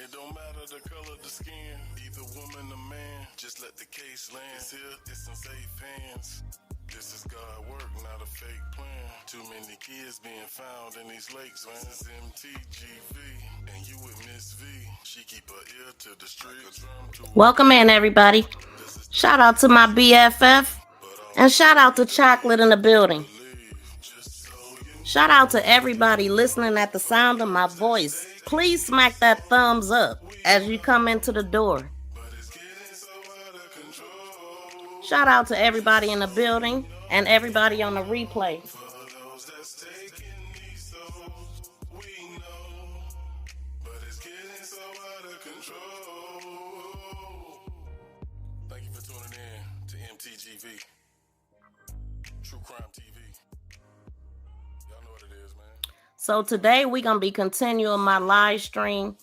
It don't matter the color of the skin, either woman or man. Just let the case land. It's here, it's in safe hands. This is God work, not a fake plan. Too many kids being found in these lakes, man. This is MTGV, and you with Miss V. She keep her ear to the streets. Welcome in, everybody. Shout out to my BFF, and shout out to Chocolate in the building. Shout out to everybody listening at the sound of my voice. Please smack that thumbs up as you come into the door. Shout out to everybody in the building and everybody on the replay. Thank you for tuning in to MTGV, True Crime TV. Y'all know what it is, man. So today we're going to be continuing my live stream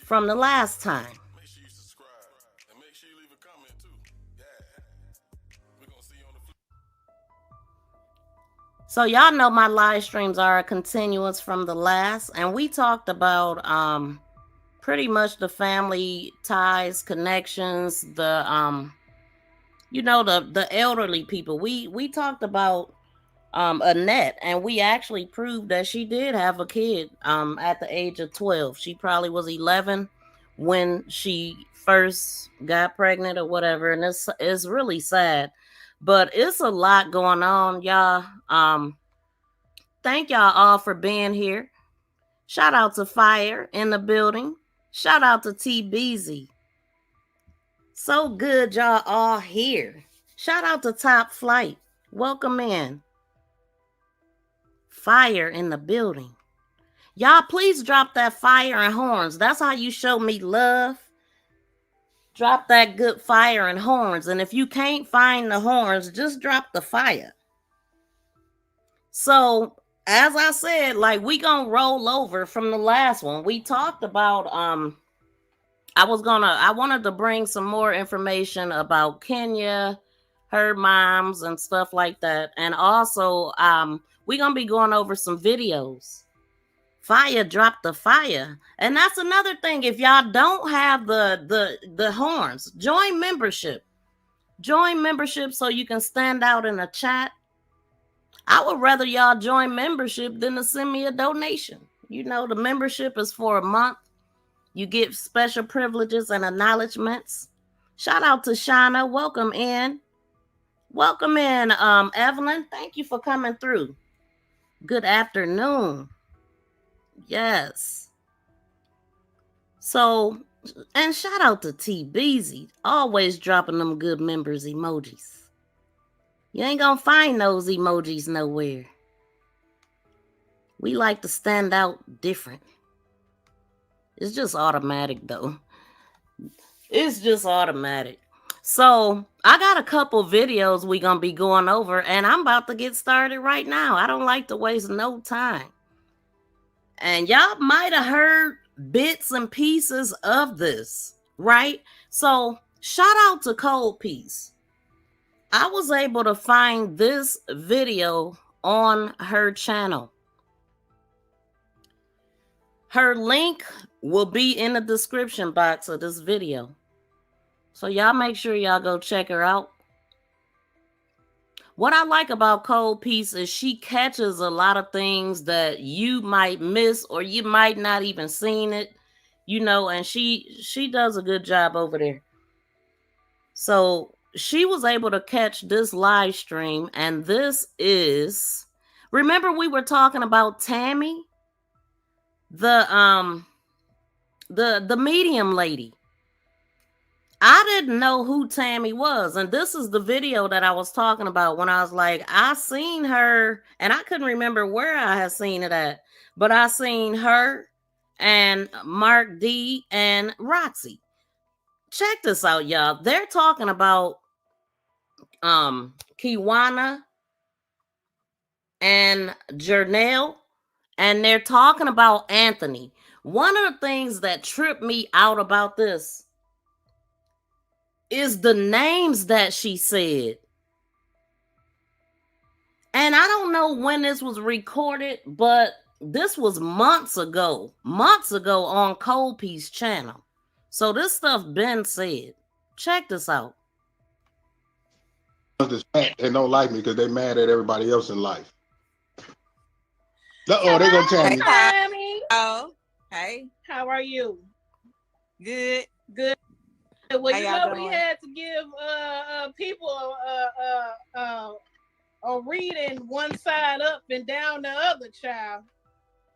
from the last time. Make sure you subscribe and make sure you leave a comment too. Yeah. We're going to see you on the flip. So y'all know my live streams are a continuance from the last, and we talked about pretty much the family ties, connections, the the elderly people. We talked about Annette, and we actually proved that she did have a kid at the age of 12. She probably was 11 when she first got pregnant or whatever, and it's really sad, but it's a lot going on, y'all. Thank y'all all for being here. Shout out to Fire in the building. Shout out to T-Beezy. So good y'all all here. Shout out to Top Flight. Welcome in. Fire in the building. Y'all please drop that fire and horns. That's how you show me love. Drop that good fire and horns. And if you can't find the horns, just drop the fire. So, as I said, like, we gonna roll over from the last one. We talked about I wanted to bring some more information about Kenya, her moms and stuff like that. And also we're gonna be going over some videos. Fire dropped the fire. And that's another thing. If y'all don't have the horns, join membership. Join membership so you can stand out in a chat. I would rather y'all join membership than to send me a donation. You know, the membership is for a month. You get special privileges and acknowledgments. Shout out to Shauna. Welcome in. Welcome in, Evelyn. Thank you for coming through. Good afternoon. Yes. So, and shout out to T-Beezy. Always dropping them good members emojis. You ain't gonna find those emojis nowhere. We like to stand out different. It's just automatic, though. It's just automatic. So, I got a couple videos we gonna be going over, and I'm about to get started right now. I don't like to waste no time. And y'all might have heard bits and pieces of this, right? So, shout out to Cold Piece. I was able to find this video on her channel. Her link will be in the description box of this video. So y'all make sure y'all go check her out. What I like about Cold Piece is she catches a lot of things that you might miss or you might not even seen it, you know, and she does a good job over there. So she was able to catch this live stream, and this is, remember we were talking about Tammy, the medium lady. I didn't know who Tammy was, and this is the video that I was talking about when I was like, I seen her, and I couldn't remember where I had seen it at, but I seen her and Mark D and Roxy. Check this out, y'all. They're talking about Kiwana and Jernell, and they're talking about Anthony. One of the things that tripped me out about this is the names that she said. And I don't know when this was recorded, but This was months ago on Cold Peace channel. So this stuff been said. Check this out. They don't like me because they mad at everybody else in life. Oh, they gonna tell me. Tammy. Oh, hey. How are you? Good. Good. Well, you know doing? We had to give people a reading one side up and down the other, child.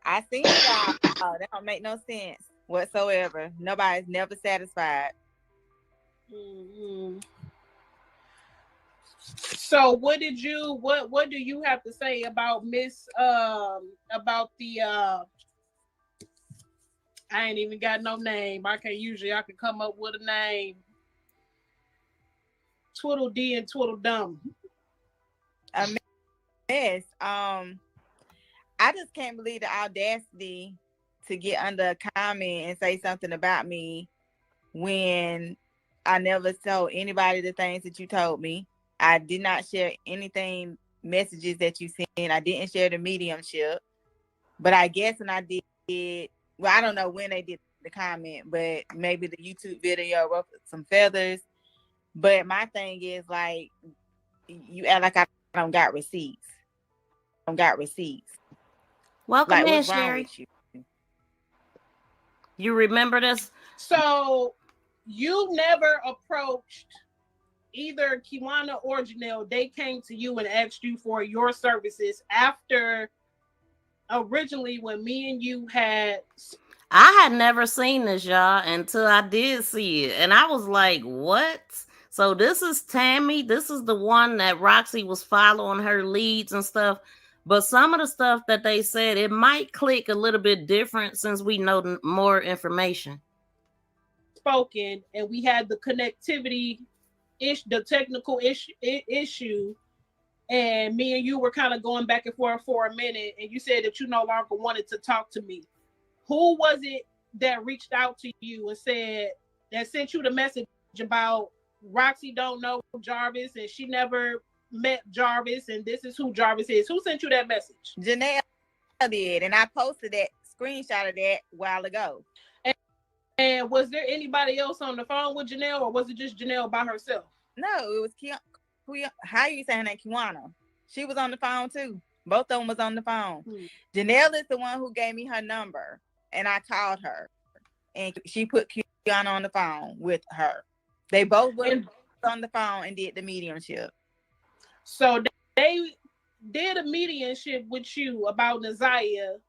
I seen y'all. Oh, that don't make no sense whatsoever. Nobody's never satisfied. Mm-hmm. So what do you have to say about Miss about the I ain't even got no name. I can come up with a name. Twiddle D and Twiddle Dumb. A mess. I just can't believe the audacity to get under a comment and say something about me when I never told anybody the things that you told me. I did not share anything, messages that you sent. I didn't share the mediumship. But I guess when I did, well, I don't know when they did the comment, but maybe the YouTube video ruffled some feathers. But my thing is, like, you act like I don't got receipts. Welcome like, in, what's Sherry. wrong with you? You remember this? So you never approached either Kiwana or Janelle. They came to you and asked you for your services after originally when me and you had. I had never seen this, y'all, until I did see it. And I was like, what? So this is Tammy. This is the one that Roxy was following her leads and stuff. But some of the stuff that they said, it might click a little bit different since we know more information. Spoken, and we had the connectivity the technical issue, and me and you were kind of going back and forth for a minute, and you said that you no longer wanted to talk to me. Who was it that reached out to you and that sent you the message about Roxy don't know Jarvis and she never met Jarvis and this is who Jarvis is? Who sent you that message? Janelle did, and I posted that screenshot of that a while ago. And was there anybody else on the phone with Janelle, or was it just Janelle by herself? No, it was how you saying that? Kiwana. She was on the phone too. Both of them was on the phone. Janelle is the one who gave me her number, and I called her, and she put Kiwana on the phone with her. They both were on the phone and did the mediumship. So they did a mediumship with you about ZIYAH.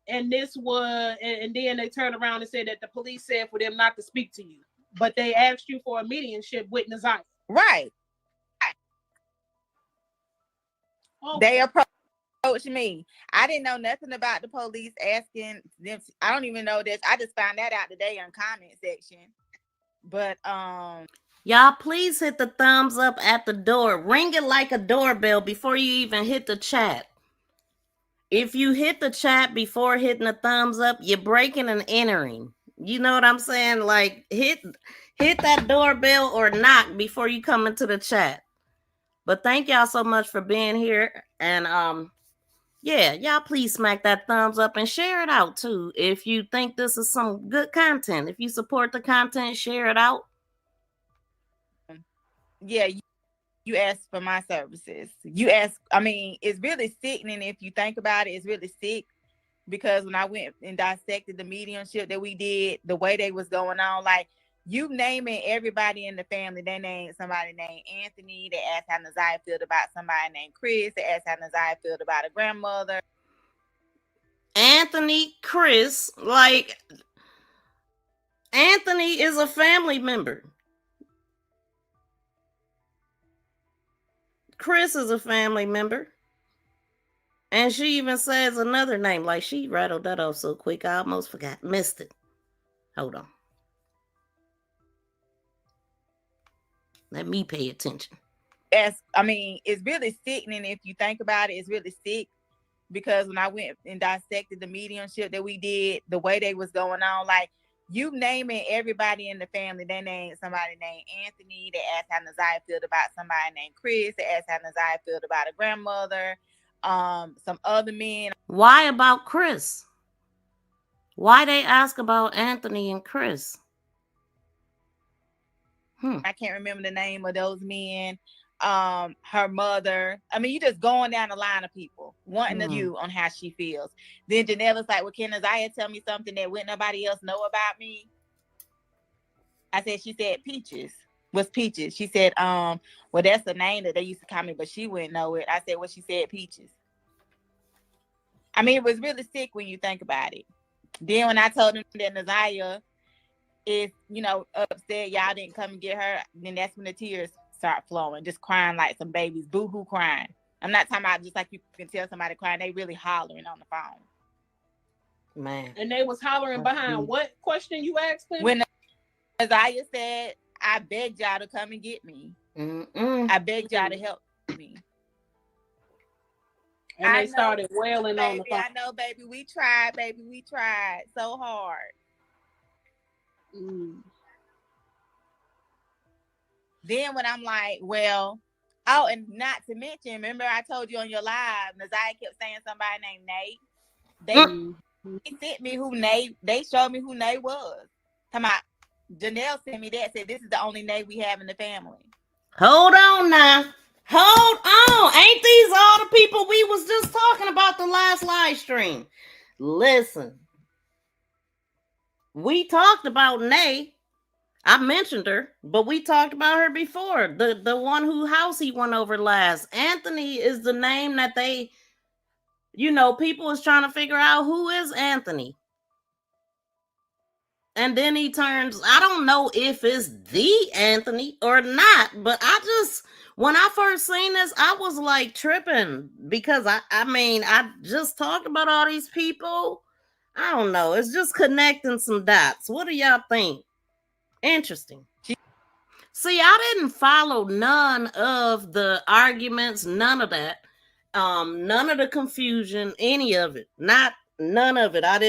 And this was, and then they turned around and said that the police said for them not to speak to you, but they asked you for a mediumship with ZIYAH. Right. Okay. They approached me. I didn't know nothing about the police asking them. I don't even know this. I just found that out today on comment section. But y'all, please hit the thumbs up at the door. Ring it like a doorbell before you even hit the chat. If you hit the chat before hitting the thumbs up, you're breaking and entering. You know what I'm saying? Like, hit that doorbell or knock before you come into the chat. But thank y'all so much for being here. And yeah, y'all please smack that thumbs up and share it out too. If you think this is some good content, if you support the content, share it out. Yeah, you asked for my services. You asked, I mean, it's really sickening if you think about it. It's really sick because when I went and dissected the mediumship that we did, the way they was going on, like, you naming everybody in the family. They named somebody named Anthony. They asked how ZIYAH felt about somebody named Chris. They asked how ZIYAH felt about a grandmother. Anthony, Chris, like, Anthony is a family member. Chris is a family member. And she even says another name. Like, she rattled that off so quick, I almost missed it. Hold on. Let me pay attention. I mean, it's really sickening if you think about it. It's really sick because when I went and dissected the mediumship that we did, the way they was going on, like, you naming everybody in the family. They named somebody named Anthony. They asked how ZIYAH felt about somebody named Chris. They asked how ZIYAH felt about a grandmother. some other men. Why about Chris? Why they ask about Anthony and Chris? I can't remember the name of those men. Her mother. I mean, you just going down the line of people wanting to view on how she feels. Then Janelle was like, well, can ZIYAH tell me something that wouldn't nobody else know about me? I said, she said Peaches. Was Peaches. She said, well, that's the name that they used to call me, but she wouldn't know it. I said, well, she said Peaches. I mean, it was really sick when you think about it. Then when I told them that ZIYAH is, you know, upset, y'all didn't come and get her, then that's when the tears start flowing, just crying like some babies, boo-hoo crying. I'm not talking about just like you can tell somebody crying, they really hollering on the phone. Man. And they was hollering behind what question you asked them? When ZIYAH said, I begged y'all to come and get me. I begged y'all to help me. And they started wailing on the phone. I know, baby, we tried so hard. Then when I'm like, well, oh, and not to mention, remember I told you on your live, ZIYAH kept saying somebody named Nate. They sent me who Nate, they showed me who Nate was. Come on, Janelle sent me that, said this is the only Nate we have in the family. Hold on now. Hold on. Ain't these all the people we was just talking about the last live stream? Listen. We talked about Nay. I mentioned her, but we talked about her before. The one whose house he went over last. Anthony is the name that they, you know, people is trying to figure out who is Anthony. And then he turns, I don't know if it's the Anthony or not, but I just, when I first seen this, I was like tripping because I mean, I just talked about all these people. I don't know. It's just connecting some dots. What do y'all think? Interesting. See, I didn't follow none of the arguments, none of that. None of the confusion, any of it. None of it. I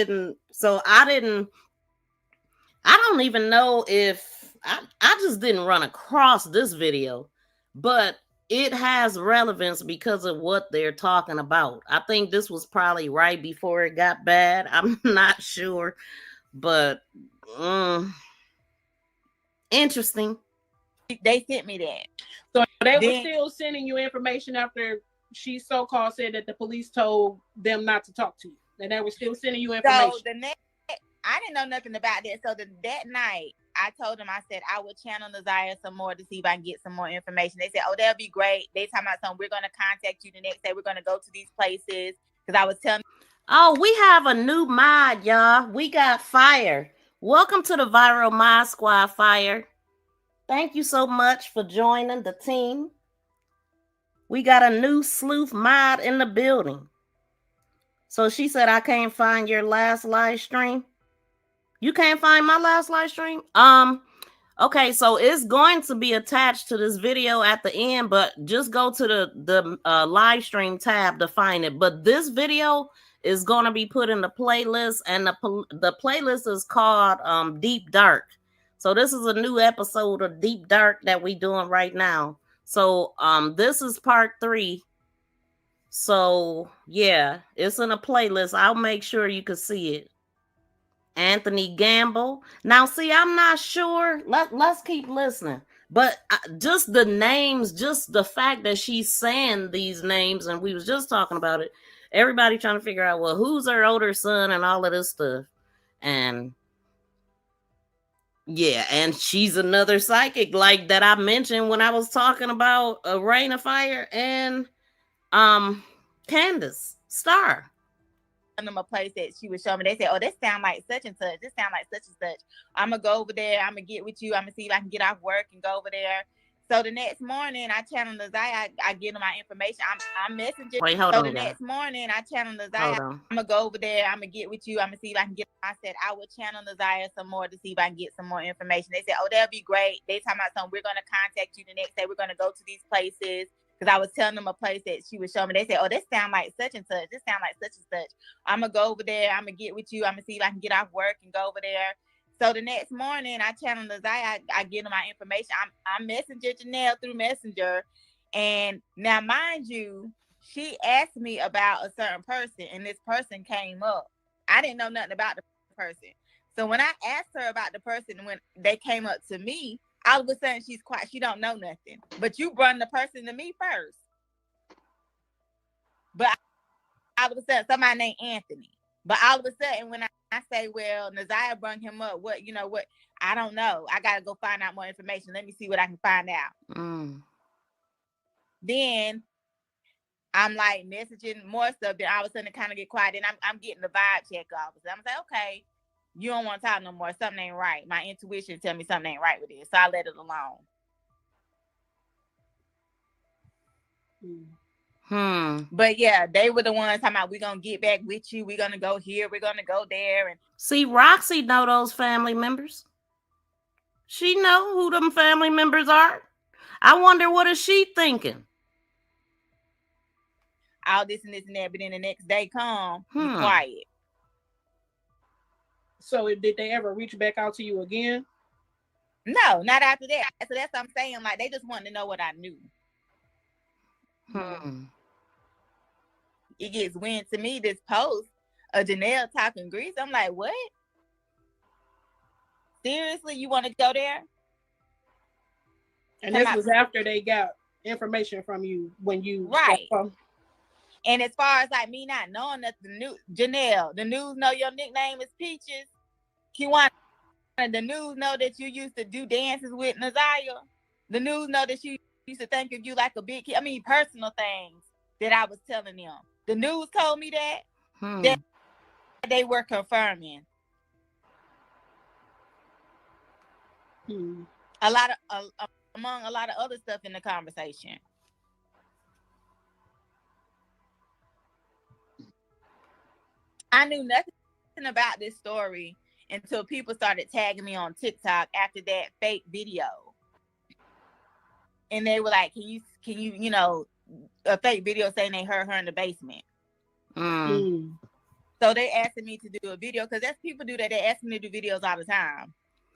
don't even know if I just didn't run across this video, but it has relevance because of what they're talking about. I think this was probably right before it got bad. I'm not sure, but interesting. They sent me that. So they were still sending you information after she so-called said that the police told them not to talk to you. And they were still sending you information. So I didn't know nothing about that. So that night, I told them, I said, I would channel ZIYAH some more to see if I can get some more information. They said, oh, that'll be great. They talking about something. We're going to contact you the next day. We're going to go to these places. Because I was telling. Oh, we have a new mod, y'all. We got Fire. Welcome to the Viral Mod Squad, Fire. Thank you so much for joining the team. We got a new sleuth mod in the building. So she said, I can't find your last live stream. You can't find my last live stream? Okay, so it's going to be attached to this video at the end, but just go to the live stream tab to find it. But this video is going to be put in the playlist, and the playlist is called Deep Dark. So this is a new episode of Deep Dark that we doing right now. So this is part 3. So yeah, it's in a playlist. I'll make sure you can see it. Anthony Gamble. Now, see, I'm not sure. Let's keep listening. But just the names, just the fact that she's saying these names, and we was just talking about it. Everybody trying to figure out, well, who's her older son and all of this stuff. And yeah, and she's another psychic like that I mentioned when I was talking about Rain of Fire and Candace Starr. Them a place that she was showing me. They said, oh, this sound like such and such. This sound like such and such. I'm going to go over there. I'm going to get with you. I'm going to see if I can get off work and go over there. So the next morning, I channeled ZIYAH. I give them my information. I'm messaging. Wait, hold on. The next morning, I channeled ZIYAH. I'm going to go over there. I'm going to get with you. I'm going to see if I can get. I said, I will channel ZIYAH some more to see if I can get some more information. They said, oh, that'll be great. They talking about something. We're going to contact you the next day. We're going to go to these places. Because I was telling them a place that she was showing me. They said, oh, this sound like such and such. This sound like such and such. I'm going to go over there. I'm going to get with you. I'm going to see if I can get off work and go over there. So the next morning, I channeled ZIYAH. I give them my information. I'm messaging Janelle through Messenger. And now, mind you, she asked me about a certain person, and this person came up. I didn't know nothing about the person. So when I asked her about the person, when they came up to me, all of a sudden she's quiet. She don't know nothing. But you brought the person to me first. But all of a sudden, somebody named Anthony. But all of a sudden, when I say, well, ZIYAH brought him up, what, I don't know. I got to go find out more information. Let me see what I can find out. Then I'm like messaging more stuff. Then all of a sudden, it kind of get quiet. And I'm getting the vibe check off. So I'm like, okay, you don't want to talk no more. Something ain't right. My intuition tell me something ain't right with this. So I let it alone. But yeah, they were the ones talking about, we're gonna get back with you, we're gonna go here, we're gonna go there. And see, Roxy know those family members. She know who them family members are. I wonder what is she thinking. All this and this and that, but then the next day come, you quiet. So did they ever reach back out to you again? No, not after that. So that's what I'm saying. Like, they just wanted to know what I knew. It gets weird to me, this post of Janelle talking grease. I'm like, what? Seriously, you want to go there? And this was after they got information from you when you right. And as far as like me not knowing that Janelle, the news know your nickname is Peaches. Kiwana, the news know that you used to do dances with ZIYAH. The news know that you used to think of you like a big kid. I mean, personal things that I was telling them. The news told me that they were confirming. A lot of among a lot of other stuff in the conversation. I knew nothing about this story until people started tagging me on TikTok after that fake video. And they were like, can you, a fake video saying they heard her in the basement. So they asking me to do a video, because that's people do that. They ask me to do videos all the time.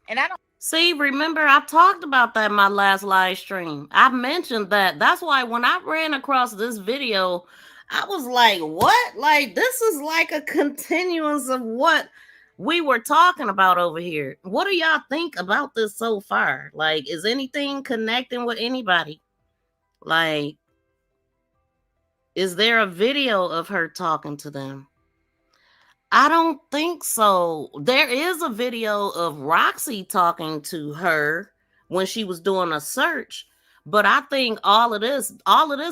And I don't see, remember, I talked about that in my last live stream. I mentioned that. That's why when I ran across this video, I was like, what? Like, this is like a continuance of what we were talking about over here. What do y'all think about this so far? Like, is anything connecting with anybody? Like, is there a video of her talking to them? I don't think so. There is a video of Roxy talking to her when she was doing a search, but I think all of this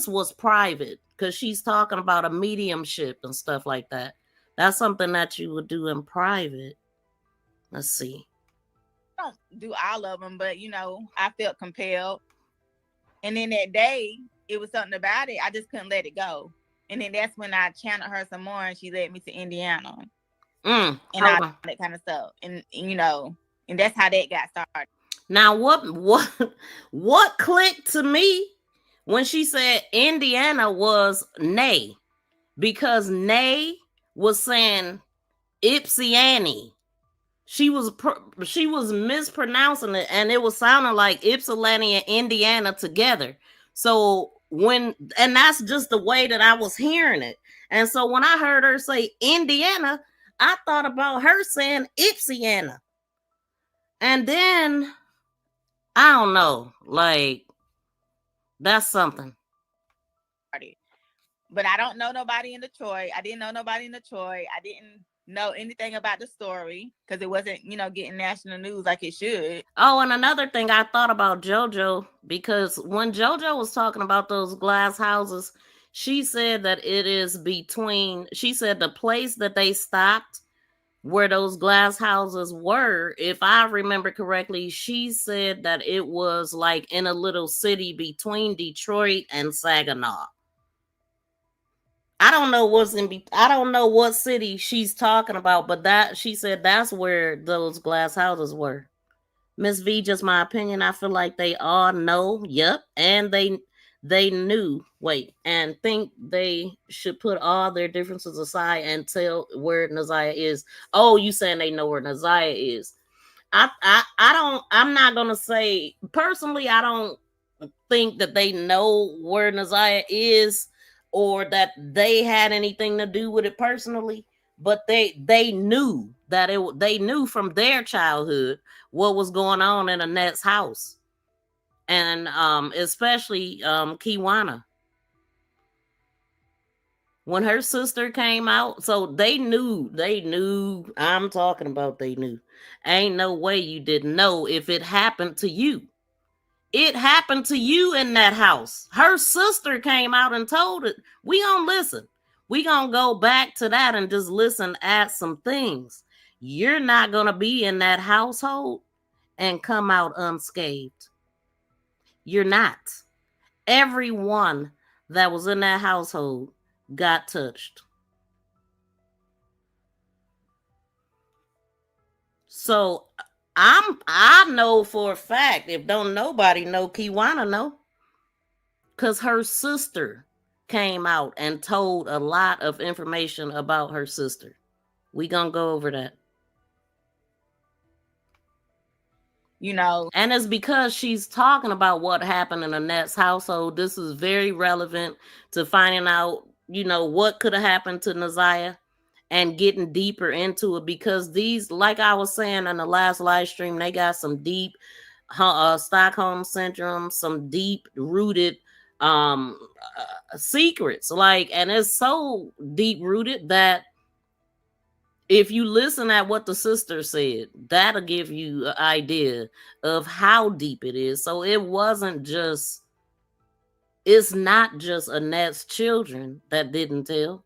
was private, because she's talking about a mediumship and stuff like that. That's something that you would do in private. Let's see. I don't do all of them, but I felt compelled. And then that day, it was something about it. I just couldn't let it go. And then that's when I channeled her some more, and she led me to Indiana. And all that kind of stuff. And and that's how that got started. Now, what clicked to me when she said Indiana was Nay, because Nay was saying Ypsilanti. She was mispronouncing it, and it was sounding like Ypsilanti and Indiana together. So and that's just the way that I was hearing it. And so when I heard her say Indiana, I thought about her saying Ypsilanti. And then, I don't know, like, that's something. But I don't know nobody in Detroit. I didn't know nobody in Detroit. I didn't know anything about the story, because it wasn't, getting national news like it should. Oh, and another thing, I thought about JoJo, because when JoJo was talking about those glass houses, she said that it is she said the place that they stopped where those glass houses were, if I remember correctly, she said that it was like in a little city between Detroit and Saginaw. I don't know what city she's talking about, but she said that's where those glass houses were. Miss V, just my opinion. I feel like they all know. Yep. And they knew, and think they should put all their differences aside and tell where ZIYAH is. Oh, you saying they know where ZIYAH is. I'm not going to say, personally, I don't think that they know where ZIYAH is. or that they had anything to do with it personally, but they knew that they knew from their childhood what was going on in Annette's house, and especially Kiwana. When her sister came out, so they knew. I'm talking about they knew. Ain't no way you didn't know if it happened to you. It happened to you in that house. Her sister came out and told it. We gonna listen. We gonna go back to that and just listen at some things. You're not gonna be in that household and come out unscathed. You're not. Everyone that was in that household got touched. So I know for a fact, if don't nobody know, Kiwana know, because her sister came out and told a lot of information about her sister. We gonna go over that. You know, and it's because she's talking about what happened in Annette's household. This is very relevant to finding out, what could have happened to ZIYAH and getting deeper into it, because these, like I was saying in the last live stream, they got some deep Stockholm syndrome, some deep rooted secrets, and it's so deep rooted that if you listen at what the sister said, that'll give you an idea of how deep it is. So it's not just Annette's children that didn't tell,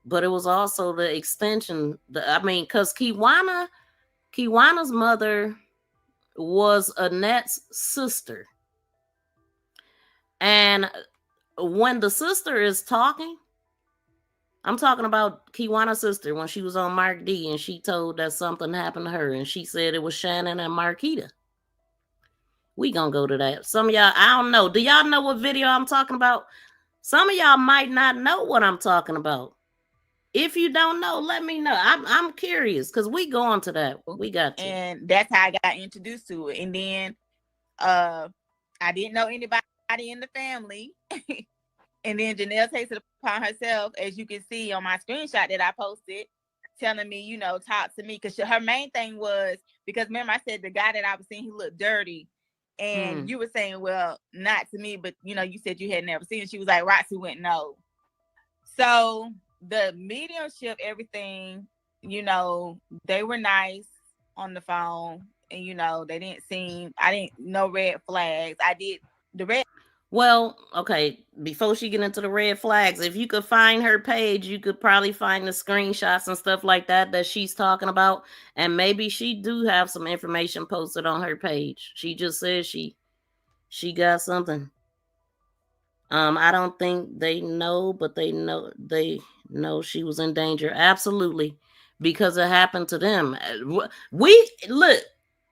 but it was also the extension. Because Kiwana's mother was Annette's sister. And when the sister is talking, I'm talking about Kiwana's sister when she was on Mark D and she told that something happened to her and she said it was Shannon and Marquita. We gonna go to that. Some of y'all, I don't know. Do y'all know what video I'm talking about? Some of y'all might not know what I'm talking about. If you don't know, let me know. I'm curious because we go on to that. We got to. And that's how I got introduced to it. And then I didn't know anybody in the family. And then Janelle takes it upon herself, as you can see on my screenshot that I posted, telling me, talk to me. Because her main thing was, because remember I said the guy that I was seeing, he looked dirty. And you were saying, well, not to me, but, you said you had never seen it. She was like, Roxy went, no. So the mediumship, everything, they were nice on the phone. And, I didn't know red flags. I did the red. Well, okay, before she get into the red flags, if you could find her page, you could probably find the screenshots and stuff like that she's talking about. And maybe she do have some information posted on her page. She just says she got something. I don't think they know, but they know she was in danger. Absolutely. Because it happened to them. We look,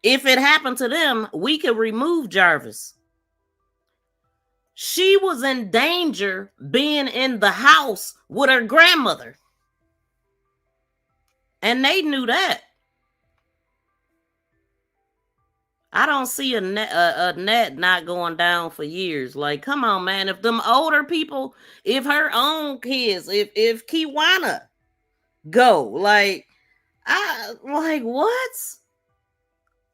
if it happened to them, we could remove Jarvis. She was in danger being in the house with her grandmother. And they knew that. I don't see Annette not going down for years. Like, come on, man. If them older people, if her own kids, if Kiwana go, what?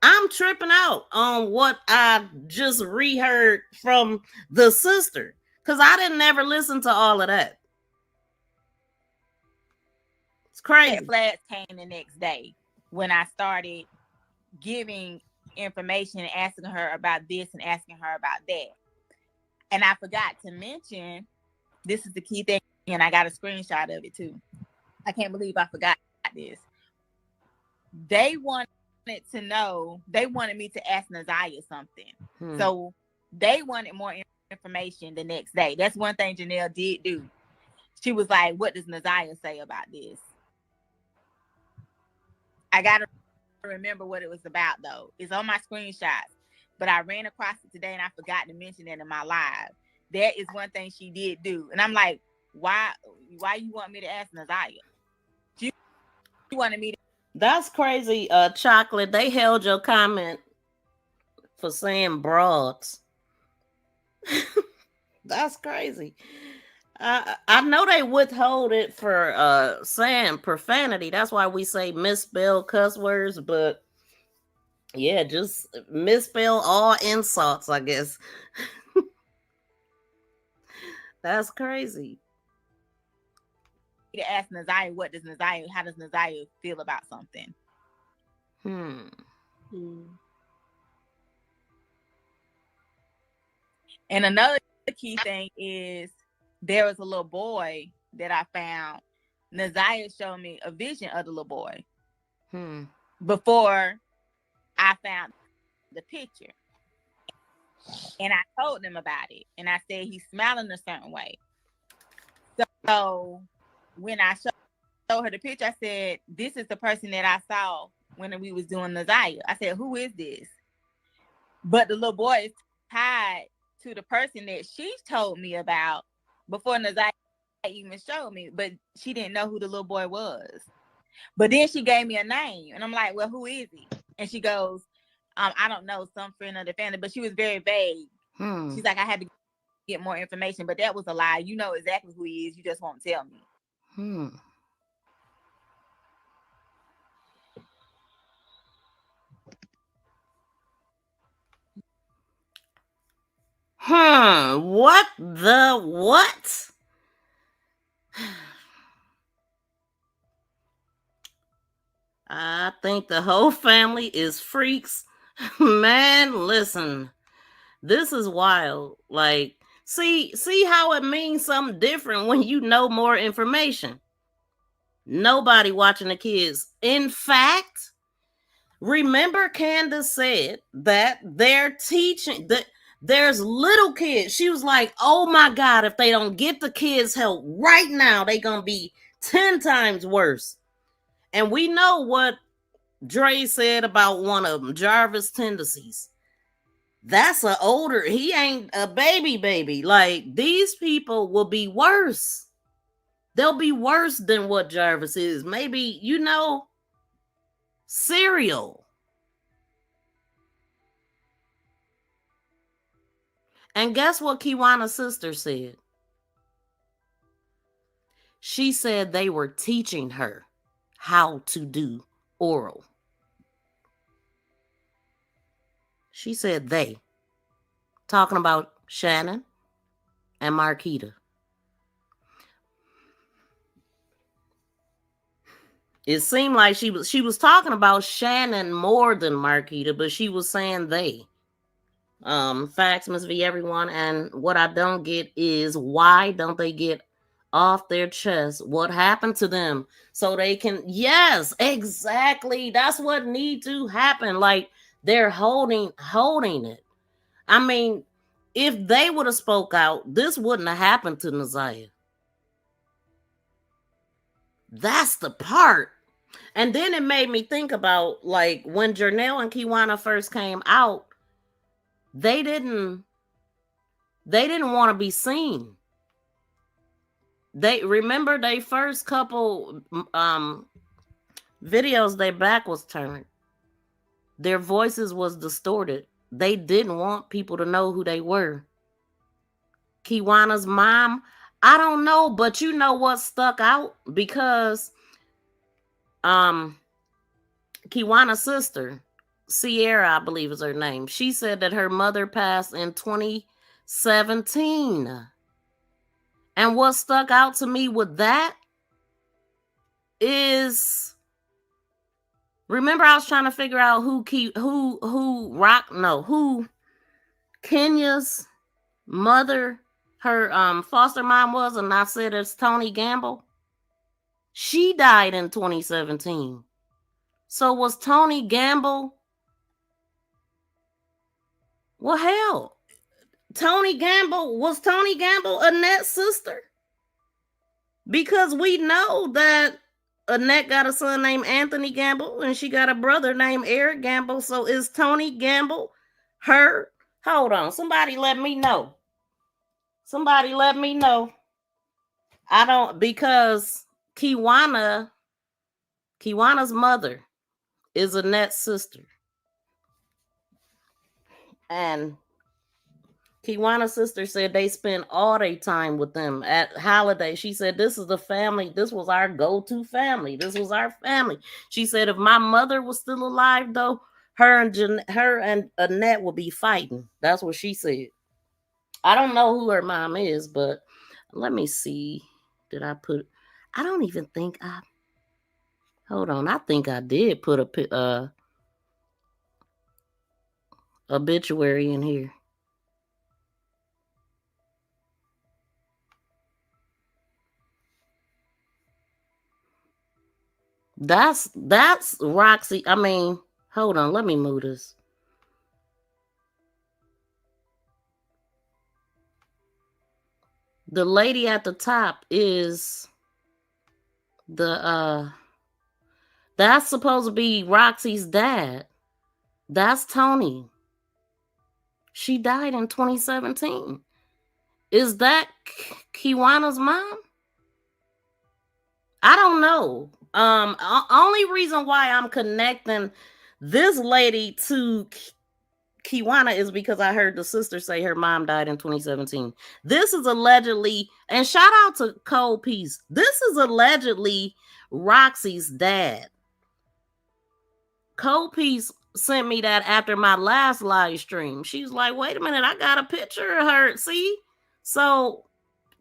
I'm tripping out on what I just reheard from the sister, because I didn't ever listen to all of that. It's crazy. Flags came the next day when I started giving information and asking her about this and asking her about that. And I forgot to mention, this is the key thing, and I got a screenshot of it too. I can't believe I forgot this. They wanted to know, they wanted me to ask ZIYAH something. So they wanted more information the next day. That's one thing Janelle did do. She was like, what does ZIYAH say about this? I gotta remember what it was about though. It's on my screenshots, but I ran across it today and I forgot to mention it in my live. That is one thing she did do. And I'm like, why you want me to ask ZIYAH? She wanted me to. That's crazy, Chocolate. They held your comment for saying broads. That's crazy. I know they withhold it for saying profanity. That's why we say misspell cuss words, but yeah, just misspell all insults, I guess. That's crazy. To ask Nazaya, how does Nazaya feel about something? Hmm. And another key thing is there was a little boy that I found. Nazaya showed me a vision of the little boy before I found the picture. And I told them about it. And I said he's smiling a certain way. So when I showed her the picture, I said, this is the person that I saw when we was doing Nazaya. I said, who is this? But the little boy is tied to the person that she told me about before Nazaya even showed me, but she didn't know who the little boy was. But then she gave me a name, and I'm like, well, who is he? And she goes, I don't know, some friend of the family, but she was very vague. She's like, I had to get more information, but that was a lie. You know exactly who he is. You just won't tell me. What the what? I think the whole family is freaks. Man, listen. This is wild. Like, see how it means something different when you know more information. Nobody watching the kids. In fact, remember Candace said that they're teaching that there's little kids. She was like, oh my God, if they don't get the kids help right now, they gonna be 10 times worse. And we know what Dre said about one of them, Jarvis' tendencies. That's a older, he ain't a baby. Like, these people will be worse. They'll be worse than what Jarvis is. Maybe, serial. And guess what Kiwana's sister said? She said they were teaching her how to do oral. She said they. Talking about Shannon and Marquita. It seemed like she was talking about Shannon more than Marquita, but she was saying they. Facts must be everyone, and what I don't get is why don't they get off their chest what happened to them so they can, yes, exactly, that's what need to happen. Like, they're holding it. I mean, if they would have spoke out, this wouldn't have happened to Nazaya. That's the part. And then it made me think about, like, when Janelle and Kiwana first came out, they didn't want to be seen. They remember they first couple videos, their back was turned. Their voices was distorted. They didn't want people to know who they were. Kiwana's mom, I don't know, but you know what stuck out? Because Kiwana's sister, Sierra, I believe is her name, she said that her mother passed in 2017. And what stuck out to me with that is, remember I was trying to figure out who Kenya's mother, her foster mom was, and I said it's Tony Gamble. She died in 2017. So was Tony Gamble? Well, hell, was Tony Gamble Annette's sister? Because we know that Annette got a son named Anthony Gamble and she got a brother named Eric Gamble. So is Tony Gamble her? Hold on. Somebody let me know. I don't, because Kiwana's mother is Annette's sister. And Kiwana's sister said they spent all their time with them at holiday. She said, this is the family. This was our go-to family. This was our family. She said, if my mother was still alive, though, her and Annette would be fighting. That's what she said. I don't know who her mom is, but let me see. I don't even think hold on. I think I did put a obituary in here. That's Roxy. I mean, hold on, let me move this. The lady at the top is that's supposed to be Roxy's dad. That's Tony. She died in 2017. Is that Kiwana's mom? I don't know. Only reason why I'm connecting this lady to Kiwana is because I heard the sister say her mom died in 2017. This is allegedly, and shout out to Cole Peace. This is allegedly Roxy's dad. Cole Peace sent me that after my last live stream. She's like, wait a minute, I got a picture of her. See? So,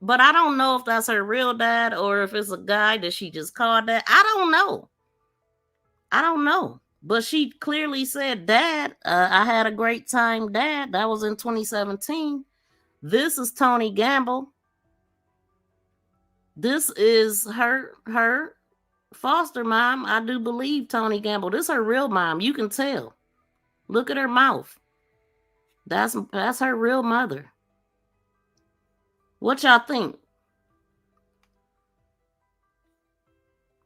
but I don't know if that's her real dad or if it's a guy that she just called that. I don't know. But she clearly said, Dad, I had a great time, Dad. That was in 2017. This is Tony Gamble. This is her foster mom. I do believe Tony Gamble. This is her real mom. You can tell. Look at her mouth. That's her real mother. What y'all think?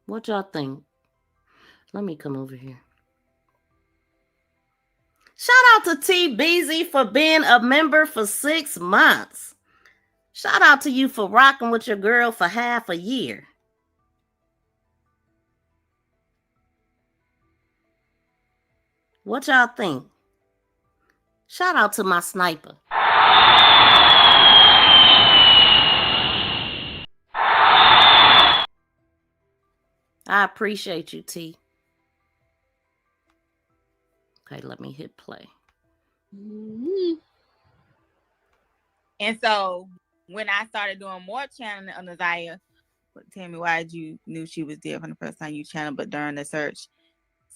What y'all think? Let me come over here. Shout out to T Beezy for being a member for 6 months. Shout out to you for rocking with your girl for half a year. What y'all think? Shout out to my sniper. I appreciate you, T. Okay, let me hit play. Mm-hmm. And so when I started doing more channeling on the ZIYAH, tell me why you knew she was dead from the first time you channeled, but during the search.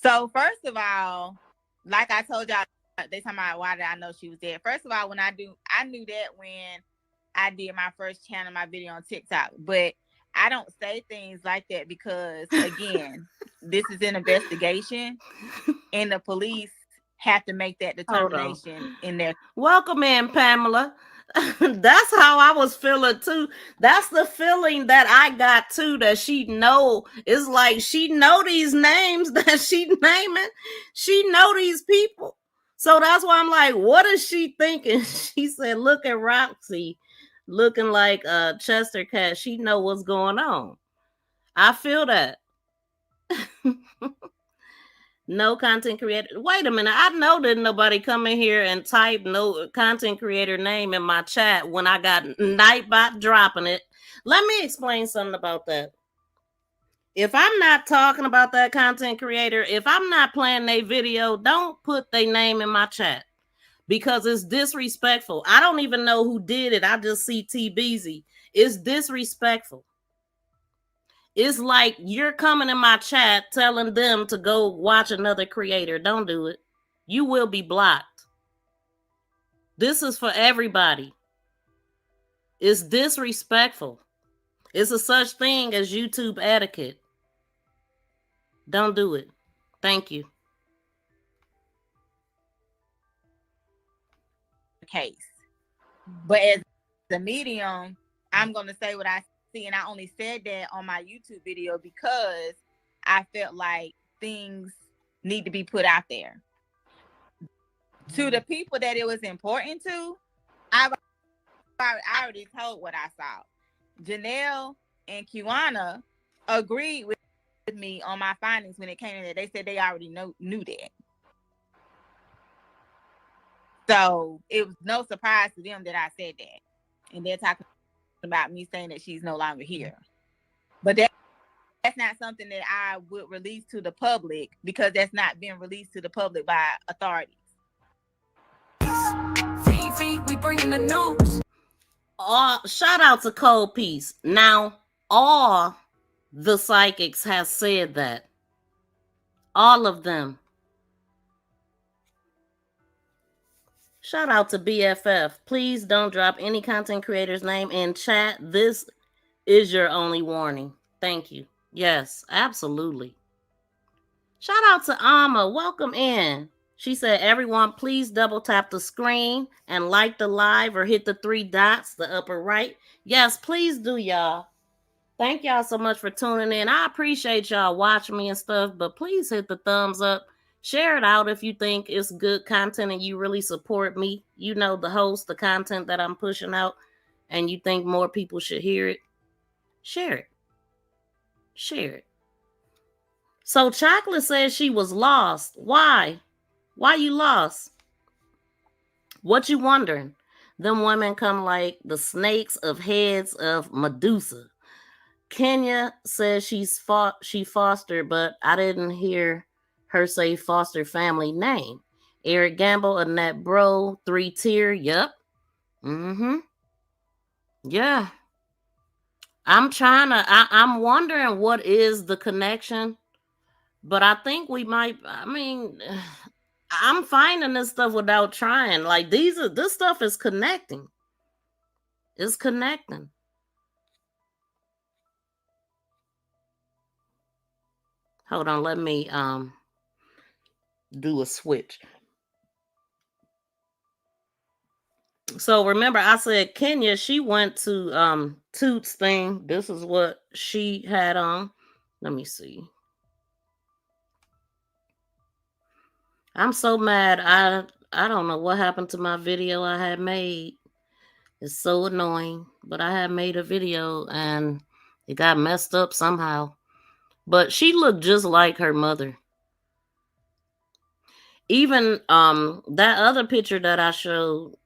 So first of all, like I told y'all, they talking about why did I know she was dead. First of all, I knew that when I did my first channel, my video on TikTok, but I don't say things like that because again, this is an investigation and the police have to make that determination in their. Welcome in, Pamela. That's how I was feeling too. That's the feeling that I got too, that she know. It's like she know these names that she naming. She know these people. So that's why I'm like, what is she thinking? She said, look at Roxy looking like a Chester cat. She know what's going on. I feel that. No content creator. Wait a minute. I know that nobody come in here and type no content creator name in my chat when I got Nightbot dropping it. Let me explain something about that. If I'm not talking about that content creator, if I'm not playing their video, don't put their name in my chat because it's disrespectful. I don't even know who did it. I just see T Beezy. It's disrespectful. It's like you're coming in my chat telling them to go watch another creator. Don't do it. You will be blocked. This is for everybody. It's disrespectful. It's a such thing as YouTube etiquette. Don't do it. Thank you. Case. But as a medium, I'm going to say what I see, and I only said that on my YouTube video because I felt like things need to be put out there. To the people that it was important to, I already told what I saw. Janelle and Kiwana agreed with me on my findings when it came in there. They said they already knew that. So it was no surprise to them that I said that. And they're talking about me saying that she's no longer here. But that's not something that I would release to the public, because that's not been released to the public by authorities. We bringing the news. Shout out to Cold Peace. Now, all the psychics have said that. All of them. Shout out to BFF. Please don't drop any content creator's name in chat. This is your only warning. Thank you. Yes, absolutely. Shout out to Alma. Welcome in. She said, everyone, please double tap the screen and like the live or hit the 3 dots, the upper right. Yes, please do, y'all. Thank y'all so much for tuning in. I appreciate y'all watching me and stuff, but please hit the thumbs up. Share it out if you think it's good content and you really support me. You know, the host, the content that I'm pushing out, and you think more people should hear it. Share it. Share it. So Chocolate says she was lost. Why? Why you lost? What you wondering? Them women come like the snakes of heads of Medusa. Kenya says she fostered, but I didn't hear her say foster family name. Eric Gamble, Annette Bro, 3-tier. Yep. Mm-hmm. Yeah. I'm wondering what is the connection, but I think we might, I'm finding this stuff without trying. Like this stuff is connecting. It's connecting. Hold on, let me do a switch. So remember, I said Kenya, she went to Toots thing. This is what she had on. Let me see. I'm so mad. I don't know what happened to my video I had made. It's so annoying. But I had made a video and it got messed up somehow. But she looked just like her mother. Even that other picture that I showed.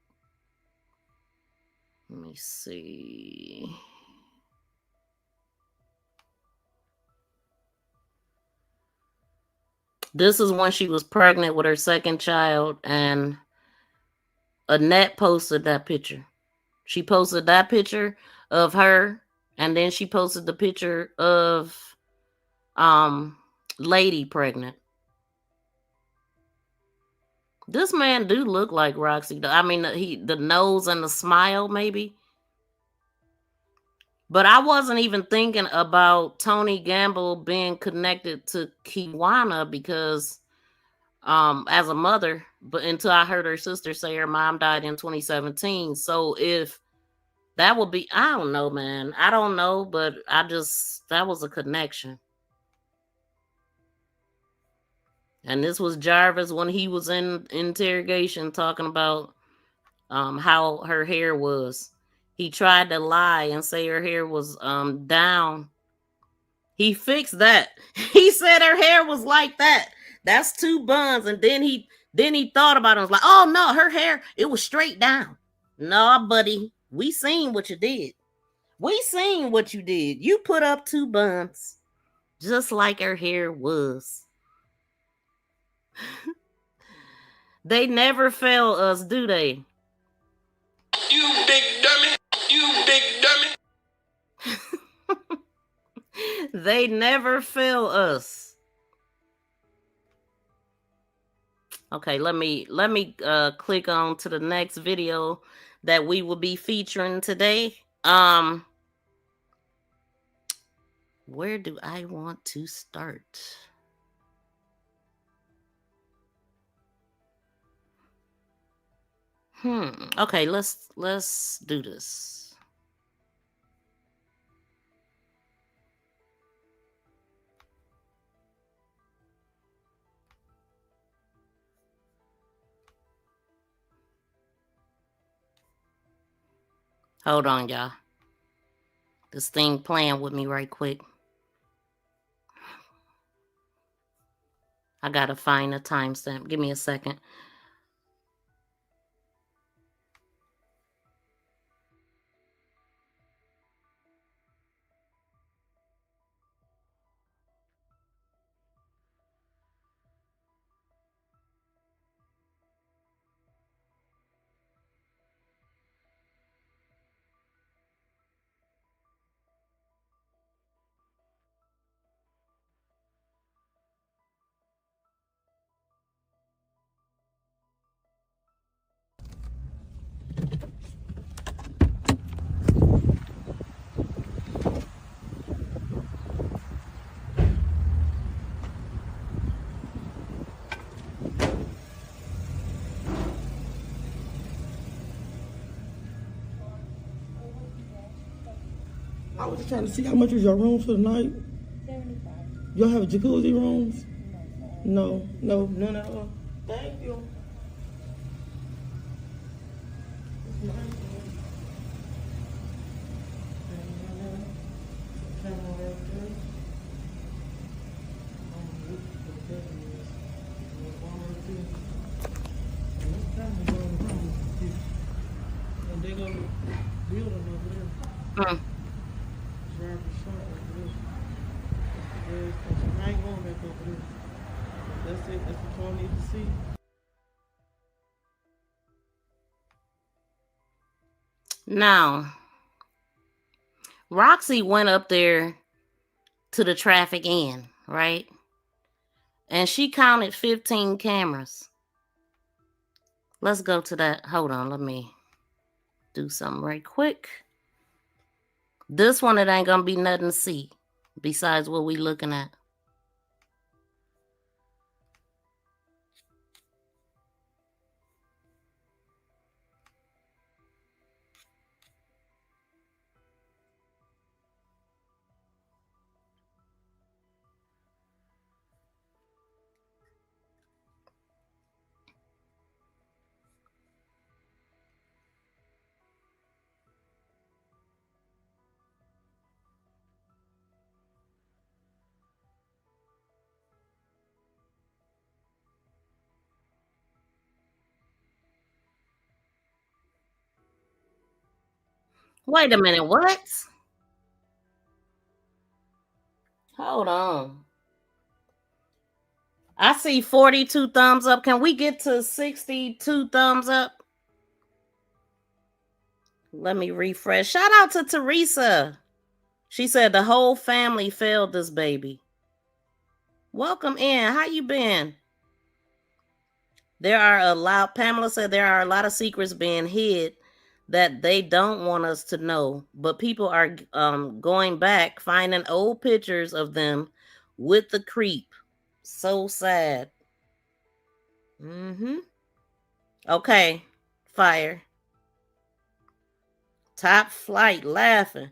Let me see. This is when she was pregnant with her second child, and Annette posted that picture. She posted that picture of her, and then she posted the picture of lady pregnant. This man do look like Roxy. I mean, the nose and the smile, maybe. But I wasn't even thinking about Tony Gamble being connected to Kiwana because as a mother, but until I heard her sister say her mom died in 2017. So if that would be, I don't know, man. I don't know, but that was a connection. And this was Jarvis when he was in interrogation talking about how her hair was. He tried to lie and say her hair was down. He fixed that. He said her hair was like that. That's 2 buns. And then he thought about it and was like, oh no, her hair, it was straight down. No, buddy, we seen what you did. We seen what you did. You put up 2 buns just like her hair was. They never fail us, do they? You big dummy. You big dummy. They never fail us. Okay, let me click on to the next video that we will be featuring today. Where do I want to start? Okay, let's do this. Hold on, y'all. This thing playing with me right quick. I gotta find a timestamp. Give me a second. I was just trying to see how much was your room for the night. 75. Y'all have jacuzzi rooms? No, none at all. Thank you. It's nice. Camera right there. And they go build over there. Mm. Drive the shop over there. Gas station. I ain't going back over there. That's it. That's what y'all need to see. Now, Roxy went up there to the traffic end, right? And she counted 15 cameras. Let's go to that. Hold on, let me do something right quick. This one, it ain't gonna be nothing to see besides what we looking at. Wait a minute, what? Hold on. I see 42 thumbs up. Can we get to 62 thumbs up? Let me refresh. Shout out to Teresa. She said the whole family failed this baby. Welcome in. How you been? Pamela said there are a lot of secrets being hid that they don't want us to know, but people are going back, finding old pictures of them with the creep. So sad. Mm-hmm. Okay, fire. Top flight laughing.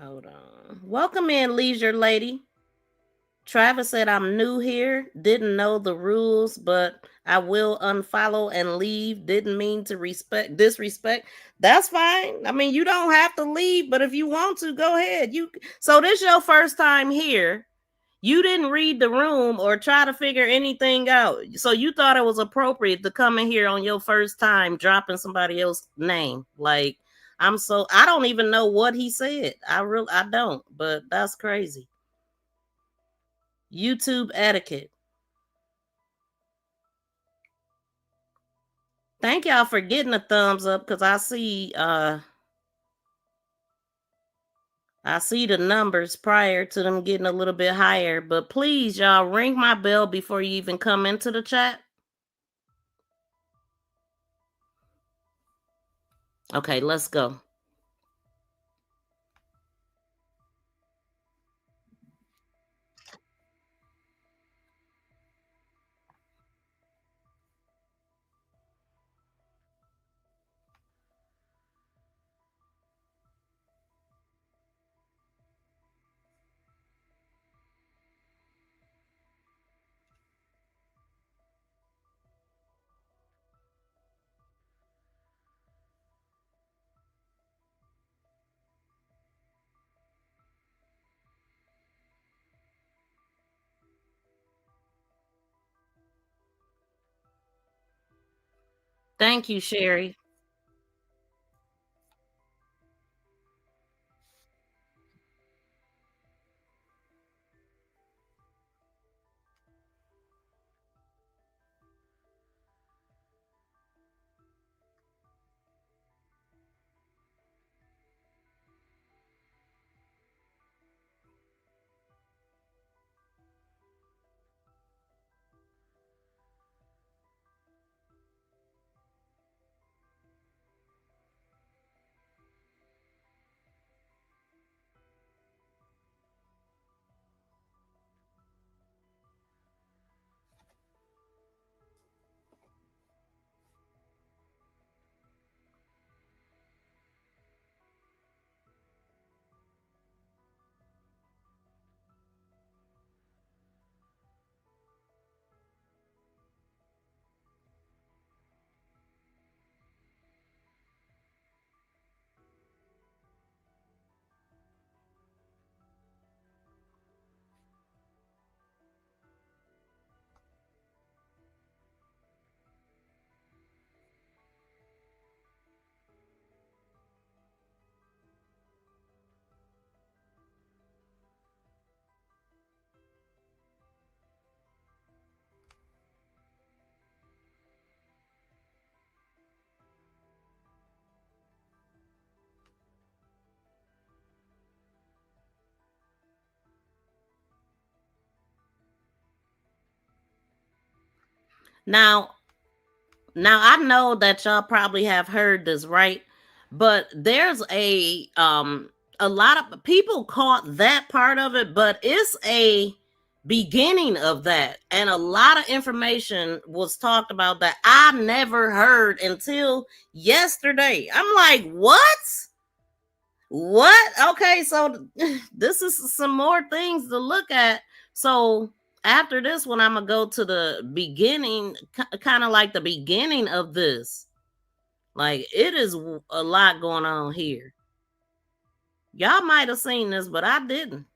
Hold on. Welcome in, leisure lady. Travis said, I'm new here, didn't know the rules, but I will unfollow and leave. Didn't mean to disrespect. That's fine. I mean, you don't have to leave, but if you want to, go ahead. So this your first time here. You didn't read the room or try to figure anything out. So you thought it was appropriate to come in here on your first time dropping somebody else's name. Like, I don't even know what he said. I don't, but that's crazy. YouTube etiquette. Thank y'all for getting a thumbs up because I see the numbers prior to them getting a little bit higher. But please, y'all, ring my bell before you even come into the chat. Okay, let's go. Thank you, Sherry. Now, I know that y'all probably have heard this, right? But there's a lot of people caught that part of it, but it's a beginning of that. And a lot of information was talked about that I never heard until yesterday. I'm like, what? What? Okay, so this is some more things to look at. So after this one, I'm gonna go to the beginning, kind of like the beginning of this. Like, it is a lot going on here. Y'all might have seen this, but I didn't.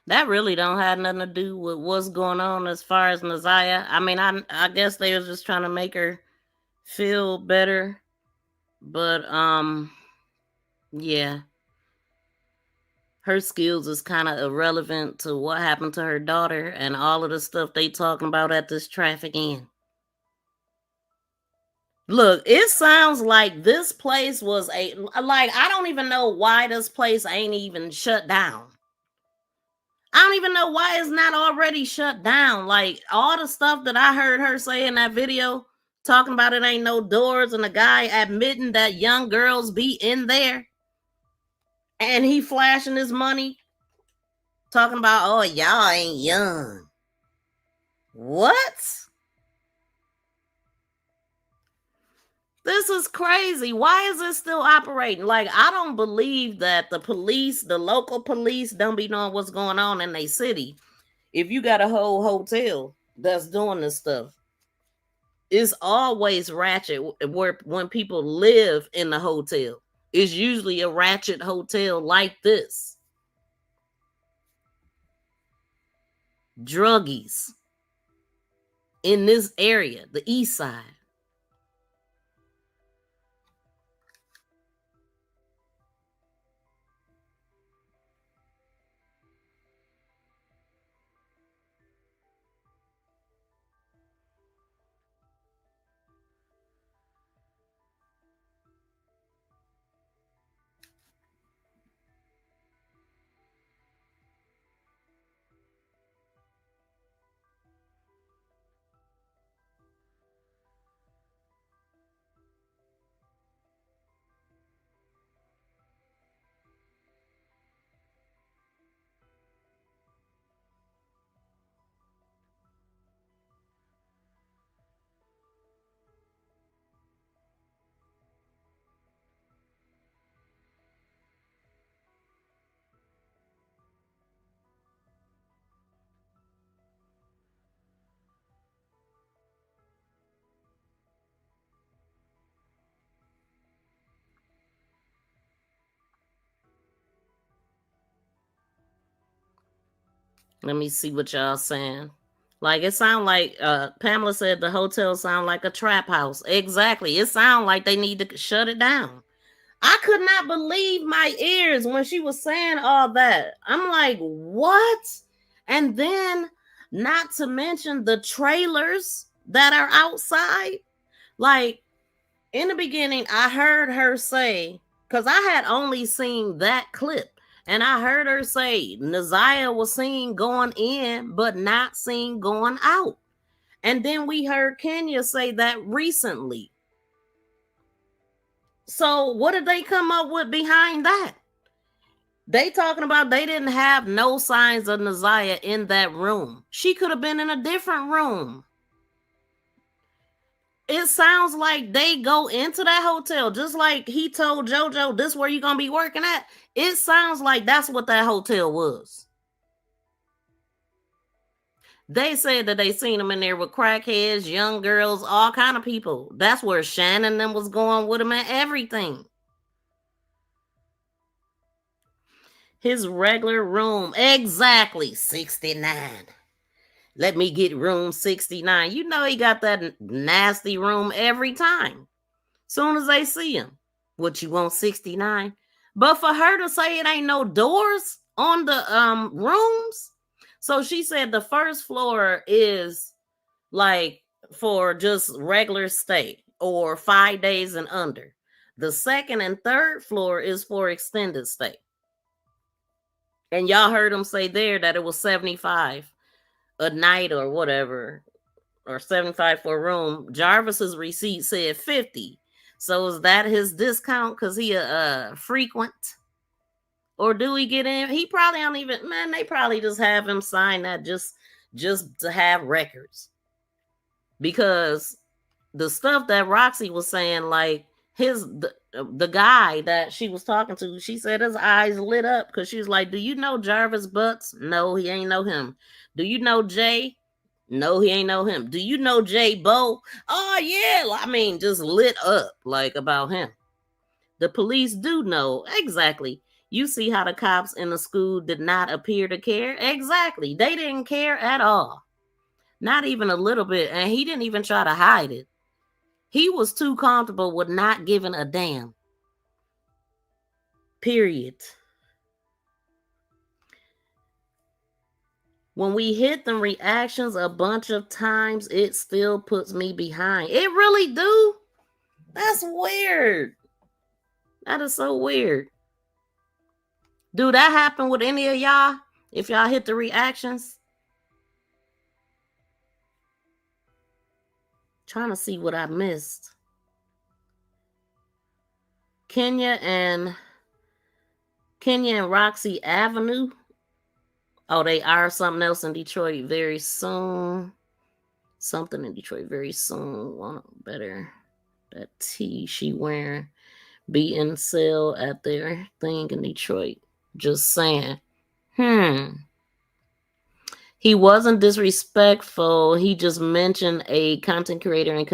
That really don't have nothing to do with what's going on as far as ZIYAH. I mean, I guess they was just trying to make her feel better. But yeah. Her skills is kind of irrelevant to what happened to her daughter and all of the stuff they talking about at this trafficking. Look, it sounds like this place was I don't even know why this place ain't even shut down. I don't even know why it's not already shut down. Like, all the stuff that I heard her say in that video, talking about it ain't no doors, and the guy admitting that young girls be in there, and he flashing his money, talking about, oh, y'all ain't young. What? This is crazy. Why is it still operating? Like, I don't believe that the police, the local police, don't be knowing what's going on in their city. If you got a whole hotel that's doing this stuff, it's always ratchet where when people live in the hotel. It's usually a ratchet hotel like this. Druggies in this area, the east side. Let me see what y'all saying. Like, it sound like Pamela said the hotel sound like a trap house. Exactly. It sound like they need to shut it down. I could not believe my ears when she was saying all that. I'm like, what? And then, not to mention the trailers that are outside. Like, in the beginning, I heard her say, because I had only seen that clip. And I heard her say ZIYAH was seen going in, but not seen going out. And then we heard Kenya say that recently. So what did they come up with behind that? They talking about they didn't have no signs of ZIYAH in that room. She could have been in a different room. It sounds like they go into that hotel, just like he told JoJo, this where you gonna be working at. It sounds like that's what that hotel was. They said that they seen him in there with crackheads, young girls, all kind of people. That's where Shannon them was going with him and everything. His regular room, exactly 69. Let me get room 69. You know he got that nasty room every time. Soon as they see him. What, you want 69? But for her to say it ain't no doors on the rooms. So she said the first floor is like for just regular stay or 5 days and under. The second and third floor is for extended stay. And y'all heard him say there that it was 75 a night or whatever, or 75 for a room. Jarvis's receipt said 50. So is that his discount because he a frequent? Or do he get in? He probably don't even, man, they probably just have him sign that just to have records. Because the stuff that Roxy was saying, like the guy that she was talking to, she said his eyes lit up because she was like, do you know Jarvis Butts? No, he ain't know him. Do you know Jay? No, he ain't know him. Do you know Jay Bo? Oh, yeah. I mean, just lit up like about him. The police do know. Exactly. You see how the cops in the school did not appear to care? Exactly. They didn't care at all. Not even a little bit. And he didn't even try to hide it. He was too comfortable with not giving a damn. Period. When we hit them reactions a bunch of times, it still puts me behind. It really do. That's weird. That is so weird. Do that happen with any of y'all? If y'all hit the reactions? Trying to see what I missed. Kenya and Roxy Avenue. Oh, they are something else in Detroit very soon. Something in Detroit very soon. Want better. That tee she wearing be in sale at their thing in Detroit. Just saying. He wasn't disrespectful. He just mentioned a content creator in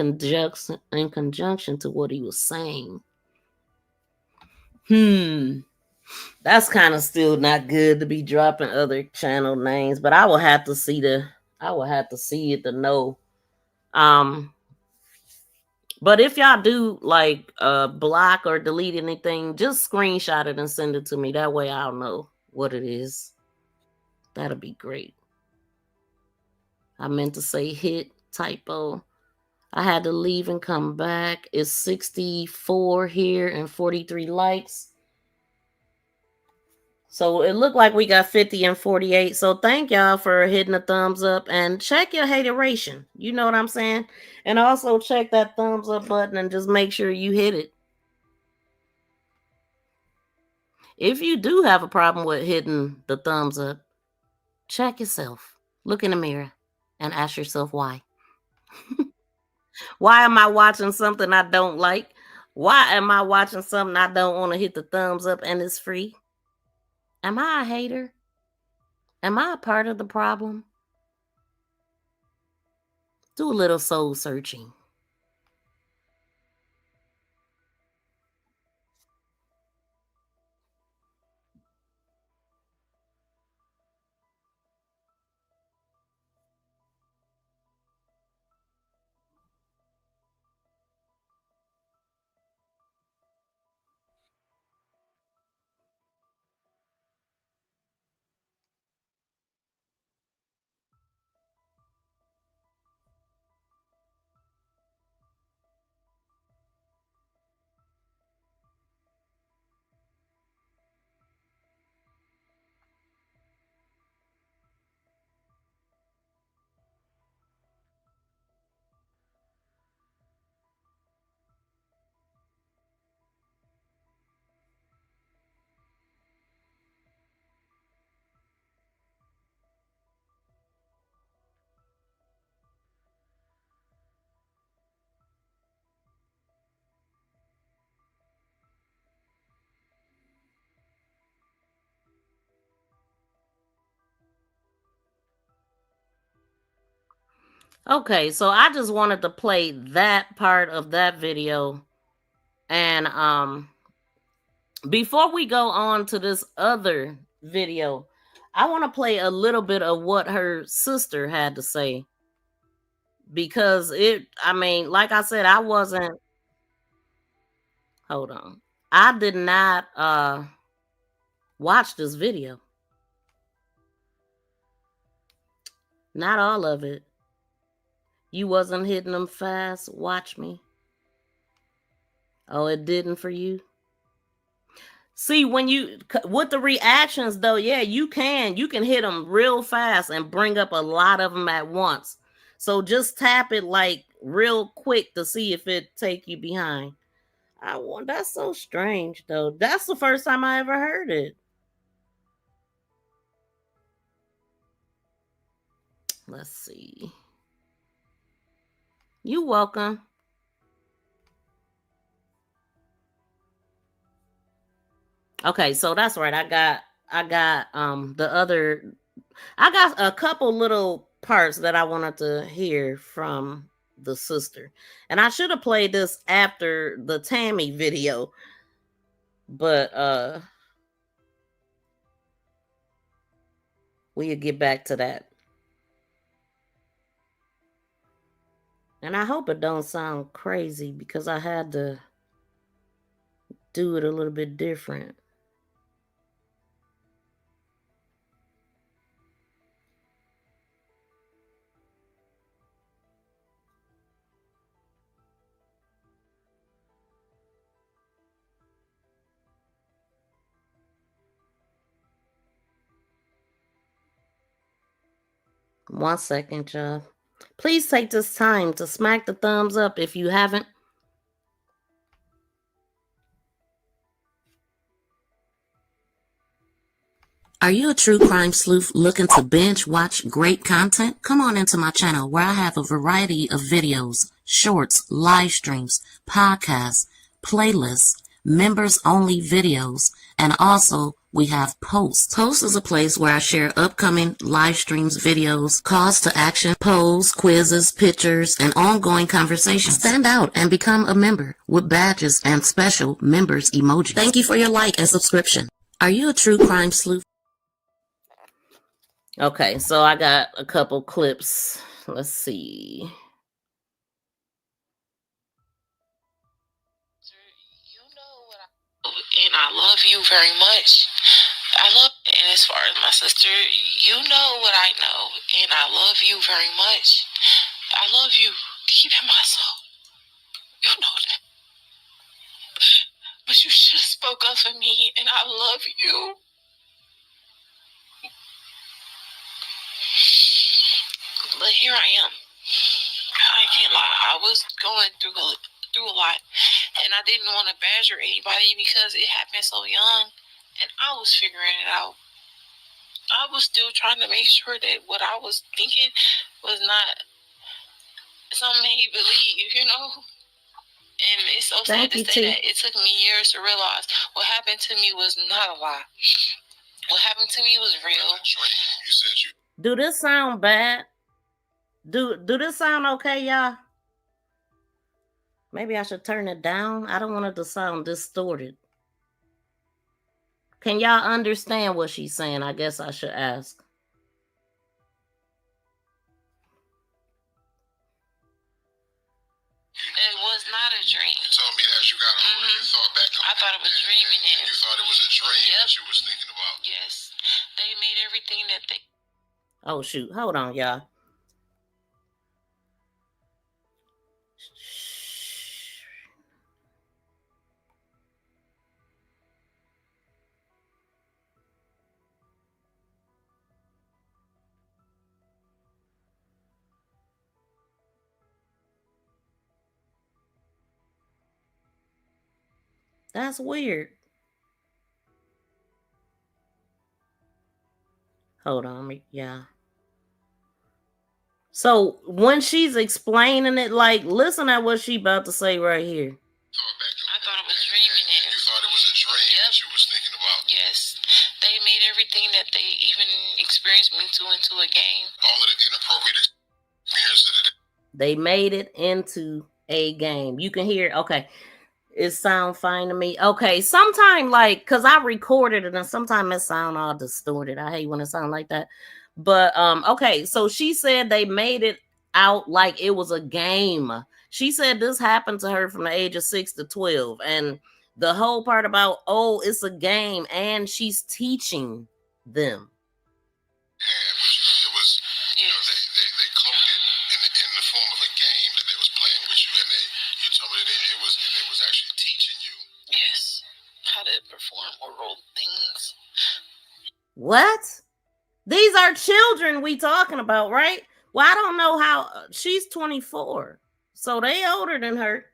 conjunction to what he was saying. That's kind of still not good to be dropping other channel names, but I will have to see it to know. But if y'all do like block or delete anything, just screenshot it and send it to me. That way I'll know what it is. That'll be great. I meant to say hit, typo. I had to leave and come back. It's 64 here and 43 likes. So it looked like we got 50 and 48. So thank y'all for hitting the thumbs up and check your hateration. You know what I'm saying? And also check that thumbs up button and just make sure you hit it. If you do have a problem with hitting the thumbs up, check yourself. Look in the mirror and ask yourself why. Why am I watching something I don't like? Why am I watching something I don't want to hit the thumbs up and it's free? Am I a hater? Am I a part of the problem? Do a little soul searching. Okay, so I just wanted to play that part of that video. And before we go on to this other video, I want to play a little bit of what her sister had to say. Because like I said, hold on. I did not watch this video. Not all of it. You wasn't hitting them fast. Watch me. Oh, it didn't for you? See, when you, with the reactions though, yeah, you can hit them real fast and bring up a lot of them at once. So just tap it like real quick to see if it take you behind. That's so strange though. That's the first time I ever heard it. Let's see. You welcome. Okay, so that's right. I got I got a couple little parts that I wanted to hear from the sister. And I should have played this after the Tammy video. But we'll get back to that. And I hope it don't sound crazy because I had to do it a little bit different. One second, y'all. Please take this time to smack the thumbs up if you haven't. Are you a true crime sleuth looking to binge watch great content? Come on into my channel where I have a variety of videos, shorts, live streams, podcasts, playlists, members only videos, and also we have posts. Posts is a place where I share upcoming live streams, videos, calls to action, polls, quizzes, pictures, and ongoing conversations. Stand out and become a member with badges and special members emojis. Thank you for your like and subscription. Are you a true crime sleuth? Okay, so I got a couple clips. Let's see. And I love you very much. And as far as my sister, you know what I know, and I love you very much. I love you deep in my soul. You know that. But you should have spoke up for me, and I love you. But here I am. I can't lie. I was going through a lot, and I didn't want to badger anybody because it happened so young, and I was figuring it out. I was still trying to make sure that what I was thinking was not something he believed, you know? And it's so sad to say that it took me years to realize what happened to me was not a lie. What happened to me was real. Do this sound bad? Do this sound okay, y'all? Maybe I should turn it down. I don't want it to sound distorted. Can y'all understand what she's saying? I guess I should ask. It was not a dream. You told me that as you got older, you thought back on I thought it was dreaming it. You thought it was a dream that you was thinking about. Yes. They made everything that they... Oh, shoot. Hold on, y'all. That's weird. Hold on, yeah. So when she's explaining it, like, listen at what she about to say right here. I thought it was dreaming it. You thought it was a dream that you was thinking about. Yes. They made everything that they even experienced me into a game. All of the inappropriate experiences. They made it into a game. You can hear, okay. It sound fine to me. Okay, sometime like, because I recorded it and sometimes it sound all distorted. I hate when it sound like that. But okay, so she said they made it out like it was a game. She said this happened to her from the age of 6 to 12. And the whole part about, oh, it's a game, and she's teaching them. Yeah, it was, you know, they cloaked it in the form of a game that they was playing with you, and you told me that it was actually teaching you. Yes, how to perform oral things. What? These are children we talking about, right? Well, I don't know how. She's 24, so they older than her.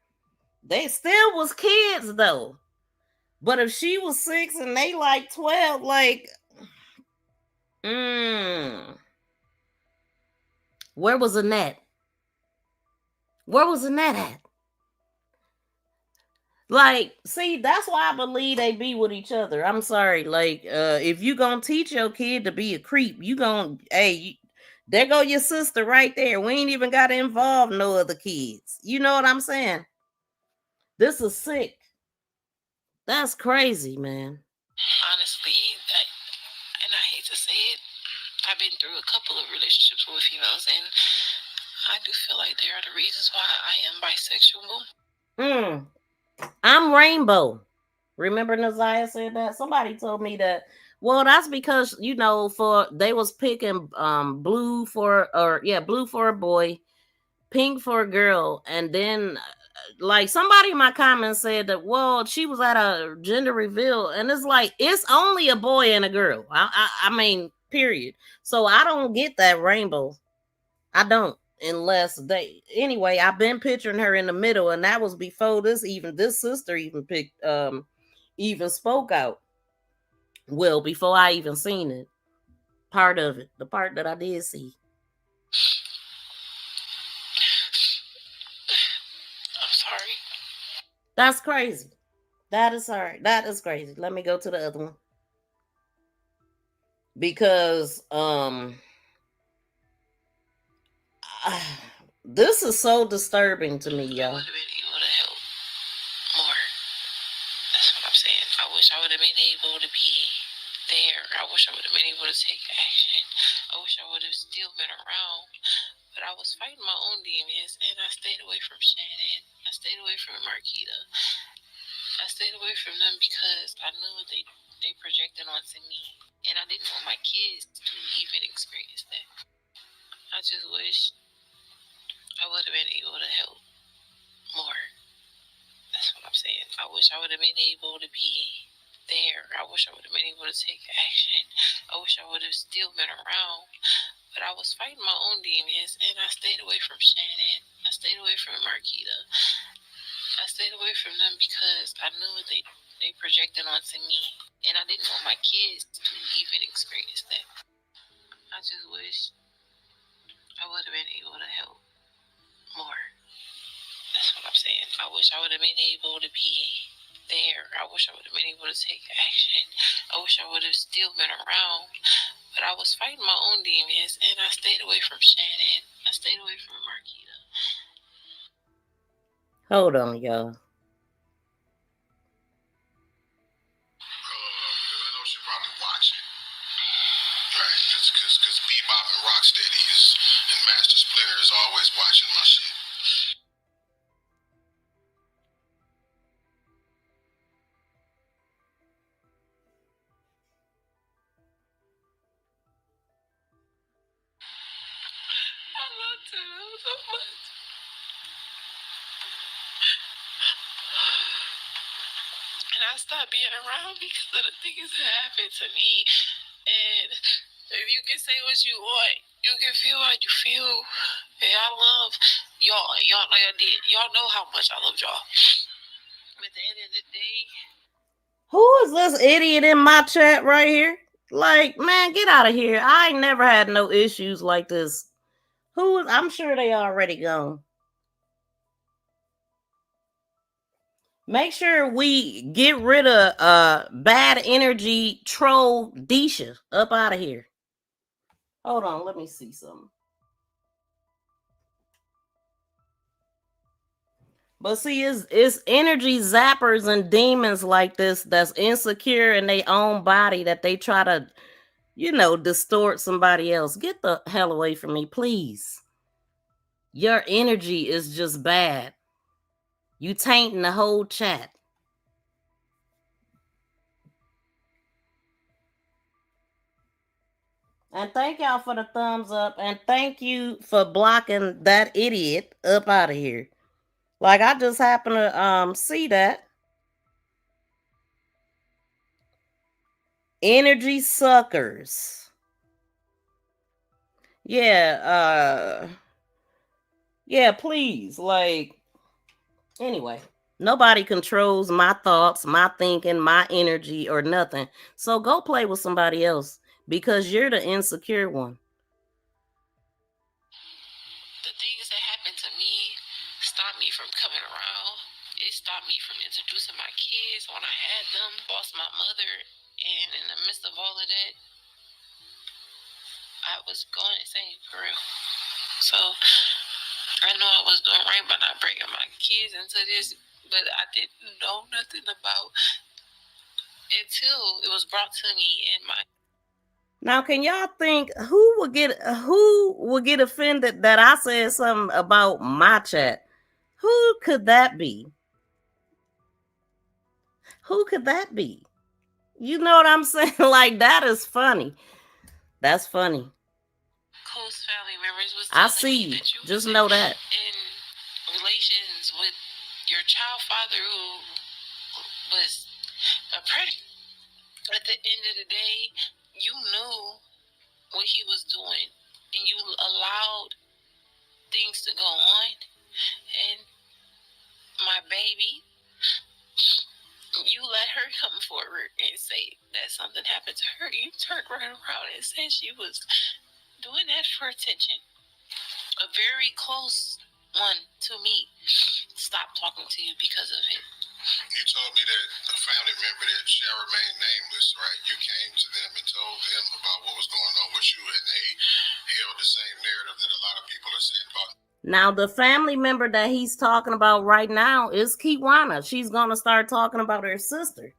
They still was kids though. But if she was 6 and they like 12, like, where was Annette? Where was Annette at? Like, see, that's why I believe they be with each other. I'm sorry. Like, if you gonna teach your kid to be a creep, you gonna, hey, there go your sister right there. We ain't even got to involve no other kids. You know what I'm saying? This is sick. That's crazy, man. Honestly, and I hate to say it, I've been through a couple of relationships with females, and I do feel like they are the reasons why I am bisexual. I'm rainbow. Remember ZIYAH said that? Somebody told me that. Well, that's because, you know, they was picking blue for a boy, pink for a girl, and then like somebody in my comments said that, well, she was at a gender reveal, and it's like it's only a boy and a girl. I mean, period. So I don't get that rainbow. I don't. Unless they, anyway, I've been picturing her in the middle, and that was before this sister even picked even spoke out. Well, before I even seen it, part of it, the part that I did see. I'm sorry. That's crazy. That is sorry. That is crazy. Let me go to the other one. Because this is so disturbing to me, y'all. I would have been able to help more. That's what I'm saying. I wish I would have been able to be there. I wish I would have been able to take action. I wish I would have still been around. But I was fighting my own demons, and I stayed away from Shannon. I stayed away from Marquita. I stayed away from them because I knew they projected onto me, and I didn't want my kids to even experience that. I just wish I would have been able to help more. That's what I'm saying. I wish I would have been able to be there. I wish I would have been able to take action. I wish I would have still been around. But I was fighting my own demons, and I stayed away from Shannon. I stayed away from Marquita. I stayed away from them because I knew they projected onto me, and I didn't want my kids to even experience that. I just wish I would have been able to help more. That's what I'm saying. I wish I would have been able to be there. I wish I would have been able to take action. I wish I would have still been around. But I was fighting my own demons, and I stayed away from Shannon. I stayed away from Marquita. Hold on, y'all. Because I know she's probably watching. Right? Because Bebop and Rocksteady and Master Splinter is always watching my shit. I loved him so much. And I stopped being around because of the things that happened to me. And if you can say what you want, you can feel how you feel. And I love y'all. Y'all like I did. Y'all know how much I love y'all. But at the end of the day, who is this idiot in my chat right here? Like, man, get out of here. I ain't never had no issues like this. Who is, I'm sure they already gone. Make sure we get rid of bad energy troll Disha up out of here. Hold on, let me see something. But see, it's energy zappers and demons like this that's insecure in their own body that they try to, distort somebody else. Get the hell away from me, please. Your energy is just bad. You tainting the whole chat. And thank y'all for the thumbs up. And thank you for blocking that idiot up out of here. Like, I just happened to see that. Energy suckers. Yeah, please. Like, anyway. Nobody controls my thoughts, my thinking, my energy, or nothing. So go play with somebody else because you're the insecure one. the things that happened to me stopped me from coming around. It stopped me from introducing my kids when I had them. Lost my mother, and in the midst of all of that, I was going insane for real. So I know I was doing right by not bringing my kids into this, but I didn't know nothing about until it was brought to me in my. Now, can y'all think who would get offended that I said something about my chat? Who could that be? Who could that be? You know what I'm saying? Like, that is funny. That's funny. Close family members was I telling see me you. that you Just was know that. in relations with your child father who was a predator. At the end of the day, you knew what he was doing, and you allowed things to go on. And my baby, you let her come forward and say that something happened to her. You turned right around and said she was doing that for attention. A very close one to me stopped talking to you because of it. You told me that a family member that shall remain nameless, right? You came to them and told them about what was going on with you, and they held the same narrative that a lot of people are saying about. Now, the family member that he's talking about right now is Kiwana. She's going to start talking about her sister.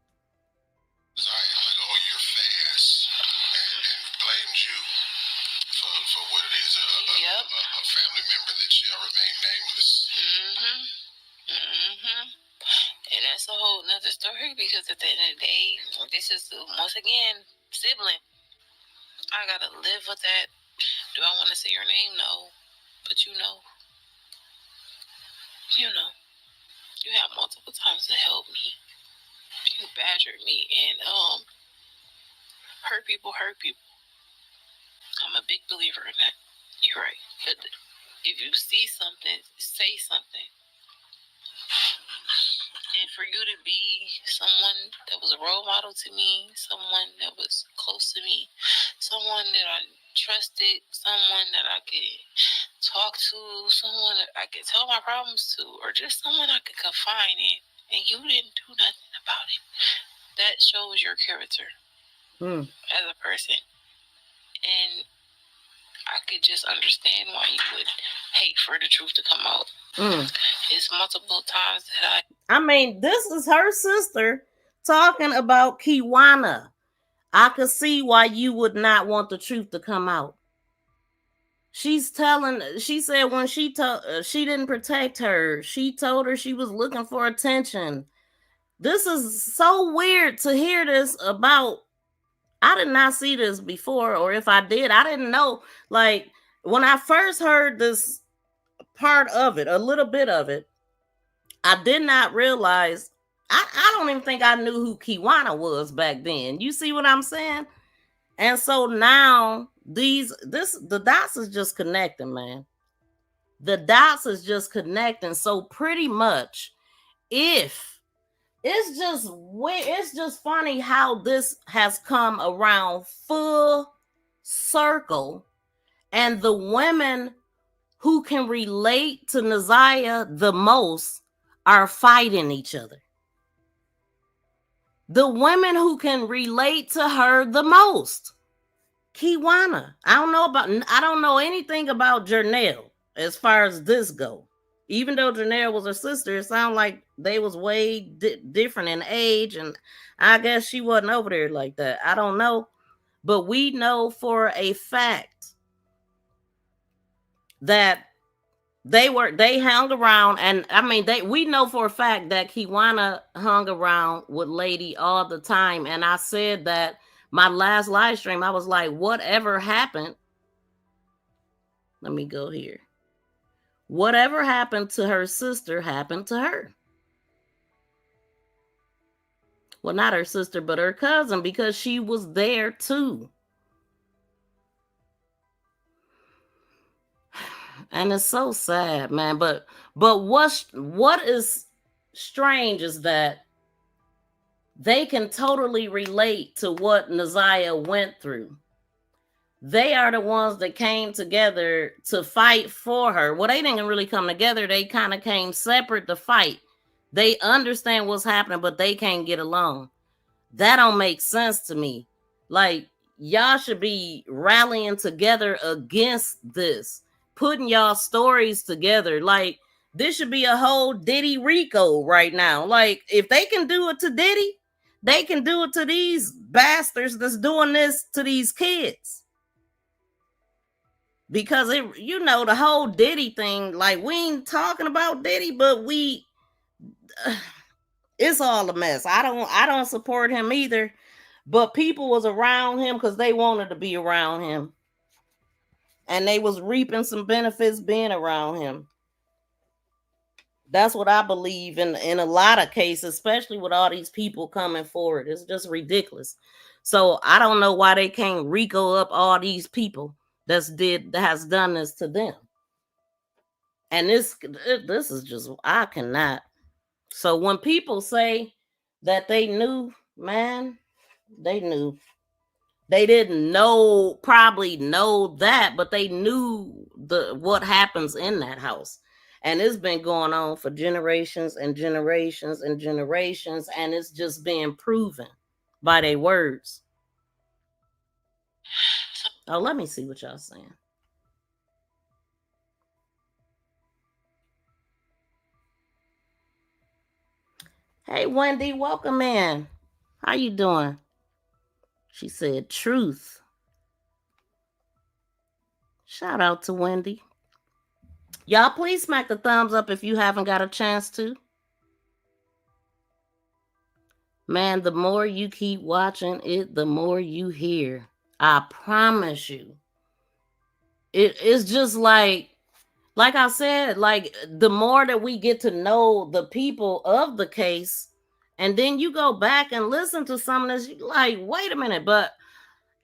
ZIYAH, like, oh, you're fast, and blames you for what it is. A family member that shall remain nameless. And that's a whole nother story, because at the end of the day, this is, once again, sibling. I gotta live with that. Do I want to say your name? No. But you know. You know. You have multiple times to help me. You badgered me, and hurt people hurt people. I'm a big believer in that. You're right. But if you see something, say something. And for you to be someone that was a role model to me, someone that was close to me, someone that I trusted, someone that I could talk to, someone that I could tell my problems to, or just someone I could confide in, and you didn't do nothing about it. That shows your character as a person. And I could just understand why you would hate for the truth to come out. It's multiple times that I mean, this is her sister talking about Kiwana. I could see why you would not want the truth to come out. She said when she didn't protect her, she told her she was looking for attention. This is so weird to hear this about. I did not see this before, or if I did, I didn't know. Like, when I first heard this part of it, a little bit of it, I did not realize, I don't even think I knew who Kiwana was back then. You see what I'm saying? And so now the dots is just connecting, man. The dots is just connecting. So pretty much, if it's just funny how this has come around full circle, and the women who can relate to ZIYAH the most are fighting each other. The women who can relate to her the most. Kiwana. I don't know anything about Janelle as far as this go. Even though Janelle was her sister, it sounded like they was way different in age, and I guess she wasn't over there like that. I don't know. But we know for a fact that they hung around, and I mean we know for a fact that Kiwana hung around with Lady all the time. And I said that my last live stream, I was like, whatever happened, let me go here. Whatever happened to her sister happened to her. Well, not her sister, but her cousin, because she was there too. And it's so sad, man. But what is strange is that they can totally relate to what ZIYAH went through. They are the ones that came together to fight for her. Well, they didn't really come together. They kind of came separate to fight. They understand what's happening, but they can't get along. That don't make sense to me. Like, y'all should be rallying together against this, putting y'all stories together. Like, this should be a whole Diddy Rico right now. Like, if they can do it to Diddy, they can do it to these bastards that's doing this to these kids. Because the whole Diddy thing, like, we ain't talking about Diddy, but it's all a mess. I don't support him either, but people was around him because they wanted to be around him, and they was reaping some benefits being around him. That's what I believe in a lot of cases, especially with all these people coming forward. It's just ridiculous. So I don't know why they can't RICO up all these people that has done this to them. And this is just, I cannot. So when people say that they knew, man, they knew. They didn't probably know that, but they knew what happens in that house. And it's been going on for generations and generations and generations, and it's just being proven by their words. Oh, let me see what y'all saying. Hey, Wendy, welcome in. How you doing? She said truth. Shout out to Wendy. Y'all, please smack the thumbs up if you haven't got a chance to. Man, the more you keep watching it, the more you hear. I promise you. It's just like I said, like the more that we get to know the people of the case, and then you go back and listen to some of this, you're like, wait a minute, but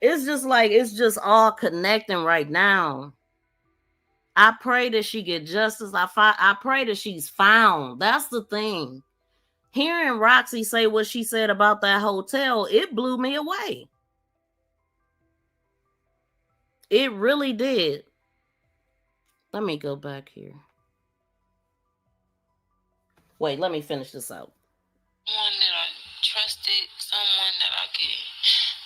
it's just all connecting right now. I pray that she get justice. I pray that she's found. That's the thing. Hearing Roxy say what she said about that hotel, it blew me away. It really did. Let me go back here. Wait, let me finish this out. Someone that I trusted, someone that I could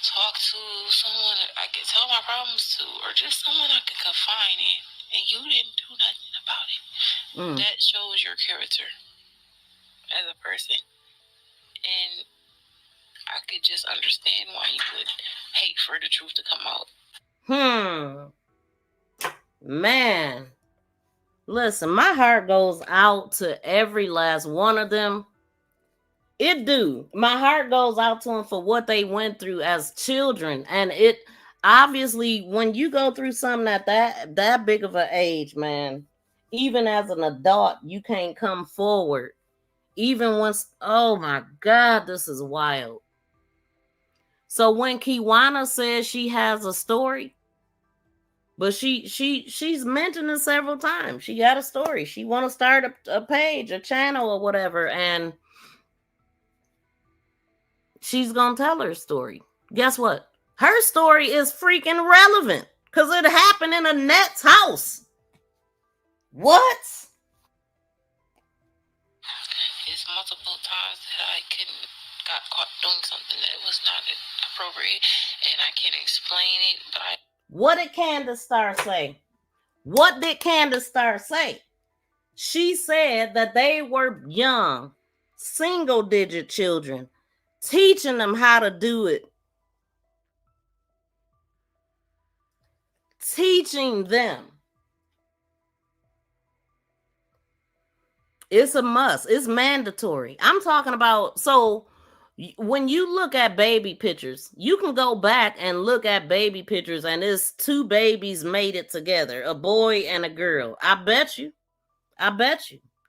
talk to, someone that I could tell my problems to, or just someone I could confide in, and you didn't do nothing about it. That shows your character as a person. And I could just understand why you would hate for the truth to come out. Man. Listen, my heart goes out to every last one of them. It do. My heart goes out to them for what they went through as children. And it obviously, when you go through something at that big of an age, man, even as an adult, you can't come forward. Even once, oh my God, this is wild. So when Kiwana says she has a story, but she's mentioned it several times. She got a story. She want to start a page, a channel, or whatever, and she's gonna tell her story. Guess what? Her story is freaking relevant because it happened in Annette's house. What? It's multiple times that I got caught doing something that was not appropriate, and I can't explain it. But what did Candace Starr say? What did Candace Starr say? She said that they were young, single-digit children, teaching them how to do it. Teaching them. It's a must. It's mandatory. I'm talking about, so when you look at baby pictures, you can go back and look at baby pictures and it's two babies mated together, a boy and a girl. I bet you.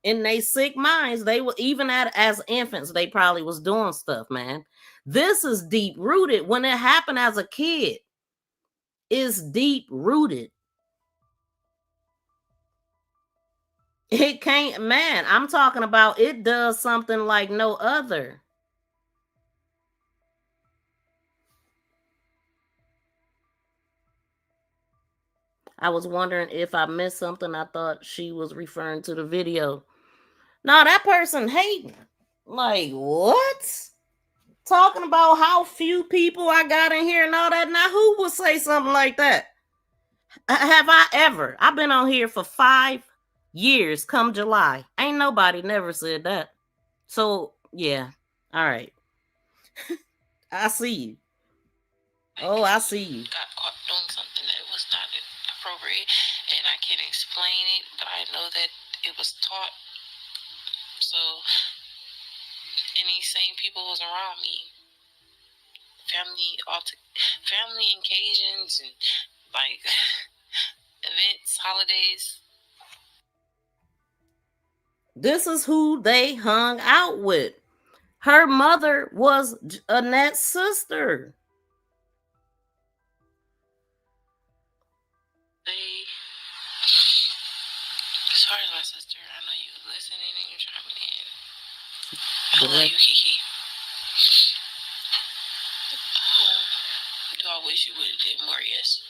In their sick minds, they were, even as infants, they probably was doing stuff, man. This is deep rooted. When it happened as a kid, it's deep rooted. It can't, man, I'm talking about it does something like no other. I was wondering if I missed something. I thought she was referring to the video. No, that person hating. Like, what? Talking about how few people I got in here and all that. Now, who would say something like that? Have I ever? I've been on here for 5 years come July. Ain't nobody never said that. So, yeah. All right. I see you. Oh, I see you. Got caught doing something that was not appropriate, and I can't explain it, but I know that it was taught. So, and these same people was around me. Family occasions and like events, holidays. This is who they hung out with. Her mother was Annette's sister. Sorry, my sister. I know you listening and you're chiming in. I love you, Kiki. Do I wish you would have did more? Yes.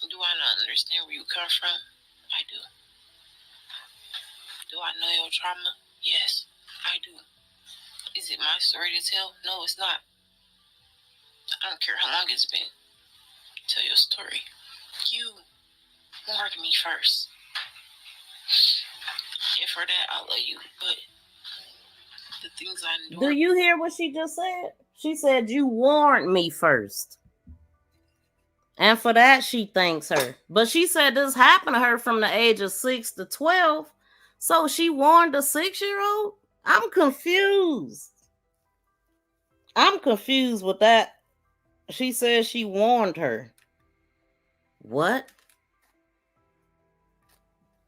Do I not understand where you come from? I do. Do I know your trauma? Yes, I do. Is it my story to tell? No, it's not. I don't care how long it's been. Tell your story. You warned me first. And for that, I love you. But the things I endured. Do you hear what she just said? She said, you warned me first. And for that, she thanks her. But she said this happened to her from the age of 6 to 12. So she warned a 6-year-old? I'm confused. I'm confused with that. She says she warned her. What?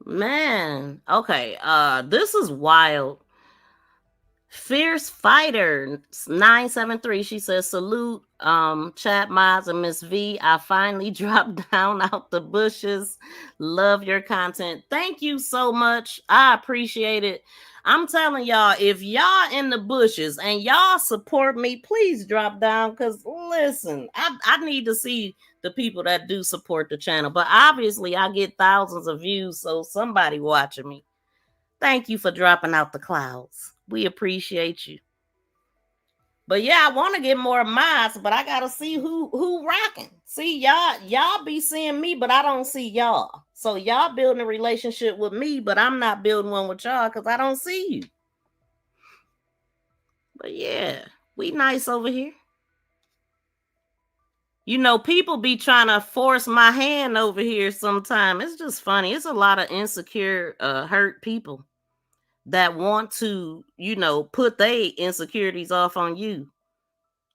Man. Okay. This is wild. Fierce Fighter 973. She says, salute, chat mods and Miss V. I finally dropped down out the bushes. Love your content. Thank you so much. I appreciate it. I'm telling y'all, if y'all in the bushes and y'all support me, please drop down. Because listen, I need to see the people that do support the channel. But obviously I get thousands of views, so somebody watching me. Thank you for dropping out the clouds. We appreciate you. But yeah, I want to get more mods, but I gotta see who rocking. See, y'all be seeing me, but I don't see y'all. So y'all building a relationship with me, but I'm not building one with y'all because I don't see you. But yeah, we nice over here. You know, people be trying to force my hand over here sometime. It's just funny. It's a lot of insecure, hurt people that want to, you know, put their insecurities off on you.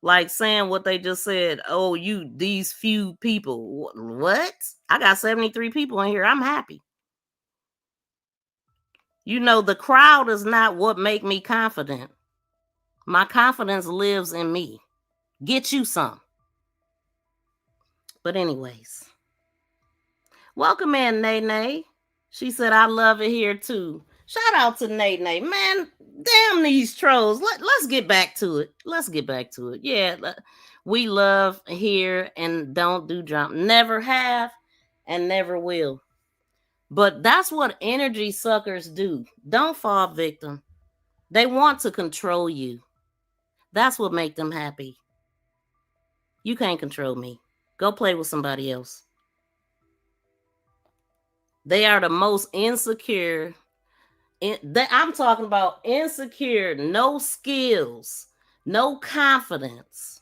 Like saying what they just said. Oh, you, these few people. What? I got 73 people in here. I'm happy. You know, the crowd is not what make me confident. My confidence lives in me. Get you some. But anyways. Welcome in, Nene. She said, I love it here too. Shout out to Nene. Man, damn these trolls. Let's get back to it. Let's get back to it. Yeah, we love here and don't do drama. Never have and never will. But that's what energy suckers do. Don't fall victim. They want to control you. That's what make them happy. You can't control me. Go play with somebody else. They are the most insecure. I'm talking about insecure, no skills, no confidence.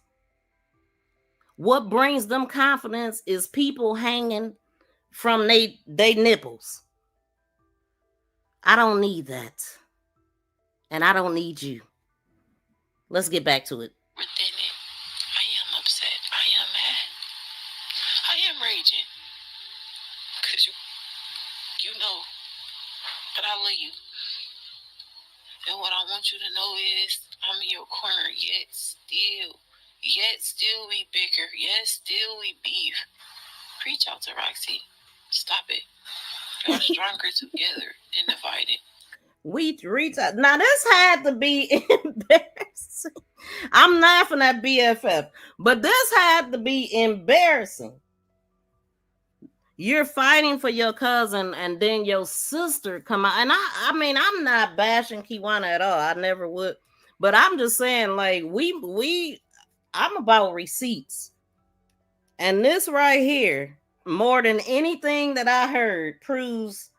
What brings them confidence is people hanging from they nipples. I don't need that. And I don't need you. Let's get back to it. Within it, I am upset. I am mad. I am raging. Because you know that I love you. And what I want you to know is I'm in your corner, yet still we bicker, yet still we beef. Reach out to Roxy. Stop it. Y'all stronger together than divided. We reach out. Now this had to be embarrassing. I'm laughing at BFF, but this had to be embarrassing. You're fighting for your cousin, and then your sister come out. And I mean, I'm not bashing Kiwana at all. I never would. But I'm just saying, like, I'm about receipts. And this right here, more than anything that I heard, proves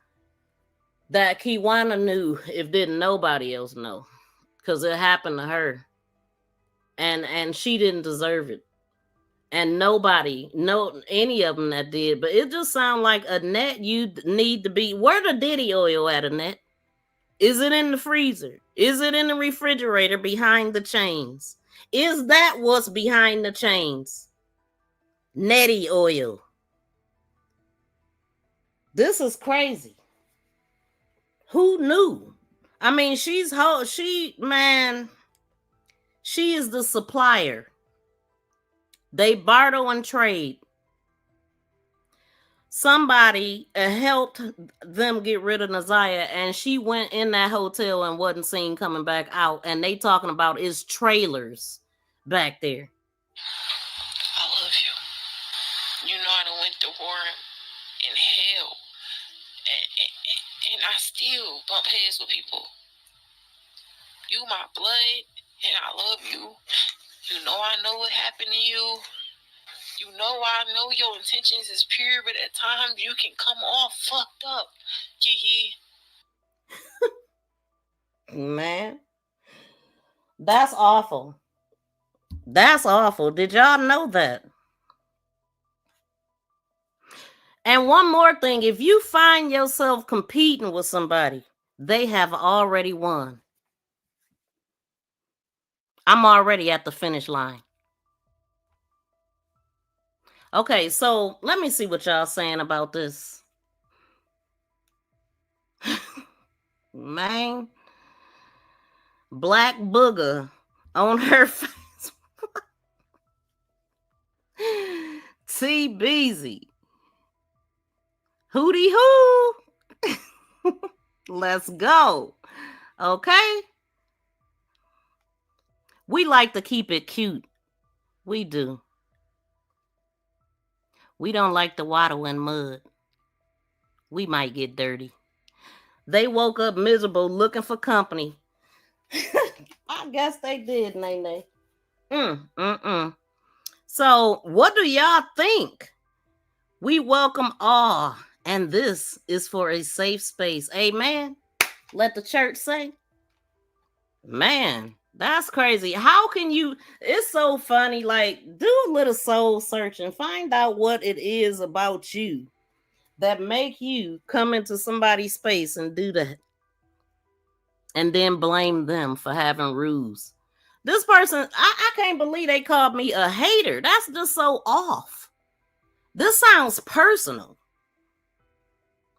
that Kiwana knew if didn't nobody else know. Because it happened to her. And she didn't deserve it. And nobody, any of them that did. But it just sounds like, Annette, you need to be, where the Diddy oil at, Annette? Is it in the freezer? Is it in the refrigerator behind the chains? Is that what's behind the chains? Nettie oil. This is crazy. Who knew? I mean, she is the supplier. They barter and trade. somebody helped them get rid of ZIYAH, and she went in that hotel and wasn't seen coming back out. And they talking about is trailers back there. I love you. You know I done went to war in hell. And I still bump heads with people. You my blood, and I love you. You know I know what happened to you. You know I know your intentions is pure, but at times you can come off fucked up. Man, that's awful. That's awful. Did y'all know that? And one more thing, if you find yourself competing with somebody, they have already won. I'm already at the finish line. Okay, so let me see what y'all saying about this. Man, Black Booger on her face. T Beezy. Hootie hoo. Let's go. Okay. We like to keep it cute. We do. We don't like to waddle in mud. We might get dirty. They woke up miserable looking for company. I guess they did, Nene. So, what do y'all think? We welcome all, and this is for a safe space. Amen. Let the church say. Man, that's crazy. How can you? It's so funny. Like, do a little soul search and find out what it is about you that make you come into somebody's space and do that, and then blame them for having rules. This person, I can't believe they called me a hater. That's just so off. This sounds personal.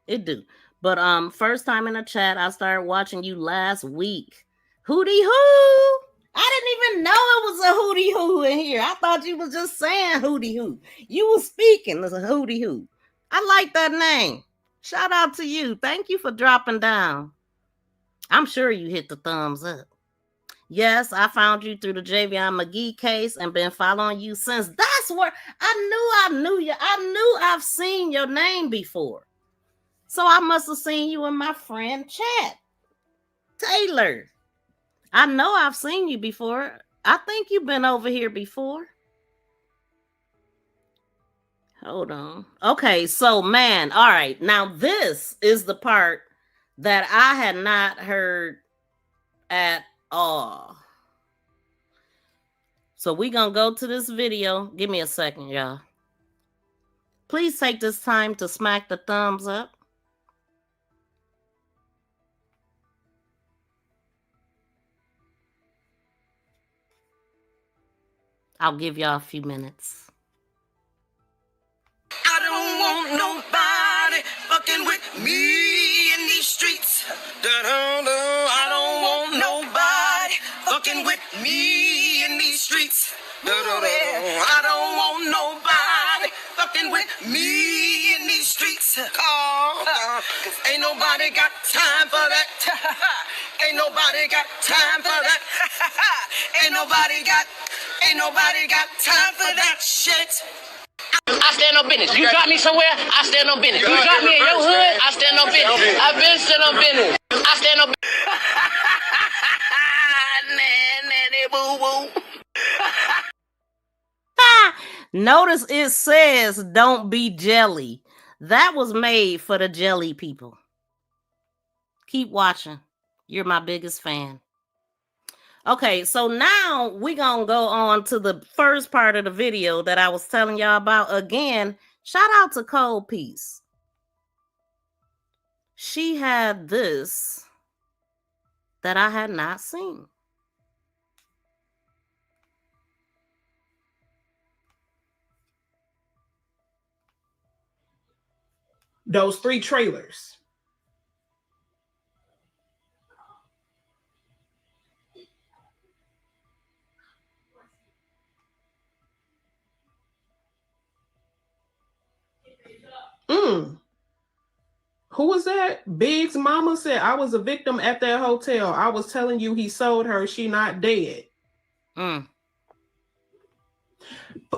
It do. But first time in the chat, I started watching you last week. Hootie hoo! I didn't even know it was a hootie hoo in here. I thought you was just saying hootie hoo. You was speaking as a hootie hoo. I like that name. Shout out to you. Thank you for dropping down. I'm sure you hit the thumbs up. Yes, I found you through the Javion McGee case and been following you since. That's where I knew you. I knew I've seen your name before. So I must have seen you in my friend chat. Taylor. I know I've seen you before. I think you've been over here before. Hold on. Okay, so man, all right. Now this is the part that I had not heard at all. So we're going to go to this video. Give me a second, y'all. Please take this time to smack the thumbs up. I'll give y'all a few minutes. I don't want nobody fucking with me in these streets. I don't want nobody fucking with me in these streets. I don't want nobody fucking with me in these streets. Cause ain't nobody got time for that. Ain't nobody got time for that. Ain't nobody got time for that shit. I stand on business. You drop me somewhere, I stand on business. You drop me in your hood, I stand on business. I've been stand on business. I stand on business. Boo-boo. Notice it says don't be jelly. That was made for the jelly people. Keep watching. You're my biggest fan. Okay, so now we're going to go on to the first part of the video that I was telling y'all about. Again, shout out to Cold Peace. She had this that I had not seen. Those 3 trailers. Who was that? Big's mama said, I was a victim at that hotel. I was telling you he sold her. She not dead.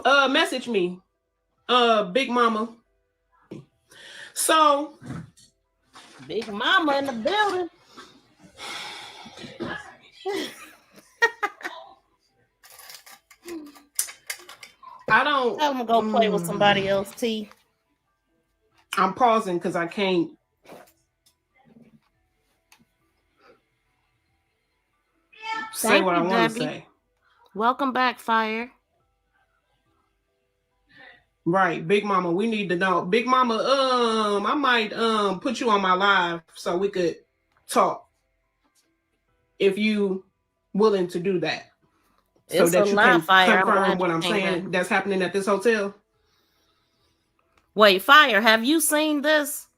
Message me. Big mama. So Big mama in the building. I don't. I'm gonna go play with somebody else, T. I'm pausing because I can't. Say what I want to say. Welcome back, Fire. Right, Big Mama, we need to know. Big Mama, I might put you on my live so we could talk if you willing to do that. So it's that you can Fire. confirm what I'm saying that's happening at this hotel. Wait, Fire, have you seen this?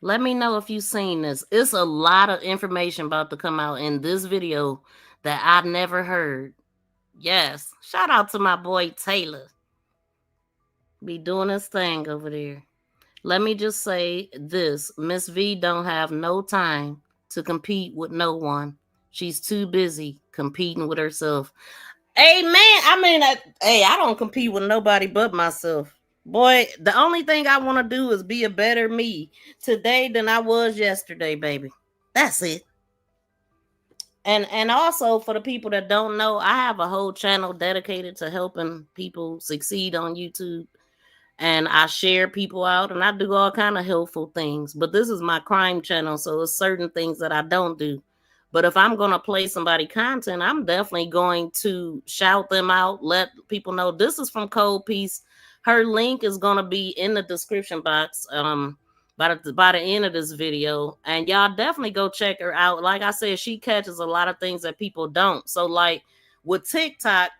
Let me know if you've seen this. It's a lot of information about to come out in this video that I've never heard. Yes. Shout out to my boy Taylor. Be doing his thing over there. Let me just say this. Miss V don't have no time to compete with no one. She's too busy competing with herself. Amen. I mean, I don't compete with nobody but myself. Boy, the only thing I want to do is be a better me today than I was yesterday, baby. That's it. And also, for the people that don't know, I have a whole channel dedicated to helping people succeed on YouTube. And I share people out and I do all kind of helpful things. But this is my crime channel, so it's certain things that I don't do. But if I'm going to play somebody content, I'm definitely going to shout them out, let people know this is from Cold Peace. Her link is going to be in the description box by the end of this video. And y'all definitely go check her out. Like I said, she catches a lot of things that people don't. So like with TikTok,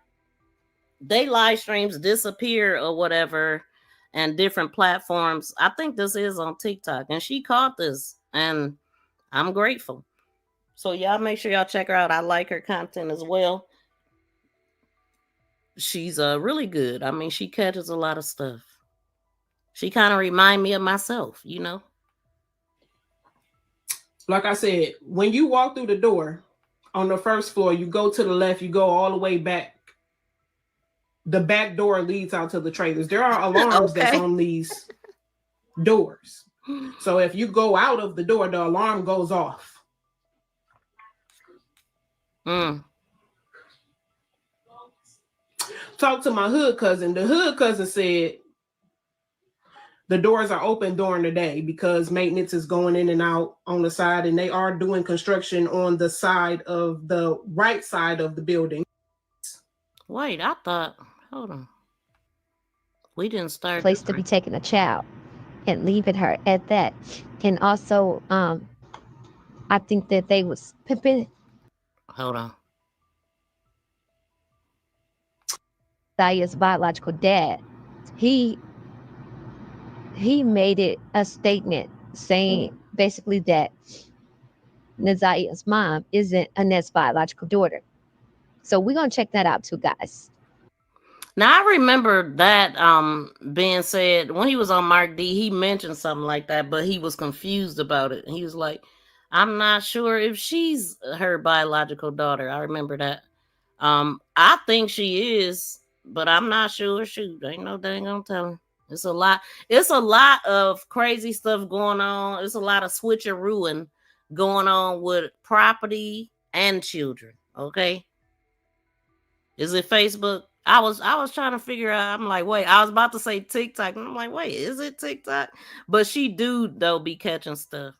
they live streams disappear or whatever and different platforms. I think this is on TikTok. And she caught this. And I'm grateful. So y'all make sure y'all check her out. I like her content as well. She's really good. I mean, she catches a lot of stuff. She kind of remind me of myself, you know? Like I said, when you walk through the door on the first floor, you go to the left, you go all the way back. The back door leads out to the trailers. There are alarms that's on these doors. So if you go out of the door, the alarm goes off. Talk to my hood cousin. The hood cousin said the doors are open during the day because maintenance is going in and out on the side, and they are doing construction on the side of the right side of the building. Wait, I thought, hold on. We didn't start. Place to be taking a child and leaving her at that. And also, I think that they was pimping. Hold on. ZIYAH's biological dad. He made it a statement saying basically that ZIYAH's mom isn't Annette's biological daughter. So we're gonna check that out too, guys. Now I remember that being said when he was on Mark D, he mentioned something like that, but he was confused about it. He was like, I'm not sure if she's her biological daughter. I remember that. I think she is, but I'm not sure. Shoot, ain't no dang gonna tell him. It's a lot of crazy stuff going on. It's a lot of switcherooing going on with property and children. Okay. Is it Facebook? I was trying to figure out. I'm like, wait, I was about to say TikTok. And I'm like, wait, is it TikTok? But she do though be catching stuff.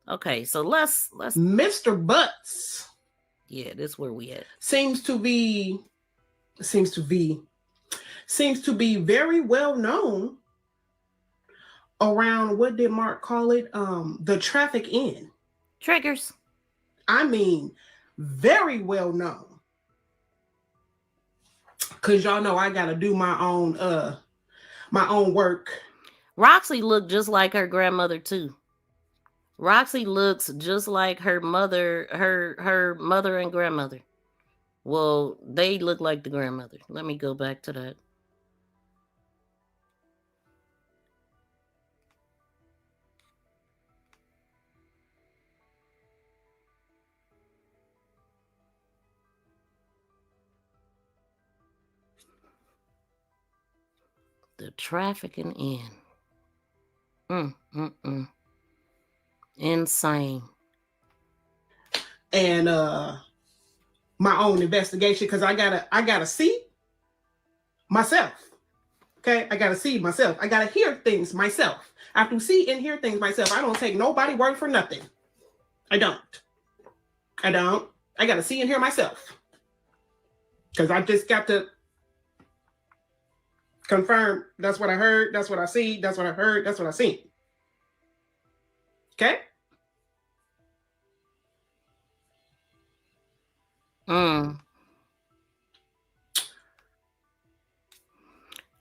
Okay, so let's Mr. Butts. Yeah, this is where we at. Seems to be very well known around, what did Mark call it? The Trafficking. Triggers. I mean, very well known. Cause y'all know I gotta do my own work. Roxy looked just like her grandmother too. Roxy looks just like her mother and grandmother. Well, they look like the grandmother. Let me go back to that. The trafficking in. Insane. And my own investigation, because I gotta see myself. Okay, I gotta see myself. I gotta hear things myself. I have to see and hear things myself. I don't take nobody word for nothing. I don't. I gotta see and hear myself. Because I just got to confirm that's what I heard, that's what I see, that's what I heard, that's what I seen. Okay?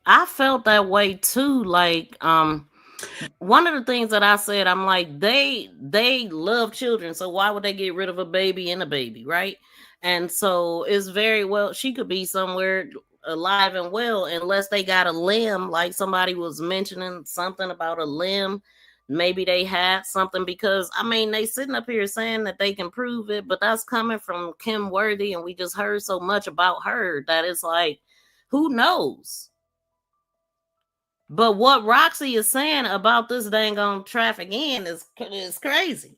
I felt that way too. Like, one of the things that I said, I'm like, they love children, so why would they get rid of a baby and a baby, right? And so it's very well, she could be somewhere alive and well, unless they got a limb, like somebody was mentioning something about a limb. Maybe they had something, because I mean, they sitting up here saying that they can prove it, but that's coming from Kim Worthy, and we just heard so much about her that it's like, who knows? But what Roxy is saying about this dang on trafficking is crazy.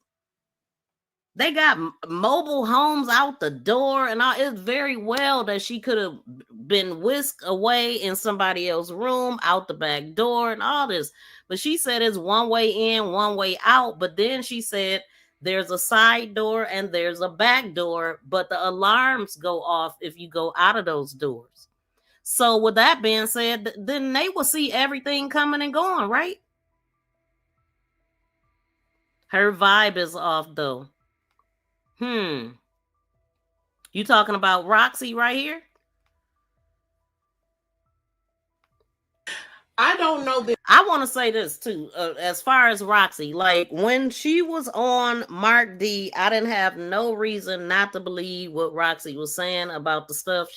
They got mobile homes out the door, and all. It's very well that she could have been whisked away in somebody else's room, out the back door, and all this. But she said it's one way in, one way out. But then she said there's a side door and there's a back door, but the alarms go off if you go out of those doors. So with that being said, then they will see everything coming and going, right? Her vibe is off though. You talking about Roxy right here? I don't know this. I want to say this too, as far as Roxy, like when she was on Mark D, I didn't have no reason not to believe what Roxy was saying about the stuff.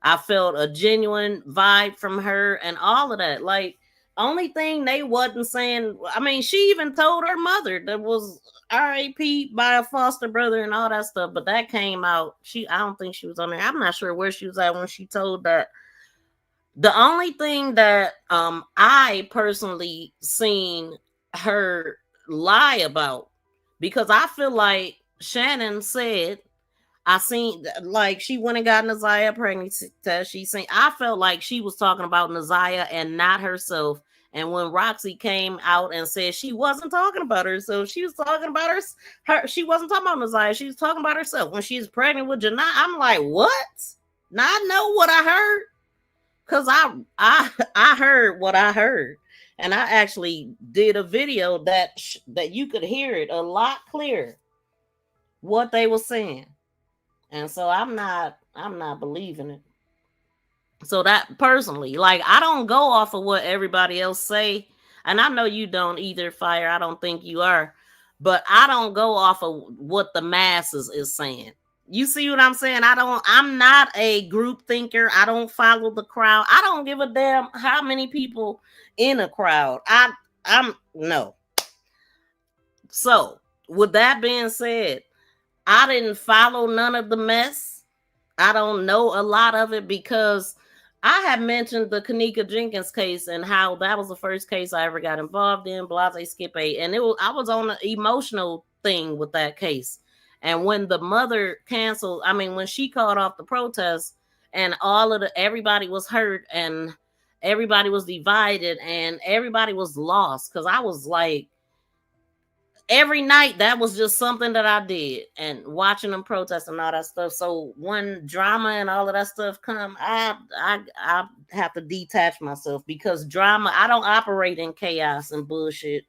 I felt a genuine vibe from her and all of that. Like, only thing they wasn't saying, I mean, she even told her mother that was RAP by a foster brother and all that stuff, but that came out. I don't think she was on there. I'm not sure where she was at when she told that. The only thing that I personally seen her lie about, because I feel like Shannon said, I seen, like, she went and got Neziah pregnancy test. I felt like she was talking about Neziah and not herself. And when Roxy came out and said she wasn't talking about herself, she was talking about her. She wasn't talking about Neziah. She was talking about herself when she was pregnant with Janai. I'm like, what? Now I know what I heard, because I heard what I heard, and I actually did a video that you could hear it a lot clearer what they were saying. And so I'm not believing it. So that personally, like, I don't go off of what everybody else say. And I know you don't either, Fire. I don't think you are. But I don't go off of what the masses is saying. You see what I'm saying? I'm not a group thinker. I don't follow the crowd. I don't give a damn how many people in a crowd. I'm no. So with that being said, I didn't follow none of the mess. I don't know a lot of it, because I had mentioned the Kanika Jenkins case and how that was the first case I ever got involved in, Blase Skip A. And I was on an emotional thing with that case. And when the mother canceled, when she called off the protest and everybody was hurt and everybody was divided and everybody was lost, because I was like, every night that was just something that I did, and watching them protest and all that stuff. So when drama and all of that stuff come, I have to detach myself, because drama, I don't operate in chaos and bullshit.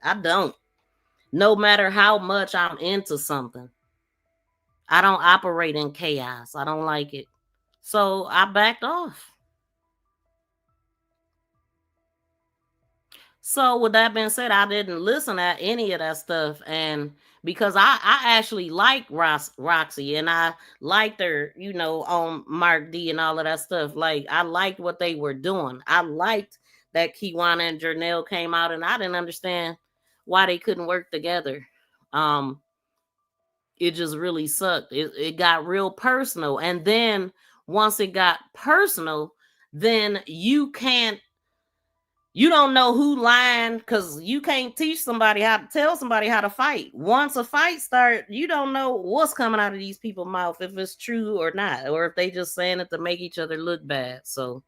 I don't. No matter how much I'm into something, I don't operate in chaos. I don't like it. So I backed off. So with that being said, I didn't listen to any of that stuff, and because I actually like Roxy, and I liked her, on Mark D and all of that stuff. Like, I liked what they were doing. I liked that Kiwana and Jernell came out, and I didn't understand why they couldn't work together. It just really sucked. It got real personal, and then once it got personal, then you can't You don't know who lying because you can't teach somebody how to tell somebody how to fight. Once a fight start, you don't know what's coming out of these people's mouth, if it's true or not, or if they just saying it to make each other look bad. So,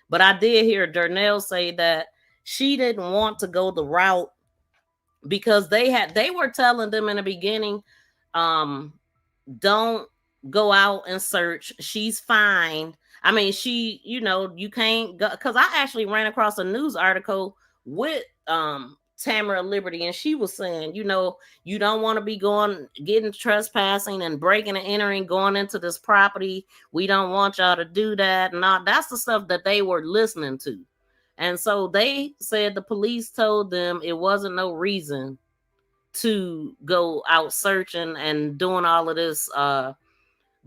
but I did hear Darnell say that she didn't want to go the route because they were telling them in the beginning, don't go out and search. She's fine. I mean, she, you can't go, because I actually ran across a news article with Tamara Liberty, and she was saying, you don't want to be getting trespassing and breaking and entering, going into this property. We don't want y'all to do that. And all that's the stuff that they were listening to. And so they said the police told them it wasn't no reason to go out searching and doing all of this,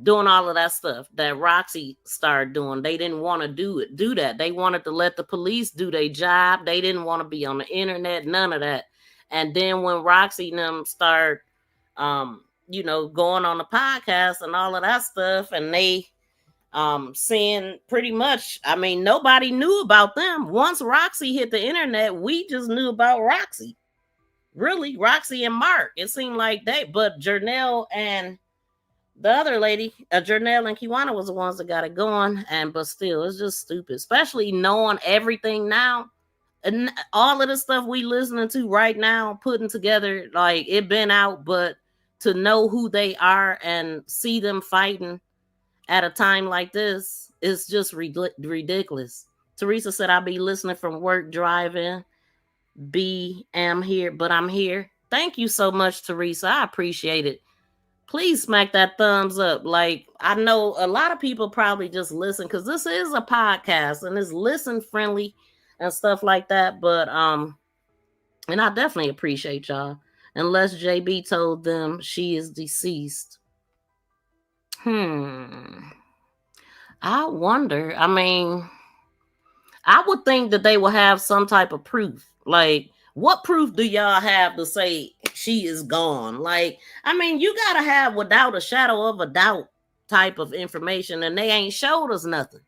doing all of that stuff that Roxy started doing. They didn't want to do that. They wanted to let the police do their job. They didn't want to be on the internet, none of that. And then when Roxy and them start, going on the podcast and all of that stuff, and they seeing pretty much, I mean, nobody knew about them. Once Roxy hit the internet, we just knew about Roxy. Really, Roxy and Mark. It seemed like but Jernell and the other lady, Jernell and Kiwana was the ones that got it going. But still, it's just stupid, especially knowing everything now. And all of the stuff we listening to right now, putting together, like it been out, but to know who they are and see them fighting at a time like this is just ridiculous. Teresa said, I'll be listening from work, driving. I'm here, but I'm here. Thank you so much, Teresa. I appreciate it. Please smack that thumbs up. Like, I know a lot of people probably just listen because this is a podcast and it's listen friendly and stuff like that. But and I definitely appreciate y'all. Unless JB told them she is deceased. I wonder. I mean, I would think that they will have some type of proof. Like, what proof do y'all have to say she is gone? Like, I mean, you gotta have without a shadow of a doubt type of information, and they ain't showed us nothing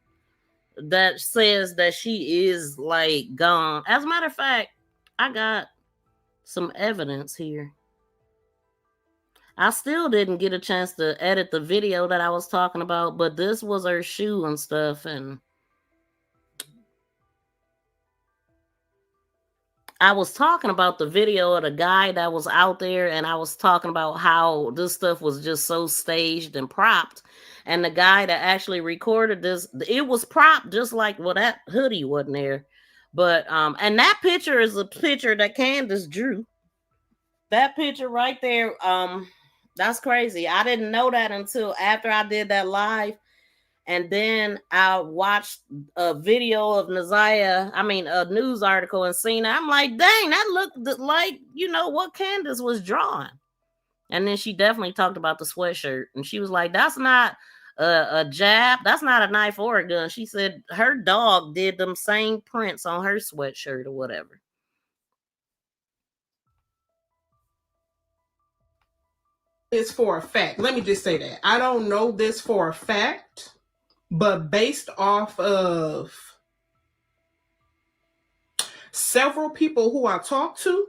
that says that she is like gone. As a matter of fact, I got some evidence here. I still didn't get a chance to edit the video that I was talking about, but this was her shoe and stuff, and I was talking about the video of the guy that was out there, and I was talking about how this stuff was just so staged and propped. And the guy that actually recorded this, it was propped just like, well, that hoodie wasn't there. But, and that picture is a picture that Candace drew. That picture right there, that's crazy. I didn't know that until after I did that live. And then I watched a video of ZIYAH, a news article, and seen it. I'm like, dang, that looked like, what Candace was drawing. And then she definitely talked about the sweatshirt. And she was like, that's not a jab. That's not a knife or a gun. She said her dog did them same prints on her sweatshirt or whatever. It's for a fact. Let me just say that. I don't know this for a fact. But based off of several people who I talked to,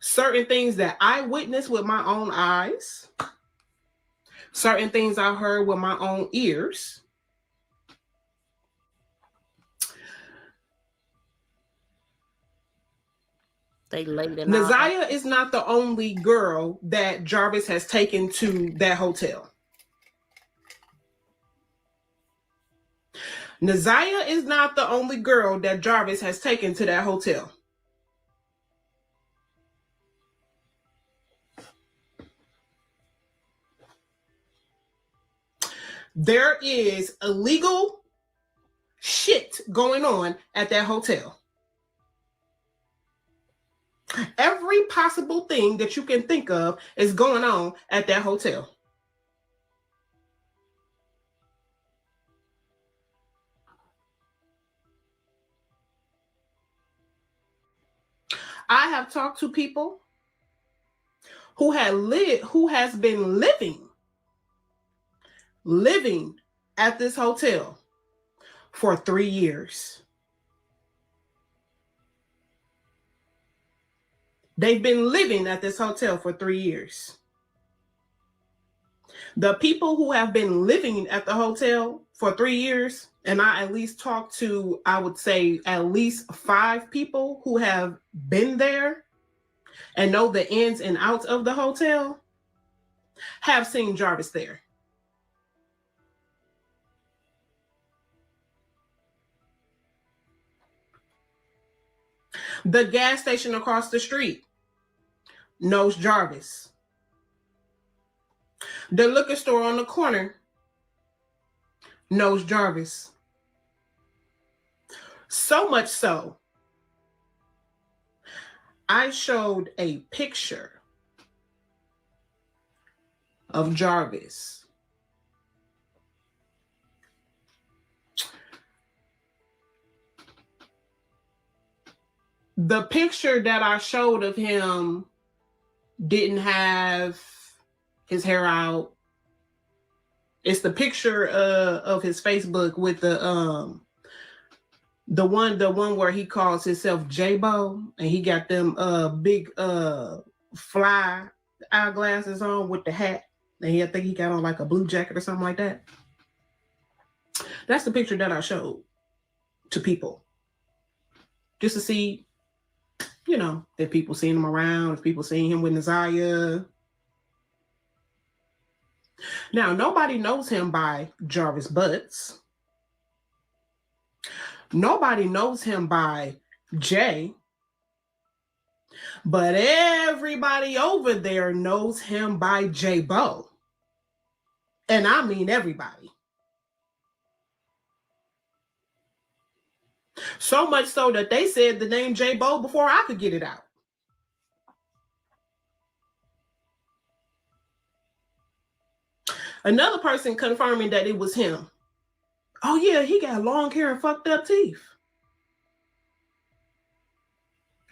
certain things that I witnessed with my own eyes, certain things I heard with my own ears, they laid it out. ZIYAH is not the only girl that Jarvis has taken to that hotel. ZIYAH is not the only girl that Jarvis has taken to that hotel. There is illegal shit going on at that hotel. Every possible thing that you can think of is going on at that hotel. I have talked to people who has been living at this hotel for 3 years. They've been living at this hotel for 3 years. The people who have been living at the hotel for 3 years, and I at least talked to, I would say, at least 5 people who have been there and know the ins and outs of the hotel, have seen Jarvis there. The gas station across the street knows Jarvis. The liquor store on the corner knows Jarvis. So much so, I showed a picture of Jarvis. The picture that I showed of him didn't have his hair out. It's the picture of his Facebook with the one where he calls himself J-Bo, and he got them big fly eyeglasses on with the hat, and I think he got on like a blue jacket or something like that. That's the picture that I showed to people, just to see, you know, if people seen him around, if people seen him with ZIYAH. Now, nobody knows him by Jarvis Butts. Nobody knows him by Jay. But everybody over there knows him by J-Bo. And I mean everybody. So much so that they said the name J-Bo before I could get it out. Another person confirming that it was him. Oh yeah, he got long hair and fucked up teeth.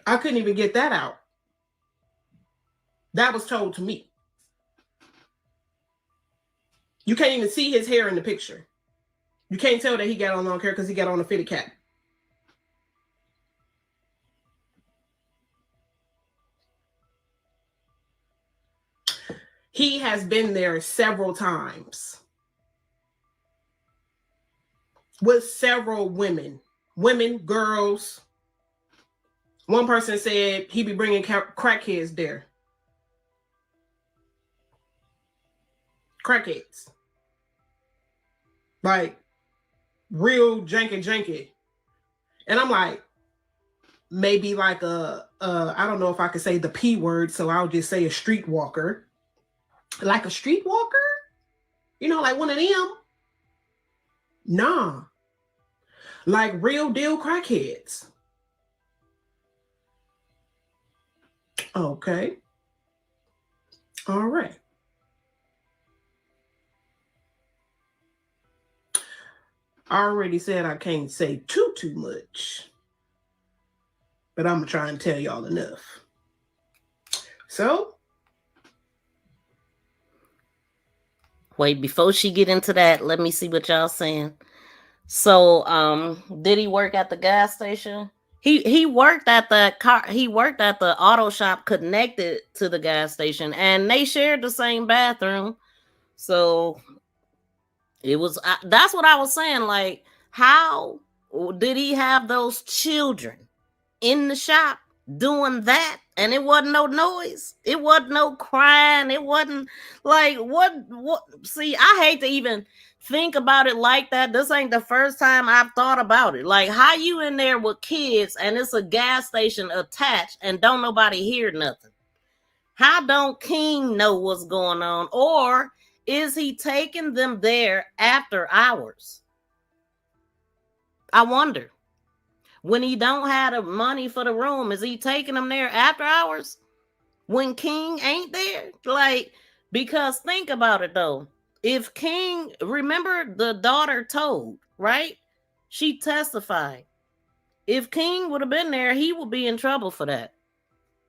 I couldn't even get that out. That was told to me. You can't even see his hair in the picture. You can't tell that he got on long hair because he got on a fitted cap. He has been there several times with several women, girls. One person said he be bringing crackheads there. Crackheads. Like real janky. And I'm like, maybe like I don't know if I could say the P word, so I'll just say a streetwalker. Like a streetwalker? You know, like one of them? Nah. Like real deal crackheads. Okay. All right. I already said I can't say too much. But I'm going to try and tell y'all enough. So, wait, before she get into that, let me see what y'all saying. So, did he work at the gas station? He worked at the auto shop connected to the gas station, and they shared the same bathroom. So it was that's what I was saying. Like, how did he have those children in the shop doing that? And it wasn't no noise. It wasn't no crying. It wasn't like what see, I hate to even think about it like that. This ain't the first time I've thought about it. Like, how you in there with kids and it's a gas station attached and don't nobody hear nothing? How don't King know what's going on? Or is he taking them there after hours? I wonder. When he don't have the money for the room, is he taking them there after hours? When King ain't there? Like, because think about it though. If King, remember the daughter told, right? She testified. If King would have been there, he would be in trouble for that.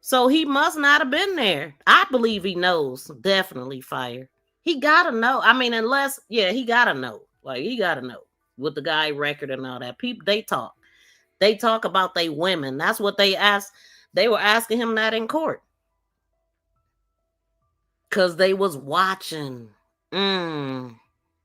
So he must not have been there. I believe he knows. Definitely fire. He gotta know. I mean, unless, yeah, he gotta know. Like, he got to know with the guy record and all that. People, they talk. They talk about they women. That's what they asked. They were asking him that in court. Because they was watching.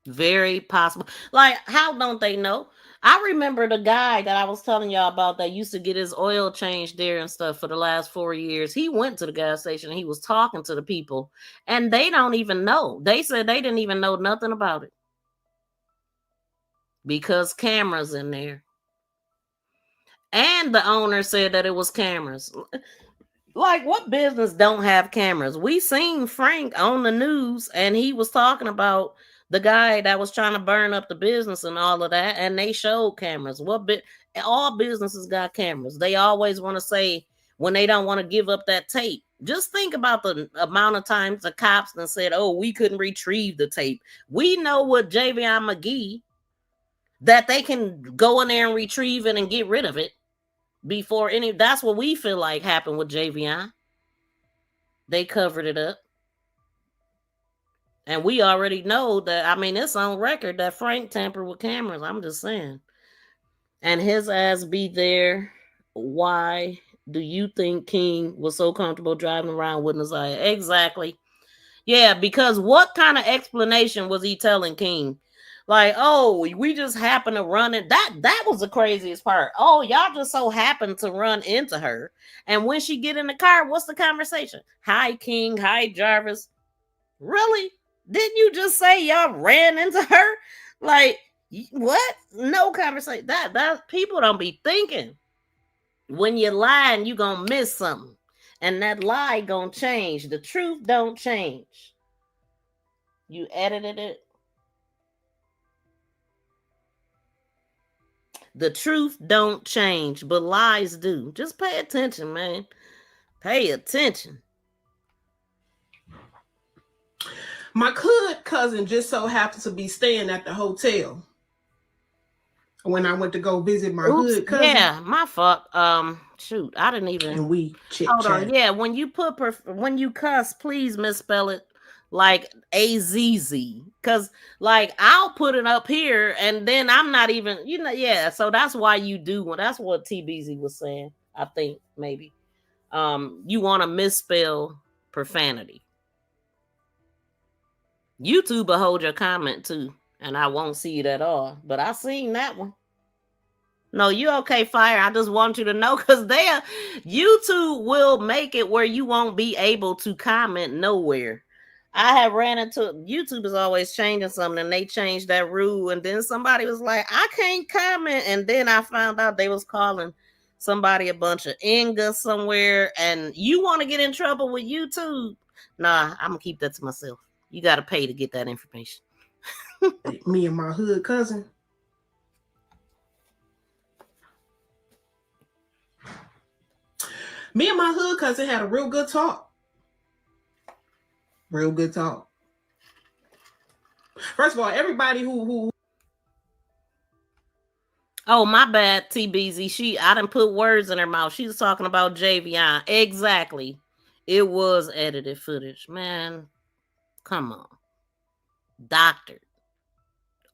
Very possible. Like, how don't they know? I remember the guy that I was telling y'all about that used to get his oil changed there and stuff for the last 4 years. He went to the gas station and he was talking to the people, and they don't even know. They said they didn't even know nothing about it because cameras in there. And the owner said that it was cameras. Like, what business don't have cameras? We seen Frank on the news, and he was talking about the guy that was trying to burn up the business and all of that, and they showed cameras. All businesses got cameras. They always want to say when they don't want to give up that tape. Just think about the amount of times the cops then said, "Oh, we couldn't retrieve the tape." We know what JVI McGee, that they can go in there and retrieve it and get rid of it. Before any, that's what we feel like happened with JVI. They covered it up. And we already know that, I mean, it's on record that Frank tampered with cameras. I'm just saying. And his ass be there. Why do you think King was so comfortable driving around with ZIYAH? Exactly. Yeah, because what kind of explanation was he telling King? Like, oh, we just happened to run it. That was the craziest part. Oh, y'all just so happened to run into her. And when she get in the car, what's the conversation? Hi, King. Hi, Jarvis. Really? Didn't you just say y'all ran into her? Like, what? No conversation. That people don't be thinking. When you're lying, you gonna miss something. And that lie gonna change. The truth don't change. You edited it. The truth don't change, but lies do. Just pay attention, man. Pay attention. My hood cousin just so happens to be staying at the hotel when I went to go visit my hood cousin. Yeah, my fault. Shoot, I didn't even. And we hold on. Yeah, when you cuss, please misspell it like AZZ, because like I'll put it up here and then I'm not even, yeah. So that's why you do. That's what TBZ was saying. I think maybe you want to misspell profanity. YouTube will hold your comment too, and I won't see it at all. But I seen that one. No, you okay, Fire. I just want you to know, because YouTube will make it where you won't be able to comment nowhere. I have ran into, YouTube is always changing something, and they changed that rule, and then somebody was like, I can't comment, and then I found out they was calling somebody a bunch of Inga somewhere, and you want to get in trouble with YouTube? Nah, I'm gonna keep that to myself. You got to pay to get that information. Me and my hood cousin. Me and my hood cousin had a real good talk. Real good talk. First of all, everybody who oh, my bad, TBZ. I didn't put words in her mouth. She was talking about JVI. Exactly. It was edited footage. Man, come on. Doctored.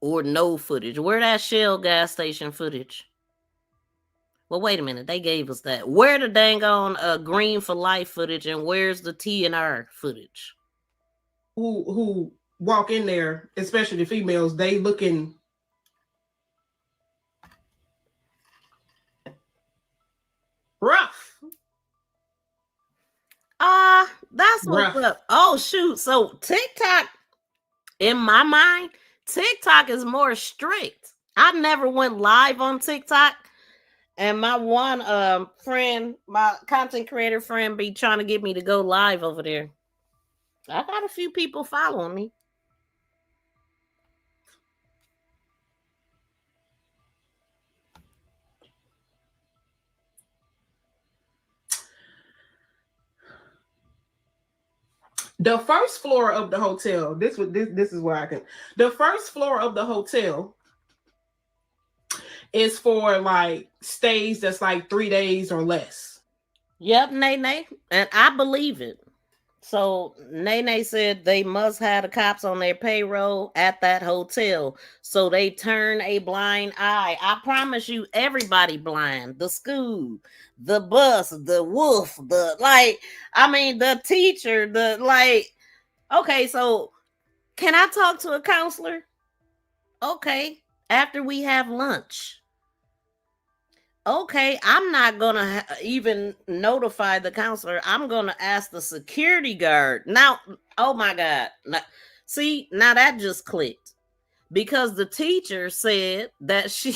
Or no footage. Where that Shell gas station footage? Well, wait a minute. They gave us that. Where the dang on Green for Life footage, and where's the TNR footage? Who walk in there, especially the females, they looking rough. That's what's up. Oh, shoot. So TikTok, in my mind, TikTok is more strict. I never went live on TikTok. And my one friend, my content creator friend, be trying to get me to go live over there. I got a few people following me. The first floor of the hotel, this is where I can. The first floor of the hotel is for like stays that's like 3 days or less. Yep, Nay. And I believe it. So Nene said they must have the cops on their payroll at that hotel. So they turn a blind eye. I promise you, everybody blind. The school, the bus, the wolf, the teacher, okay, so can I talk to a counselor? Okay, after we have lunch. Okay, I'm not gonna even notify the counselor. I'm gonna ask the security guard. Now, oh my God. See, now that just clicked. Because the teacher said that she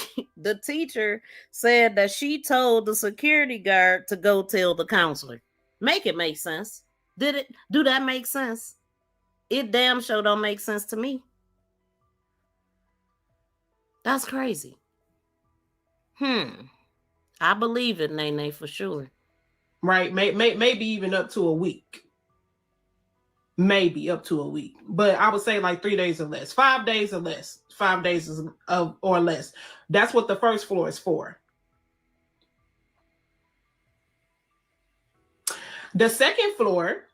told the security guard to go tell the counselor. Make it make sense. Do that make sense? It damn sure don't make sense to me. That's crazy. I believe it, Nene, for sure. Right? Maybe even up to a week. Maybe up to a week. But I would say like 3 days or less. 5 days or less. 5 days or less. That's what the first floor is for. The second floor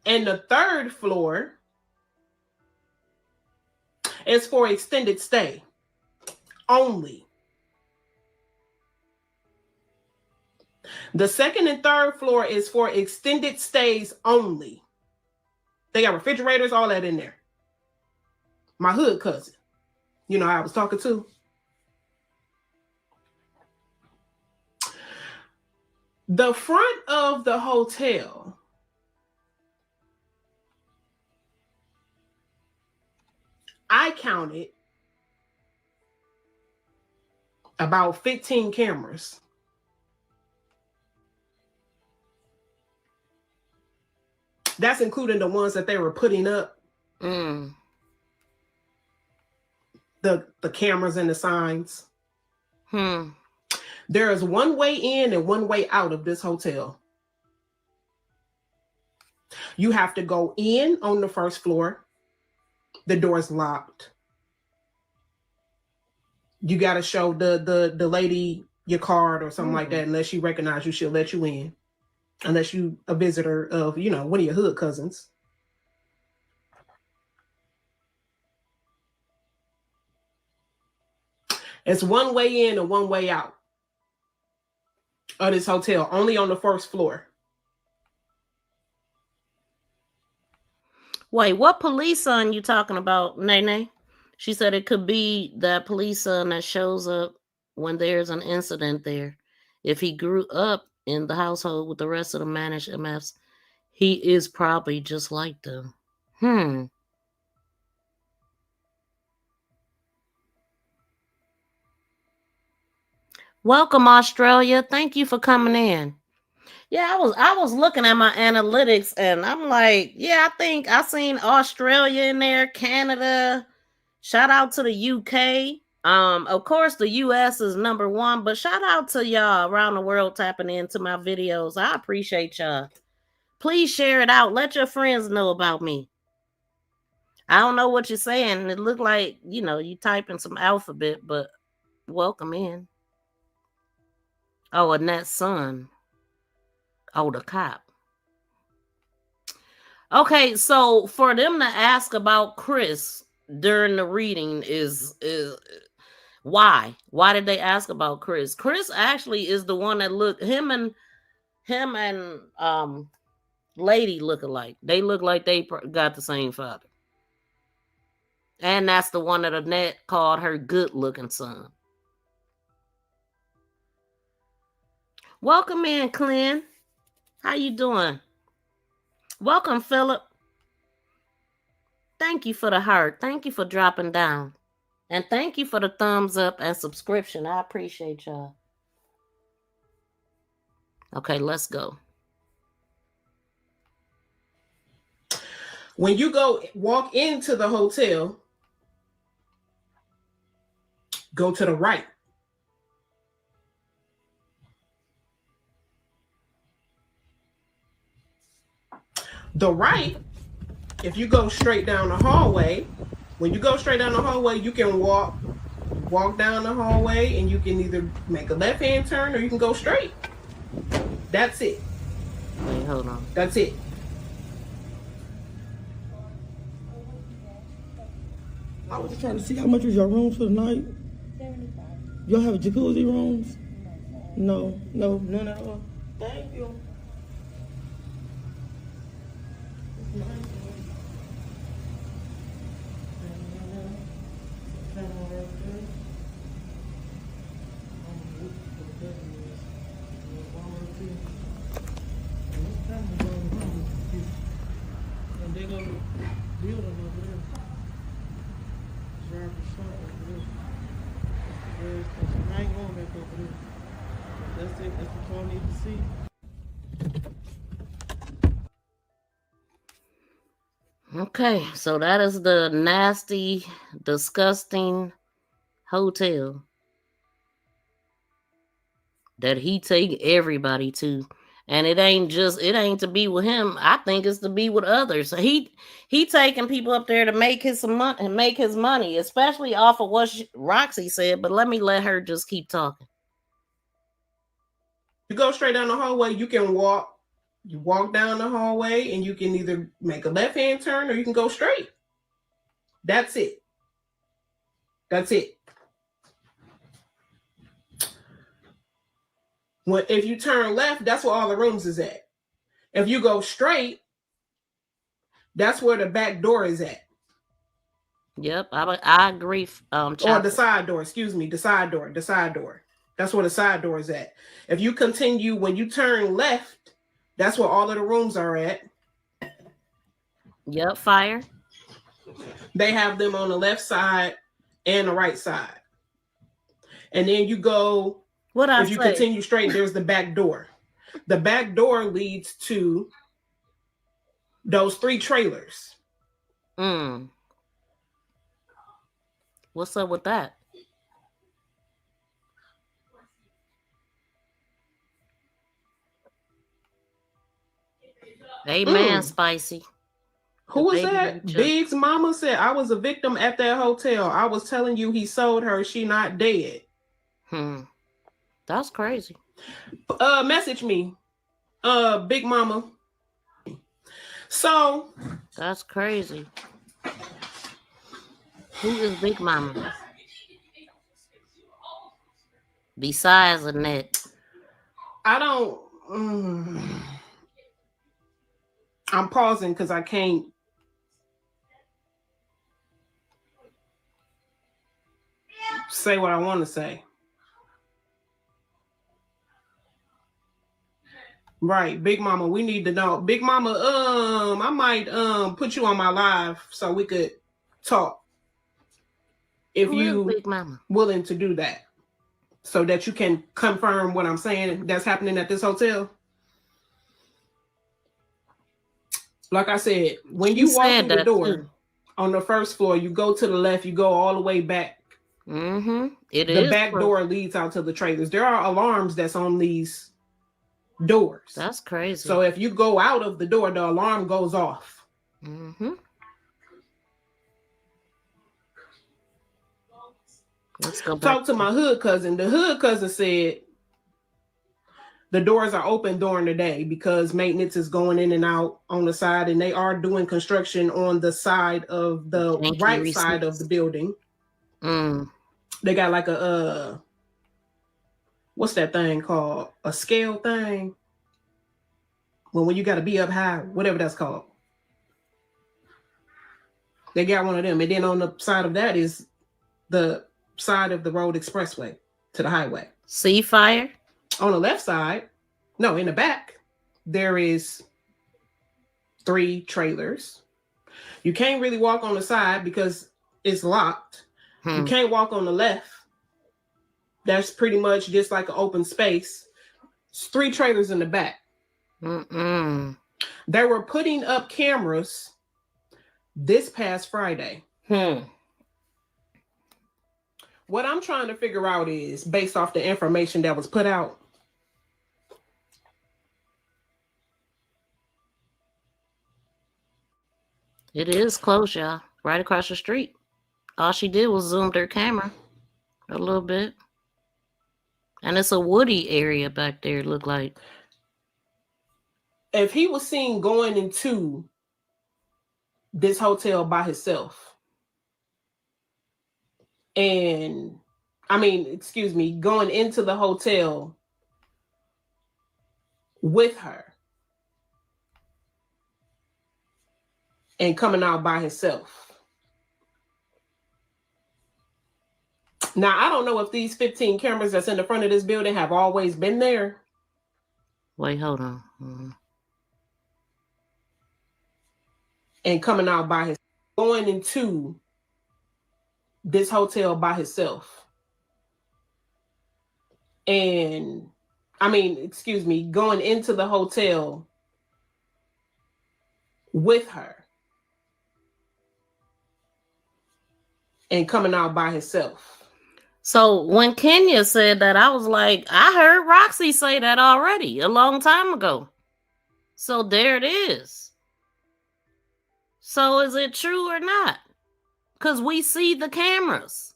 and the third floor is for extended stay only. The second and third floor is for extended stays only. They got refrigerators, all that in there. My hood cousin, I was talking to. The front of the hotel I counted about 15 cameras. That's including the ones that they were putting up. The cameras and the signs. There is one way in and one way out of this hotel. You have to go in on the first floor. The door's locked. You got to show the lady your card or something like that. Unless she recognizes you, she'll let you in. Unless you a visitor of, one of your hood cousins. It's one way in and one way out of this hotel, only on the first floor. Wait, what police son you talking about, Nene? She said it could be that police son that shows up when there's an incident there. If he grew up in the household with the rest of the managed MFs, he is probably just like them. Welcome, Australia. Thank you for coming in. Yeah, I was looking at my analytics and I'm like, yeah, I think I seen Australia in there, Canada. Shout out to the UK. Of course, the US is number one, but shout out to y'all around the world tapping into my videos. I appreciate y'all. Please share it out. Let your friends know about me. I don't know what you're saying. It looked like, you typing some alphabet, but welcome in. Oh, Annette's son. Oh, the cop. Okay, so for them to ask about Chris during the reading is why? Why did they ask about Chris? Chris actually is the one that look him and lady look alike. They look like they got the same father. And that's the one that Annette called her good-looking son. Welcome in, Clint. How you doing? Welcome, Philip. Thank you for the heart. Thank you for dropping down. And thank you for the thumbs up and subscription. I appreciate y'all. Okay, let's go. When you walk into the hotel, go to the right. The right, if you go straight down the hallway, when you go straight down the hallway, you can walk down the hallway and you can either make a left-hand turn or you can go straight. That's it. Wait, hold on. That's it. I was just trying to see how much was your room for the night. 75. Y'all have jacuzzi rooms? No, none at all. Thank you. And they go to building over there. Drive the shop over there. That's the gas station. I ain't going back over there. That's it. That's the car I need to see. Okay, so that is the nasty, disgusting hotel that he take everybody to. And it ain't to be with him. I think it's to be with others. He taking people up there to make his money, especially off of what Roxy said. But let her just keep talking. You go straight down the hallway. You can walk. You walk down the hallway, and you can either make a left-hand turn or you can go straight. That's it. That's it. If you turn left, that's where all the rooms is at. If you go straight, that's where the back door is at. Yep, I agree. Or the side door, excuse me, the side door. That's where the side door is at. If you continue, when you turn left, that's where all of the rooms are at. Yep, fire. They have them on the left side and the right side. And then you go... If you continue straight, there's the back door. The back door leads to those 3 trailers. What's up with that? Amen, Spicy. Who was that? Big's mama said, I was a victim at that hotel. I was telling you he sold her. She not dead. That's crazy. Message me, Big Mama. So that's crazy. Who is Big Mama? Besides Annette. I don't. I'm pausing because I can't. Say what I want to say. Right, Big Mama, we need to know. Big Mama, I might put you on my live so we could talk. If you Big Mama willing to do that. So that you can confirm what I'm saying that's happening at this hotel. Like I said, when you walk through the door on the first floor, you go to the left, you go all the way back. The back door leads out to the trailers. There are alarms that's on these doors. That's crazy. So if you go out of the door, the alarm goes off. Let's go back. Talk to my hood cousin. The hood cousin said the doors are open during the day because maintenance is going in and out on the side, and they are doing construction on the side of the right side of the building. They got like a what's that thing called? A scale thing. Well, when you got to be up high, whatever that's called. They got one of them. And then on the side of that is the side of the road expressway to the highway. See fire? On the left side, no, in the back, there is 3 trailers. You can't really walk on the side because it's locked. You can't walk on the left. That's pretty much just like an open space. It's 3 trailers in the back. They were putting up cameras this past Friday. What I'm trying to figure out is, based off the information that was put out, it is close, y'all. Right across the street. All she did was zoom her camera a little bit. And it's a woody area back there, it looked like. if he was seen going into this hotel by himself, and going into the hotel with her and coming out by himself. Now, I don't know if these 15 cameras that's in the front of this building have always been there. Wait, hold on. Mm-hmm. And coming out by his, going into this hotel by himself. And going into the hotel with her and coming out by himself. So when Kenya said that, I was like, I heard Roxy say that already a long time ago. So there it is. So is it true or not? Because we see the cameras.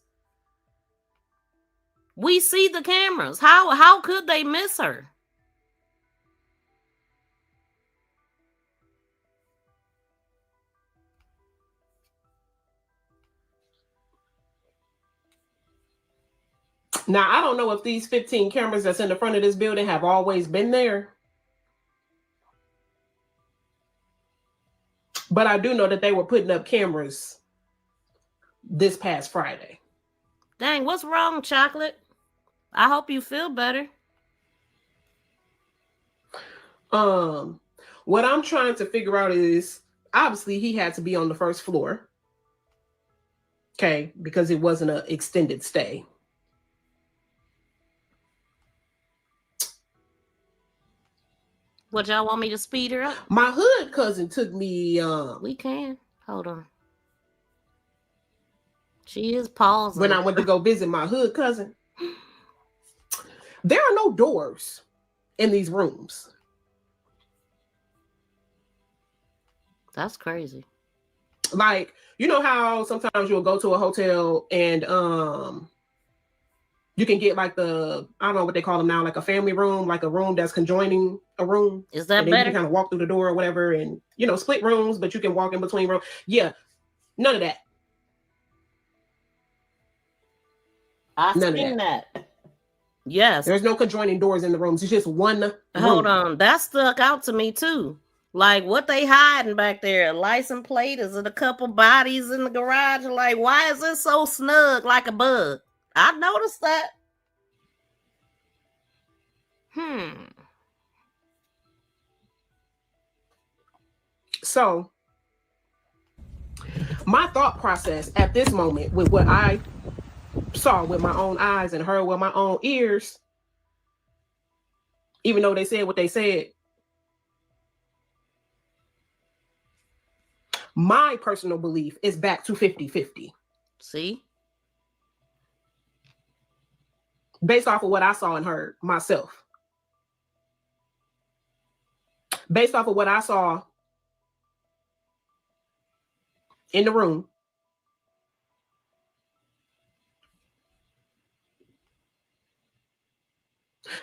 We see the cameras. How could they miss her? Now, I don't know if these 15 cameras that's in the front of this building have always been there. But I do know that they were putting up cameras this past Friday. Dang, what's wrong, Chocolate? I hope you feel better. What I'm trying to figure out is, obviously he had to be on the first floor. Okay, because it wasn't an extended stay. What, y'all want me to speed her up? My hood cousin took me. We can. Hold on. She is pausing. When I went to go visit my hood cousin, there are no doors in these rooms. That's crazy. Like, you know how sometimes you'll go to a hotel and you can get like I don't know what they call them now, like a family room, like a room that's conjoining a room. Is that and then better? You can kind of walk through the door or whatever, and split rooms, but you can walk in between rooms. Yeah, none of that. I've seen that. Yes. There's no conjoining doors in the rooms. It's just one room. Hold on. That stuck out to me too. Like, what they hiding back there? A license plate? Is it a couple bodies in the garage? Like, why is it so snug like a bug? I noticed that. So, my thought process at this moment with what I saw with my own eyes and heard with my own ears, even though they said what they said, my personal belief is back to 50-50. See? Based off of what I saw and heard myself. Based off of what I saw in the room.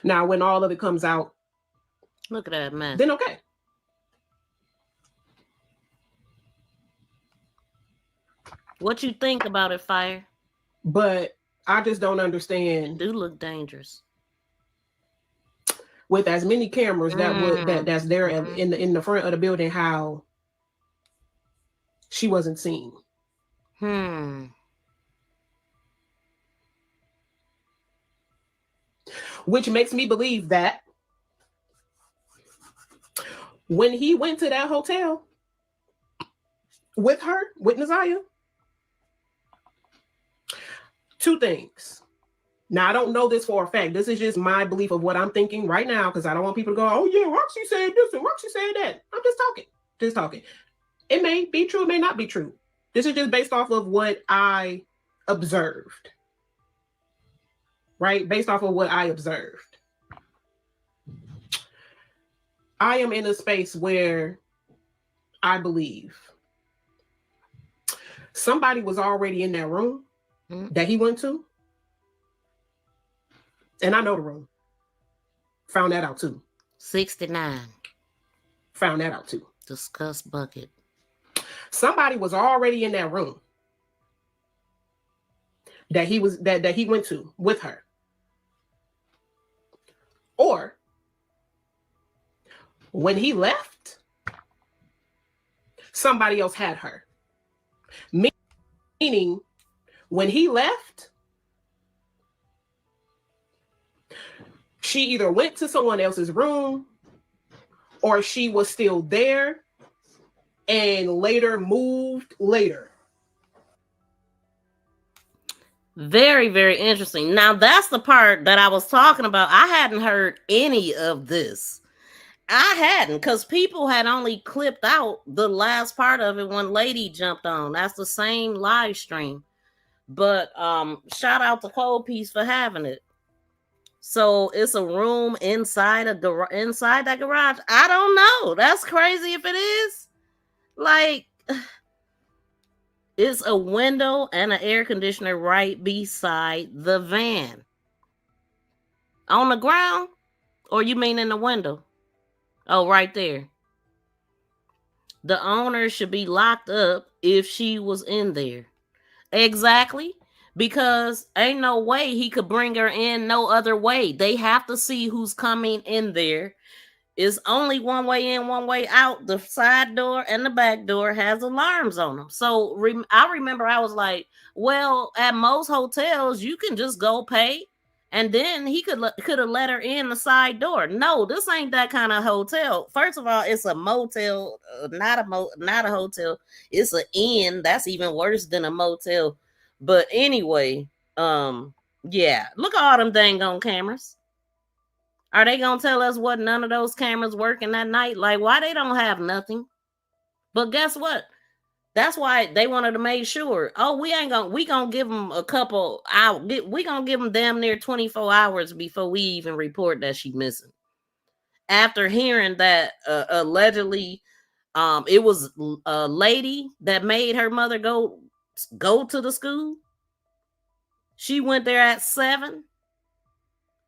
Now, when all of it comes out, look at that mess. Then okay. What you think about it, Fire? But I just don't understand. It do look dangerous. With as many cameras that's there in the front of the building, how she wasn't seen. Which makes me believe that when he went to that hotel with her, with ZIYAH, two things. Now, I don't know this for a fact. This is just my belief of what I'm thinking right now, because I don't want people to go, oh yeah, Roxy said this and Roxy said that. I'm just talking. It may be true, it may not be true. This is just based off of what I observed. Right? Based off of what I observed. I am in a space where I believe somebody was already in that room that he went to. And I know the room. Found that out too. 69. found that out too. Discuss bucket. Somebody was already in that room that he went to with her. Or when he left, somebody else had her. Meaning, when he left, she either went to someone else's room or she was still there and later moved later. Very, very interesting. Now, that's the part that I was talking about. I hadn't heard any of this. I hadn't, because people had only clipped out the last part of it when Lady jumped on. That's the same live stream. But shout out to Cold Piece for having it. So it's a room inside that garage. I don't know. That's crazy if it is. Like, it's a window and an air conditioner right beside the van. On the ground? Or you mean in the window? Oh, right there. The owner should be locked up if she was in there. Exactly. Because ain't no way he could bring her in no other way. They have to see who's coming in there. It's only one way in, one way out. The side door and the back door has alarms on them. So I remember I was like, well, at most hotels, you can just go pay. And then he could have let her in the side door. No, this ain't that kind of hotel. First of all, it's a motel, not a hotel. It's an inn. That's even worse than a motel. But anyway, yeah. Look at all them dang on cameras. Are they gonna tell us what none of those cameras working that night? Like, why they don't have nothing? But guess what? That's why they wanted to make sure. Oh, we gonna give them a couple hours. We gonna give them damn near 24 hours before we even report that she's missing. After hearing that allegedly, it was a lady that made her mother go to the school. She went there at 7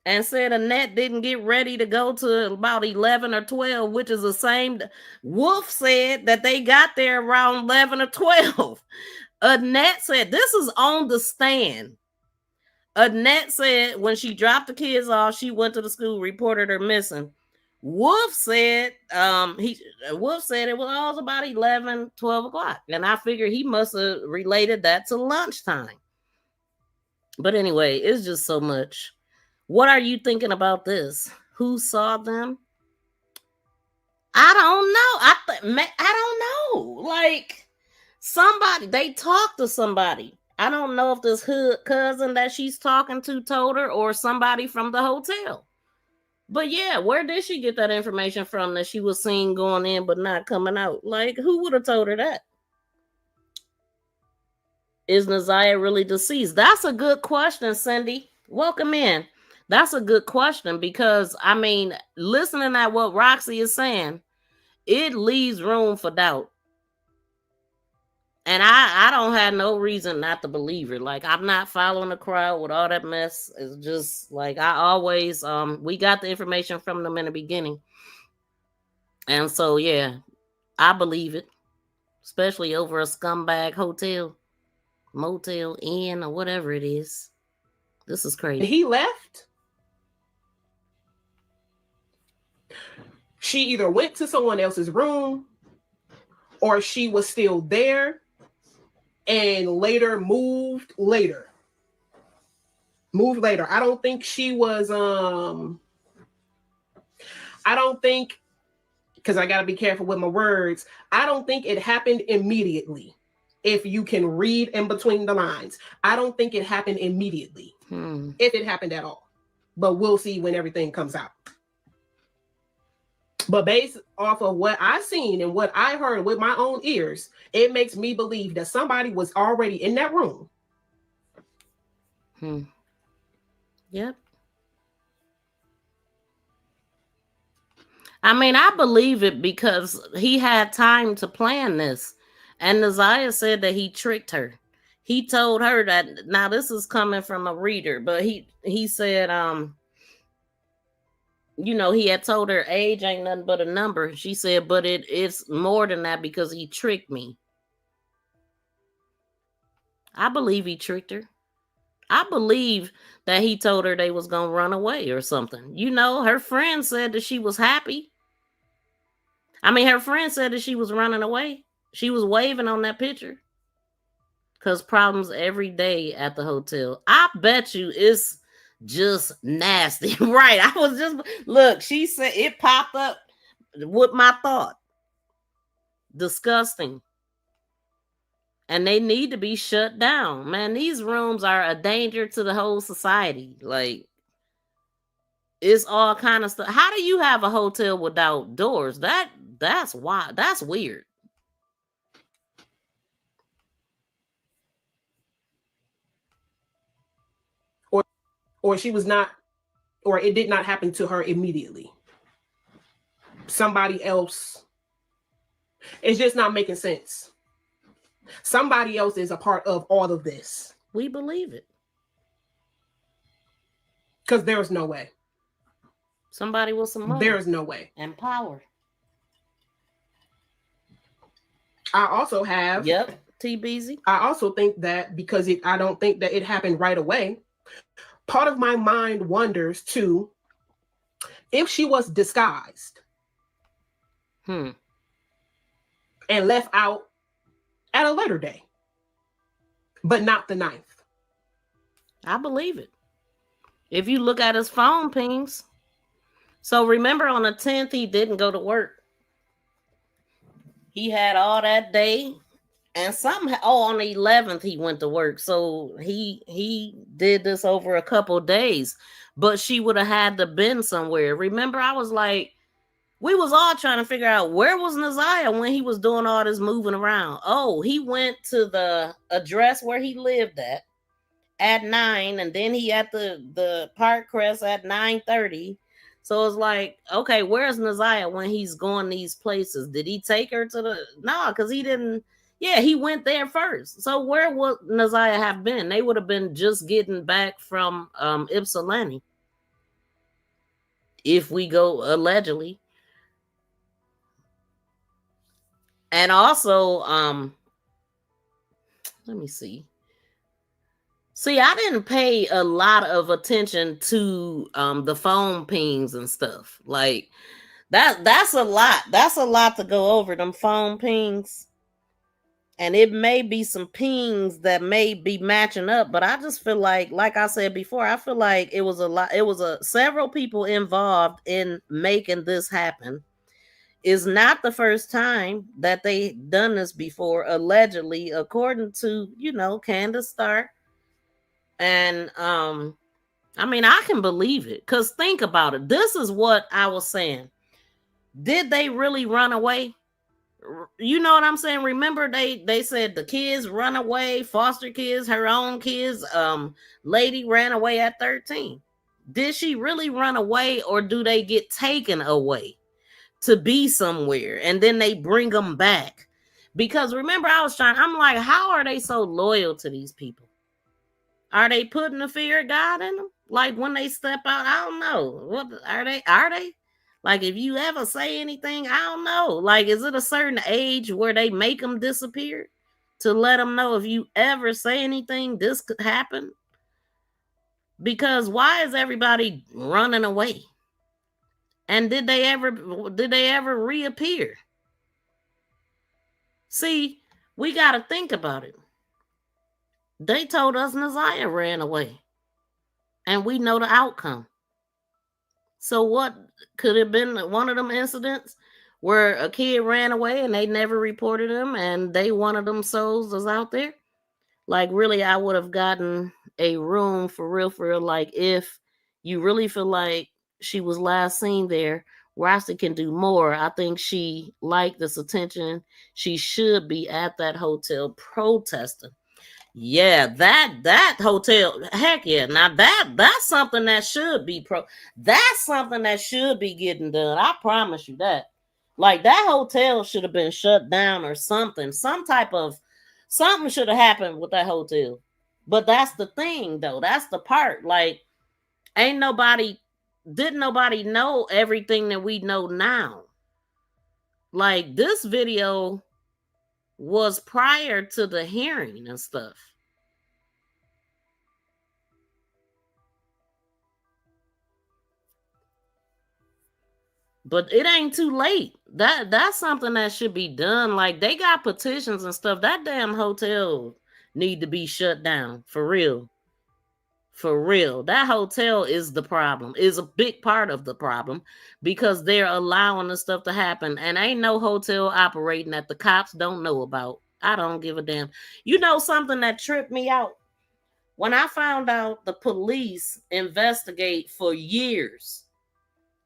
and said Annette didn't get ready to go to about 11 or 12, which is the same. Wolf said that they got there around 11 or 12. Annette said, this is on the stand. Annette said when she dropped the kids off, she went to the school, reported her missing. Wolf said it was about 11, 12 o'clock. And I figured he must have related that to lunchtime. But anyway, it's just so much. What are you thinking about this? Who saw them? I don't know. I don't know. Like, somebody, they talked to somebody. I don't know if this hood cousin that she's talking to told her or somebody from the hotel. But yeah, where did she get that information from that she was seen going in but not coming out? Like, who would have told her that? Is ZIYAH really deceased? That's a good question, Cindy. Welcome in. That's a good question because, I mean, listening at what Roxy is saying, it leaves room for doubt. And I don't have no reason not to believe her. Like, I'm not following the crowd with all that mess. It's just like I always, we got the information from them in the beginning. And so, yeah, I believe it, especially over a scumbag hotel, motel, inn, or whatever it is. This is crazy. He left. She either went to someone else's room or she was still there and later moved later. I don't think she was, I don't think, because I got to be careful with my words, I don't think it happened immediately. If you can read in between the lines, I don't think it happened immediately. If it happened at all. But we'll see when everything comes out. But based off of what I've seen and what I heard with my own ears, it makes me believe that somebody was already in that room. Yep. I mean, I believe it because he had time to plan this. And ZIYAH said that he tricked her. He told her that, now this is coming from a reader, but he said, you know, he had told her age ain't nothing but a number. She said, but it's more than that because he tricked me. I believe he tricked her. I believe that he told her they was gonna run away or something. You know, her friend said that she was happy. I mean, her friend said that she was running away. She was waving on that picture. Cause problems every day at the hotel. I bet you it's just nasty. Right. I was just look, she said it popped up with my thought. Disgusting. And they need to be shut down. Man, these rooms are a danger to the whole society. Like, it's all kind of stuff. How do you have a hotel without doors? That's why. That's weird. Or she was not, or it did not happen to her immediately. Somebody else. It's just not making sense. Somebody else is a part of all of this. We believe it. Because there's no way. Somebody with some money. There's no way. And power. I also have. Yep. TBZ. I also think that because I don't think that it happened right away. Part of my mind wonders too, if she was disguised. And left out at a later day. But not the 9th. I believe it. If you look at his phone pings. So remember on the 10th, he didn't go to work. He had all that day. And somehow, on the 11th, he went to work. So he did this over a couple days. But she would have had to been somewhere. Remember, I was like, we was all trying to figure out where was ZIYAH when he was doing all this moving around. Oh, he went to the address where he lived at 9. And then he at the Park Crest at 9:30. So it's like, okay, where's ZIYAH when he's going these places? Did he take her to the... No, because he didn't... Yeah, he went there first. So where would ZIYAH have been? They would have been just getting back from Ypsilanti. If we go allegedly. And also, let me see. See, I didn't pay a lot of attention to the phone pings and stuff. Like that's a lot. That's a lot to go over, them phone pings. And it may be some pings that may be matching up, but I just feel like I said before, I feel like it was a lot. It was several people involved in making this happen. It's not the first time that they done this before, allegedly, according to, Candace Starr. And I mean, I can believe it, because think about it. This is what I was saying. Did they really run away? You know what I'm saying? Remember, they said the kids run away, foster kids, her own kids. Lady ran away at 13. Did she really run away, or do they get taken away to be somewhere and then they bring them back? Because remember, I'm like, how are they so loyal to these people? Are they putting the fear of God in them? Like when they step out, I don't know. What are they? Like, if you ever say anything, I don't know. Like, is it a certain age where they make them disappear to let them know if you ever say anything, this could happen? Because why is everybody running away? And did they ever reappear? See, we got to think about it. They told us ZIYAH ran away. And we know the outcome. So what could have been one of them incidents where a kid ran away and they never reported him, and they one of them souls is out there? Like, really, I would have gotten a room for real. Like, if you really feel like she was last seen there, Rossi can do more. I think she liked this attention. She should be at that hotel protesting. Yeah, that hotel, heck yeah. Now that's something that should be that's something that should be getting done. I promise you that. Like, that hotel should have been shut down or something. Something should have happened with that hotel. But that's the thing, though. That's the part. Like, ain't nobody didn't nobody know everything that we know now. Like, this video was prior to the hearing and stuff. But it ain't too late. That's something that should be done. Like, they got petitions and stuff. That damn hotel need to be shut down. For real. For real. That hotel is the problem. Is a big part of the problem because they're allowing the stuff to happen. And ain't no hotel operating that the cops don't know about. I don't give a damn. You know something that tripped me out? When I found out the police investigate for years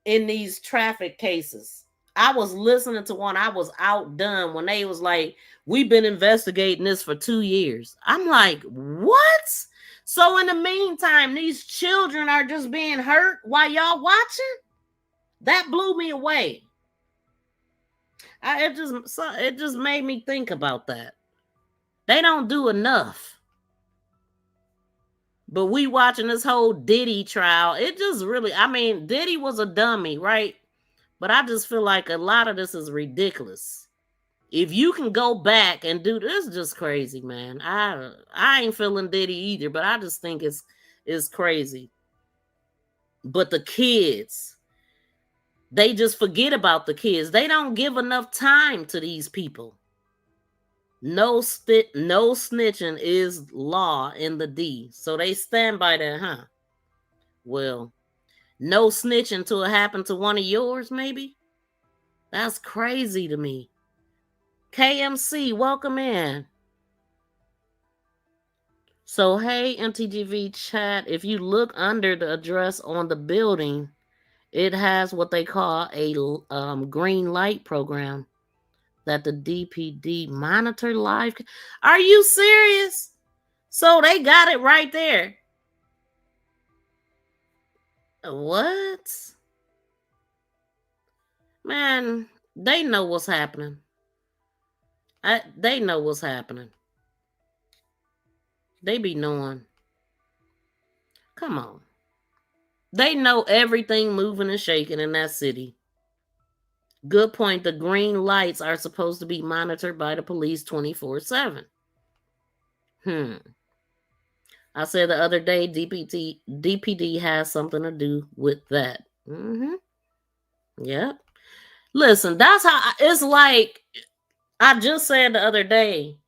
in these traffic cases. I was listening to one. I was outdone when they was like, we've been investigating this for 2 years. I'm like, what? So in the meantime, these children are just being hurt while y'all watching? That blew me away. It just made me think about that. They don't do enough. But we watching this whole Diddy trial. It just really, I mean, Diddy was a dummy, right? But I just feel like a lot of this is ridiculous. If you can go back and do this, just crazy, man. I ain't feeling Diddy either, but I just think it's crazy. But the kids, they just forget about the kids. They don't give enough time to these people. No snitching is law in the D. So they stand by that, huh? Well, no snitching till it happened to one of yours, maybe? That's crazy to me. KMC, welcome in. So, hey, MTGV chat, if you look under the address on the building, it has what they call a green light program that the DPD monitor live. Are you serious? So they got it right there. What? Man, they know what's happening. They know what's happening. They be knowing. Come on. They know everything moving and shaking in that city. Good point. The green lights are supposed to be monitored by the police 24/7. I said the other day, DPD has something to do with that. Yep. Listen, that's how it's like. I just said the other day,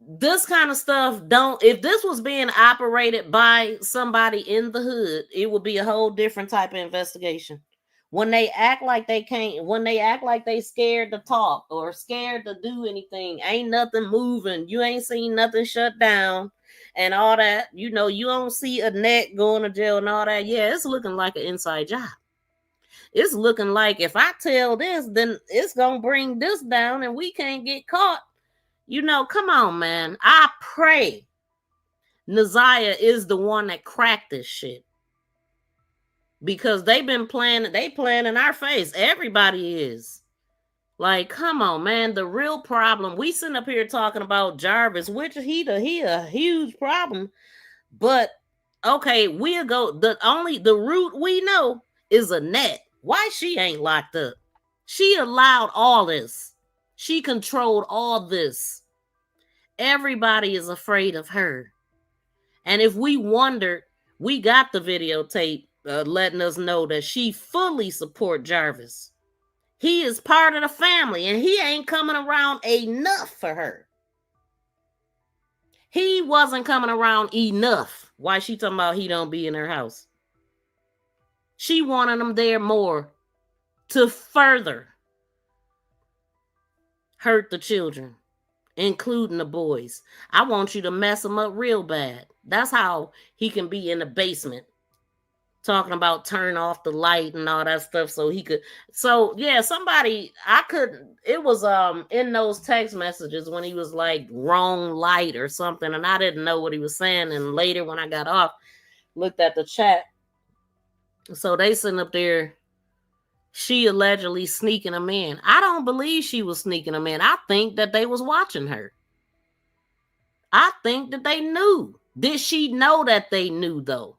this kind of stuff if this was being operated by somebody in the hood, it would be a whole different type of investigation. When they act like they can't, when they act like they scared to talk or scared to do anything, ain't nothing moving, you ain't seen nothing shut down and all that, you don't see Annette going to jail and all that. Yeah, it's looking like an inside job. It's looking like if I tell this, then it's gonna bring this down and we can't get caught. Come on, man. I pray ZIYAH is the one that cracked this shit. Because they've been playing in our face. Everybody is. Like, come on, man. The real problem, we sitting up here talking about Jarvis, which he a huge problem. But okay, we'll go. The route we know is Annette. Why she ain't locked up? She allowed all this. She controlled all this. Everybody is afraid of her. And if we wondered, we got the videotape letting us know that she fully support Jarvis. He is part of the family and he ain't coming around enough for her. He wasn't coming around enough. Why she talking about he don't be in her house? She wanted him there more to further hurt the children, including the boys. I want you to mess them up real bad. That's how he can be in the basement talking about turn off the light and all that stuff so he could. So yeah, it was in those text messages when he was like wrong light or something, and I didn't know what he was saying. And later when I got off, looked at the chat. So they sitting up there, she allegedly sneaking him in. I don't believe she was sneaking him in. I think that they was watching her. I think that they knew. Did she know that they knew though?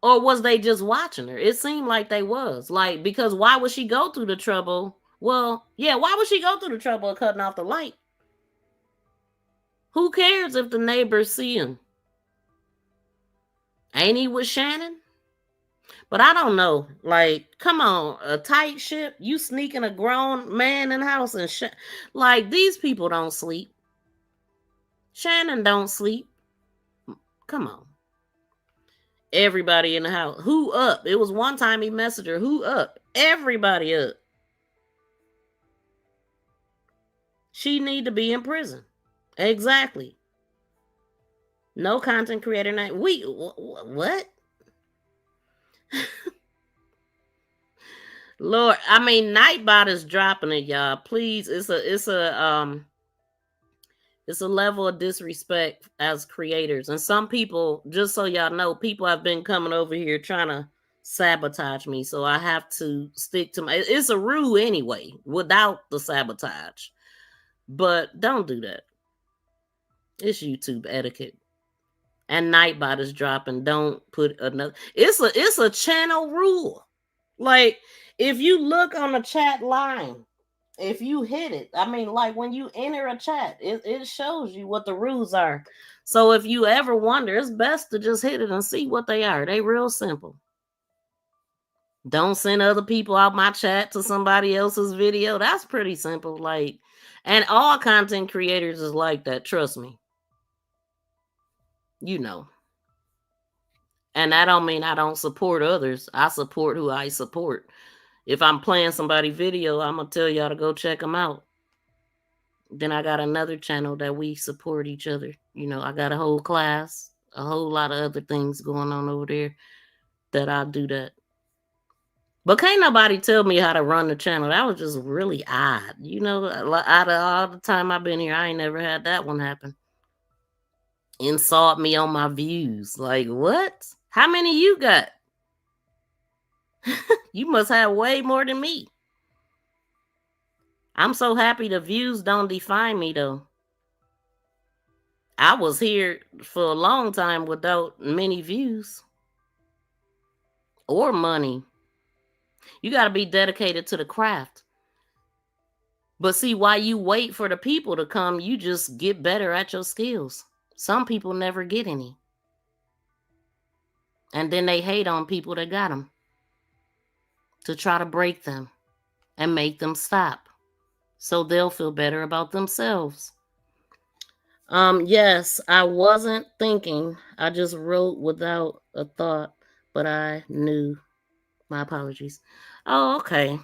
Or was they just watching her? It seemed like they was. Like, because why would she go through the trouble? Well, yeah, why would she go through the trouble of cutting off the light? Who cares if the neighbors see him? Ain't he with Shannon? But I don't know. Like, come on, a tight ship. You sneaking a grown man in the house and like, these people don't sleep. Shannon don't sleep. Come on. Everybody in the house. Who up? It was one time he messaged her. Who up? Everybody up. She need to be in prison. Exactly. No content creator night. What? Lord, I mean, Nightbot is dropping it, y'all. Please, it's a level of disrespect as creators. And some people, just so y'all know, people have been coming over here trying to sabotage me. So I have to stick to it's a rule anyway, without the sabotage. But don't do that. It's YouTube etiquette. And Nightbot is dropping. Don't put another. It's a channel rule. Like, if you look on the chat line, if you hit it, I mean, like when you enter a chat, it shows you what the rules are. So if you ever wonder, it's best to just hit it and see what they are. They real simple. Don't send other people out my chat to somebody else's video. That's pretty simple. Like, and all content creators is like that. Trust me. You know. And that don't mean I don't support others. I support who I support. If I'm playing somebody's video, I'm going to tell y'all to go check them out. Then I got another channel that we support each other. You know, I got a whole class, a whole lot of other things going on over there that I do that. But can't nobody tell me how to run the channel. That was just really odd. You know, out of all the time I've been here, I ain't never had that one happen. Insult me on my views. Like, what? How many you got? You must have way more than me. I'm so happy the views don't define me, though. I was here for a long time without many views or money. You got to be dedicated to the craft. But see, while you wait for the people to come, you just get better at your skills. Some people never get any. And then they hate on people that got them to try to break them and make them stop so they'll feel better about themselves. Yes, I wasn't thinking. I just wrote without a thought, but I knew. My apologies. Oh, okay.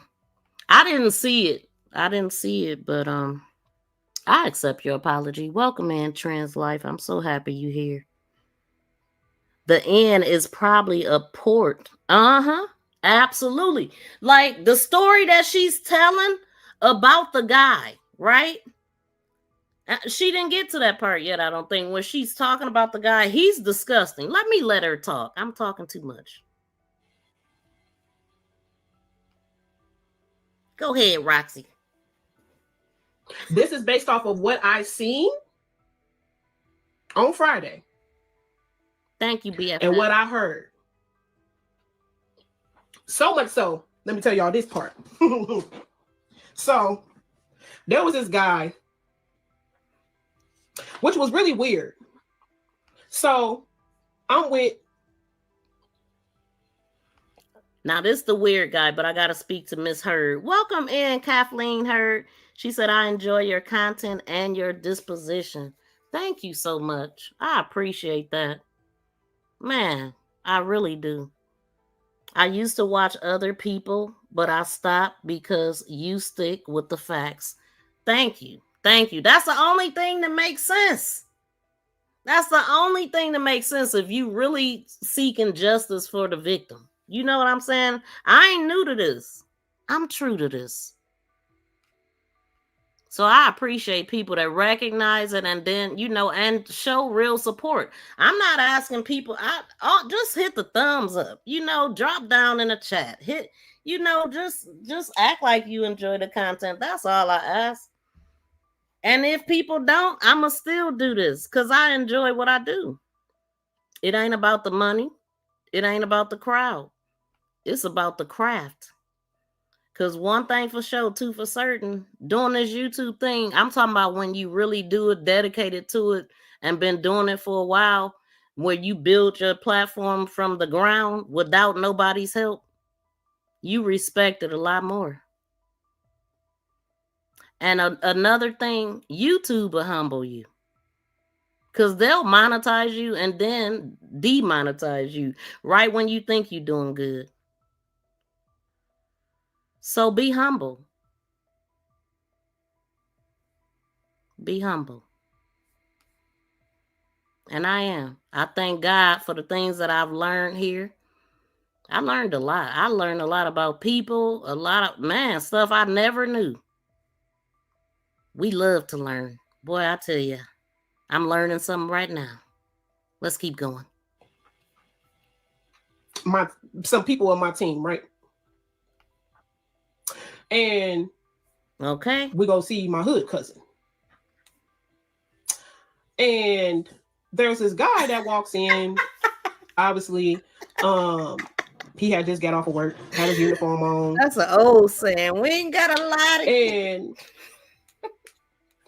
I didn't see it, but I accept your apology. Welcome in, Trans Life. I'm so happy you're here. The N is probably a port. Absolutely. Like the story that she's telling about the guy, right? She didn't get to that part yet, I don't think. When she's talking about the guy, he's disgusting. Let her talk. I'm talking too much. Go ahead, Roxy. This is based off of what I seen on Friday. Thank you, BFF. And what I heard. So much so, let me tell y'all this part. So, there was this guy, which was really weird. So, I'm with. Now, this is the weird guy, but I got to speak to Miss Hurd. Welcome in, Kathleen Hurd. She said, I enjoy your content and your disposition. Thank you so much. I appreciate that. Man, I really do. I used to watch other people, but I stopped because you stick with the facts. Thank you. Thank you. That's the only thing that makes sense. That's the only thing that makes sense if you really seeking justice for the victim. You know what I'm saying? I ain't new to this. I'm true to this. So I appreciate people that recognize it and then, you know, and show real support. I'm not asking people, just hit the thumbs up, you know, drop down in the chat, hit, you know, just act like you enjoy the content. That's all I ask. And if people don't, I'ma still do this because I enjoy what I do. It ain't about the money. It ain't about the crowd. It's about the craft. Because one thing for sure, two for certain, doing this YouTube thing, I'm talking about when you really do it, dedicated to it, and been doing it for a while, where you build your platform from the ground without nobody's help, you respect it a lot more. And another thing, YouTube will humble you. Because they'll monetize you and then demonetize you right when you think you're doing good. So be humble. Be humble. And I am. I thank God for the things that I've learned here. I learned a lot. I learned a lot about people, a lot of, stuff I never knew. We love to learn. Boy, I tell you, I'm learning something right now. Let's keep going. Some people on my team, right? And okay, we go see my hood cousin. And there's this guy that walks in. Obviously, he had just got off of work, had his uniform on. That's an old saying. We ain't got a lot of and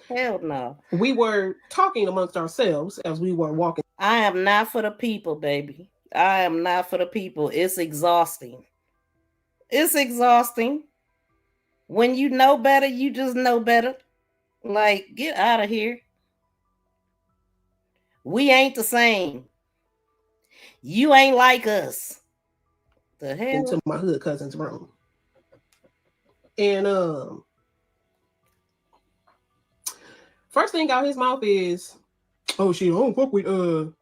hell no. We were talking amongst ourselves as we were walking. I am not for the people, baby. I am not for the people. It's exhausting. It's exhausting. When you know better, you just know better. Like, get out of here. We ain't the same. You ain't like us. The hell? Into my hood cousin's room. And first thing out his mouth is, oh shit, I don't fuck with I'm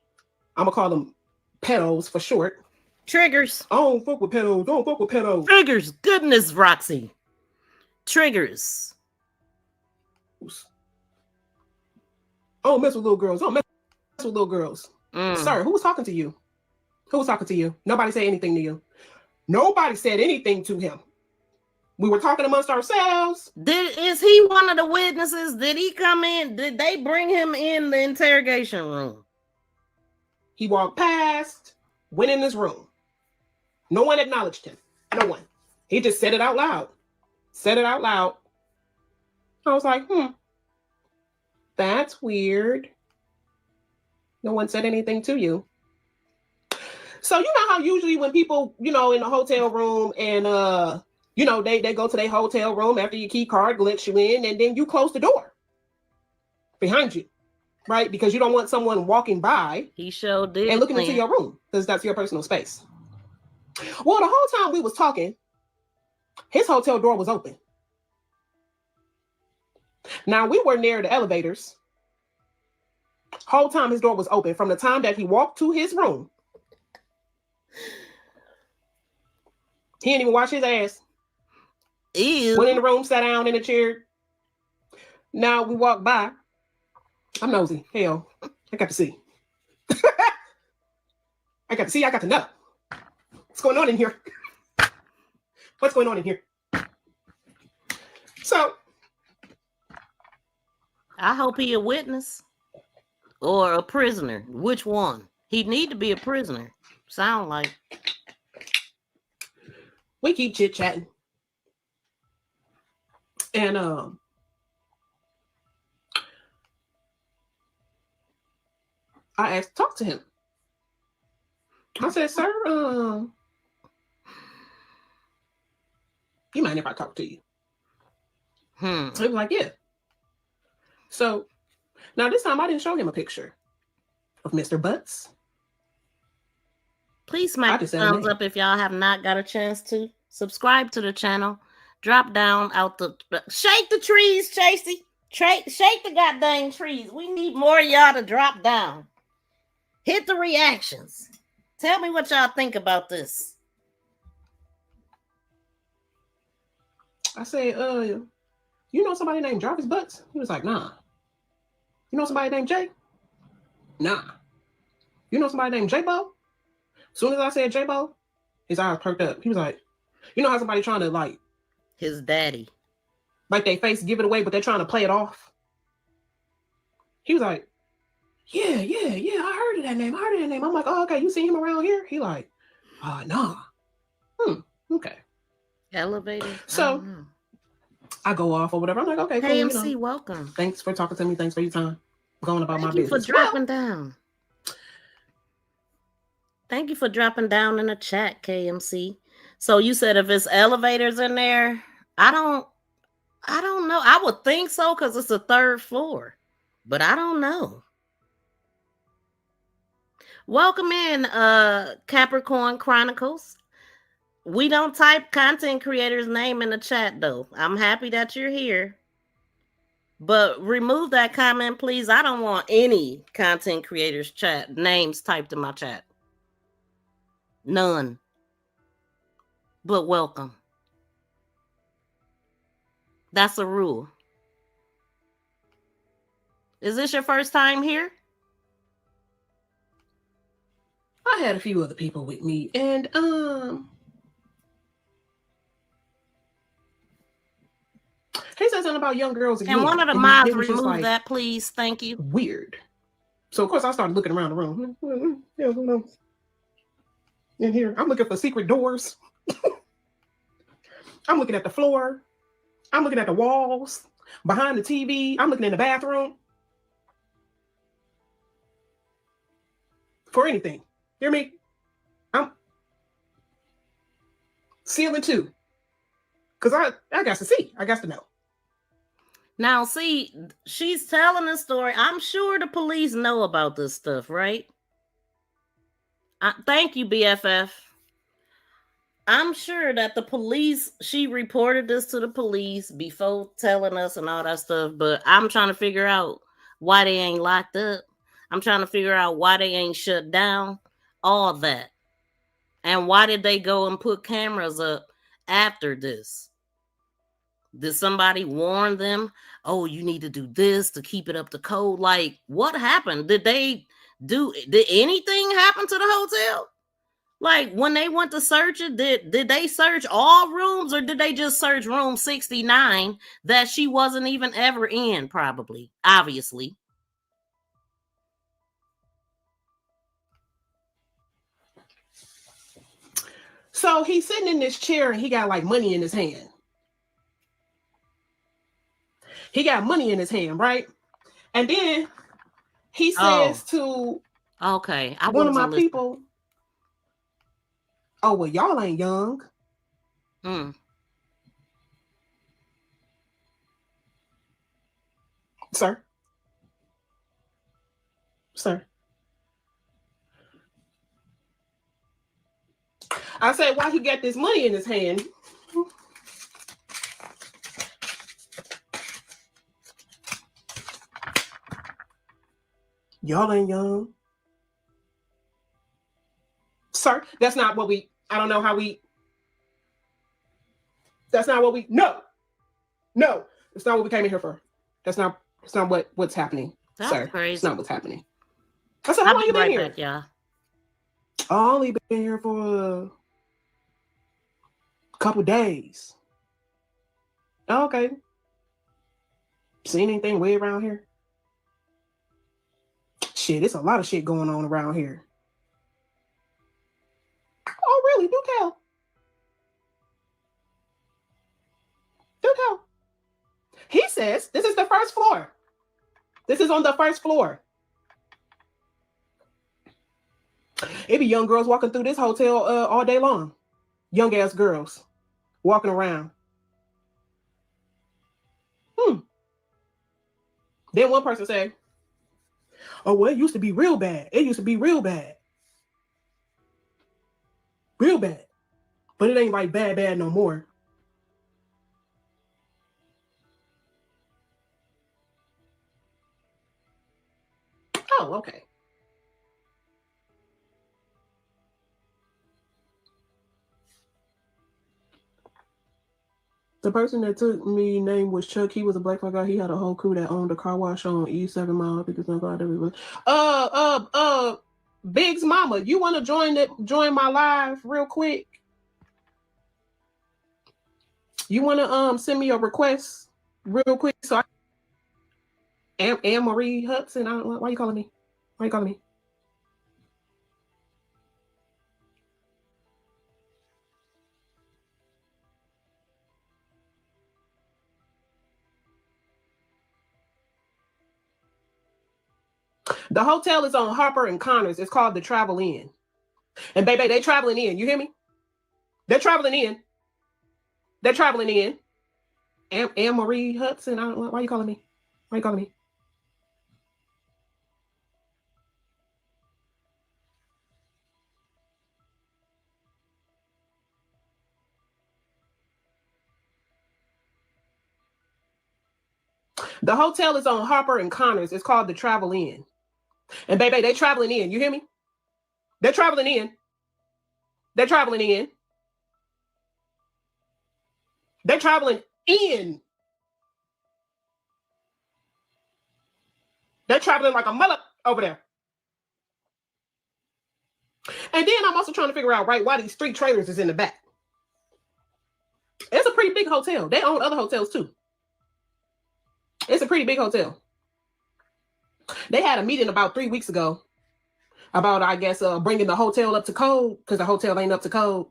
gonna call them pedos for short. Triggers. I don't fuck with pedos. Don't fuck with pedos. Triggers. Goodness, Roxy. Triggers. I don't mess with little girls. Don't mess with little girls. Sir, who was talking to you? Who was talking to you? Nobody said anything to you. Nobody said anything to him. We were talking amongst ourselves. Is he one of the witnesses? Did he come in? Did they bring him in the interrogation room? He walked past, went in his room. No one acknowledged him. No one. He just said it out loud. Said it out loud. I was like, that's weird. No one said anything to you. So you know how usually when people, in the hotel room and they go to their hotel room after your key card lets you in, and then you close the door behind you, right? Because you don't want someone walking by. He sure did. And looking into your room because that's your personal space. Well, the whole time we was talking, his hotel door was open. Now we were near the elevators. Whole time his door was open from the time that he walked to his room. He didn't even wash his ass. Ew. Went in the room, sat down in a chair. Now we walk by. I'm nosy. Hell, I got to see. I got to see. I got to know. What's going on in here? What's going on in here? So, I hope he a witness or a prisoner. Which one? He need to be a prisoner. Sound like. We keep chit-chatting. And I asked to talk to him. I said, sir, you mind if I talk to you? He was like, yeah. So now this time I didn't show him a picture of Mr. Butts. Please smack the thumbs up if y'all have not got a chance to. Subscribe to the channel. Drop down out the... Shake the trees, Chasey. Shake the goddamn trees. We need more of y'all to drop down. Hit the reactions. Tell me what y'all think about this. I said, you know somebody named Jarvis Butts? He was like, nah. You know somebody named Jay? Nah. You know somebody named J-Bo? As soon as I said J-Bo, his eyes perked up. He was like, you know how somebody trying to like... His daddy. Like they face give it away, but they're trying to play it off. He was like, yeah, I heard of that name. I'm like, oh, okay, you seen him around here? He like, No. Okay. Elevators. So I go off or whatever. I'm like, okay, hey, cool. MC, welcome. Thanks for talking to me. Thanks for your time. Going about my business. Thank you for dropping down. Thank you for dropping down in the chat, KMC. So you said if it's elevators in there, I don't know. I would think so because it's a 3rd floor, but I don't know. Welcome in, Capricorn Chronicles. We don't type content creator's name in the chat though. I'm happy that you're here. But remove that comment, please. I don't want any content creators' chat names typed in my chat. None. But welcome. That's a rule. Is this your first time here? I had a few other people with me, and he said something about young girls again. And one of the mods remove that, please. Thank you. Weird. So of course I started looking around the room. Yeah, who knows? In here, I'm looking for secret doors. I'm looking at the floor. I'm looking at the walls, behind the TV. I'm looking in the bathroom. For anything. Hear me? I'm ceiling too. Because I got to see. I got to know. Now, see, she's telling a story. I'm sure the police know about this stuff, right? Thank you, BFF. I'm sure that the police, she reported this to the police before telling us and all that stuff, but I'm trying to figure out why they ain't locked up. I'm trying to figure out why they ain't shut down, all that. And why did they go and put cameras up after this? Did somebody warn them? Oh, you need to do this to keep it up to code. Like, what happened? Did anything happen to the hotel? Like, when they went to search it, did they search all rooms or did they just search room 69 that she wasn't even ever in? Probably, obviously. So he's sitting in this chair and he got like money in his hand. He got money in his hand, right? And then he says to one of my people, oh, well, y'all ain't young. Sir. I said, why he got this money in his hand? Y'all ain't young. Sir, that's not what I don't know how that's not what no, it's not what we came in here for. It's not what's happening. That's sir. Crazy. It's not what's happening. I said, how long you been here? Back, yeah. I only been here for a couple days. Okay. Seen anything weird around here? Shit, it's a lot of shit going on around here. Oh, really? Do tell. Do tell. He says this is the first floor. This is on the first floor. It be young girls walking through this hotel all day long. Young ass girls walking around. Then one person say, oh, well, it used to be real bad. It used to be real bad. Real bad. But it ain't like bad no more. Oh, okay. The person that took me name was Chuck. He was a black guy. He had a whole crew that owned a car wash on East 7 Mile. Big's mama, you want to join my live real quick? You want to send me a request real quick? So Anne Marie Hudson. Why you calling me? Why you calling me? The hotel is on Harper and Connors. It's called the Travel Inn. And baby, they traveling in. You hear me? They're traveling in. They're traveling in. Anne Marie Hudson. Why are you calling me? Why are you calling me? The hotel is on Harper and Connors. It's called the Travel Inn. And baby, they traveling in. You hear me? They're traveling in. They're traveling in. They're traveling in. They're traveling like a mother over there. And then I'm also trying to figure out, right, why these 3 trailers is in the back. It's a pretty big hotel. They own other hotels too. It's a pretty big hotel. They had a meeting about 3 weeks ago about, I guess, bringing the hotel up to code because the hotel ain't up to code.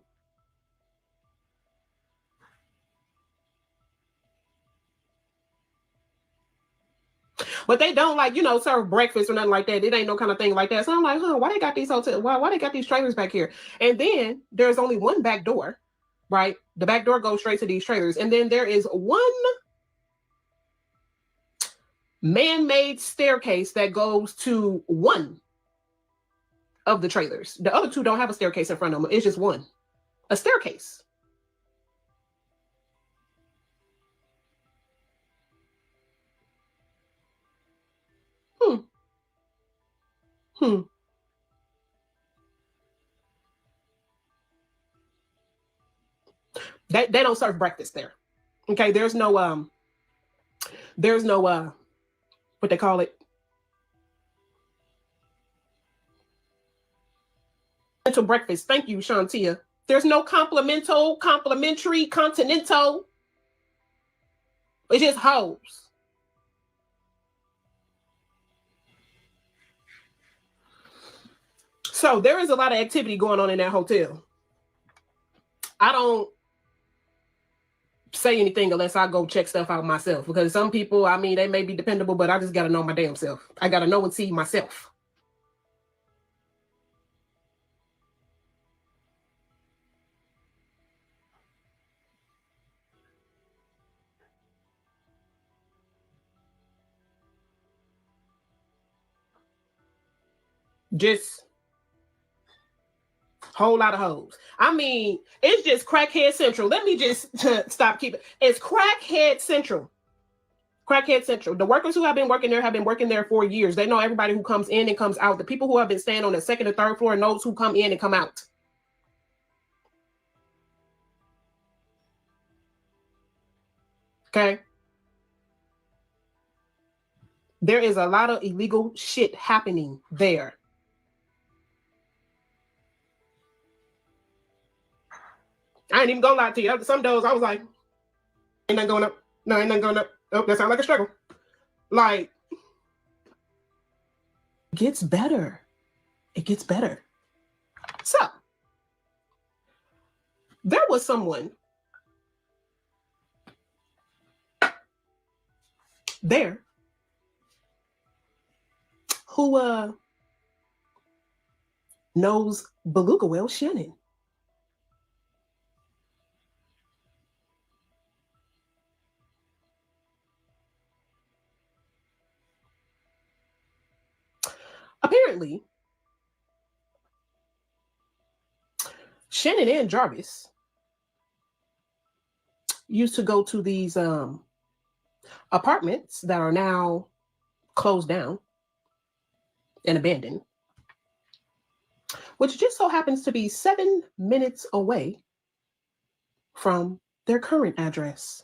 But they don't, like, serve breakfast or nothing like that. It ain't no kind of thing like that. So I'm like, why they got these hotels? Why they got these trailers back here? And then there's only one back door, right? The back door goes straight to these trailers. And then there is one man-made staircase that goes to one of the trailers. The other 2 don't have a staircase in front of them. It's just one. A staircase. They don't serve breakfast there. Okay, there's no what they call it. Continental breakfast. Thank you, Shantia. There's no complimentary, continental. It's just hoes. So there is a lot of activity going on in that hotel. I don't say anything unless I go check stuff out myself, because some people, I mean, they may be dependable, but I just got to know my damn self. I got to know and see myself. Just whole lot of hoes. I mean, it's just crackhead central. Let me just stop keeping. It's crackhead central. Crackhead central. The workers who have been working there for years. They know everybody who comes in and comes out. The people who have been staying on the 2nd and 3rd floor knows who come in and come out. Okay. There is a lot of illegal shit happening there. I ain't even gonna lie to you. Some days I was like, ain't nothing going up. No, ain't nothing going up. Oh, that sounds like a struggle. Like, it gets better. It gets better. So, there was someone there who knows Beluga Whale Shannon. Apparently, Shannon and Jarvis used to go to these apartments that are now closed down and abandoned, which just so happens to be 7 minutes away from their current address.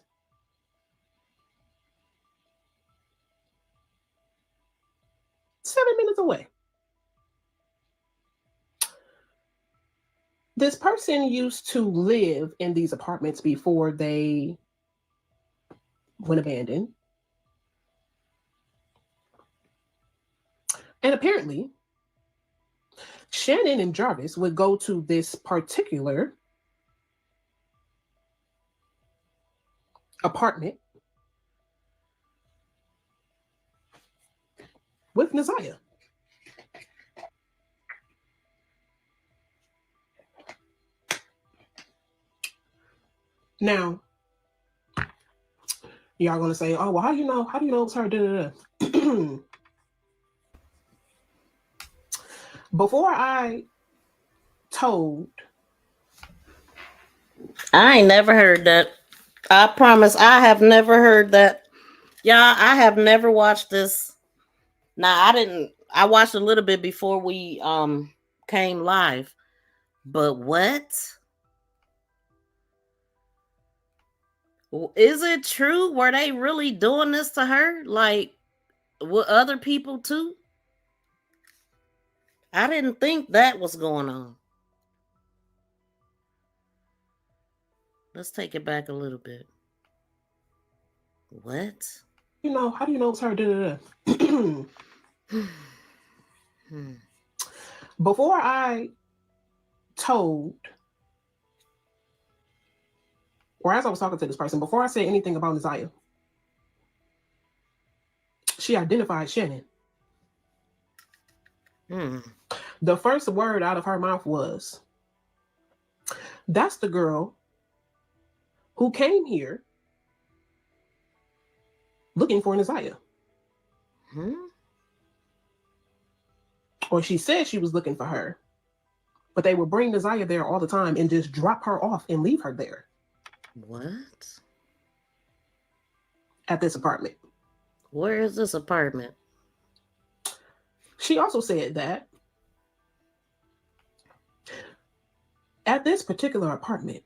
Seven minutes away. This person used to live in these apartments before they went abandoned. And apparently, Shannon and Jarvis would go to this particular apartment with ZIYAH. Now, y'all gonna say, "Oh, well, how do you know? How do you know it's her?" Da-da-da. Before I told, I ain't never heard that. I promise, I have never heard that. Y'all, I have never watched this. Now, I didn't. I watched a little bit before we came live, but what? Is it true? Were they really doing this to her? Like with other people too? I didn't think that was going on. Let's take it back a little bit. What? You know, how do you know it's her? Da-da-da. Before I told, or as I was talking to this person, before I said anything about ZIYAH, she identified Shannon. The first word out of her mouth was, "That's the girl who came here looking for ZIYAH." Or she said she was looking for her, but they would bring ZIYAH there all the time and just drop her off and leave her there. What? At this apartment. Where is this apartment? She also said that at this particular apartment,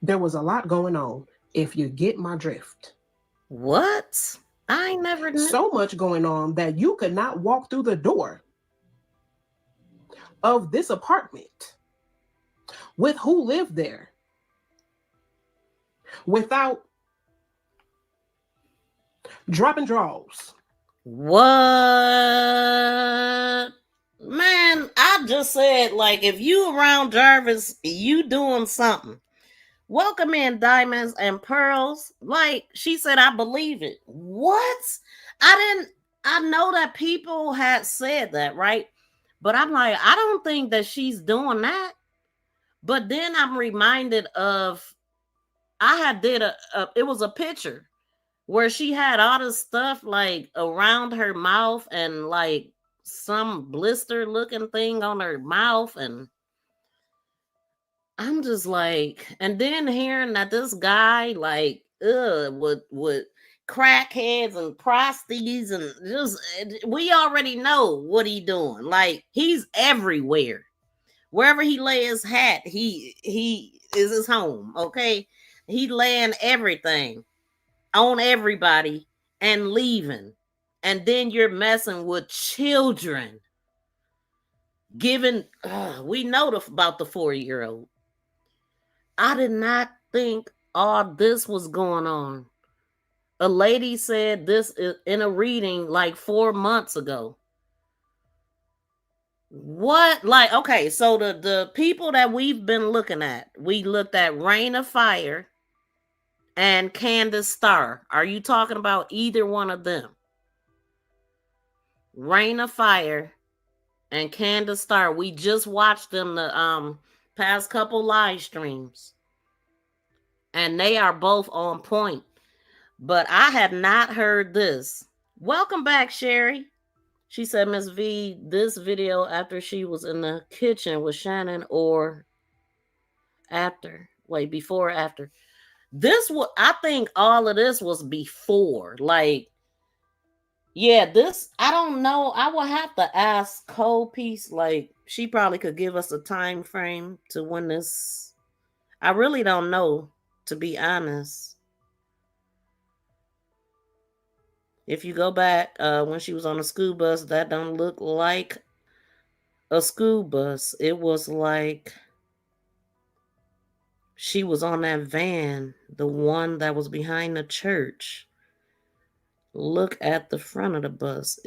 there was a lot going on, if you get my drift. What? I ain't never knew. So much going on that you could not walk through the door of this apartment with who lived there without dropping draws. What? Man, I just said, like, if you around Jarvis, you doing something. Welcome in, Diamonds and Pearls. Like she said, I believe it. What? I know that people had said that, right? But I'm like, I don't think that she's doing that. But then I'm reminded of, I had did it was a picture where she had all this stuff like around her mouth and like some blister looking thing on her mouth, and I'm just like, and then hearing that this guy like with crackheads and prosties and just, we already know what he doing. Like he's everywhere. Wherever he lay his hat, he is his home. Okay, he laying everything on everybody and leaving, and then you're messing with children. Given we know about the 4-year-old. I did not think all this was going on. A lady said this in a reading like 4 months ago. What? Like, okay, so the people that we've been looking at, we looked at Rain of Fire and Candace Starr. Are you talking about either one of them? Rain of Fire and Candace Starr. We just watched them the past couple live streams. And they are both on point. But I have not heard this. Welcome back, Sherry. She said, Miss V, this video after she was in the kitchen with Shannon or after? Wait, before or after? This was, I think all of this was before. Like, yeah, this, I don't know. I will have to ask Cole Piece. Like, she probably could give us a time frame to when this. I really don't know, to be honest. If you go back when she was on a school bus, that don't look like a school bus. It was like she was on that van, the one that was behind the church. Look at the front of the bus.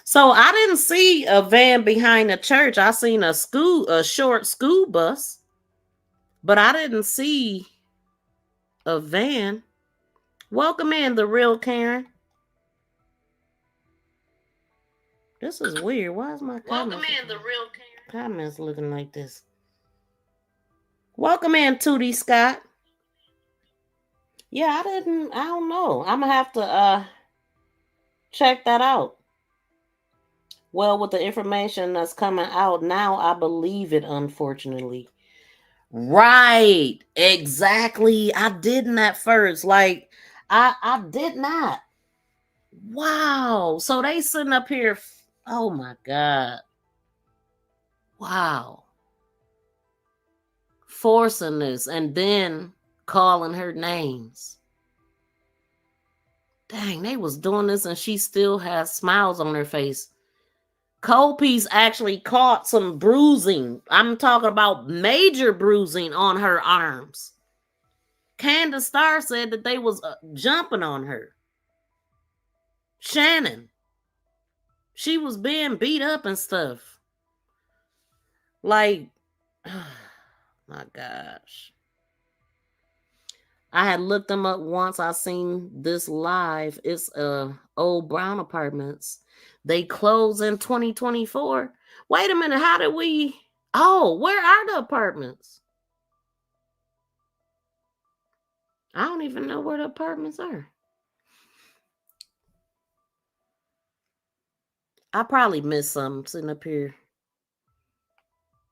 So I didn't see a van behind the church. I seen a short school bus, but I didn't see a van. Welcome in, the real Karen. This is weird. Why is my comments looking like this? Welcome in, Tootie Scott. Yeah, I don't know. I'm gonna have to check that out. Well, with the information that's coming out now, I believe it, unfortunately. Right. Exactly. I didn't at first. Like, I did not. Wow. So they sitting up here. Oh my God. Wow. Forcing this and then calling her names. Dang, they was doing this and she still has smiles on her face. Copies actually caught some bruising. I'm talking about major bruising on her arms. Candace Starr said that they was jumping on her. Shannon. She was being beat up and stuff. Like, oh my gosh. I had looked them up once. I seen this live. It's old brown apartments. They close in 2024. Wait a minute. How did we? Oh, where are the apartments? I don't even know where the apartments are. I probably missed something sitting up here.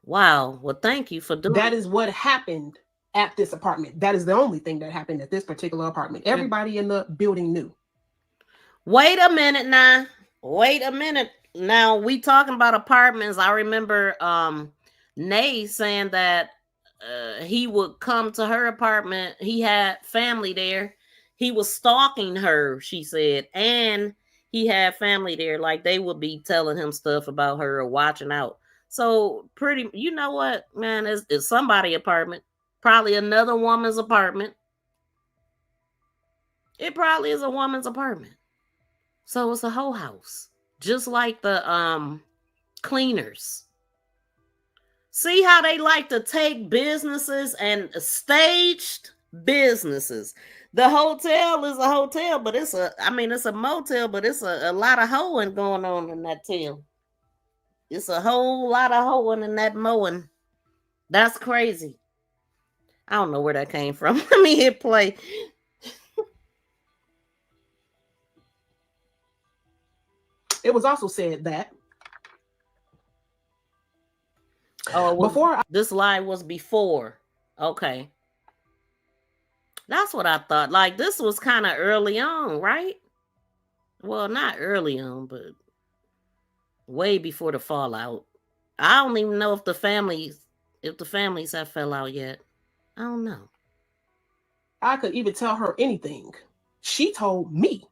Wow. Well, thank you for doing that. Is what happened at this apartment. That is the only thing that happened at this particular apartment. Everybody in the building knew. Wait a minute now. Wait a minute. Now we talking about apartments. I remember Nay saying that he would come to her apartment. He had family there. He was stalking her, she said, and he had family there. Like they would be telling him stuff about her or watching out. So pretty, you know what, man, it's somebody's apartment. Probably another woman's apartment. It probably is a woman's apartment. So it's a whole house. Just like the cleaners. See how they like to take businesses and staged businesses. The hotel is a hotel, but it's a motel, but it's a lot of hoeing going on in that tail. It's a whole lot of hoeing in that mowing. That's crazy. I don't know where that came from. Let me hit play. It was also said that this lie was before. Okay. That's what I thought. Like this was kind of early on, right? Well, not early on, but way before the fallout. I don't even know if the families have fell out yet. I don't know. I could even tell her anything. She told me.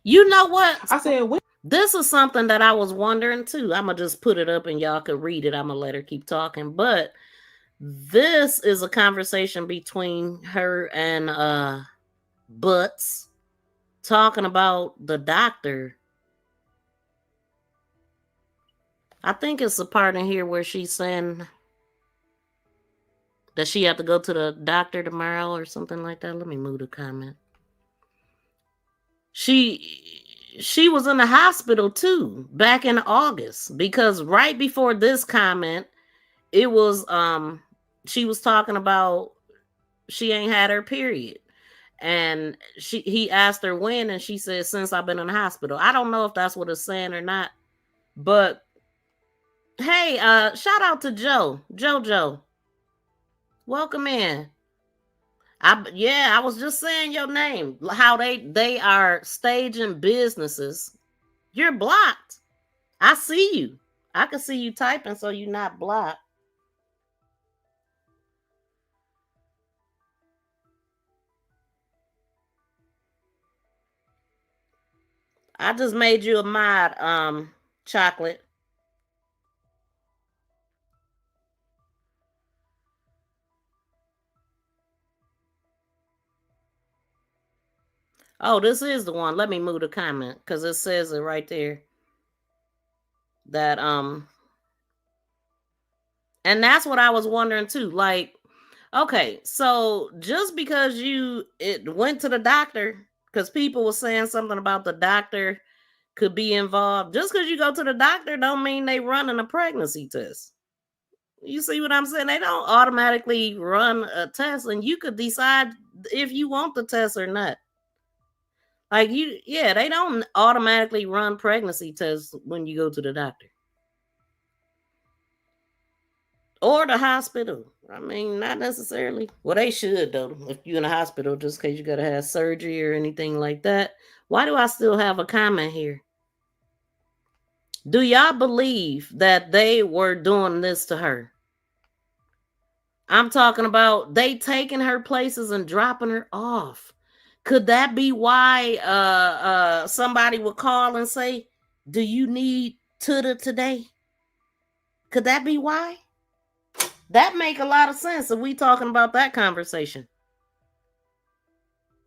You know what? I said, this is something that I was wondering too. I'm going to just put it up and y'all could read it. I'm going to let her keep talking. But this is a conversation between her and Butts talking about the doctor. I think it's a part in here where she's saying that she had to go to the doctor tomorrow or something like that. Let me move the comment. She was in the hospital too back in August because right before this comment, it was she was talking about she ain't had her period. And he asked her when, and she said, since I've been in the hospital. I don't know if that's what it's saying or not. But hey, shout out to Jojo. Welcome in. I was just saying your name. How they are staging businesses. You're blocked. I see you. I can see you typing, so you're not blocked. I just made you a mod, Chocolate. Oh, this is the one. Let me move the comment because it says it right there. That and that's what I was wondering too. Like, okay, so just because it went to the doctor, because people were saying something about the doctor could be involved. Just because you go to the doctor don't mean they running a pregnancy test. You see what I'm saying? They don't automatically run a test, and you could decide if you want the test or not. Like they don't automatically run pregnancy tests when you go to the doctor or the hospital. I mean, not necessarily. Well, they should though. If you're in a hospital, just in case you gotta have surgery or anything like that. Why do I still have a comment here? Do y'all believe that they were doing this to her? I'm talking about they taking her places and dropping her off. Could that be why somebody would call and say, "Do you need tutor today?" Could that be why? That make a lot of sense if we talking about that conversation.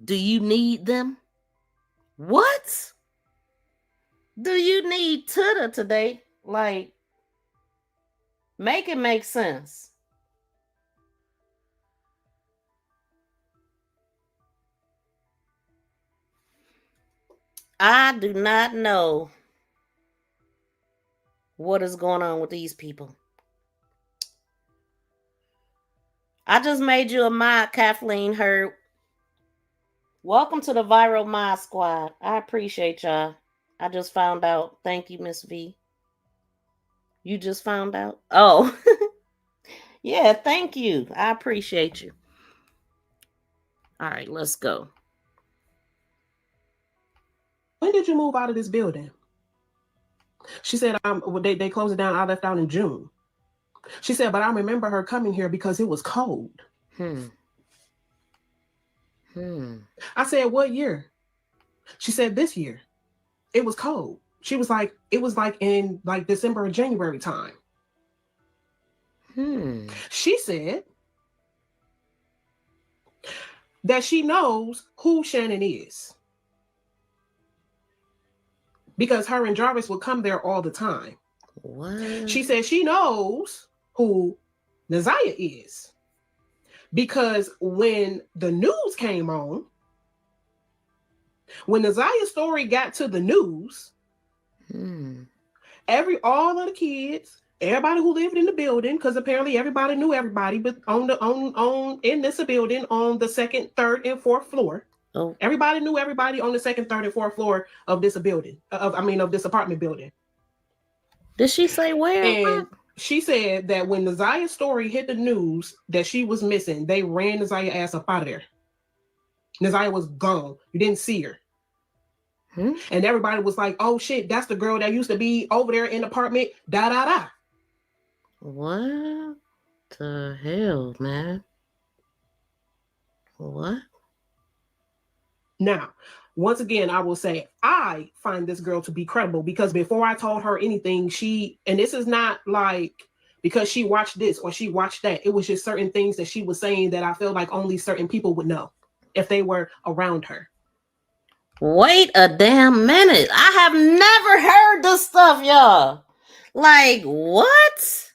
Do you need them? What? Do you need tutor today? Like, make it make sense. I do not know what is going on with these people. I just made you a mod, Kathleen Hurd. Welcome to the Viral Mod Squad. I appreciate y'all. I just found out. Thank you, Miss V. You just found out? Oh. Yeah, thank you. I appreciate you. All right, let's go. When did you move out of this building? She said, they closed it down. I left out in June. She said, but I remember her coming here because it was cold. I said, what year? She said, this year. It was cold. She was like, it was like in like December or January time. She said that she knows who Shannon is because her and Jarvis would come there all the time. What? She said she knows who ZIYAH is because when the news came on, when the ZIYAH story got to the news, all of the kids, everybody who lived in the building, because apparently everybody knew everybody, but in this building on the second, third, and fourth floor. Oh. Everybody knew everybody on the second, third, and fourth floor of this building. Of this apartment building. Did she say where? And she said that when the ZIYAH story hit the news that she was missing, they ran the ZIYAH ass up out of there. ZIYAH was gone. You didn't see her. And everybody was like, oh shit, that's the girl that used to be over there in the apartment, da da da. What the hell, man? What? Now, once again, I will say I find this girl to be credible because before I told her anything, and this is not like because she watched this or she watched that. It was just certain things that she was saying that I feel like only certain people would know if they were around her. Wait a damn minute. I have never heard this stuff, y'all. Like, what?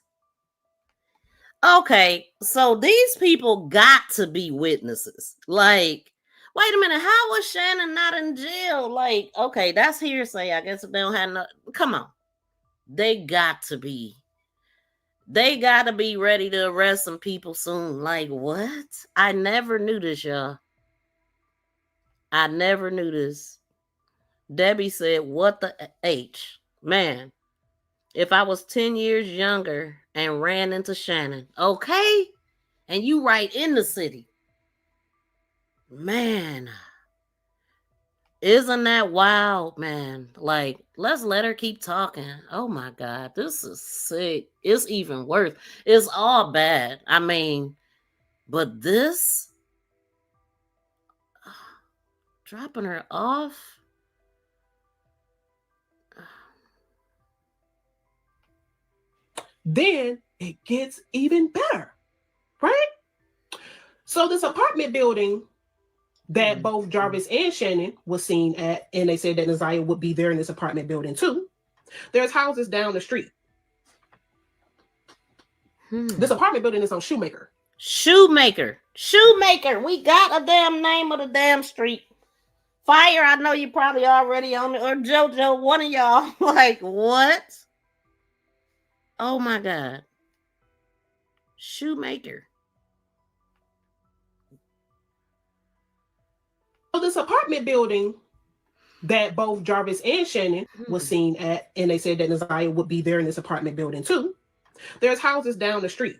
Okay, so these people got to be witnesses. Like, wait a minute, how was Shannon not in jail? Like, okay, that's hearsay. I guess if they don't have no, come on. They got to be ready to arrest some people soon. Like, what? I never knew this, y'all. I never knew this. Debbie said, what the H? Man, if I was 10 years younger and ran into Shannon, okay? And you right in the city. Man, isn't that wild, man? Like, let's let her keep talking. Oh my God, this is sick. It's even worse. It's all bad. I mean, but this, dropping her off. Then it gets even better, right? So this apartment building that both Jarvis and Shannon was seen at, and they said that ZIYAH would be there in this apartment building too. There's houses down the street. This apartment building is on Shoemaker. Shoemaker. We got a damn name of the damn street. Fire, I know you probably already on it, or JoJo, one of y'all. Like, what? Oh my God. Shoemaker. So this apartment building that both Jarvis and Shannon was seen at, and they said that ZIYAH would be there in this apartment building too. There's houses down the street.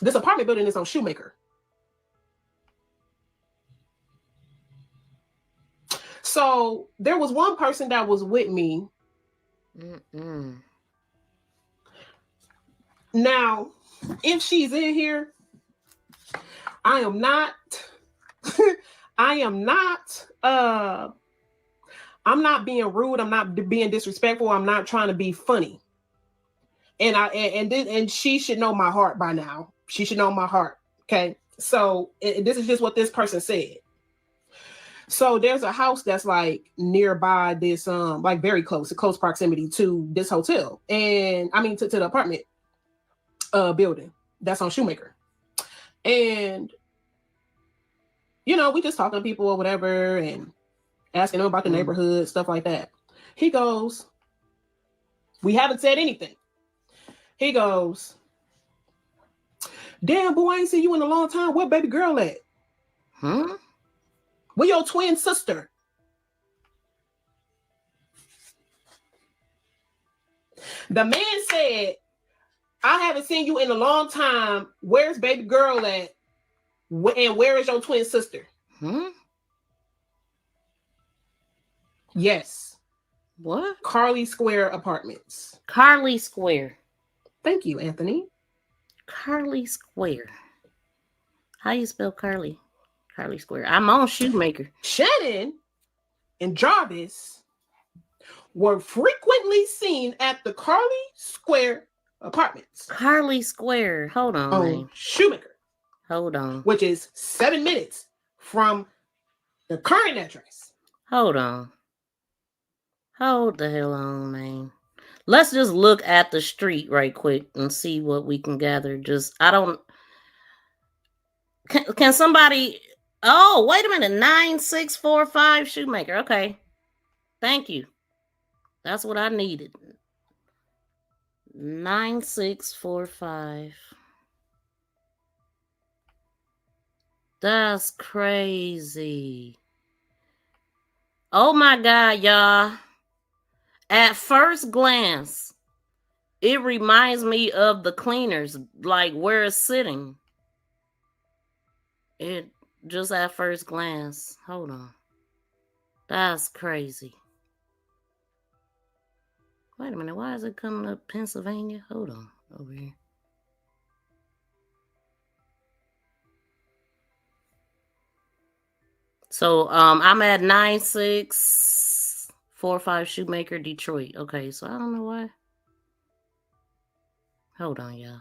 This apartment building is on Shoemaker. So there was one person that was with me. Now, if she's in here, I am not I'm not being rude. I'm not being disrespectful. I'm not trying to be funny. And she should know my heart by now. She should know my heart. Okay. So this is just what this person said. So there's a house that's like nearby this, like very close proximity to this hotel. And I mean, to the apartment building that's on Shoemaker. And, you know, we just talking to people or whatever and asking them about the neighborhood, stuff like that. He goes, we haven't said anything. He goes, damn, boy, I ain't seen you in a long time. Where baby girl at? Where your twin sister? The man said, I haven't seen you in a long time. Where's baby girl at? And where is your twin sister? Yes. What? Carly Square Apartments. Carly Square. Thank you, Anthony. Carly Square. How you spell Carly? Carly Square. I'm on Shoemaker. Shannon and Jarvis were frequently seen at the Carly Square Apartments. Carly Square. Hold on, man. Shoemaker. Hold on. Which is 7 minutes from the current address. Hold on. Hold the hell on, man. Let's just look at the street right quick and see what we can gather. Can somebody... Oh, wait a minute. 9645 Shoemaker. Okay. Thank you. That's what I needed. 9645. That's crazy. Oh my God, y'all. At first glance, it reminds me of the cleaners, like where it's sitting. It just at first glance. Hold on. That's crazy. Wait a minute. Why is it coming up Pennsylvania? Hold on. Over here. So I'm at 9645 Shoemaker, Detroit. Okay, so I don't know why. Hold on, y'all.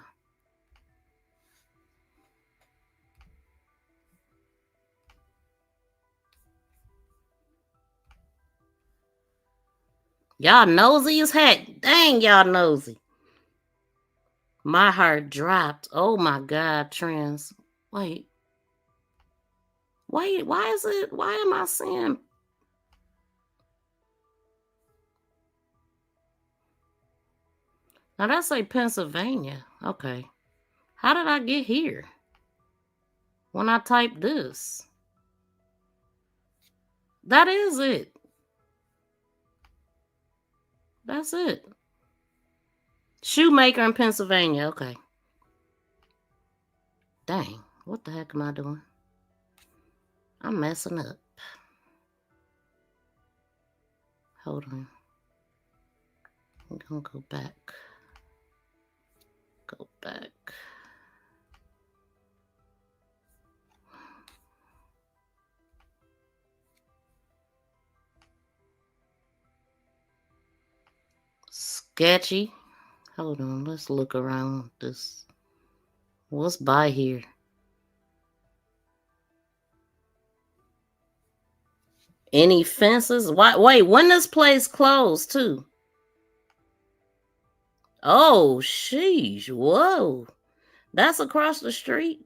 Y'all nosy as heck. Dang, y'all nosy. My heart dropped. Oh my God, trans. Wait, why is it? Why am I seeing? Now that say Pennsylvania. Okay. How did I get here? When I type this. That is it. That's it. Shoemaker in Pennsylvania. Okay. Dang. What the heck am I doing? I'm messing up. Hold on. I'm gonna go back. Go back. Sketchy. Hold on, let's look around this. What's by here? Any fences? Why? Wait, when this place closed too? Oh, sheesh. Whoa. That's across the street?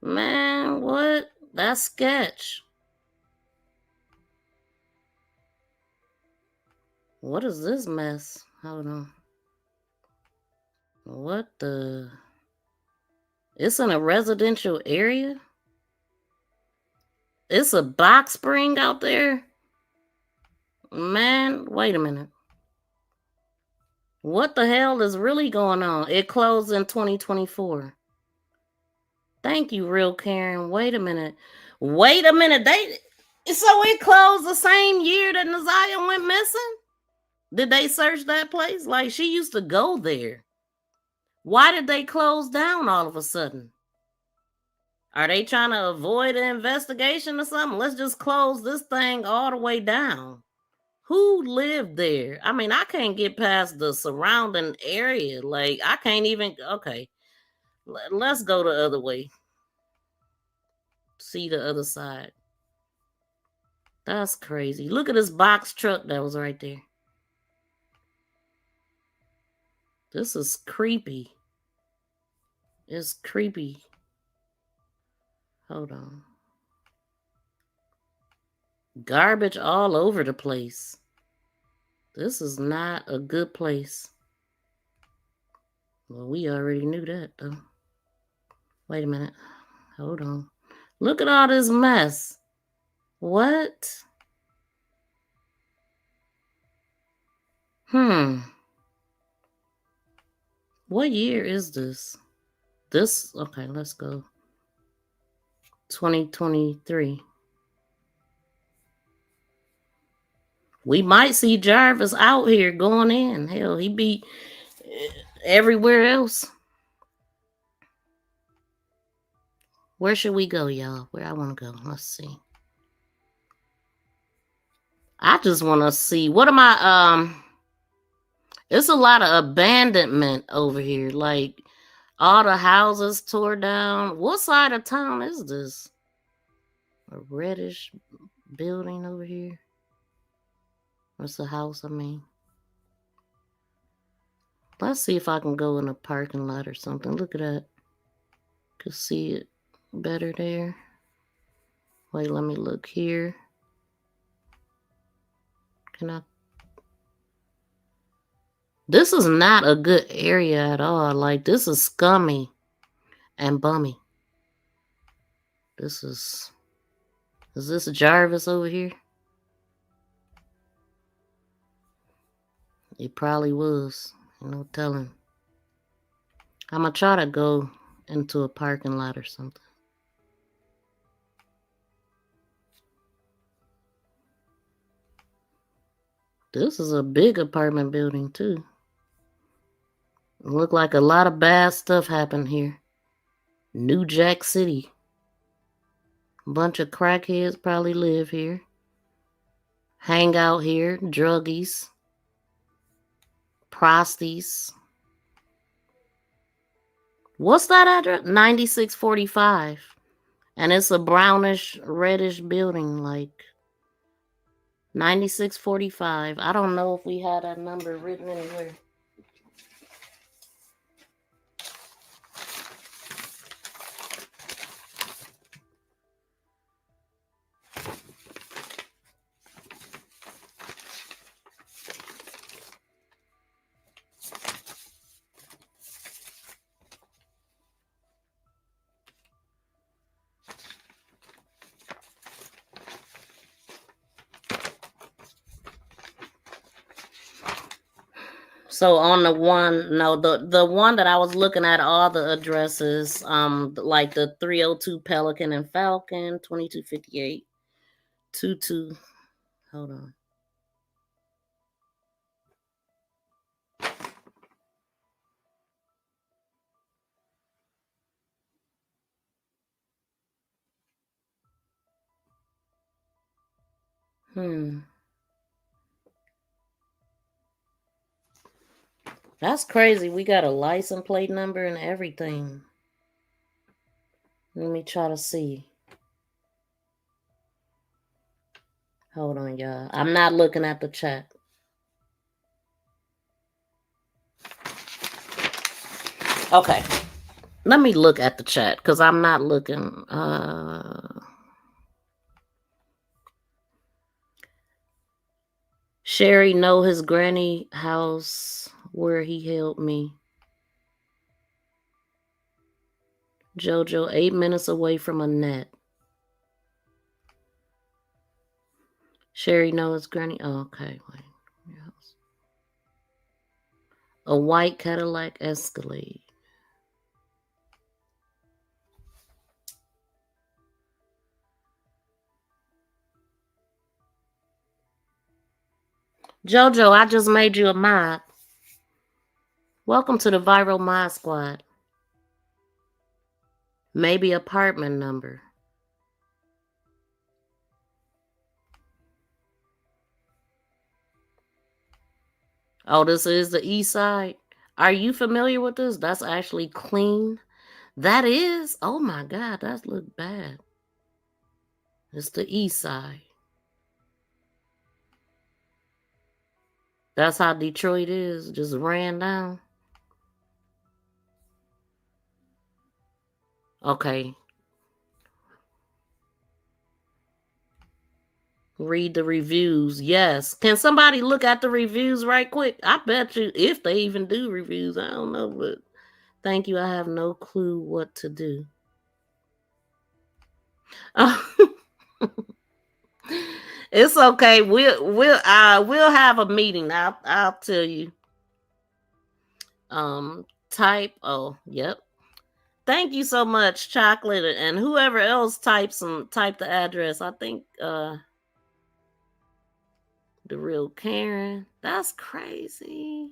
Man, what? That's sketch. What is this mess? Hold on. What the? It's in a residential area? It's a box spring out there? Man, wait a minute. What the hell is really going on? It closed in 2024. Thank you, Real Karen. Wait a minute. Wait a minute. So it closed the same year that ZIYAH went missing? Did they search that place? Like, she used to go there. Why did they close down all of a sudden? Are they trying to avoid an investigation or something? Let's just close this thing all the way down. Who lived there? I mean, I can't get past the surrounding area. Like, I can't even. Okay, let's go the other way. See the other side. That's crazy. Look at this box truck that was right there. This is creepy. It's creepy. Hold on. Garbage all over the place. This is not a good place. Well, we already knew that, though. Wait a minute. Hold on. Look at all this mess. What? What year is this? Okay, let's go. 2023. We might see Jarvis out here going in. Hell, he be everywhere else. Where should we go, y'all? Where I want to go? Let's see. I just want to see. What am I? It's a lot of abandonment over here. Like, all the houses tore down. What side of town is this? A reddish building over here. What's the house, I mean? Let's see if I can go in a parking lot or something. Look at that. Could see it better there. Wait, let me look here. Can I? This is not a good area at all. Like, this is scummy and bummy. Is this Jarvis over here? It probably was. No telling. I'm gonna try to go into a parking lot or something. This is a big apartment building too. Look like a lot of bad stuff happened here. New Jack City. A bunch of crackheads probably live here. Hang out here. Druggies. Prosties. What's that address? 9645. And it's a brownish, reddish building, like 9645. I don't know if we had that number written anywhere. So on the one, no, the one that I was looking at, all the addresses, like the 302 Pelican and Falcon, 2258, 22. Hold on. That's crazy. We got a license plate number and everything. Let me try to see. Hold on, y'all. I'm not looking at the chat. Okay. Let me look at the chat because I'm not looking. Sherry know his granny house where he helped me. JoJo, 8 minutes away from Annette. Sherry knows Granny. Oh, okay. Wait. A white Cadillac Escalade. JoJo, I just made you a mod. Welcome to the Viral Mod Squad. Maybe apartment number. Oh, this is the east side. Are you familiar with this? That's actually clean. That is. Oh my God, that look bad. It's the east side. That's how Detroit is. Just ran down. Okay. Read the reviews. Yes. Can somebody look at the reviews right quick? I bet you, if they even do reviews, I don't know, but thank you. I have no clue what to do. It's okay. We'll have a meeting. I'll tell you. Type. Oh, yep. Thank you so much, Chocolate, and whoever else type the address. I think the real Karen. That's crazy.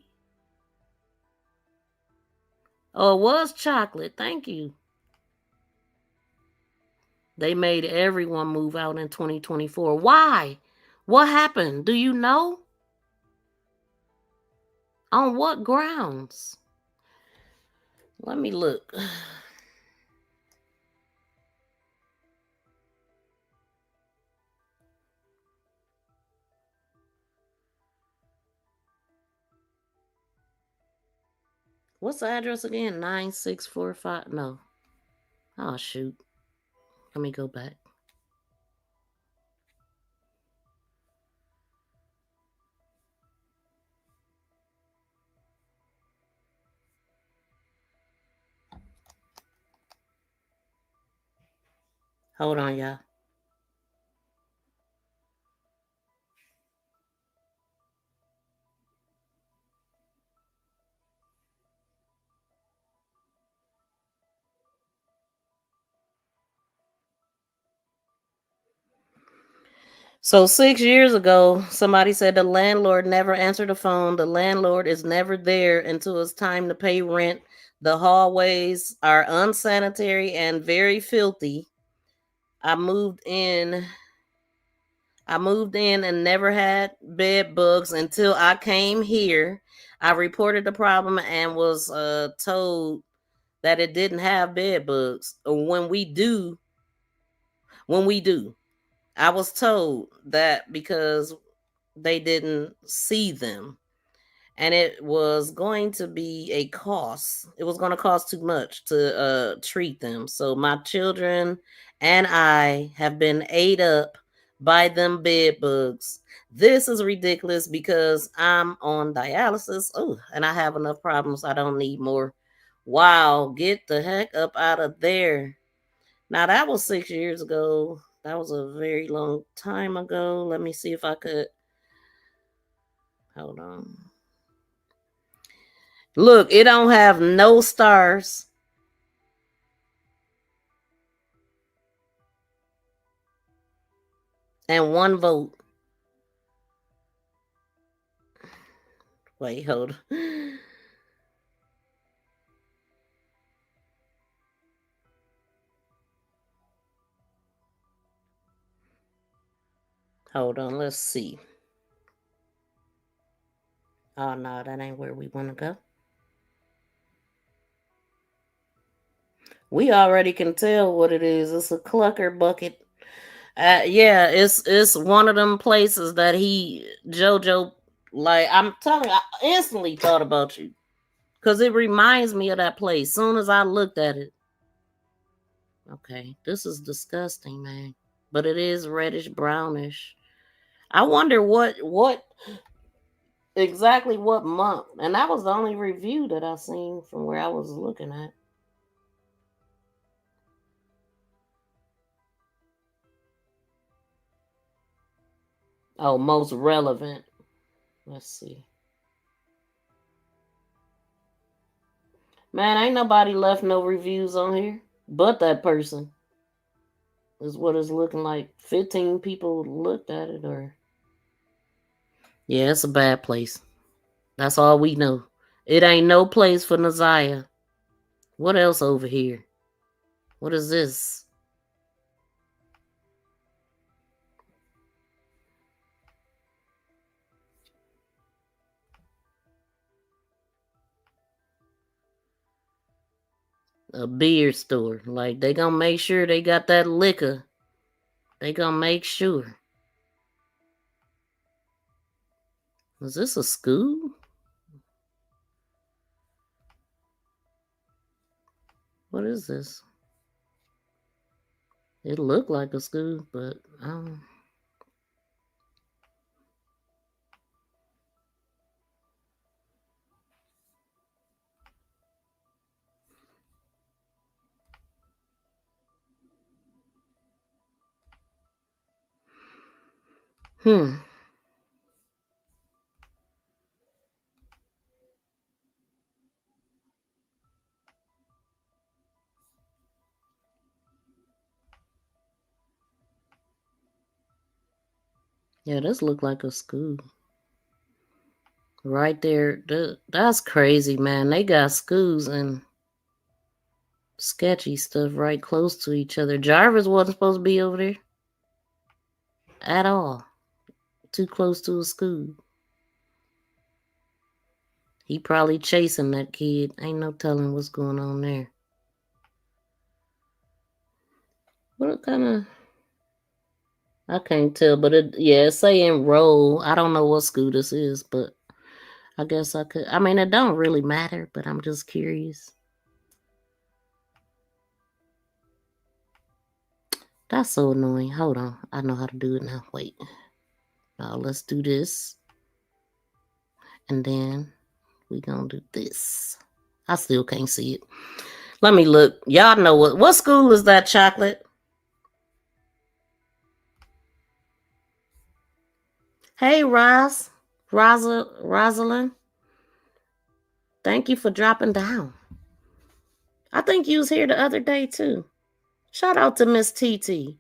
Oh, it was Chocolate. Thank you. They made everyone move out in 2024. Why? What happened? Do you know? On what grounds? Let me look. What's the address again? 9645. No. Oh, shoot. Let me go back. Hold on, y'all. So 6 years ago, somebody said the landlord never answered the phone. The landlord is never there until it's time to pay rent. The hallways are unsanitary and very filthy. I moved in and never had bed bugs until I came here. I reported the problem and was told that it didn't have bed bugs. When we do, I was told that because they didn't see them, and it was going to be a cost. It was going to cost too much to treat them. So my children and I have been ate up by them bed bugs. This is ridiculous because I'm on dialysis. Oh, and I have enough problems. I don't need more. Wow, get the heck up out of there. Now that was 6 years ago. That was a very long time ago. Let me see if I could. Hold on. Look, it don't have no stars. And 1 vote. Wait, hold on. Hold on, let's see. Oh, no, that ain't where we want to go. We already can tell what it is. It's a clucker bucket. Yeah, it's one of them places that JoJo, like, I'm telling you, I instantly thought about you. Because it reminds me of that place. Soon as I looked at it. Okay, this is disgusting, man. But it is reddish brownish. I wonder what exactly what month. And that was the only review that I seen from where I was looking at. Oh, most relevant. Let's see. Man, ain't nobody left no reviews on here but that person. Is what it's looking like. 15 people looked at it, or yeah, it's a bad place. That's all we know. It ain't no place for ZIYAH. What else over here? What is this? A beer store. Like, they gonna make sure they got that liquor. They gonna make sure. Is this a school? What is this? It looked like a school, but I don't. Yeah, this look like a school. Right there. That's crazy, man. They got schools and sketchy stuff right close to each other. Jarvis wasn't supposed to be over there at all. Too close to a school. He probably chasing that kid. Ain't no telling what's going on there. What kind of... I can't tell, but it say enroll. I don't know what school this is, but I guess I could. I mean, it don't really matter, but I'm just curious. That's so annoying. Hold on. I know how to do it now. Wait. Now let's do this. And then we gonna do this. I still can't see it. Let me look. Y'all know what school is that, Chocolate? Hey, Rosalind. Thank you for dropping down. I think you was here the other day too. Shout out to Miss TT.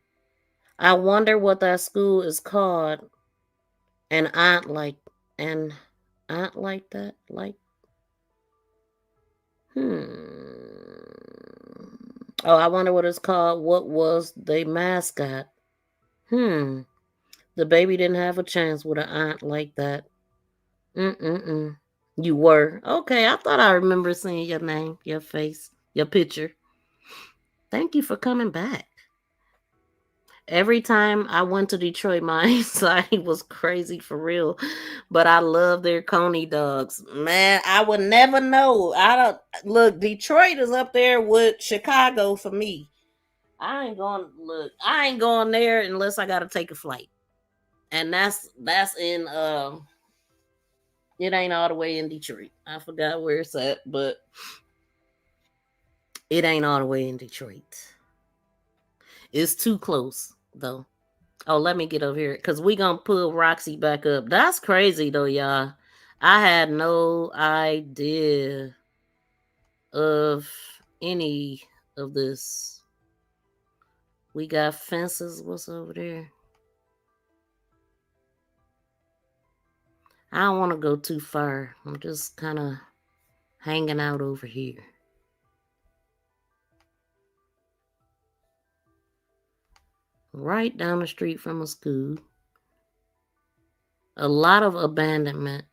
I wonder what that school is called. An aunt like that? Like, Oh, I wonder what it's called. What was the mascot? The baby didn't have a chance with an aunt like that. You were. Okay, I thought I remember seeing your name, your face, your picture. Thank you for coming back. Every time I went to Detroit, my anxiety was crazy for real. But I love their Coney dogs. Man, I would never know. Look, Detroit is up there with Chicago for me. I ain't going there unless I gotta take a flight. And that's in it ain't all the way in Detroit. I forgot where it's at, but it ain't all the way in Detroit. It's too close though. Oh, let me get over here because we gonna pull Roxy back up. That's crazy though, y'all. I had no idea of any of this. We got fences. What's over there? I don't want to go too far. I'm just kind of hanging out over here. Right down the street from a school. A lot of abandonment.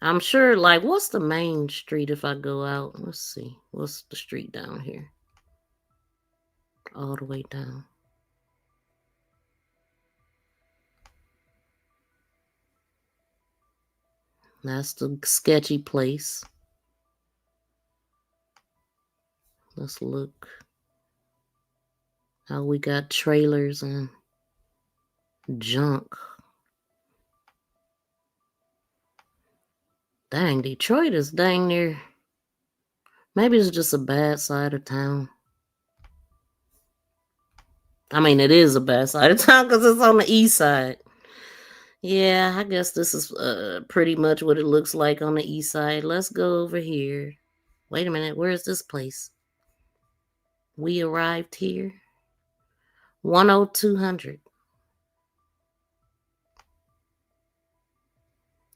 I'm sure, like, what's the main street if I go out? Let's see. What's the street down here? All the way down. That's the sketchy place. Let's look. How we got trailers and junk. Dang, Detroit is dang near. Maybe it's just a bad side of town. I mean, it is a bad side of town because it's on the east side. Yeah, I guess this is pretty much what it looks like on the east side. Let's go over here. Wait a minute, where is this place? We arrived here. 10200.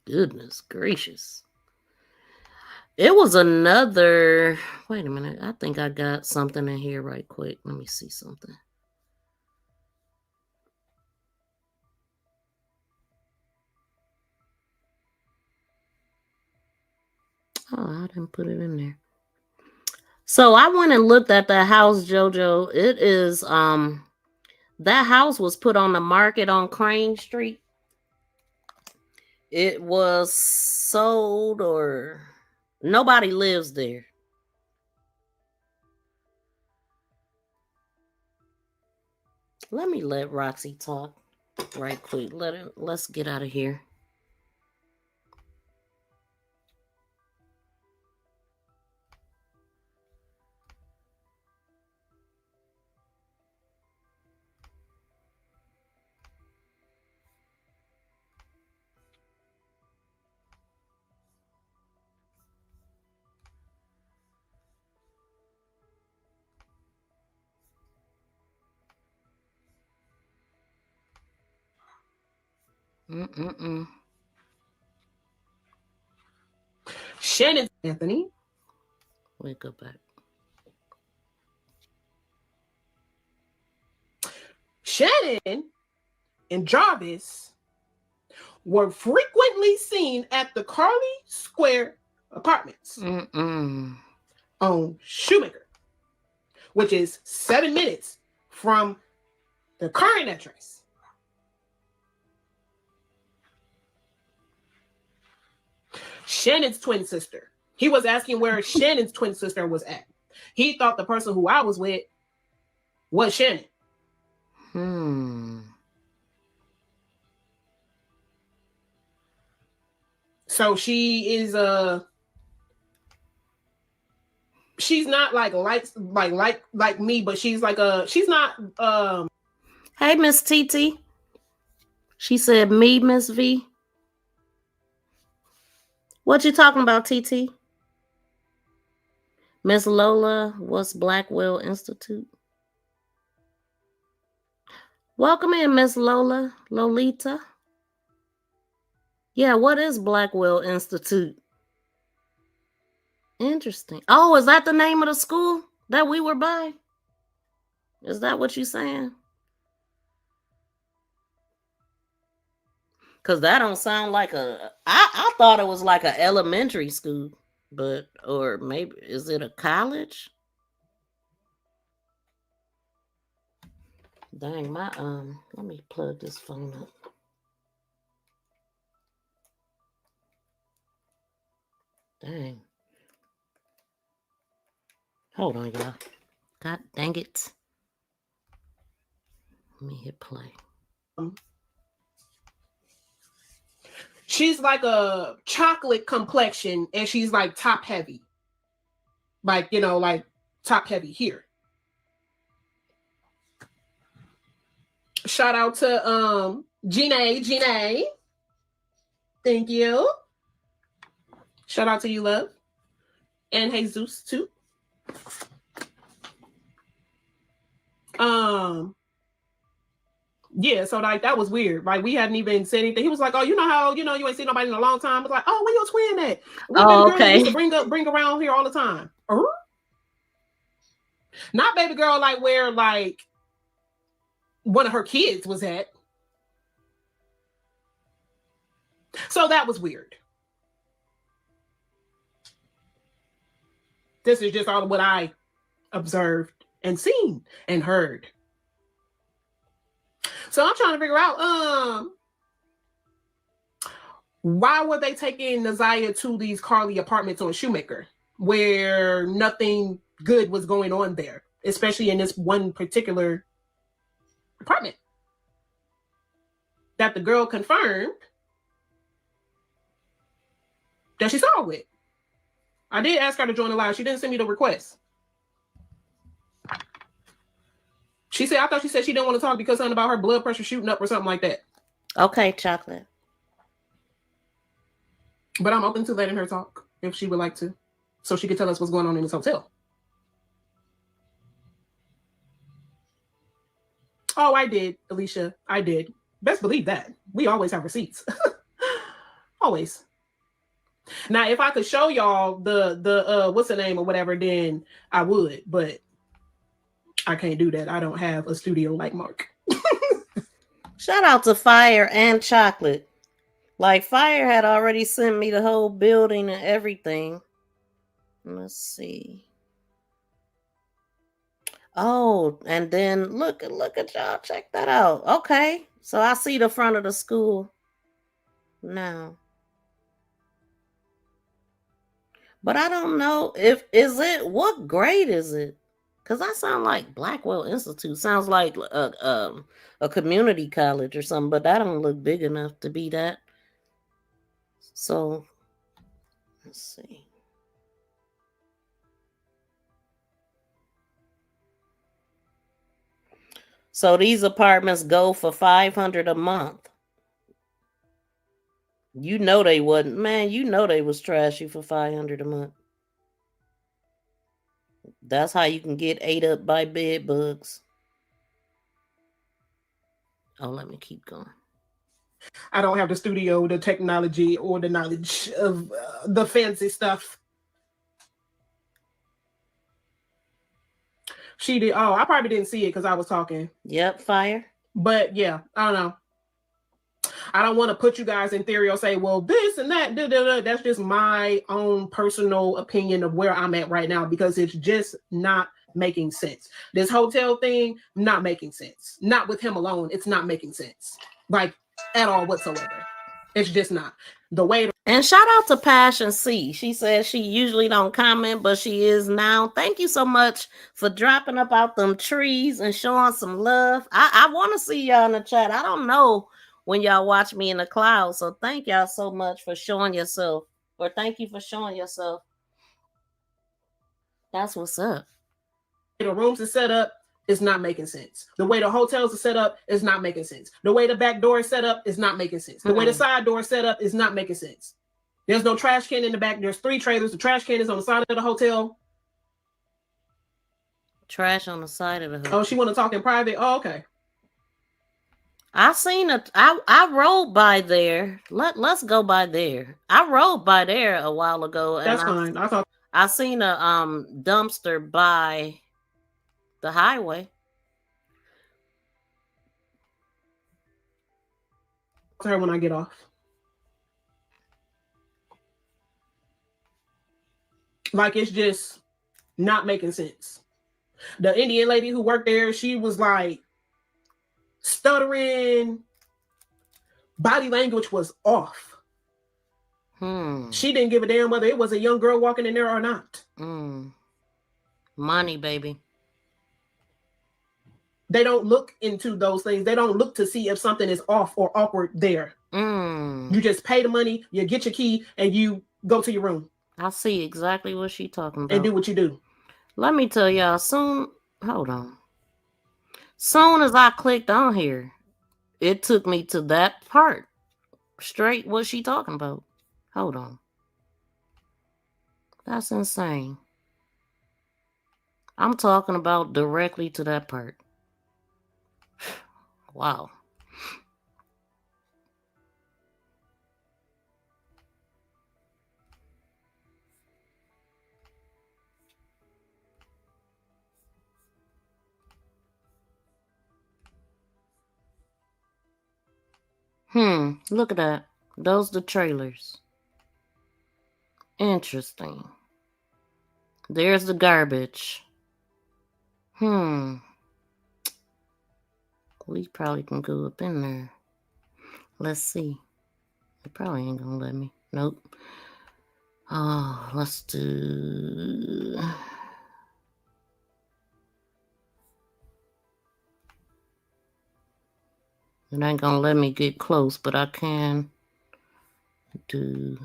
Goodness gracious. It was another. Wait a minute. I think I got something in here right quick. Let me see something. Oh, I didn't put it in there. So I went and looked at that house, JoJo. It is that house was put on the market on Crane Street. It was sold or nobody lives there. Let me let Roxy talk right quick. Let's get out of here. Shannon Anthony. Wait, go back. Shannon and Jarvis were frequently seen at the Carly Square Apartments on Shoemaker, which is 7 minutes from the current address. Shannon's twin sister. He was asking where Shannon's twin sister was at. He thought the person who I was with was Shannon. So she is she's not like me, but she's like she's not Hey, Miss TT. She said me, Miss V. What you talking about, TT? Miss Lola, what's Blackwell Institute? Welcome in, Miss Lola. Lolita. Yeah, what is Blackwell Institute? Interesting. Oh, is that the name of the school that we were by? Is that what you're saying? Because that don't sound like a... I thought it was like an elementary school. But, or maybe, is it a college? Dang, my, let me plug this phone up. Dang. Hold on, y'all. God dang it. Let me hit play. She's like a chocolate complexion and she's like top heavy. Like, you know, like top heavy here. Shout out to Gina. Thank you. Shout out to you, love. And Jesus too. Yeah, so like that was weird. Like we hadn't even said anything. He was like, "Oh, you know how you ain't seen nobody in a long time." I was like, "Oh, where your twin at? What baby girl used to bring around here all the time?" Not baby girl like where like one of her kids was at. So that was weird. This is just all of what I observed and seen and heard. So I'm trying to figure out why were they taking ZIYAH to these Carly apartments on Shoemaker where nothing good was going on there, especially in this one particular apartment that the girl confirmed that she saw with. I did ask her to join the live. She didn't send me the request. I thought she said she didn't want to talk because something about her blood pressure shooting up or something like that. Okay, chocolate. But I'm open to letting her talk if she would like to, so she could tell us what's going on in this hotel. Oh, I did, Alicia. I did. Best believe that. We always have receipts. Always. Now, if I could show y'all the what's the name or whatever, then I would, but I can't do that. I don't have a studio like Mark. Shout out to Fire and Chocolate. Like, Fire had already sent me the whole building and everything. Let's see. Oh, and then look at y'all. Check that out. Okay. So I see the front of the school now. But I don't know what grade is it? Because I sound like Blackwell Institute. Sounds like a community college or something, but that don't look big enough to be that. So, let's see. So these apartments go for $500 a month. You know they wasn't, man. You know they was trashy for $500 a month. That's how you can get ate up by bed bugs. Oh, let me keep going. I don't have the studio, the technology, or the knowledge of the fancy stuff. She did. Oh, I probably didn't see it because I was talking. Yep, Fire. But yeah, I don't know. I don't want to put you guys in theory or say, well, this and that. That's just my own personal opinion of where I'm at right now because it's just not making sense. This hotel thing, not making sense. Not with him alone. It's not making sense. Like, at all whatsoever. It's just not. The way. And shout out to Passion C. She says she usually don't comment, but she is now. Thank you so much for dropping up out them trees and showing some love. I want to see y'all in the chat. I don't know when y'all watch me in the clouds. So thank y'all so much for showing yourself. Or thank you for showing yourself. That's what's up. The rooms are set up is not making sense. The way the hotels are set up is not making sense. The way the back door is set up is not making sense. The way the side door is set up is not making sense. There's no trash can in the back. There's 3 trailers. The trash can is on the side of the hotel. Trash on the side of the hotel. Oh, she want to talk in private? Oh, okay. I seen it. I rode by there. Let's go by there. I rode by there a while ago. And that's fine. I seen a dumpster by the highway. Her when I get off. Like, it's just not making sense. The Indian lady who worked there, she was like stuttering. Body language was off. She didn't give a damn whether it was a young girl walking in there or not. Money, baby. They don't look into those things. They don't look to see if something is off or awkward there. You just pay the money, you get your key, and you go to your room. I see exactly what she's talking about. And do what you do. Let me tell y'all, hold on. Soon as I clicked on here, it took me to that part. Straight what she talking about. Hold on. That's insane. I'm talking about directly to that part. Wow. Look at that. Those the trailers. Interesting. There's the garbage. We probably can go up in there. Let's see. It probably ain't gonna let me. Nope. Oh, let's do... It ain't gonna let me get close, but I can do...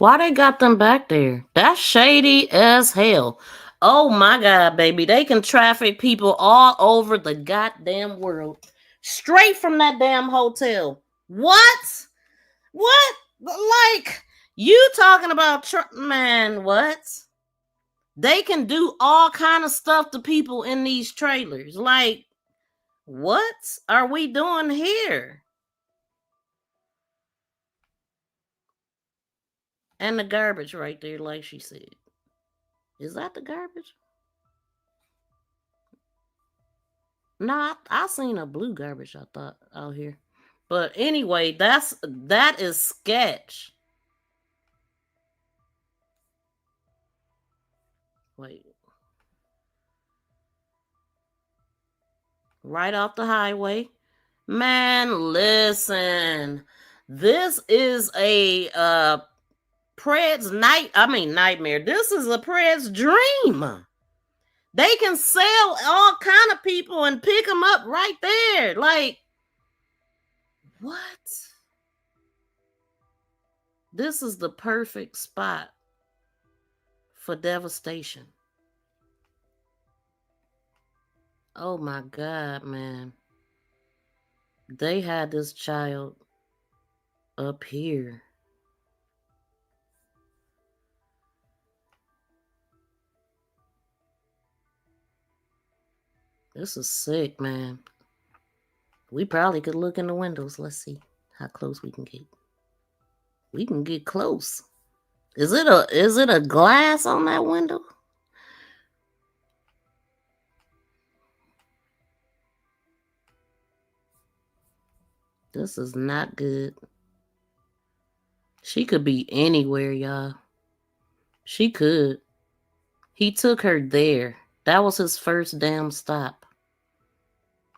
Why they got them back there? That's shady as hell. Oh my God, baby. They can traffic people all over the goddamn world. Straight from that damn hotel. What? What? Like, you talking about, man, what? They can do all kind of stuff to people in these trailers. Like, what are we doing here? And the garbage right there, like she said. Is that the garbage? Nah, I seen a blue garbage, I thought, out here. But anyway, that is sketch. Wait. Right off the highway. Man, listen. This is a nightmare. This is a Pred's dream. They can sell all kind of people and pick them up right there. Like, what? This is the perfect spot for devastation. Oh my God, man. They had this child up here. This is sick, man. We probably could look in the windows. Let's see how close we can get. We can get close. Is it a glass on that window? This is not good. She could be anywhere, y'all. She could. He took her there. That was his first damn stop.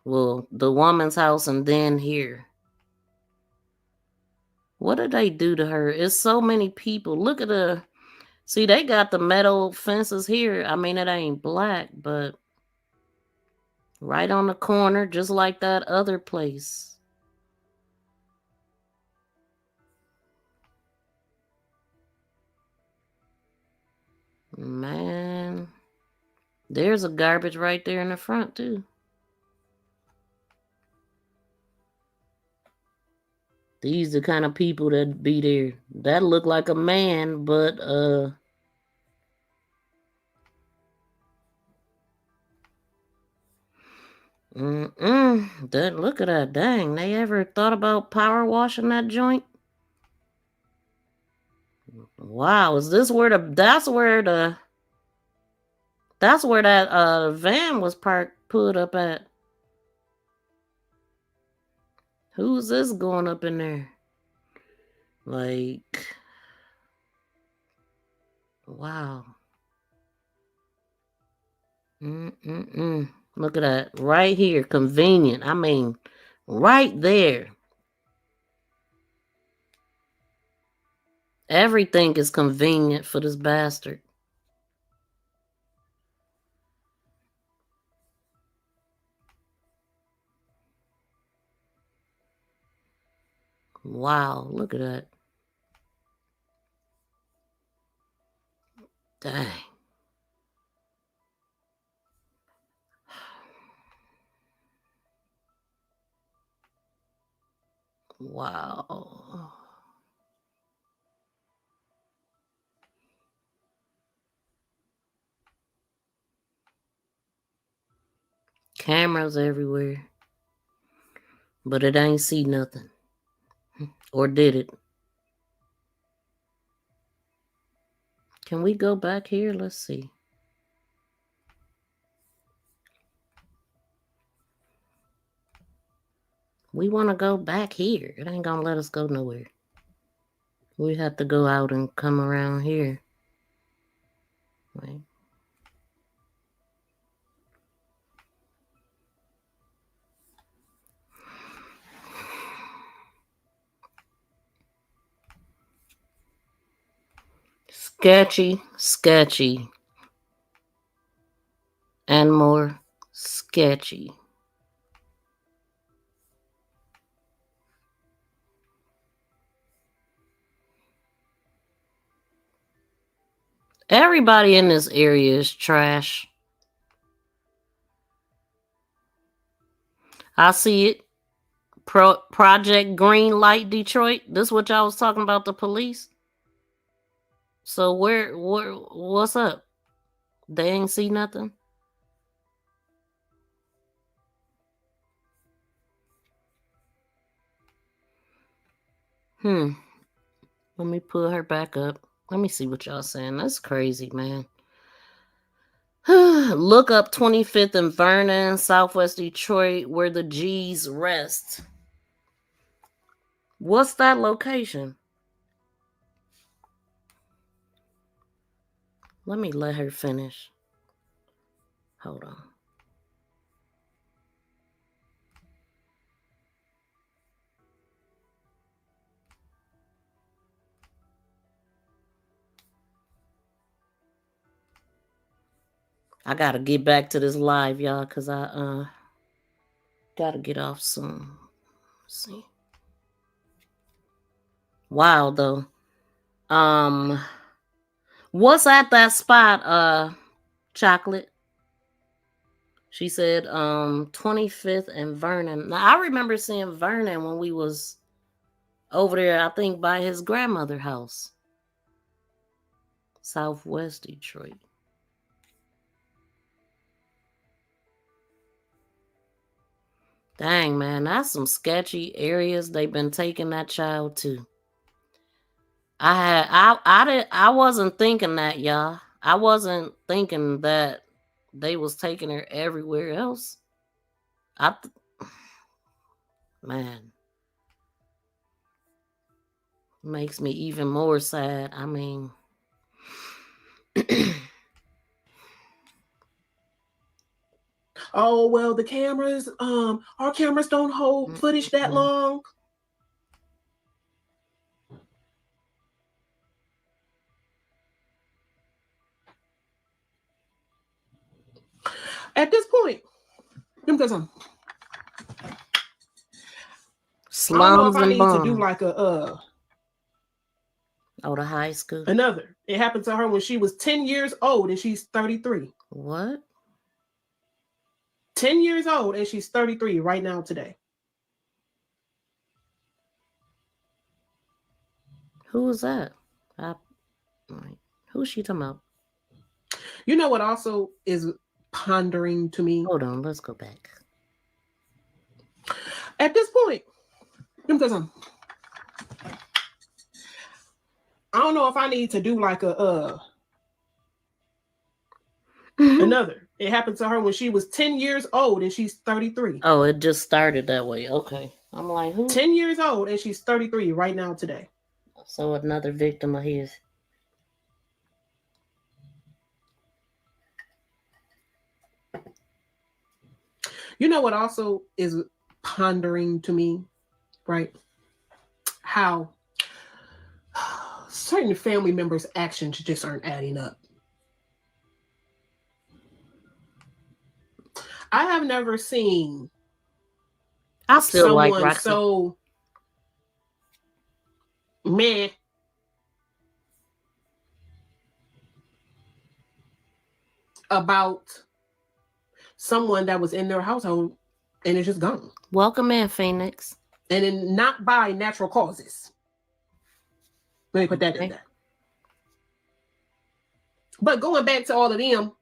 Well, the woman's house and then here. What did they do to her? It's so many people. Look at the... See, they got the metal fences here. I mean, it ain't black, but... Right on the corner, just like that other place. Man. There's a garbage right there in the front, too. These the kind of people that be there. That look like a man, but That, look at that. Dang, they ever thought about power washing that joint? Wow, is this where that's where that van was put up at? Who's this going up in there? Like, wow. Look at that. Right here. Convenient. I mean, right there. Everything is convenient for this bastard. Wow, look at that. Dang. Wow. Cameras everywhere. But it ain't see nothing. Or did it? Can we go back here? Let's see. We want to go back here. It ain't gonna let us go nowhere. We have to go out and come around here. Wait. Sketchy, sketchy. And more sketchy. Everybody in this area is trash. I see it. Project Green Light Detroit. This what y'all was talking about, the police. So what's up? They ain't see nothing. Let me pull her back up. Let me see what y'all saying. That's crazy, man. Look up 25th and Vernon, Southwest Detroit, where the G's rest. What's that location? Let me let her finish. Hold on. I gotta get back to this live, y'all, because I gotta get off soon. Let's see. Wow, though. What's at that spot, Chocolate? She said 25th and Vernon. Now I remember seeing Vernon when we was over there, I think by his grandmother's house. Southwest Detroit. Dang, man, that's some sketchy areas they've been taking that child to. I wasn't thinking that, y'all. I wasn't thinking that they was taking her everywhere else. Man, makes me even more sad. I mean, oh well, the cameras, our cameras don't hold footage that long. At this point, let me tell you something. I don't know if I need to do like a the high school. Another. It happened to her when she was 10 years old and she's 33. What? 10 years old and she's 33 right now today. Who was that? Who's she talking about? You know what also is pondering to me? Hold on, let's go back. At this point, let me tell you something. I don't know if I need to do like a another. It happened to her when she was 10 years old and she's 33. Oh, it just started that way. Okay. I'm like, who? 10 years old and she's 33 right now today. So another victim of his. You know what also is pondering to me, right? How certain family members' actions just aren't adding up. I have never seen I still someone like Roxy. so meh about someone that was in their household and it's just gone. Welcome in, Phoenix. And then not by natural causes. Let me put that in there. But going back to all of them,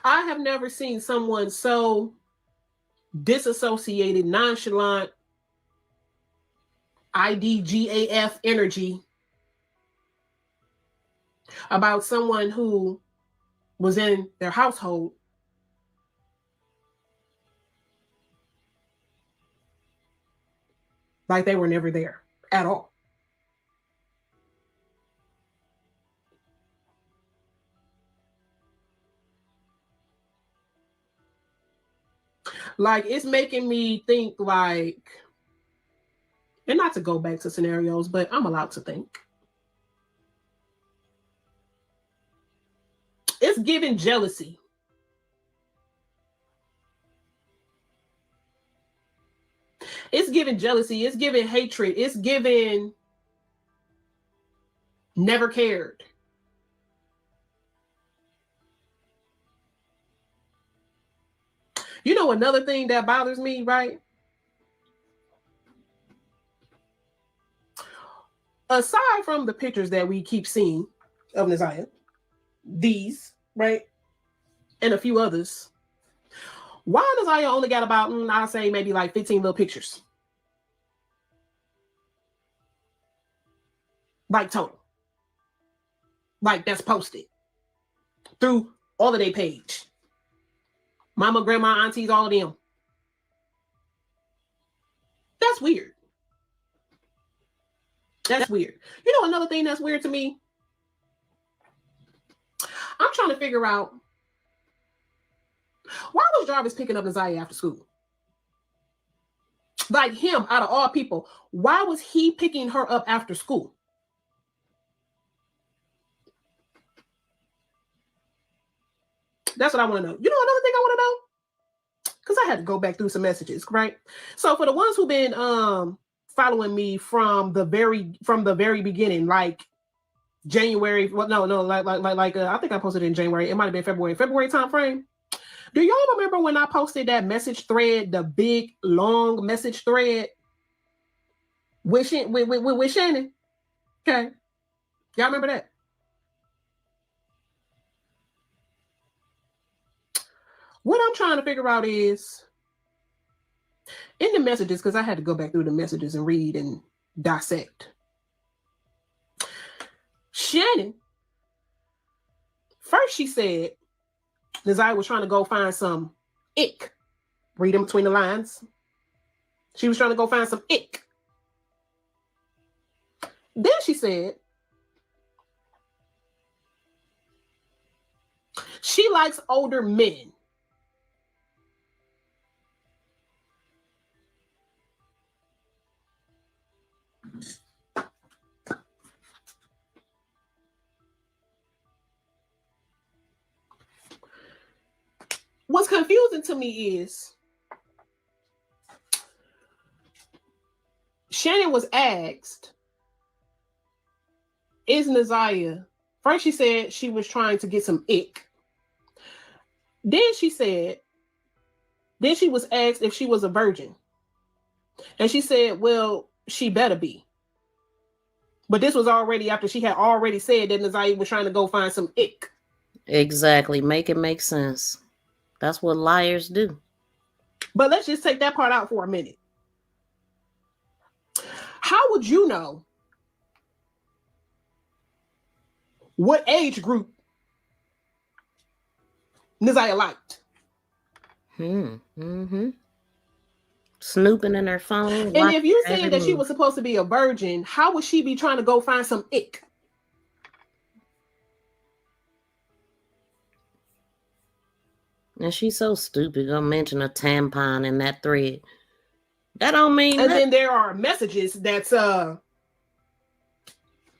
I have never seen someone so disassociated, nonchalant, IDGAF energy about someone who was in their household. Like they were never there at all. Like it's making me think like, and not to go back to scenarios, but I'm allowed to think. It's giving jealousy. It's giving jealousy. It's giving hatred. It's giving Never cared. You know another thing that bothers me, right? Aside from the pictures that we keep seeing of ZIYAH, these, right, and a few others, why does ZIYAH only got about, I'll say maybe like 15 little pictures? Like total. Like that's posted through all of their page. Mama, grandma, aunties, all of them. That's weird. That's weird. You know another thing that's weird to me? I'm trying to figure out, why was Jarvis picking up ZIYAH after school? Like him, out of all people, why was he picking her up after school? That's what I want to know. You know another thing I want to know? Because I had to go back through some messages, right? So for the ones who've been following me from the very beginning, like January, well, no, I think I posted it in January. It might have been February time frame. Do y'all remember when I posted that message thread, the big long message thread with Shannon? Okay, y'all remember that? What I'm trying to figure out is in the messages, because I had to go back through the messages and read and dissect. Shannon, first she said ZIYAH was trying to go find some ick. Read them between the lines. She was trying to go find some ick. Then she said she likes older men. What's confusing to me is Shannon was asked, is ZIYAH, first she said she was trying to get some ick. Then she was asked if she was a virgin. And she said, well, she better be. But this was already after she had already said that ZIYAH was trying to go find some ick. Exactly. Make it make sense. That's what liars do. But let's just take that part out for a minute. How would you know what age group ZIYAH liked? Snooping in her phone. And if you're saying that she was supposed to be a virgin, how would she be trying to go find some ick? And she's so stupid. Gonna mention a tampon in that thread. That don't mean And nothing. then there are messages that's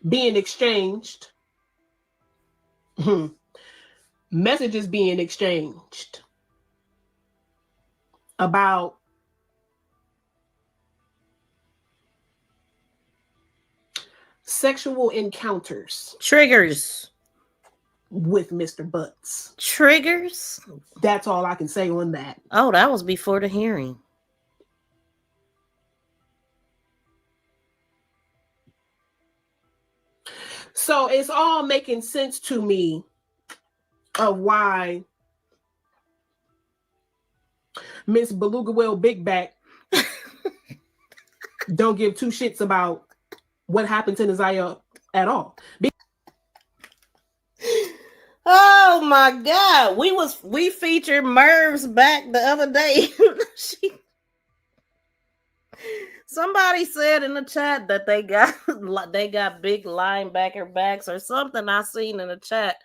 being exchanged. Messages being exchanged about sexual encounters. Triggers. With Mr. Butts. Triggers? That's all I can say on that. Oh, that was before the hearing. So it's all making sense to me of why Miss Beluga Well Big Back don't give two shits about what happened to ZIYAH at all. Oh my God. We featured Merv's back the other day. Somebody said in the chat that they got big linebacker backs or something I seen in the chat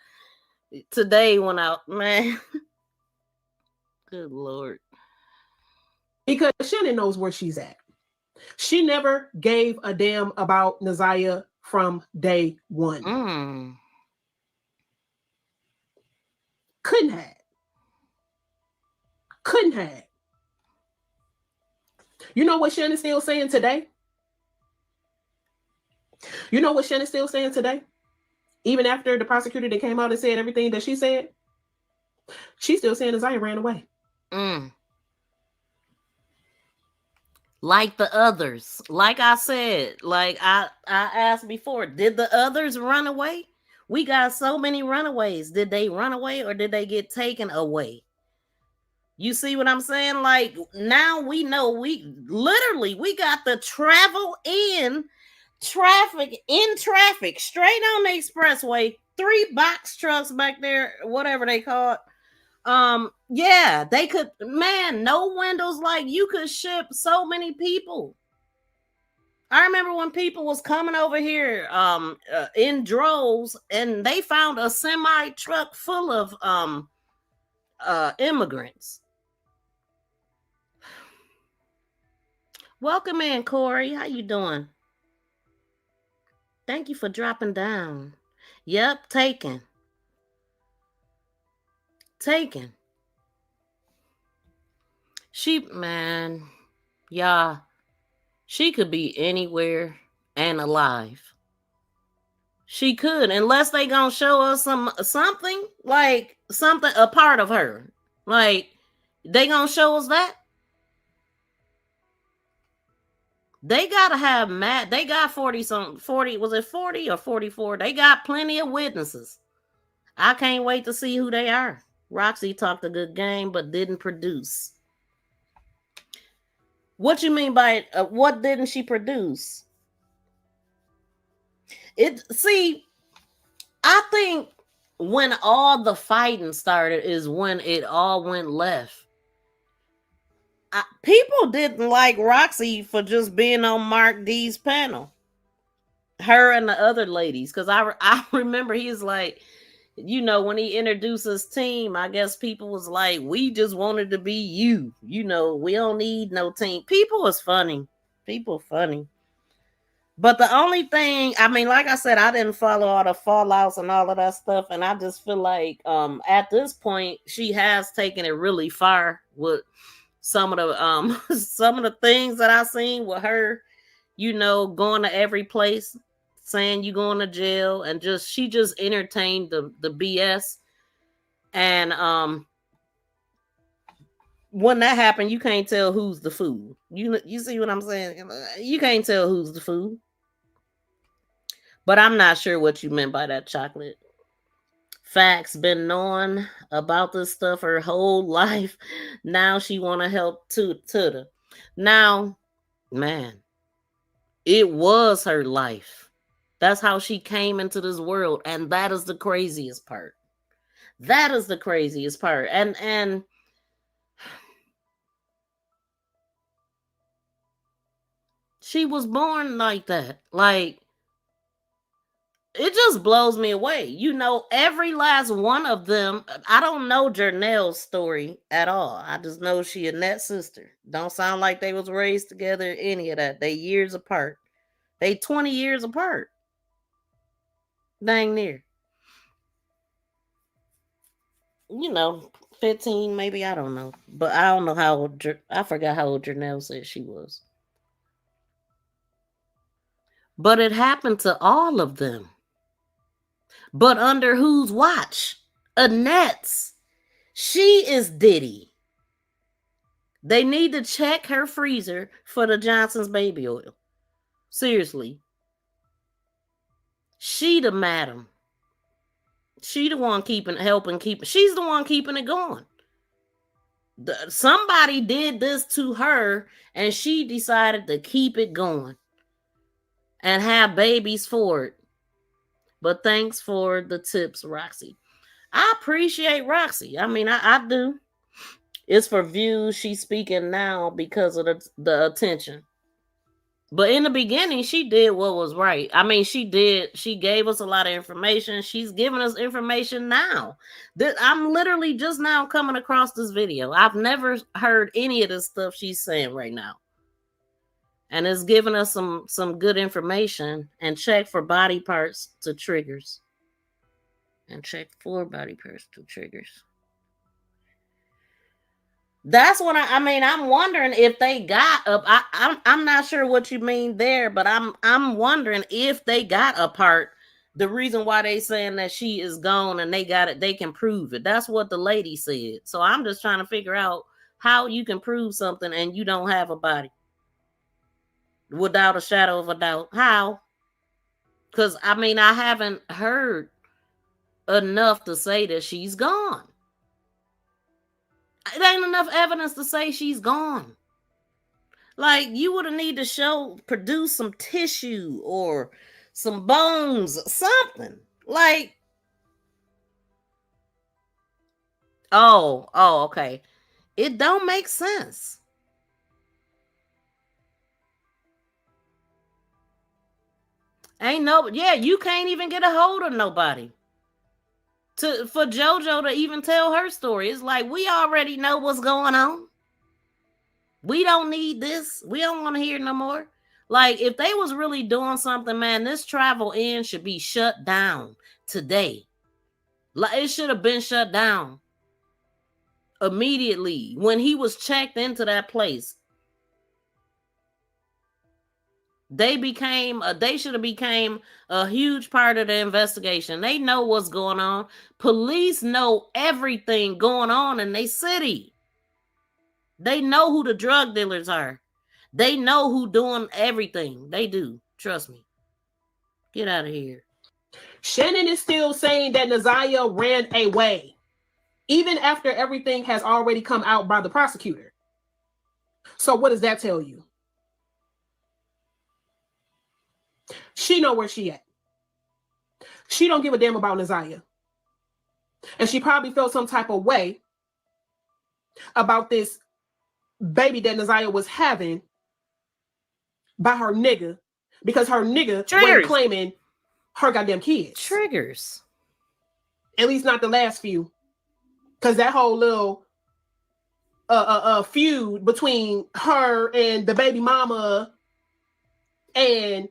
today when man. Good Lord. Because Shannon knows where she's at. She never gave a damn about ZIYAH from day one. Couldn't have. You know what Shannon's still saying today? Even after the prosecutor that came out and said everything that she said, she's still saying ZIYAH ran away. Like the others. Like I said, like I asked before, did the others run away? We got so many runaways. Did they run away or did they get taken away? You see what I'm saying? Like now we know we got the travel in traffic straight on the expressway, 3 box trucks back there, whatever they call it. Yeah, they could, man, no windows, like you could ship so many people. I remember when people was coming over here in droves and they found a semi truck full of immigrants. Welcome in, Corey. How you doing? Thank you for dropping down. Yep, taken. She, man, yeah, she could be anywhere and alive. She could, unless they gonna show us something, a part of her. Like, they gonna show us that? They gotta have they got 40 something, 40, was it 40 or 44? They got plenty of witnesses. I can't wait to see who they are. Roxy talked a good game, but didn't produce. What you mean by what didn't she produce? See, I think when all the fighting started is when it all went left. People didn't like Roxy for just being on Mark D's panel. Her and the other ladies, because I remember he's like, you know, when he introduced his team, I guess people was like, we just wanted to be you. You know, we don't need no team. People was funny. People funny. But the only thing, I mean, like I said, I didn't follow all the fallouts and all of that stuff. And I just feel like at this point, she has taken it really far with some of the things that I seen with her, you know, going to every place, saying you going to jail, and she just entertained the BS. And when that happened, you can't tell who's the fool. You see what I'm saying? You can't tell who's the fool. But I'm not sure what you meant by that, Chocolate. Facts, been knowing about this stuff her whole life. Now she want to help Tuda. Now, man, it was her life. That's how she came into this world, and that is the craziest part. That is the craziest part. And she was born like that. Like, it just blows me away. You know, every last one of them. I don't know Jernell's story at all. I just know she Annette's sister. Don't sound like they was raised together, any of that. They years apart. They 20 years apart. Dang near. You know, 15 maybe, I don't know. But I don't know how old, I forgot how old Jernell said she was. But it happened to all of them. But under whose watch? Annette's. She is Diddy. They need to check her freezer for the Johnson's baby oil. Seriously. She the madam. She the one helping keep. She's the one keeping it going. Somebody did this to her, and she decided to keep it going and have babies for it. But thanks for the tips, Roxy. I appreciate Roxy. I mean, I do. It's for views. She's speaking now because of the attention. But in the beginning, she did what was right. I mean, she did. She gave us a lot of information. She's giving us information now. I'm literally just now coming across this video. I've never heard any of the stuff she's saying right now. And it's giving us some good information. And check for body parts to triggers. And check for body parts to triggers. That's what I mean. I'm wondering if they got up. I'm not sure what you mean there, but I'm wondering if they got a part The reason why they saying that she is gone and they got it, they can prove it. That's what the lady said. So I'm just trying to figure out how you can prove something and you don't have a body. Without a shadow of a doubt. How? Because, I mean, I haven't heard enough to say that she's gone. It ain't enough evidence to say she's gone. Like, you would have need to produce some tissue or some bones, something. Like, oh, okay. It don't make sense. You can't even get a hold of nobody. For JoJo to even tell her story. It's like, we already know what's going on. We don't need this. We don't want to hear no more. Like, if they was really doing something, man, this travel in should be shut down today. Like, it should have been shut down immediately when he was checked into that place. They should have became a huge part of the investigation. They know what's going on. Police know everything going on in their city. They know who the drug dealers are. They know who doing everything. They do. Trust me. Get out of here. Shannon is still saying that ZIYAH ran away, even after everything has already come out by the prosecutor. So what does that tell you? She know where she at. She don't give a damn about ZIYAH. And she probably felt some type of way about this baby that ZIYAH was having by her nigga, because her nigga wasn't claiming her goddamn kids. Triggers. At least not the last few. Because that whole little feud between her and the baby mama and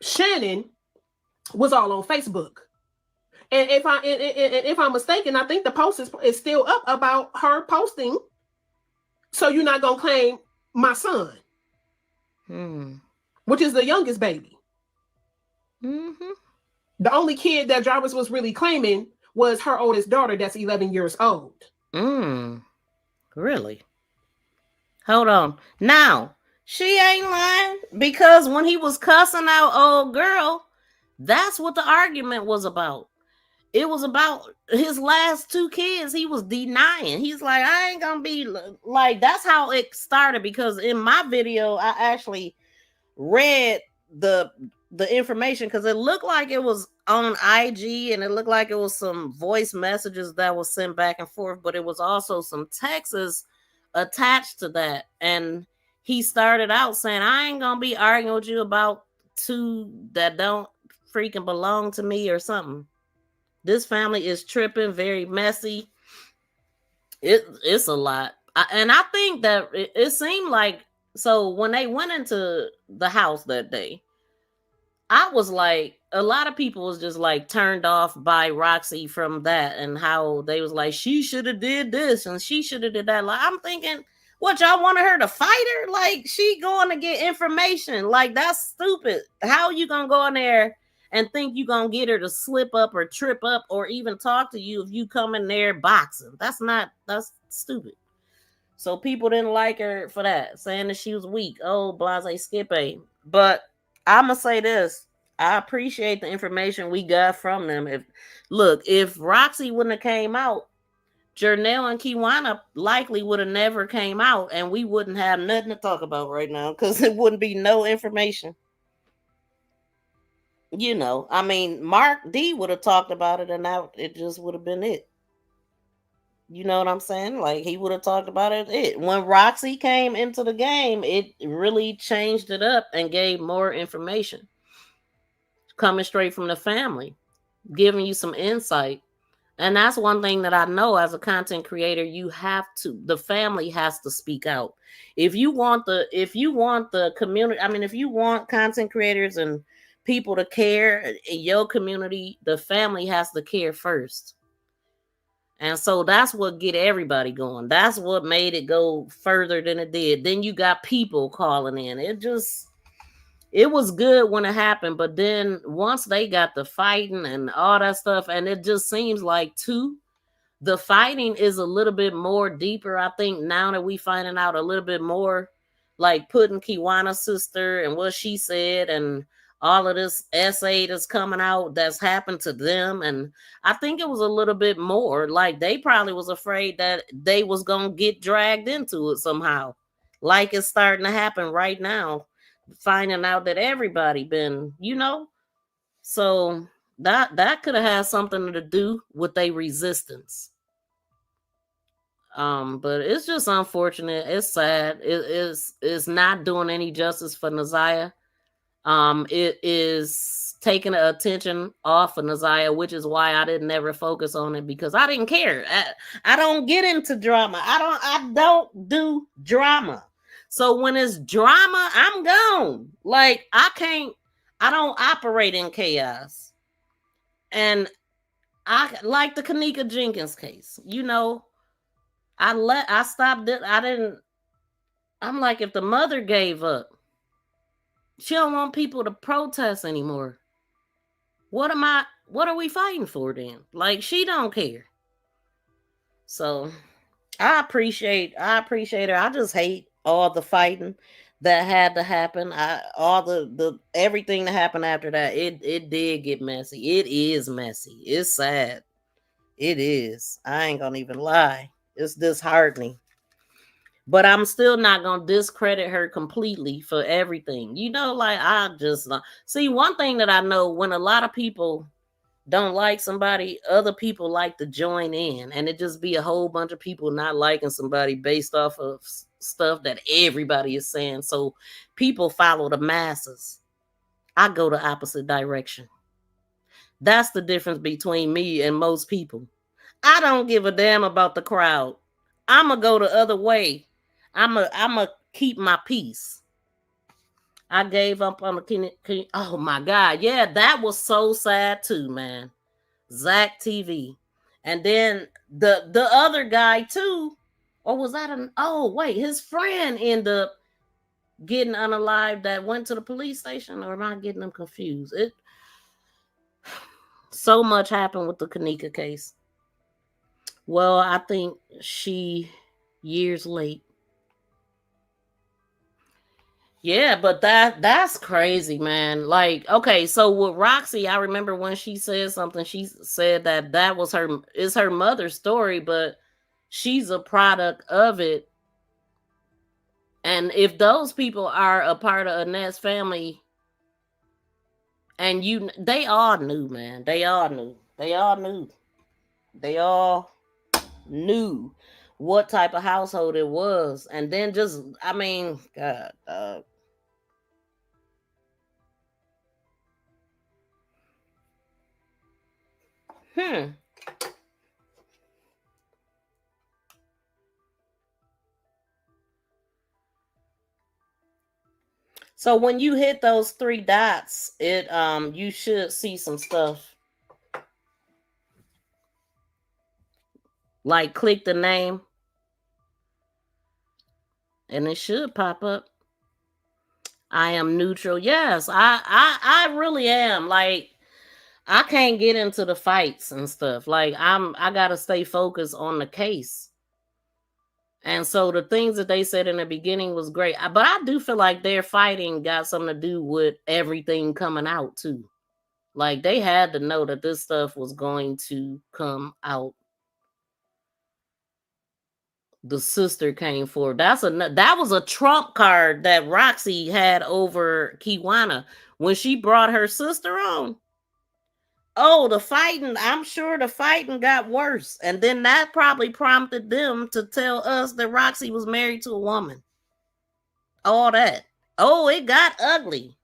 Shannon was all on Facebook. And if I'm mistaken, I think the post is still up about her posting, so you're not gonna claim my son, which is the youngest baby. Mm-hmm. The only kid that Jarvis was really claiming was her oldest daughter, that's 11 years old. Really? Hold on. Now, she ain't lying, because when he was cussing out old girl, that's what the argument was about. It was about his last two kids. He was denying. He's like, I ain't gonna be like, that's how it started, because in my video, I actually read the information, because it looked like it was on IG and it looked like it was some voice messages that was sent back and forth, but it was also some texts attached to that. And he started out saying, I ain't gonna be arguing with you about two that don't freaking belong to me or something. This family is tripping, very messy. It's a lot. And I think that it seemed like, so when they went into the house that day, I was like, a lot of people was just like turned off by Roxy from that, and how they was like, she should have did this and she should have did that. Like, I'm thinking, what, y'all wanted her to fight her? Like, she going to get information. Like, that's stupid. How you gonna go in there and think you gonna get her to slip up or trip up or even talk to you if you come in there boxing? That's stupid. So people didn't like her for that, saying that she was weak. Oh, blase skippy. But I'm gonna say this: I appreciate the information we got from them. If Roxy wouldn't have came out, Jernell and Kiwana likely would have never came out, and we wouldn't have nothing to talk about right now, because it wouldn't be no information. You know, I mean, Mark D would have talked about it, and now it just would have been it. You know what I'm saying? Like, he would have talked about it. When Roxy came into the game, it really changed it up and gave more information coming straight from the family, giving you some insight. And that's one thing that I know as a content creator, the family has to speak out. If you want the community, I mean, if you want content creators and people to care in your community, the family has to care first. And so that's what get everybody going. That's what made it go further than it did. Then you got people calling in. It it was good when it happened, but then once they got the fighting and all that stuff, and it just seems like too, the fighting is a little bit more deeper. I think now that we finding out a little bit more, like putting Kiwana's sister and what she said and all of this essay that's coming out that's happened to them. And I think it was a little bit more like they probably was afraid that they was going to get dragged into it somehow. Like it's starting to happen right now, finding out that everybody been, so that could have had something to do with their resistance. But it's just unfortunate. It's sad. It's not doing any justice for ZIYAH. It is taking the attention off of ZIYAH, which is why I didn't ever focus on it, because I didn't care. I don't get into drama. I don't do drama. So when it's drama, I'm gone. Like I don't operate in chaos. And I like the Kanika Jenkins case, I stopped it. I'm like, if the mother gave up, she don't want people to protest anymore. What are we fighting for then? Like, she don't care. So I appreciate her. I just hate all the fighting that had to happen. All the everything that happened after that. It did get messy. It is messy. It's sad. It is. I ain't gonna even lie. It's disheartening. But I'm still not gonna discredit her completely for everything. Like I just see one thing that I know, when a lot of people don't like somebody, other people like to join in, and it just be a whole bunch of people not liking somebody based off of stuff that everybody is saying. So people follow the masses. I go the opposite direction. That's the difference between me and most people. I don't give a damn about the crowd. I'ma go the other way. I'ma keep my peace. I gave up on the oh my God. Yeah, that was so sad too, man. Zach TV. And then the other guy too. Or was that his friend ended up getting unalived that went to the police station? Or am I getting them confused? So much happened with the Kanika case. Well, I think she years late. Yeah, but that's crazy, man. Like, okay, so with Roxy, I remember when she said something, she said that was her mother's story, but she's a product of it. And if those people are a part of Annette's family, and they all knew, man. They all knew what type of household it was. And then God, So when you hit those 3 dots, you should see some stuff. Like click the name, and it should pop up. I am neutral. Yes, I really am. Like, I can't get into the fights and stuff. Like, I gotta stay focused on the case. And so the things that they said in the beginning was great. But I do feel like their fighting got something to do with everything coming out too. Like, they had to know that this stuff was going to come out. The sister came forward. That was a trump card that Roxy had over Kiwana when she brought her sister on. Oh, I'm sure the fighting got worse. And then that probably prompted them to tell us that Roxy was married to a woman. All that. Oh, it got ugly.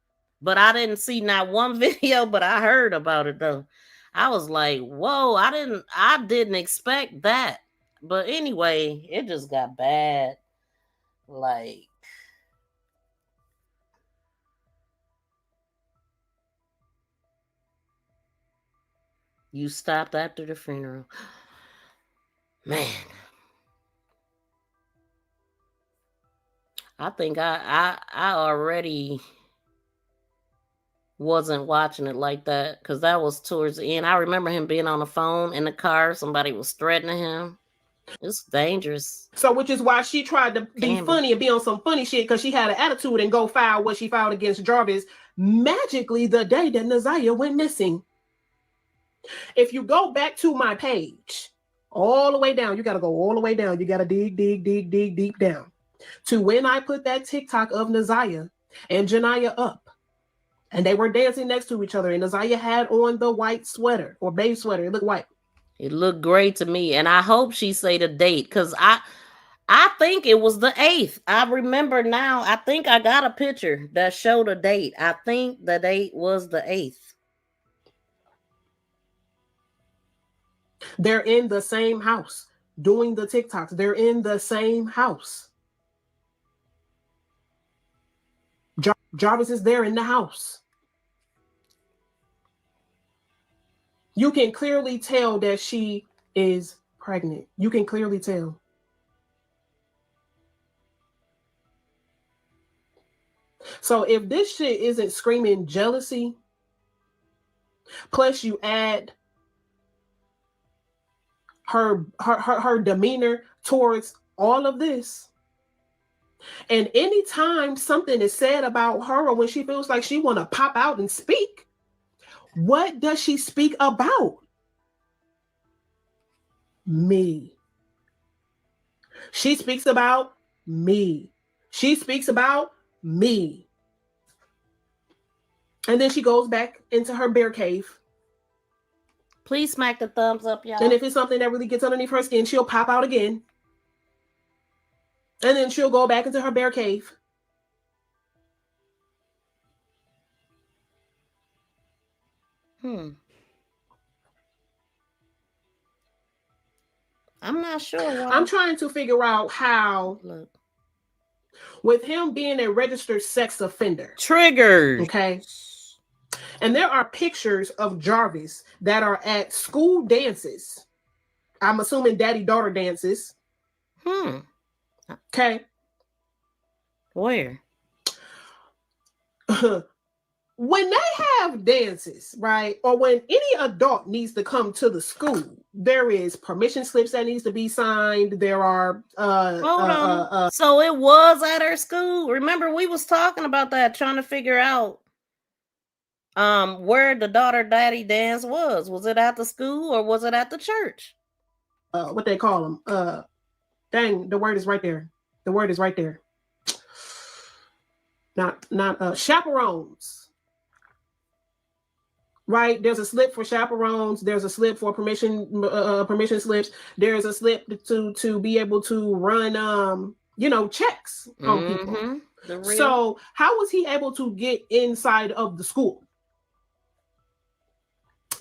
But I didn't see not one video, but I heard about it though. I was like, whoa, I didn't expect that. But anyway, it just got bad. Like, you stopped after the funeral. Man. I think I already wasn't watching it like that because that was towards the end. I remember him being on the phone in the car. Somebody was threatening him. It's dangerous. So, which is why she tried to be funny and be on some funny shit because she had an attitude and go file what she filed against Jarvis magically the day that ZIYAH went missing. If you go back to my page, all the way down, you got to go all the way down. You got to dig deep down to when I put that TikTok of ZIYAH and Janiyah up. And they were dancing next to each other. And ZIYAH had on the white sweater or beige sweater. It looked white. It looked great to me. And I hope she say the date because I think it was the 8th. I remember now. I think I got a picture that showed a date. I think the date was the 8th. They're in the same house doing the TikToks. They're in the same house. Jarvis is there in the house. You can clearly tell that she is pregnant. You can clearly tell. So if this shit isn't screaming jealousy, plus you add her demeanor towards all of this, and anytime something is said about her or when she feels like she want to pop out and speak, what does she speak about? Me. She speaks about me. She speaks about me. And then she goes back into her bear cave. Please smack the thumbs up, y'all. And if it's something that really gets underneath her skin, she'll pop out again. And then she'll go back into her bear cave. I'm not sure why. I'm trying to figure out how, with him being a registered sex offender. Triggered. Okay. And there are pictures of Jarvis that are at school dances. I'm assuming daddy-daughter dances. Okay. Where? When they have dances, right, or when any adult needs to come to the school, there is permission slips that needs to be signed. There are so it was at her school. Remember, we was talking about that, trying to figure out where the daughter daddy dance was. Was it at the school or was it at the church? What they call them? Dang, the word is right there. The word is right there. Not chaperones. Right, there's a slip for chaperones. There's a slip for permission slips. There's a slip to be able to run checks on people. So how was he able to get inside of the school?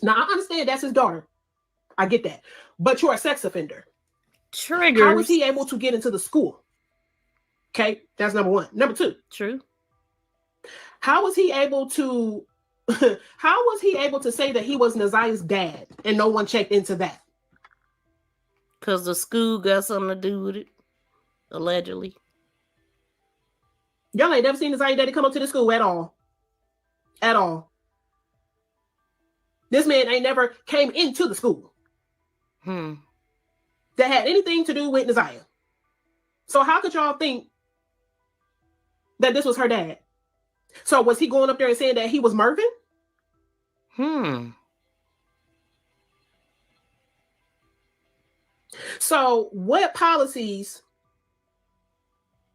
Now I understand that's his daughter. I get that, but you're a sex offender. Triggers. How was he able to get into the school? Okay, that's number one. Number two. True. How was he able to? How was he able to say that he was ZIYAH's dad and no one checked into that? Because the school got something to do with it, allegedly. Y'all ain't never seen ZIYAH daddy come up to the school at all. At all. This man ain't never came into the school that had anything to do with ZIYAH. So how could y'all think that this was her dad? So was he going up there and saying that he was Mervin? So what policies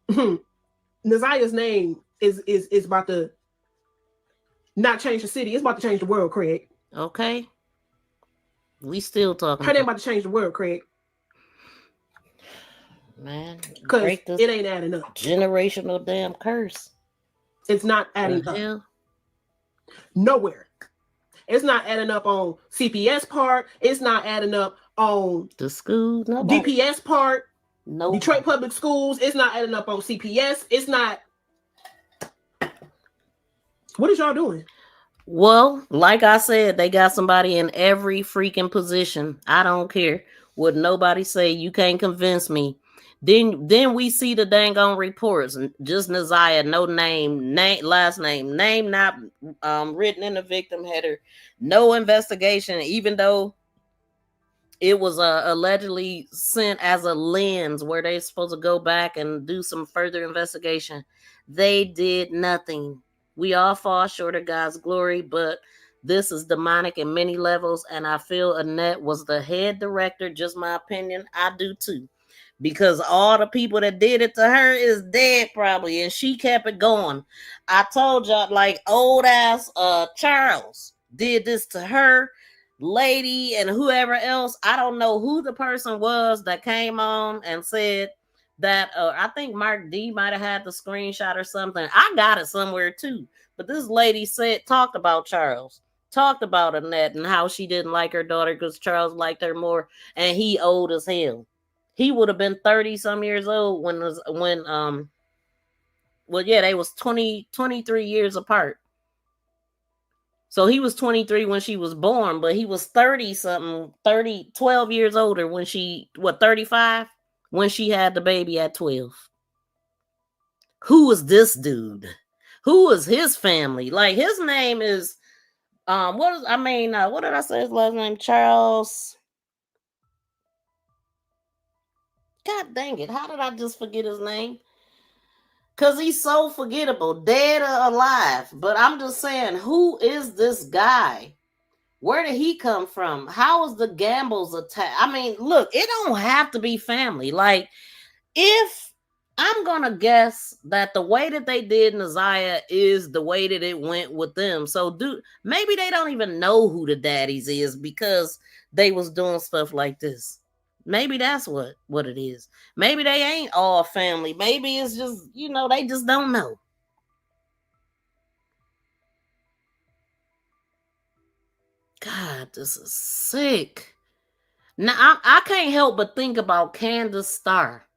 ZIYAH's name is about to not change the city. It's about to change the world, Craig. Okay. We still talking. Her name about to change the world, Craig. Man. Because it ain't adding up. Generational damn curse. It's not adding up. Nowhere. It's not adding up on CPS part. It's not adding up on the school. DPS part. No. Detroit Public Schools. It's not adding up on CPS. It's not. What is y'all doing? Well, like I said, they got somebody in every freaking position. I don't care what nobody say. You can't convince me Then we see the dang on reports, just ZIYAH, no name, last name not written in the victim header, no investigation, even though it was allegedly sent as a lens where they're supposed to go back and do some further investigation. They did nothing. We all fall short of God's glory, but this is demonic in many levels, and I feel Annette was the head director. Just my opinion. I do too. Because all the people that did it to her is dead probably, and she kept it going. I told y'all, like, old ass Charles did this to her, lady, and whoever else. I don't know who the person was that came on and said that. I think Mark D might have had the screenshot or something. I got it somewhere too. But this lady talked about Charles, talked about Annette, and how she didn't like her daughter because Charles liked her more, and he old as hell. He would have been 30 some years old when they was 23 years apart. So he was 23 when she was born, but he was 12 years older when 35 when she had the baby at 12. Who is this dude? Who is his family? Like, his name is what did I say his last name? Charles. God dang it. How did I just forget his name? Because he's so forgettable, dead or alive. But I'm just saying, who is this guy? Where did he come from? How is the Gambles attack? I mean, look, it don't have to be family. Like, if I'm going to guess that the way that they did ZIYAH is the way that it went with them. So maybe they don't even know who the daddies is because they was doing stuff like this. Maybe that's what it is. Maybe they ain't all family. Maybe it's just, they just don't know. God, this is sick. Now, I can't help but think about Candace Starr.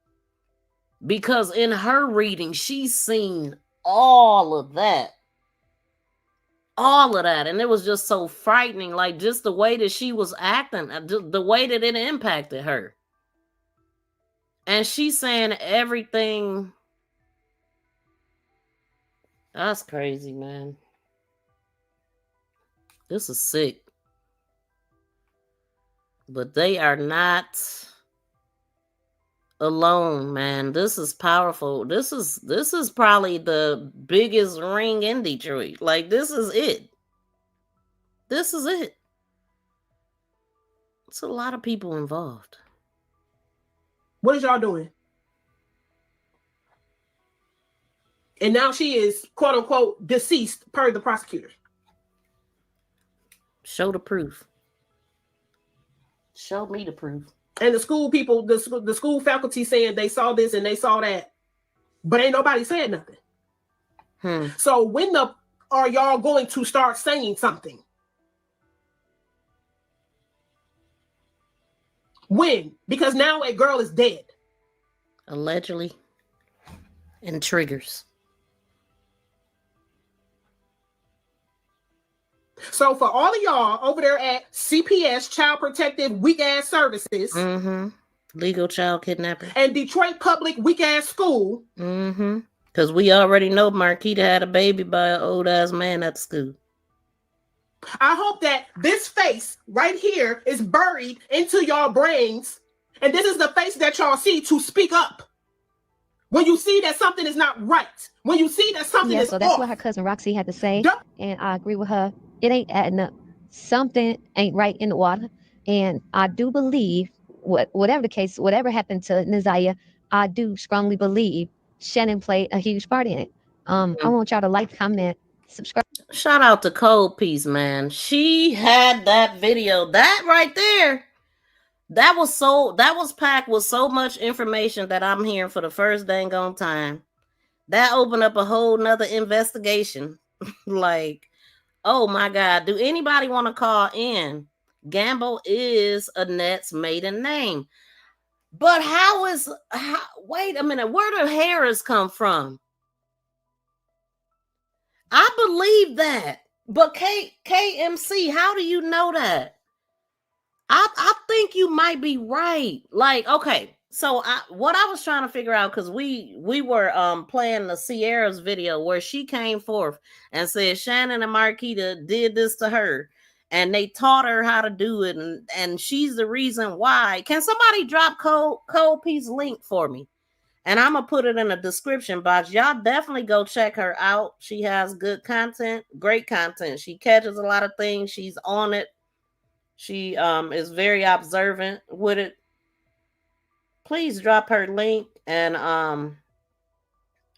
Because in her reading, she's seen all of that. All of that. And it was just so frightening. Like, just the way that she was acting, the way that it impacted her. And she's saying everything. That's crazy, man. This is sick. But they are not alone, man. This is powerful. This is probably the biggest ring in Detroit. Like, this is it. This is it. It's a lot of people involved. What is y'all doing? And now she is, quote unquote, deceased per the prosecutor. Show the proof. Show me the proof. And the school people, the school faculty saying they saw this and they saw that, but ain't nobody said nothing. So when are y'all going to start saying something? When? Because now a girl is dead. Allegedly. And triggers. So for all of y'all over there at CPS, Child Protective Weak Ass Services, legal child kidnapping, and Detroit Public Weak Ass School, because we already know Marquita had a baby by an old ass man at the school. I hope that this face right here is buried into y'all brains, and this is the face that y'all see to speak up when you see that something is not right. When you see that something is so that's off. what her cousin Roxy had to say, and I agree with her. It ain't adding up. Something ain't right in the water, and I do believe whatever the case, whatever happened to ZIYAH, I do strongly believe Shannon played a huge part in it. I want y'all to like, comment, subscribe. Shout out to Cold Piece, man. She had that video. That right there. That was packed with so much information that I'm hearing for the first dang on time. That opened up a whole nother investigation. Like, oh my God. Do anybody want to call in? Gamble is Annette's maiden name. But wait a minute, where do Harris come from? I believe that. But KMC, how do you know that? I think you might be right. Like, okay, So what I was trying to figure out, because we were playing the Sierra's video where she came forth and said Shannon and Marquita did this to her and they taught her how to do it, and she's the reason why. Can somebody drop Cole P's link for me? And I'm gonna put it in the description box. Y'all definitely go check her out. She has good content, great content. She catches a lot of things. She's on it. She is very observant with it. Please drop her link, and I'm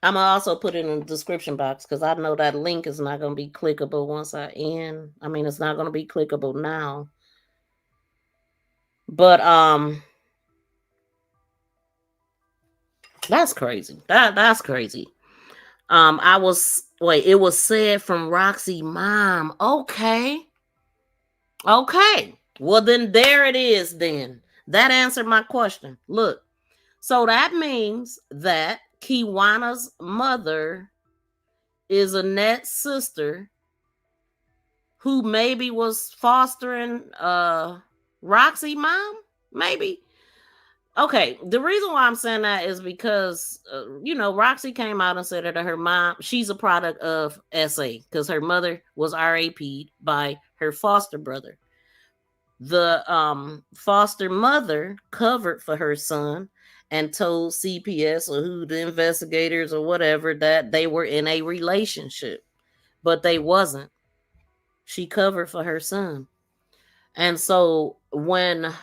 gonna also put it in the description box because I know that link is not gonna be clickable once I end. I mean, it's not gonna be clickable now. But that's crazy. That's crazy. It was said from Roxy mom. Okay. Well, then there it is then. That answered my question. Look. So that means that Kiwana's mother is Annette's sister who maybe was fostering Roxy mom? Maybe. Okay, the reason why I'm saying that is because, Roxy came out and said that her mom, she's a product of SA because her mother was RAP'd by her foster brother. The foster mother covered for her son and told CPS or who the investigators or whatever that they were in a relationship, but they wasn't. She covered for her son. And so when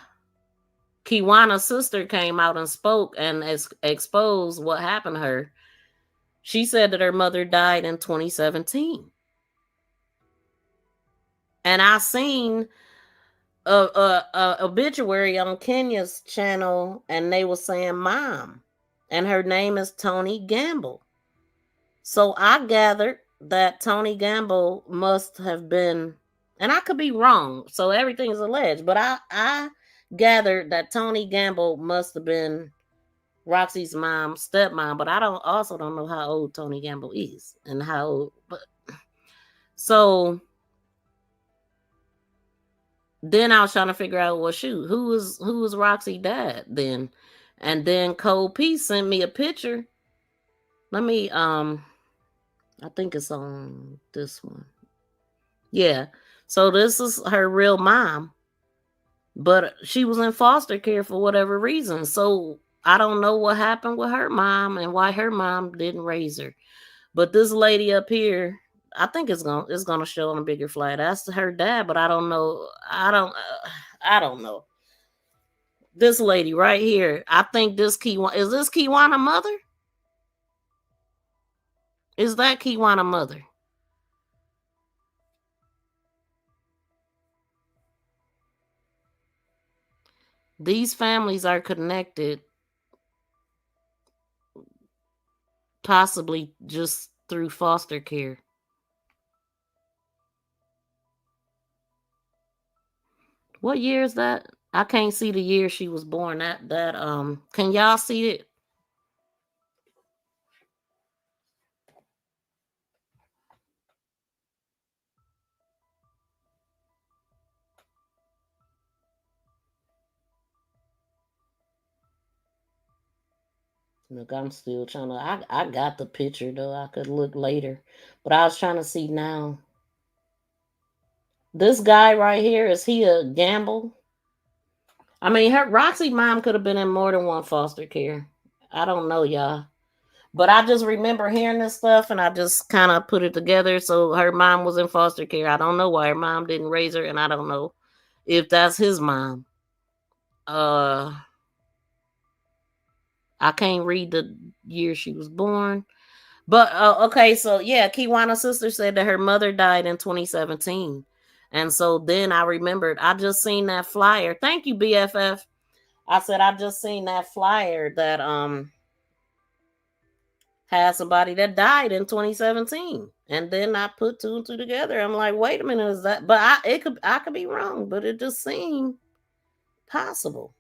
Kiwana's sister came out and spoke and exposed what happened to her, she said that her mother died in 2017. And I seen a obituary on Kenya's channel, and they were saying mom, and her name is Tony Gamble. So I gathered that Tony Gamble must have been, and I could be wrong, so everything is alleged, but I gathered that Tony Gamble must have been Roxy's stepmom, but I don't know how old Tony Gamble is and how old, but so then I was trying to figure out, well, shoot, who was Roxy dad then? And then Cole P sent me a picture. Let me I think it's on this one. Yeah. So this is her real mom. But she was in foster care for whatever reason. So I don't know what happened with her mom and why her mom didn't raise her. But this lady up here, I think it's gonna show on a bigger flag. That's her dad, but I don't know. I don't know. This lady right here, I think this is this Kiwana mother? Is that Kiwana mother? These families are connected, possibly just through foster care. What year is that? I can't see the year she was born. Can y'all see it? Look, I'm still trying to. I got the picture though. I could look later, but I was trying to see now. This guy right here, is he a Gamble? I mean, her Roxy mom could have been in more than one foster care. I don't know, y'all. But I just remember hearing this stuff and I just kind of put it together. So her mom was in foster care. I don't know why her mom didn't raise her, and I don't know if that's his mom. I can't read the year she was born. But okay, so yeah, Kiwana's sister said that her mother died in 2017. And so then I remembered, I just seen that flyer. Thank you, BFF. I said I just seen that flyer that had somebody that died in 2017. And then I put two and two together. I'm like, wait a minute, is that? But I could be wrong, but it just seemed possible.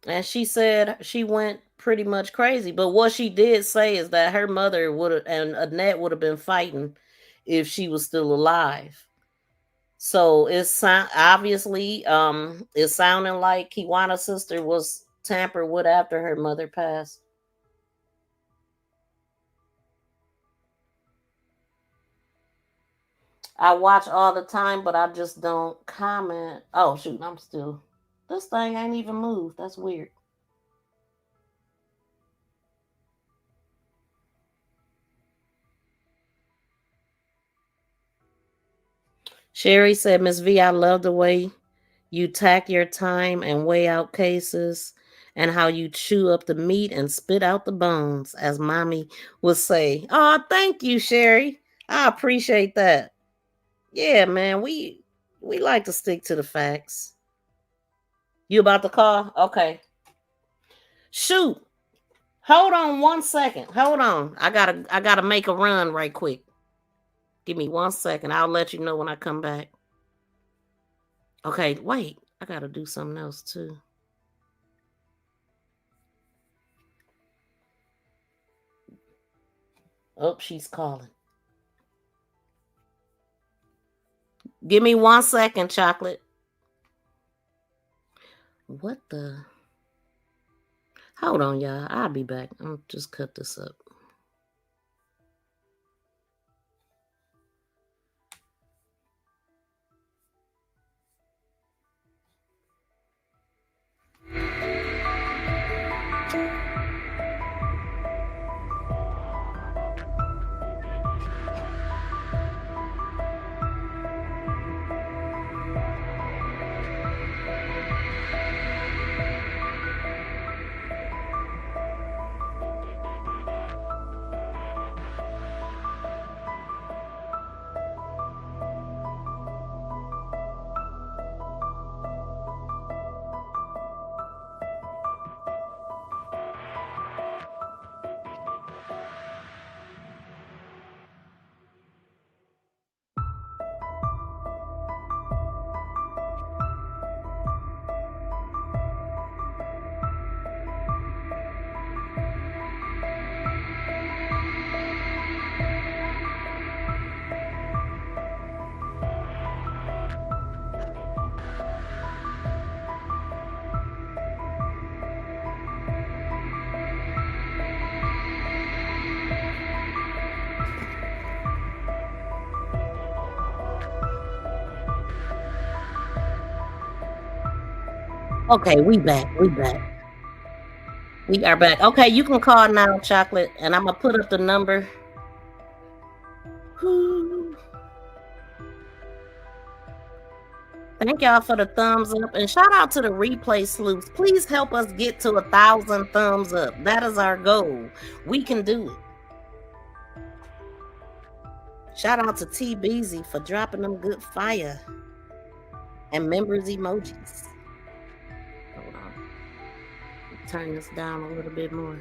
And she said she went pretty much crazy. But what she did say is that her mother would have, and Annette would have been fighting if she was still alive. So it's obviously it's sounding like Kiwana's sister was tampered with after her mother passed. I watch all the time, but I just don't comment. Oh shoot, I'm still. This thing ain't even moved. That's weird. Sherry said, Miss V, I love the way you tack your time and weigh out cases and how you chew up the meat and spit out the bones, as mommy would say. Oh, thank you, Sherry. I appreciate that. Yeah, man, we like to stick to the facts. You about to call? Okay. Shoot. Hold on 1 second. Hold on. I gotta make a run right quick. Give me 1 second. I'll let you know when I come back. Okay, wait. I gotta do something else too. Oh, she's calling. Give me 1 second, Chocolate. What the? Hold on, y'all. I'll be back. I'll just cut this up. Okay, we back. We are back. Okay, you can call now, Chocolate, and I'm gonna put up the number. Thank y'all for the thumbs up, and shout out to the replay sleuths. Please help us get to 1,000 thumbs up. That is our goal. We can do it. Shout out to T Beezy for dropping them good fire and members emojis. Hold on. Turn this down a little bit more.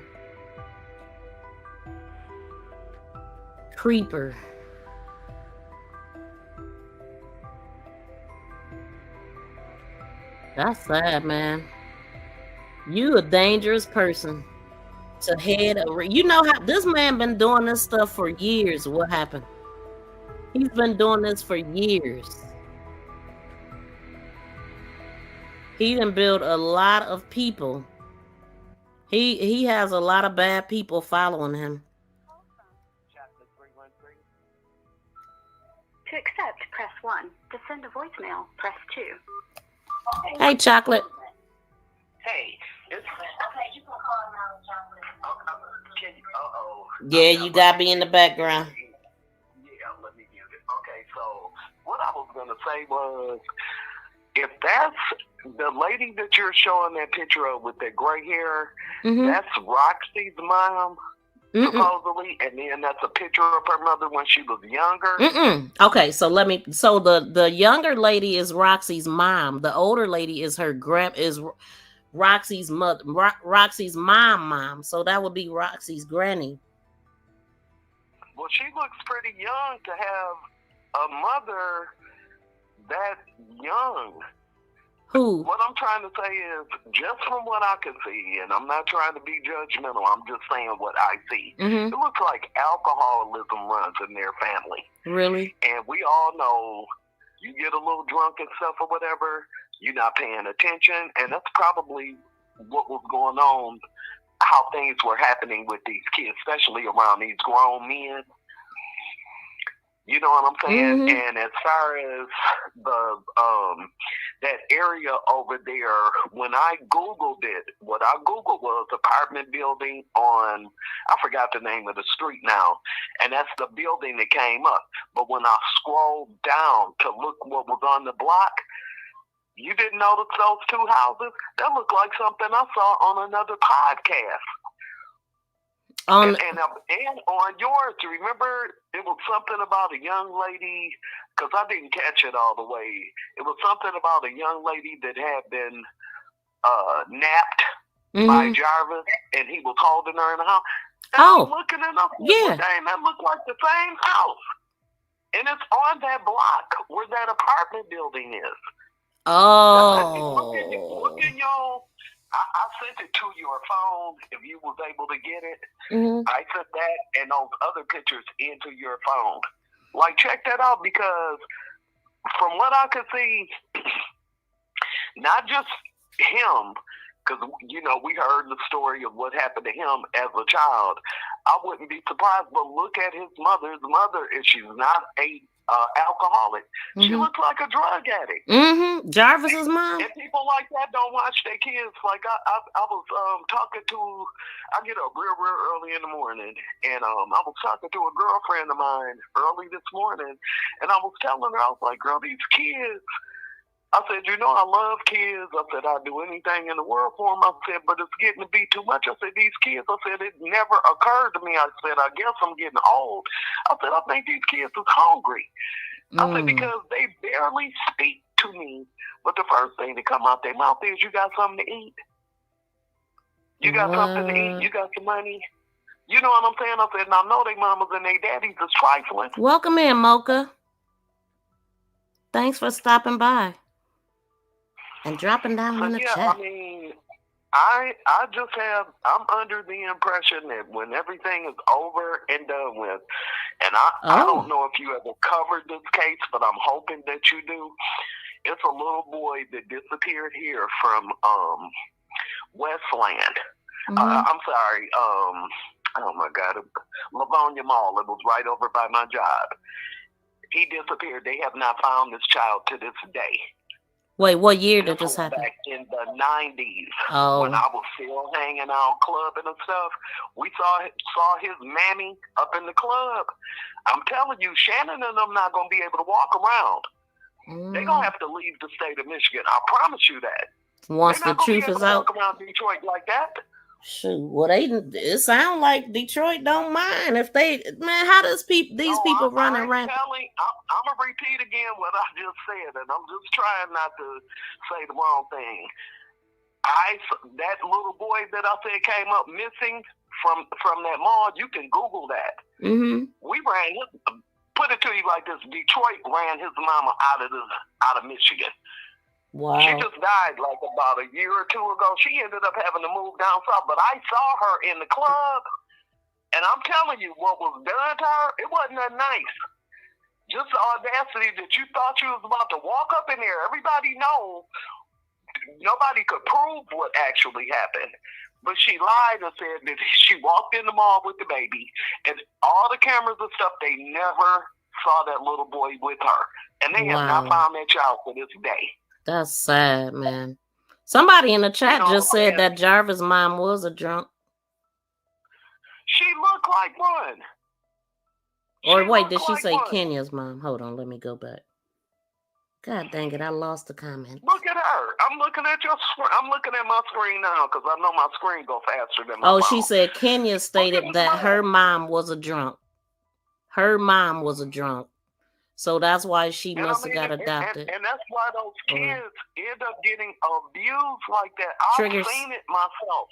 Creeper. That's sad, man. You a dangerous person to head over. You know how this man been doing this stuff for years. What happened? He's been doing this for years. He done built a lot of people. He has a lot of bad people following him. To accept, press 1. To send a voicemail, press 2. Hey, Chocolate. Hey, okay, you can call now, Chocolate. Yeah, you got me in the background. Yeah, let me mute it. Okay, so what I was gonna say was, if that's the lady that you're showing that picture of with that gray hair, that's Roxy's mom, supposedly, and then that's a picture of her mother when she was younger. Okay, so the younger lady is Roxy's mom. The older lady is her Roxy's mother, Roxy's mom. So that would be Roxy's granny. Well, she looks pretty young to have a mother that young. Who? What I'm trying to say is, just from what I can see, and I'm not trying to be judgmental, I'm just saying what I see. It looks like alcoholism runs in their family. Really? And we all know you get a little drunk and stuff or whatever, you're not paying attention, and that's probably what was going on, how things were happening with these kids, especially around these grown men. You know what I'm saying? Mm-hmm. And as far as the that area over there, when I Googled it, what I Googled was apartment building on, I forgot the name of the street now, and that's the building that came up. But when I scrolled down to look what was on the block, you didn't notice those two houses? That looked like something I saw on another podcast. And on yours, remember, it was something about a young lady, because I didn't catch it all the way. It was something about a young lady that had been napped by Jarvis, and he was holding her in the house. And I was looking and I said, well, dang, that looked like the same house. And it's on that block where that apartment building is. Oh. Look in your... I sent it to your phone if you was able to get it. Mm-hmm. I sent that and those other pictures into your phone. Like, check that out, because from what I could see, not just him, because, you know, we heard the story of what happened to him as a child. I wouldn't be surprised, but look at his mother. His mother, if she's not a alcoholic, she looks like a drug addict. Jarvis's mom. And people like that don't watch their kids. Like I was talking to, I get up real early in the morning, and I was talking to a girlfriend of mine early this morning, and I was telling her, I was like, girl, these kids. I said, you know, I love kids. I said, I'd do anything in the world for them. I said, but it's getting to be too much. I said, these kids, I said, it never occurred to me. I said, I guess I'm getting old. I said, I think these kids is hungry. I said, because they barely speak to me, but the first thing that come out their mouth is, you got something to eat? You got something to eat? You got some money? You know what I'm saying? I said, and I know they mamas and they daddies is trifling. Welcome in, Mocha. Thanks for stopping by and dropping down in the chat. I mean, I'm under the impression that when everything is over and done with, and I don't know if you ever covered this case, but I'm hoping that you do. It's a little boy that disappeared here from Westland. I'm sorry, oh my God, Livonia Mall. It was right over by my job. He disappeared. They have not found this child to this day. Wait, what year did this happen? Back in the 90s, when I was still hanging out clubbing and stuff. We saw his mammy up in the club. I'm telling you, Shannon and them not going to be able to walk around. They're going to have to leave the state of Michigan. I promise you that. Once the truth is out. Walk around Detroit like that. Shoot, well, it sound like Detroit don't mind if they, man, how does people running around? I'm gonna repeat again what I just said, and I'm just trying not to say the wrong thing. That little boy that I said came up missing from that mall, you can Google that. We ran put it to you like this: Detroit ran his mama out of Michigan. Wow. She just died like about a year or two ago. She ended up having to move down south, but I saw her in the club, and I'm telling you, what was done to her, it wasn't that nice. Just the audacity that you thought you was about to walk up in there. Everybody knows nobody could prove what actually happened, but she lied and said that she walked in the mall with the baby, and all the cameras and stuff, they never saw that little boy with her, and they have not found that child to this day. That's sad, man. Somebody in the chat just said that Jarvis' mom was a drunk. She looked like one. Or wait, did she say Kenya's mom? Hold on, let me go back. God dang it, I lost the comment. Look at her. I'm looking at I'm looking at my screen now because I know my screen go faster than my phone. She said Kenya stated that her mom was a drunk. Her mom was a drunk. So that's why she must have got adopted. And that's why those kids end up getting abused like that. I've seen it myself.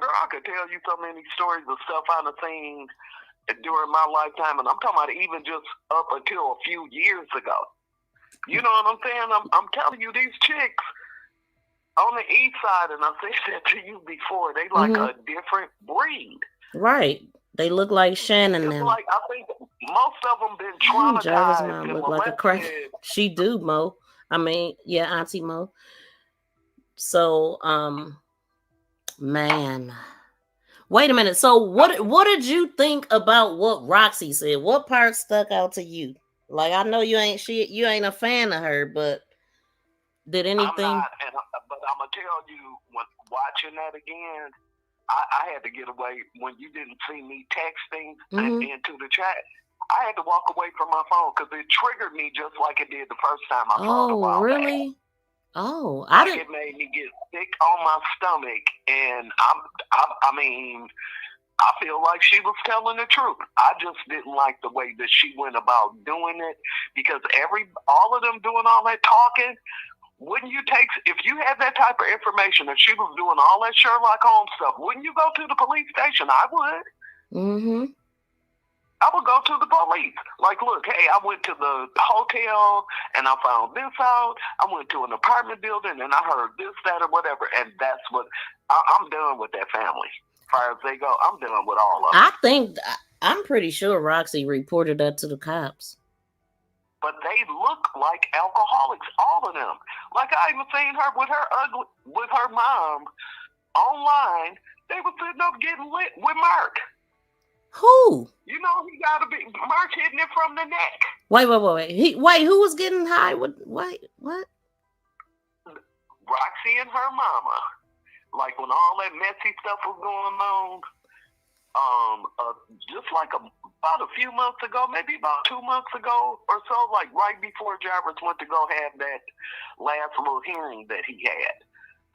Girl, I could tell you so many stories of stuff I've seen during my lifetime, and I'm talking about even just up until a few years ago. You know what I'm saying? I'm telling you, these chicks on the east side, and I said that to you before, they like a different breed. Right. They look like Shannon now. Like, I think most of them been Jarvis' traumatized mom and look like a crack. molested. She do, Mo. I mean, yeah, Auntie Mo. So, man. Wait a minute. So what did you think about what Roxy said? What part stuck out to you? Like, I know you ain't a fan of her, but did anything? I'm not, but I'm gonna tell you, when watching that again, I had to get away. When you didn't see me texting into the chat, I had to walk away from my phone because it triggered me just like it did the first time I saw it a while really? back. Oh, It made me get sick on my stomach, and I mean, I feel like she was telling the truth. I just didn't like the way that she went about doing it, because all of them doing all that talking. Wouldn't you if you had that type of information and she was doing all that Sherlock Holmes stuff, wouldn't you go to the police station? I would. I would go to the police. Like, look, hey, I went to the hotel and I found this out. I went to an apartment building and I heard this, that, or whatever. And that's what I'm done with that family. As far as they go, I'm done with all of them. I'm pretty sure Roxy reported that to the cops. But they look like alcoholics, all of them. Like, I even seen her with her mom online. They were sitting up getting lit with Mark. Who? You know, he got to be Mark hitting it from the neck. Wait. Who was getting high with? What? Roxy and her mama. Like, when all that messy stuff was going on, just like about a few months ago, maybe about 2 months ago or so, like right before Jarvis went to go have that last little hearing that he had.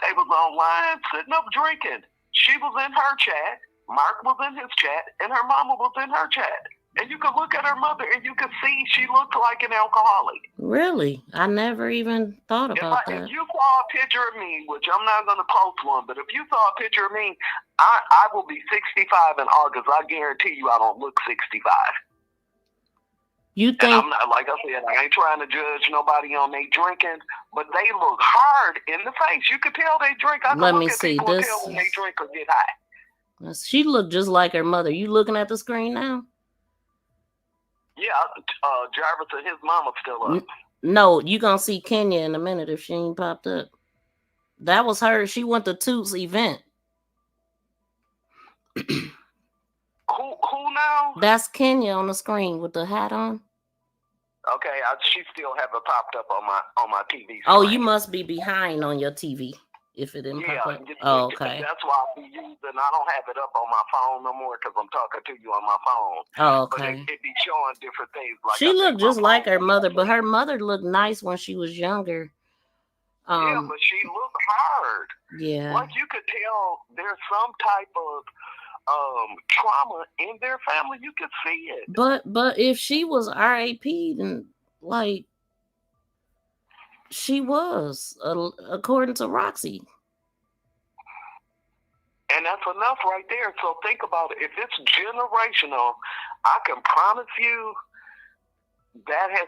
They was online sitting up drinking. She was in her chat, Mark was in his chat, and her mama was in her chat. And you could look at her mother and you could see she looked like an alcoholic. Really? I never even thought about that. If you saw a picture of me, which I'm not going to post one, but if you saw a picture of me, I will be 65 in August. I guarantee you I don't look 65. You think? And I'm not, like I said, I ain't trying to judge nobody on they drinking, but they look hard in the face. You could tell they drink. I can Let look me at see people and this. tell when they drink or get high. She looked just like her mother. You looking at the screen now? Yeah, Jarvis and his mama's still up. No, you gonna see Kenya in a minute if she ain't popped up. That was her. She went to Toot's event. Who now? That's Kenya on the screen with the hat on. Okay, she still haven't popped up on my TV screen. Oh, you must be behind on your TV if it didn't pop up. Oh, okay. That's why I be using. I don't have it up on my phone no more because I'm talking to you on my phone. Oh, okay. But it be showing different things. Like she looked just like her mother, but her mother looked nice when she was younger. Yeah, but she looked hard. Yeah. Like you could tell there's some type of trauma in their family. You could see it. But if she was RAP, then like she was, according to Roxy. And that's enough right there. So think about it. If it's generational, I can promise you that has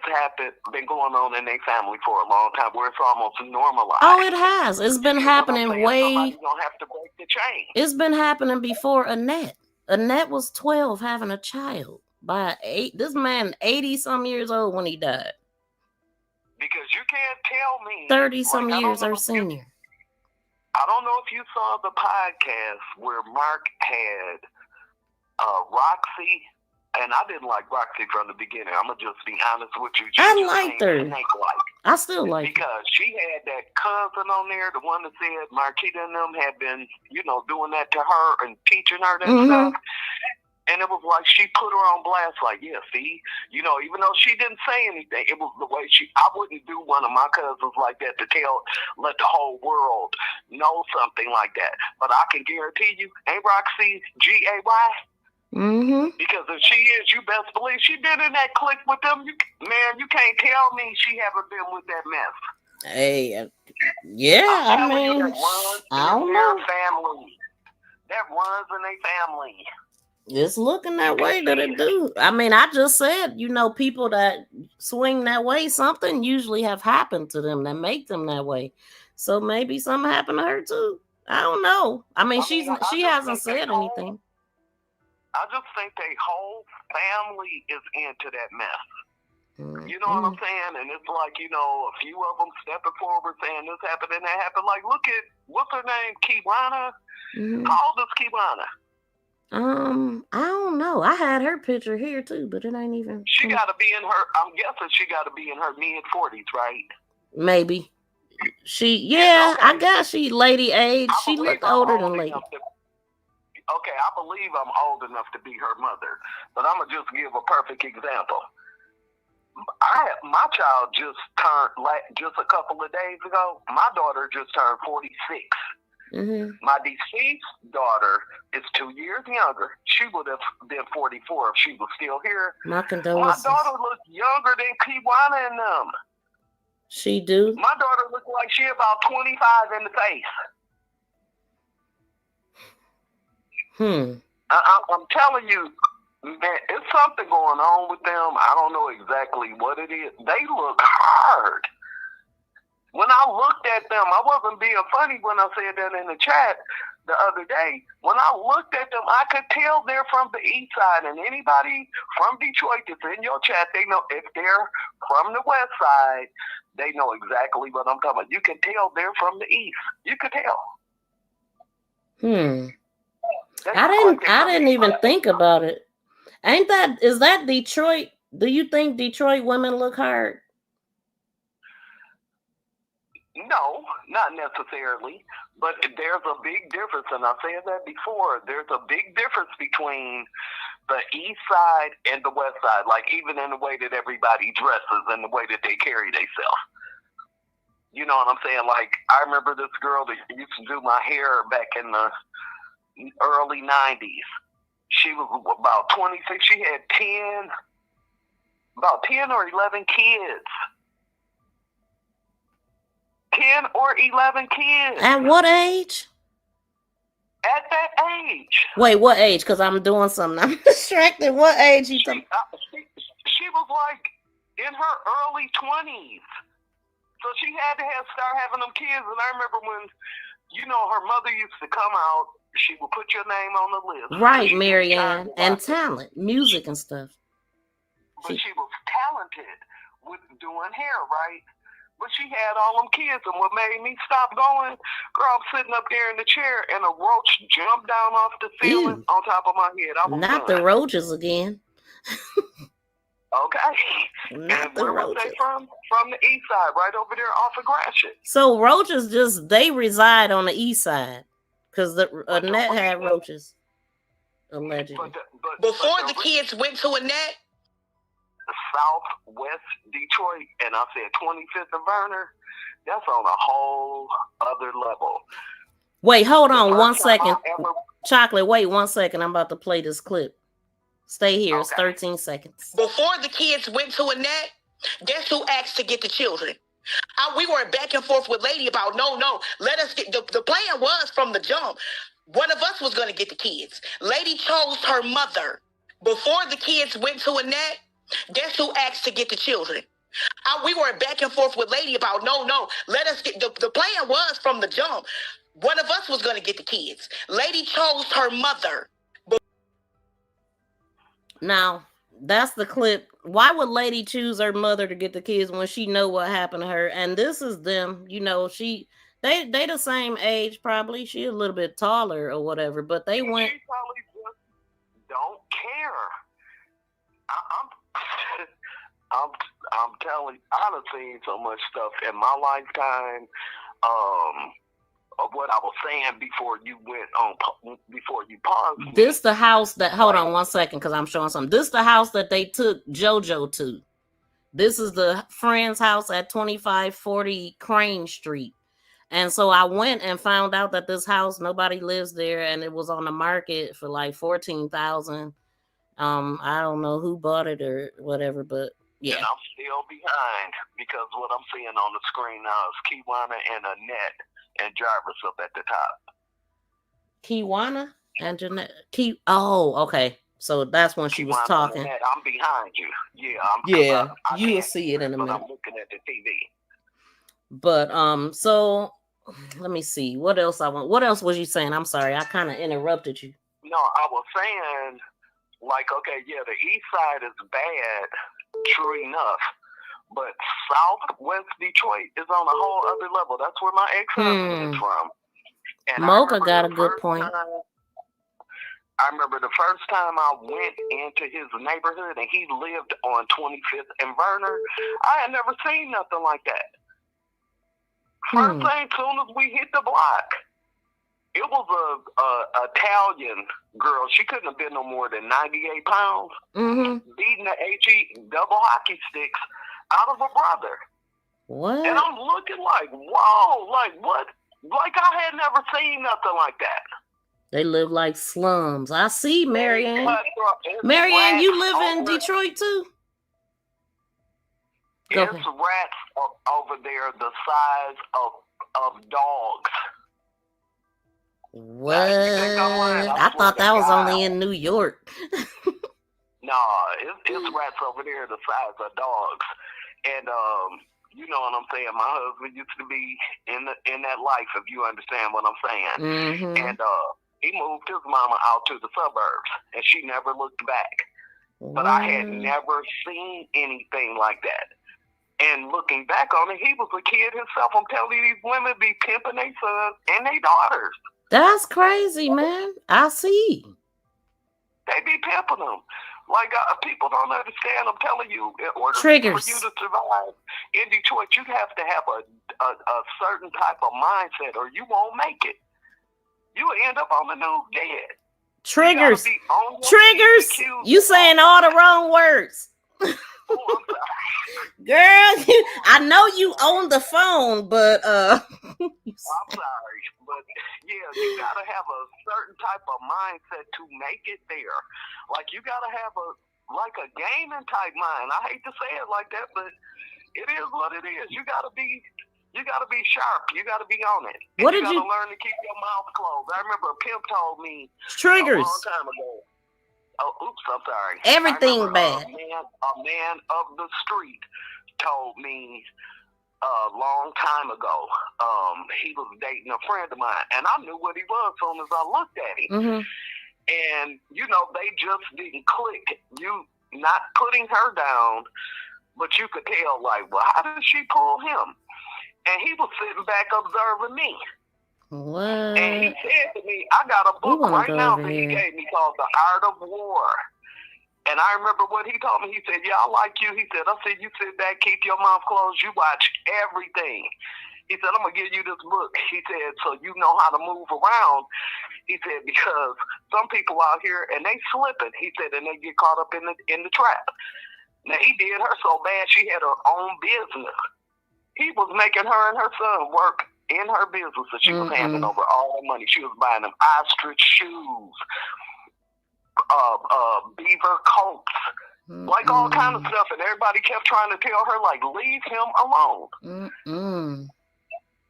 been going on in their family for a long time, where it's almost normalized. Oh, it has. It's been happening Somebody's gonna have to break the chain. It's been happening before Annette. Annette was 12 having a child by 8. This man 80-some years old when he died. Because you can't tell me 30-some years her senior. I don't know if you saw the podcast where Mark had Roxy, and I didn't like Roxy from the beginning. I'm going to just be honest with you. I liked her. I still like her. Because she had that cousin on there, the one that said Marquita and them had been, doing that to her and teaching her that stuff. And it was like she put her on blast, like, yeah, see, even though she didn't say anything, it was the way I wouldn't do one of my cousins like that to let the whole world know something like that. But I can guarantee you, ain't Roxy GAY? Because if she is, you best believe she been in that clique with them. You can't tell me she haven't been with that mess. Hey, yeah, I mean, I don't know. Family. That runs in their family. It's looking that way that it do. I mean, I just said, people that swing that way, something usually have happened to them that make them that way. So maybe something happened to her too. I don't know. I mean, she hasn't said anything. I just think their whole family is into that mess. You know what I'm saying? And it's like, you know, a few of them stepping forward saying this happened and that happened. Like, look at, what's her name? Kiwana? How old is Kiwana? I don't know. I had her picture here too, but it ain't even. She got to be in her, I'm guessing she got to be in her mid-40s, right? Maybe. Yeah, okay. I guess she lady age. She looked older than lady. Okay, I believe I'm old enough to be her mother, but I'm going to just give a perfect example. My child just turned, just a couple of days ago, my daughter just turned 46. My deceased daughter is 2 years younger. She would have been 44 if she was still here. My condolences. My daughter looks younger than Kiwana and them. She do? My daughter looks like she about 25 in the face. I'm telling you, man, it's something going on with them. I don't know exactly what it is. They look hard. When I looked at them, I wasn't being funny when I said that in the chat the other day. When I looked at them, I could tell they're from the east side. And anybody from Detroit that's in your chat, they know if they're from the west side, they know exactly what I'm talking about. You can tell they're from the east. You could tell. I didn't even think about it. Is that Detroit? Do you think Detroit women look hard? No, not necessarily. But there's a big difference, and I said that before. There's a big difference between the east side and the west side, like even in the way that everybody dresses and the way that they carry themselves. You know what I'm saying? Like, I remember this girl that used to do my hair back in the early 90s. She was about 26. She had 10 or 11 kids. 10 or 11 kids. At what age? At that age. Wait, what age? Because I'm doing something. I'm distracted. What age you talking? She was like in her early 20s. So she had to start having them kids. And I remember when, you know, her mother used to come out, she would put your name on the list. Right, Marianne. And talent, music and stuff. But she was talented with doing hair, right? But she had all them kids, and what made me stop going, girl, I'm sitting up there in the chair, and a roach jumped down off the ceiling on top of my head. I was Not done. The roaches again. Okay. Not and the where roaches. Was they from? From the east side, right over there off of Gratiot. So roaches they reside on the east side, because Annette had roaches, allegedly. Before the kids went to Annette, Southwest Detroit, and I said 25th and Verner, that's on a whole other level. Wait, hold on 1 second. Chocolate, wait 1 second. I'm about to play this clip. Stay here. Okay. It's 13 seconds. Before the kids went to Annette, guess who asked to get the children? We were back and forth with Lady about, no, let us get, the plan was from the jump. One of us was going to get the kids. Lady chose her mother. Before the kids went to Annette, guess who asked to get the children? We were back and forth with Lady about, no, let us get, the plan was from the jump. One of us was going to get the kids. Lady chose her mother. Now, that's the clip. Why would Lady choose her mother to get the kids when she know what happened to her? And this is them, you know, they the same age probably. She a little bit taller or whatever, but they went. She probably just don't care. I'm telling you, I've seen so much stuff in my lifetime. Of what I was saying before you went on, before you paused. This the house that, hold on 1 second, because I'm showing something. This the house that they took JoJo to. This is the friend's house at 2540 Crane Street. And so I went and found out that this house, nobody lives there, and it was on the market for like $14,000. I don't know who bought it or whatever, but yeah. And I'm still behind because what I'm seeing on the screen now is Kiwana and Annette and Jarvis up at the top. Kiwana and Jeanette. Oh, okay. So that's when she was talking. Annette, I'm behind you. Yeah, you'll see it in a minute. I'm looking at the TV. But so let me see. What else I want? What else was you saying? I'm sorry, I kind of interrupted you. No, I was saying like, okay, yeah, the east side is bad, true enough. But Southwest Detroit is on a whole other level. That's where my ex-husband is from. And Mocha got a good point. I remember the first time I went into his neighborhood and he lived on 25th and Verner. I had never seen nothing like that. First thing, soon as we hit the block, it was a Italian girl. She couldn't have been no more than 98 pounds, beating the HE double hockey sticks out of her brother. What? And I'm looking like, whoa, like what? Like I had never seen nothing like that. They live like slums. I see, Marianne. Marianne, you live in Detroit too? It's rats over there the size of dogs. What? I thought that was only in New York. No, it's rats over there the size of dogs. And you know what I'm saying? My husband used to be in that life, if you understand what I'm saying. And he moved his mama out to the suburbs, and she never looked back. But I had never seen anything like that. And looking back on it, he was a kid himself. I'm telling you, these women be pimping their sons and their daughters. That's crazy, man. I see. They be pimping them. Like, people don't understand. I'm telling you, in order for you to survive in Detroit, you have to have a certain type of mindset or you won't make it. You end up on the news dead. Triggers. Triggers. You saying all the wrong words. Girl, I know you own the phone, but I'm sorry, but yeah, you gotta have a certain type of mindset to make it there. Like you gotta have a gaming type mind. I hate to say it like that, but it is what it is. You gotta be sharp. You gotta be on it. And you gotta learn to keep your mouth closed. I remember a pimp told me triggers a long time ago. Oh, oops, I'm sorry. Everything bad. A man of the street told me a long time ago. He was dating a friend of mine, and I knew what he was as soon as I looked at him. And you know, they just didn't click. You not putting her down, but you could tell, like, well, how did she pull him? And he was sitting back observing me. What? And he said to me, I got a book right now that he gave me called The Art of War. And I remember what he told me. He said, yeah, I like you. He said, I said, you sit back, keep your mouth closed, you watch everything. He said, I'm going to give you this book. He said, so you know how to move around. He said, because some people out here, and they slipping. He said, and they get caught up in the trap. Now, he did her so bad, she had her own business. He was making her and her son work in her business, that she was handing over all the money. She was buying them ostrich shoes, beaver coats, like all kind of stuff. And everybody kept trying to tell her, like, leave him alone.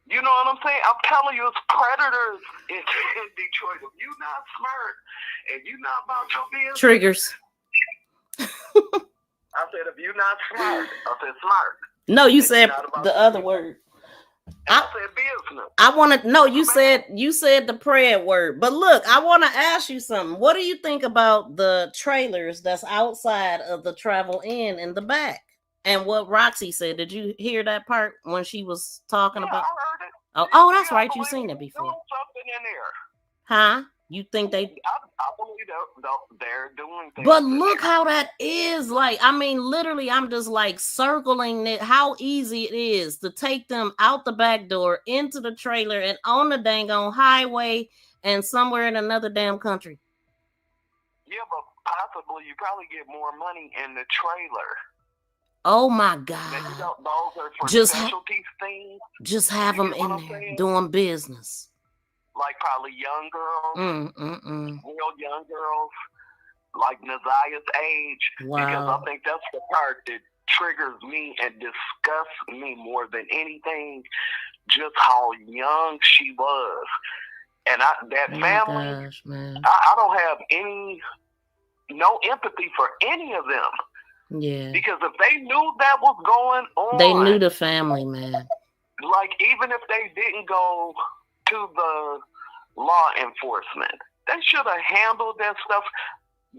You know what I'm saying? I'm telling you, it's predators in Detroit. If you not smart and you not about your business. Triggers. I said, if you not smart, I said smart. No, you said the other word. I said business. I want to know. You said the prayer word. But look, I want to ask you something. What do you think about the trailers that's outside of the Travel Inn in the back? And what Roxy said. Did you hear that part when she was talking about? I heard it. Oh, that's right. You've seen it before. Something in there. Huh? You think they? I believe they're doing things. But look how that is. Like, I mean, literally, I'm just like circling it. How easy it is to take them out the back door into the trailer and on the dang on highway and somewhere in another damn country. Yeah, but possibly you probably get more money in the trailer. Oh my God! Those are for specialty things. Just have them in there doing business. Like probably young girls, real young girls, like Naziah's age. Wow. Because I think that's the part that triggers me and disgusts me more than anything, just how young she was. And that family, gosh, man. I don't have no empathy for any of them. Yeah. Because if they knew that was going on. They knew the family, man. Like, even if they didn't go to the law enforcement, they should have handled that stuff.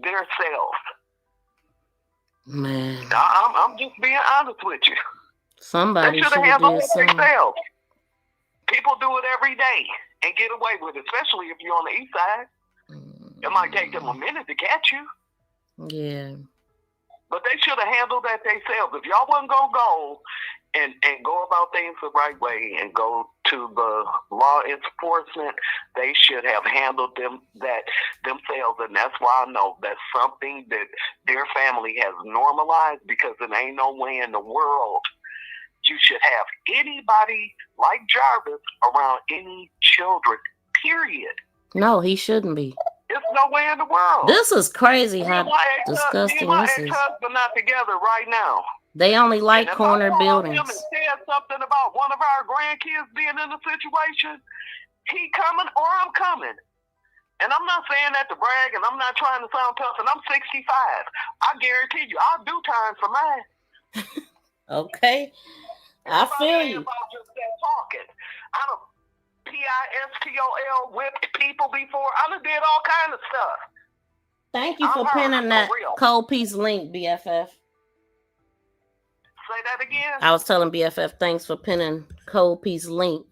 their selves. Man, I'm just being honest with you. somebody They should should have have handled did it something. themselves. People do it every day and get away with it, especially if you're on the east side. It might take them a minute to catch you. Yeah. But they should have handled that themselves. If y'all wasn't going to go and go about things the right way and go to the law enforcement, they should have handled that themselves. And that's why I know that's something that their family has normalized, because there ain't no way in the world you should have anybody like Jarvis around any children, period. No, he shouldn't be. There's no way in the world. This is crazy how disgusting my this is. ex-husband not together right now. They only like corner buildings. If I said something about one of our grandkids being in a situation, he coming or I'm coming. And I'm not saying that to brag, and I'm not trying to sound tough, and I'm 65. I guarantee you, I'll do time for mine. Okay. I feel you. About just that talking. I done PISTOL whipped people before. I done did all kind of stuff. Thank you for pinning that cold piece link, BFF. Say that again? I was telling BFF, thanks for pinning cold piece link.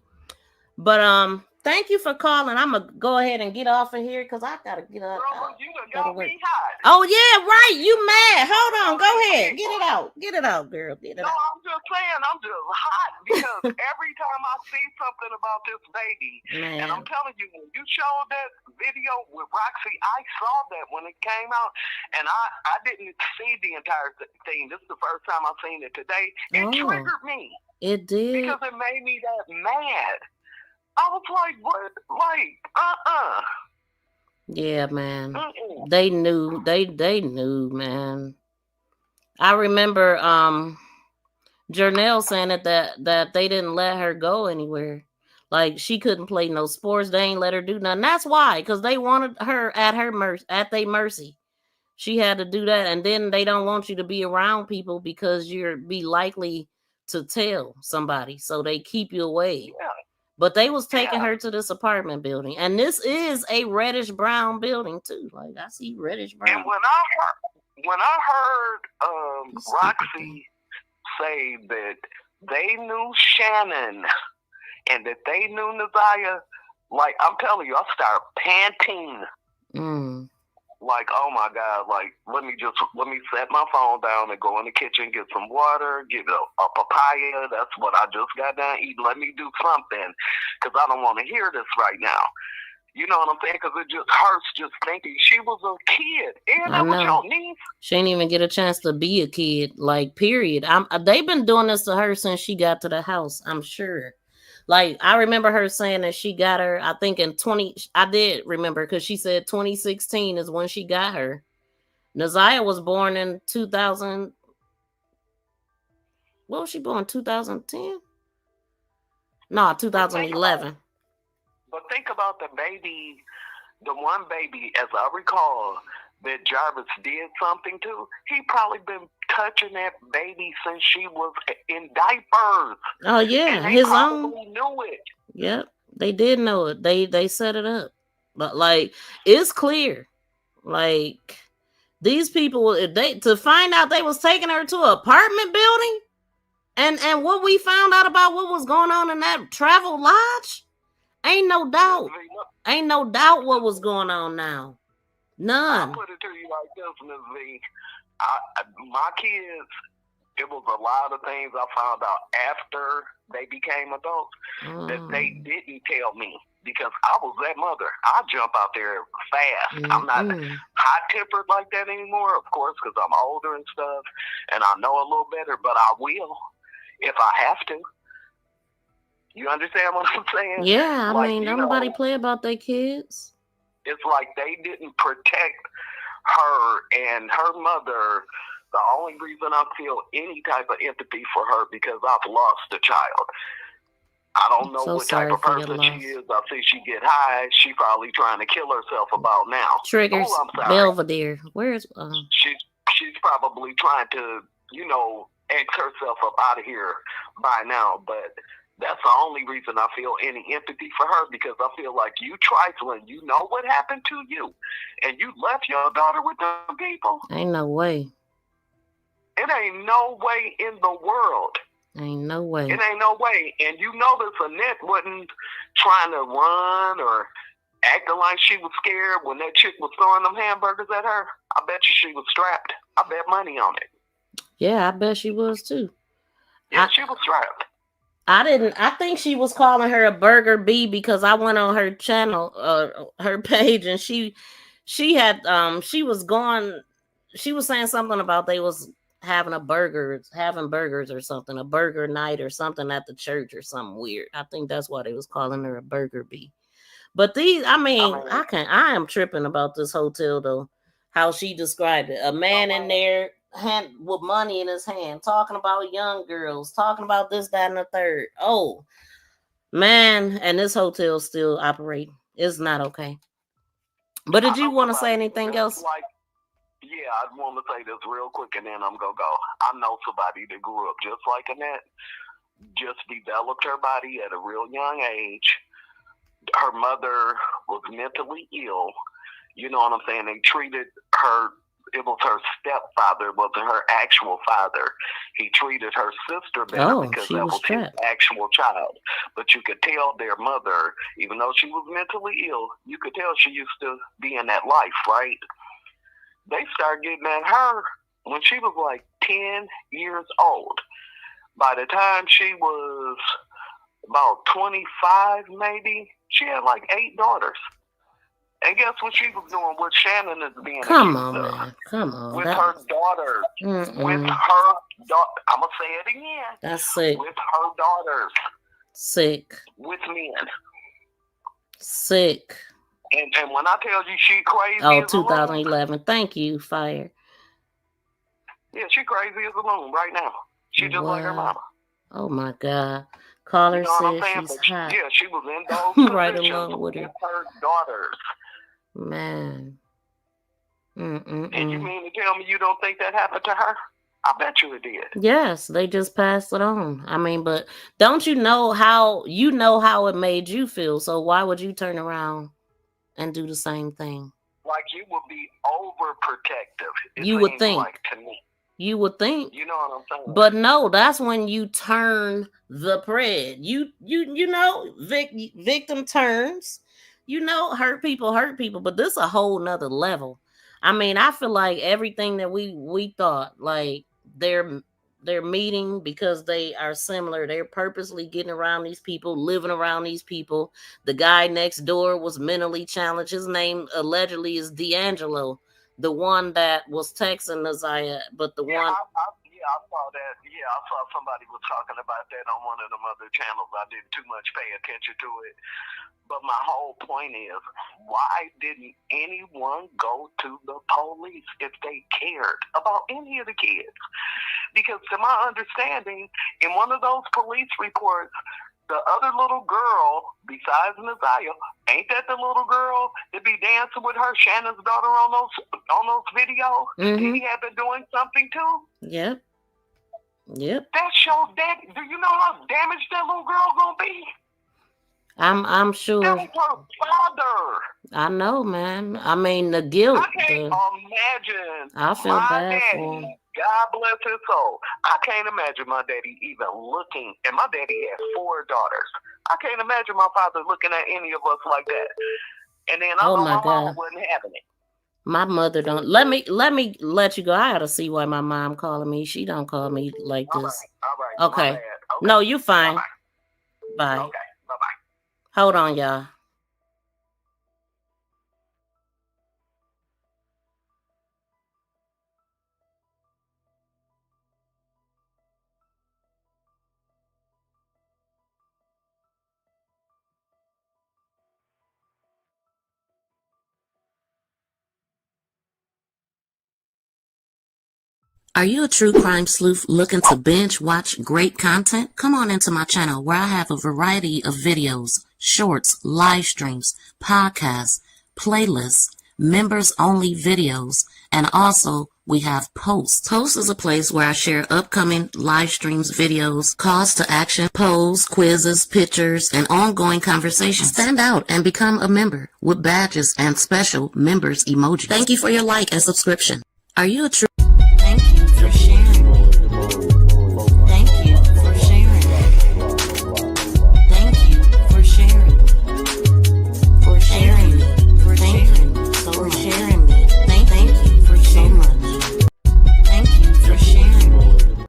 But thank you for calling. I'm gonna go ahead and get off of here because I gotta get up. Bro, you done got me hot. Oh yeah, right. You mad? Hold on. Go ahead. Get it out. Get it out, girl. Get it out. No, I'm just saying, I'm just hot because every time I see something about this baby, and I'm telling you, when you showed that video with Roxy, I saw that when it came out, and I didn't see the entire thing. This is the first time I've seen it today. It triggered me. It did. Because it made me that mad. I was like, what? Like, Yeah, man. They knew. They knew, man. I remember Janelle saying that they didn't let her go anywhere. Like she couldn't play no sports. They ain't let her do nothing. That's why, because they wanted her at their mercy. She had to do that, and then they don't want you to be around people because you're be likely to tell somebody, so they keep you away. Yeah. But they was taking her to this apartment building, and this is a reddish brown building too. Like I see reddish brown. And when I heard Roxy say that they knew Shannon and that they knew ZIYAH, like I'm telling you, I started panting. Like, oh my God, like let me set my phone down and go in the kitchen, get some water, get a papaya. That's what I just got done eating. Let me do something, because I don't want to hear this right now. You know what I'm saying? Because it just hurts just thinking she was a kid. And that was your niece. She didn't even get a chance to be a kid, like, period. They've been doing this to her since she got to the house, I'm sure. Like, I remember her saying that she got her, I think I did remember, because she said 2016 is when she got her. ZIYAH was born in 2000. What was she born, 2010? No, 2011. But think about the baby, the one baby, as I recall, that Jarvis did something to. He probably been touching that baby since she was in diapers. Oh yeah, and they his probably own. Knew it. Yep, they did know it. They set it up, but like it's clear, like these people, if they to find out they was taking her to an apartment building, and what we found out about what was going on in that travel lodge, ain't no doubt what was going on now. None. I'll put it to you like this, Ms. V. My kids, it was a lot of things I found out after they became adults that they didn't tell me, because I was that mother. I jump out there fast. I'm not hot-tempered like that anymore, of course, because I'm older and stuff, and I know a little better, but I will if I have to. You understand what I'm saying? Yeah, I mean, nobody play about their kids. It's like they didn't protect her and her mother. The only reason I feel any type of empathy for her because I've lost a child. I don't know what type of person she is. I see she get high. She probably trying to kill herself about now. Triggers, Belvedere. Where's She's probably trying to, X herself up out of here by now. But That's the only reason I feel any empathy for her, because I feel like you trifling. You know what happened to you, and you left your daughter with them people. Ain't no way. It ain't no way in the world. Ain't no way. It ain't no way. And you notice Annette wasn't trying to run or acting like she was scared when that chick was throwing them hamburgers at her. I bet you she was strapped. I bet money on it. Yeah, I bet she was too. Yeah, she was strapped. I think she was calling her a burger bee because I went on her channel, her page, and she was saying something about they was having burgers or something, a burger night or something at the church or something weird. I think that's why they was calling her a burger bee. But I am tripping about this hotel though, how she described it. A man in there with money in his hand, talking about young girls, talking about this, that, and the third. Oh, man, and this hotel still operating. It's not okay. But did you want to say anything else? Yeah, I want to say this real quick, and then I'm going to go. I know somebody that grew up just like Annette, just developed her body at a real young age. Her mother was mentally ill. You know what I'm saying? They treated her. It was her stepfather, wasn't her actual father. He treated her sister better because that was his actual child. But you could tell their mother, even though she was mentally ill, you could tell she used to be in that life, right? They started getting at her when she was like 10 years old. By the time she was about 25, maybe, she had like 8 daughters. And guess what she was doing? What Shannon is being Come on, man. Come on. With her daughters. With her daughter. I'm going to say it again. That's sick. With her daughters. Sick. With men. Sick. And when I tell you she crazy as 2011. Thank you, Fire. Yeah, she crazy as a loon right now. She just like her mama. Oh, my God. Caller said she's hot. Yeah, she was in those right along with her daughters. Man. And you mean to tell me you don't think that happened to her? I bet you it did. Yes, they just passed it on. I mean, but don't you know how it made you feel? So why would you turn around and do the same thing? Like you would be overprotective. You would think. Like to me. You would think. You know what I'm saying? But no, that's when you turn the spread. You know, victim turns. You know, hurt people, but this is a whole nother level. I mean, I feel like everything that we thought, like they're meeting because they are similar. They're purposely getting around these people, living around these people. The guy next door was mentally challenged. His name allegedly is D'Angelo, the one that was texting ZIYAH, but the one. I saw that. Yeah, I saw somebody was talking about that on one of them other channels. I didn't too much pay attention to it. But my whole point is, why didn't anyone go to the police if they cared about any of the kids? Because to my understanding, in one of those police reports, the other little girl, besides ZIYAH, ain't that the little girl that be dancing with her, Shannon's daughter, on those videos? He had been doing something too? Yep. That show that. Do you know how damaged that little girl gonna be? I'm sure. That was her father. I know, man. I mean, the guilt. I can't imagine. I feel bad for him. God bless his soul. I can't imagine my daddy even looking. And my daddy had 4 daughters. I can't imagine my father looking at any of us like that. And then I know my mom wasn't having it. My mother don't. Let me let you go. I gotta see why my mom calling me. She don't call me like this. All right. Okay. No, you fine. Bye. Okay. Bye-bye. Hold on, y'all. Are you a true crime sleuth looking to binge watch great content? Come on into my channel where I have a variety of videos, shorts, live streams, podcasts, playlists, members only videos, and also we have Post. Post is a place where I share upcoming live streams, videos, calls to action, polls, quizzes, pictures, and ongoing conversations. Stand out and become a member with badges and special members emojis. Thank you for your like and subscription. Are you a true? Thank you for sharing. Thank you for sharing. Thank you for sharing. For sharing. For sharing. For sharing. Thank you for so much. Thank you for sharing.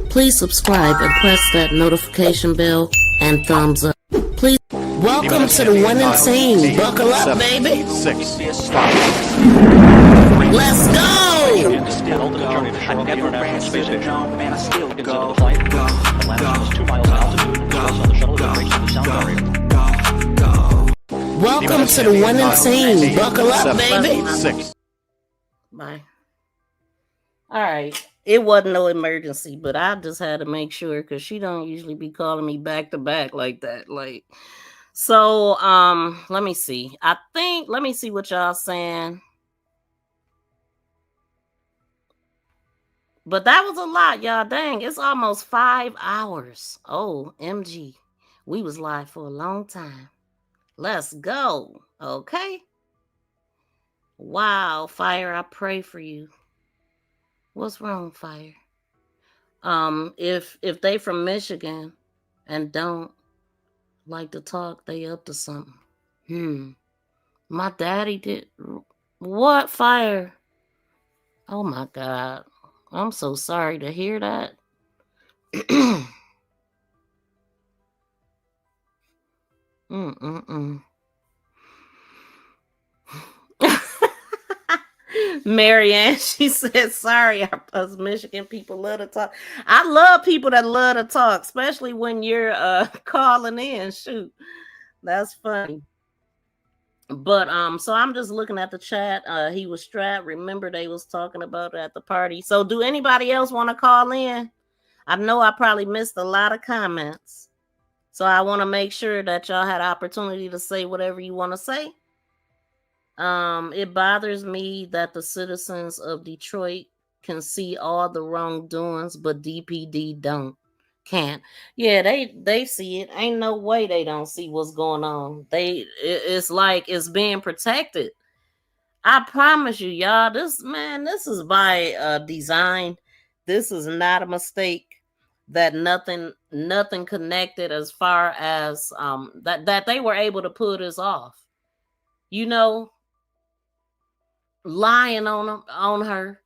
Please subscribe and press that notification bell and thumbs up. Please. Welcome to the winning team. Buckle up, baby. 6. Let's go. I never ran space jump, man, I still consider the flight. Atlanta was 2 miles altitude. On the shuttle that breaks through the sound barrier. Welcome to the winning team. Buckle up, baby. 6. Bye. All right. It wasn't no emergency, but I just had to make sure because she don't usually be calling me back to back like that. Like, so let me see. Let me see what y'all saying. But that was a lot, y'all. Dang, it's almost 5 hours. Oh, MG. We was live for a long time. Let's go. Okay. Wow, Fire, I pray for you. What's wrong, Fire? If they from Michigan and don't like to talk, they up to something. My daddy did what, Fire? Oh my God. I'm so sorry to hear that. Marianne, she said, sorry, us Michigan people love to talk. I love people that love to talk, especially when you're calling in. Shoot, that's funny. But so I'm just looking at the chat. He was strapped. Remember, they was talking about it at the party. So do anybody else want to call in? I know I probably missed a lot of comments. So I want to make sure that y'all had opportunity to say whatever you want to say. It bothers me that the citizens of Detroit can see all the wrongdoings, but DPD can't. Yeah, they see it. Ain't no way they don't see what's going on. It's like it's being protected. I promise you, y'all. This is by design. This is not a mistake. That nothing connected as far as that they were able to pull this off. You know, lying on her.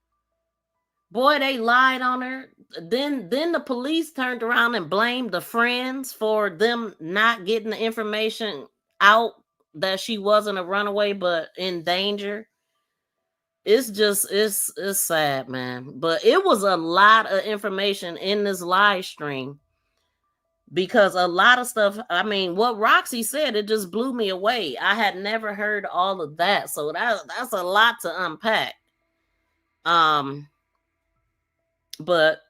Boy, they lied on her. Then the police turned around and blamed the friends for them not getting the information out that she wasn't a runaway but in danger. It's just it's sad, man. But it was a lot of information in this live stream. Because a lot of stuff, I mean, what Roxy said, it just blew me away. I had never heard all of that. So that's a lot to unpack. But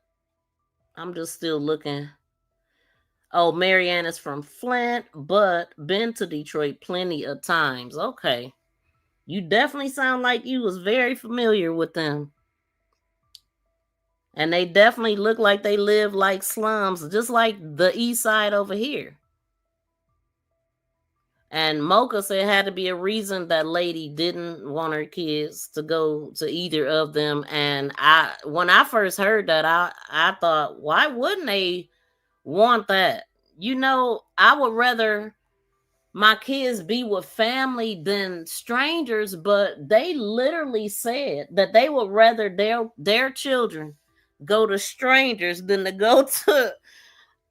I'm just still looking. Oh, Marianne is from Flint, but been to Detroit plenty of times. Okay. You definitely sound like you was very familiar with them. And they definitely look like they live like slums, just like the east side over here. And Mocha said it had to be a reason that lady didn't want her kids to go to either of them. And when I first heard that, I thought, why wouldn't they want that? You know, I would rather my kids be with family than strangers, but they literally said that they would rather their children go to strangers than to go to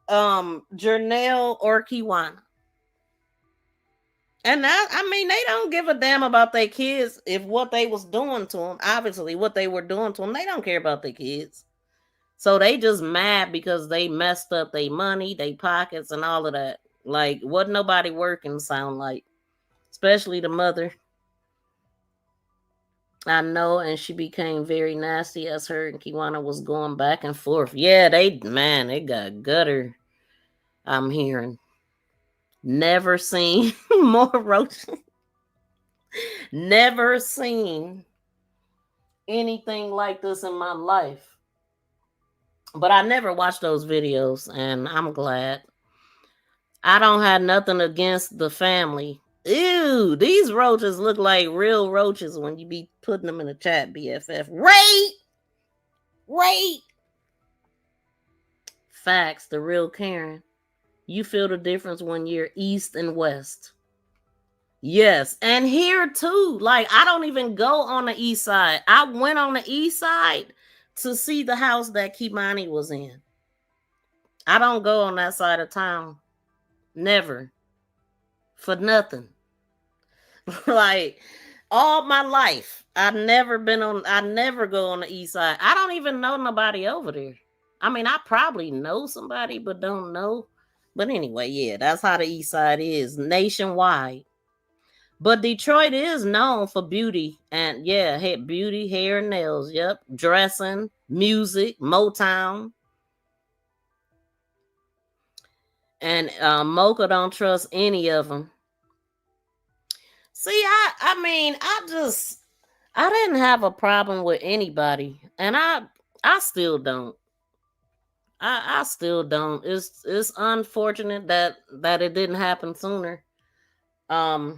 Jernell or Kiwana. And I mean, they don't give a damn about their kids if what they was doing to them. Obviously, what they were doing to them, they don't care about their kids. So they just mad because they messed up their money, their pockets, and all of that. Like, wasn't nobody working, sound like. Especially the mother. I know, and she became very nasty as her and Kiwana was going back and forth. Yeah, they got gutter. I'm hearing. Never seen more roaches. Never seen anything like this in my life. But I never watched those videos, and I'm glad. I don't have nothing against the family. Ew, these roaches look like real roaches when you be putting them in the chat, BFF. Rate. Facts, the real Karen. You feel the difference when you're east and west. Yes, and here too. Like, I don't even go on the east side. I went on the east side to see the house that Kimani was in. I don't go on that side of town. Never. For nothing. Like, all my life, I never go on the east side. I don't even know nobody over there. I mean, I probably know somebody, but don't know. But anyway, yeah, that's how the east side is nationwide. But Detroit is known for beauty and beauty, hair, and nails. Yep. Dressing, music, Motown. And Mocha don't trust any of them. See, I mean, I didn't have a problem with anybody. And I still don't. I still don't. It's unfortunate that it didn't happen sooner. I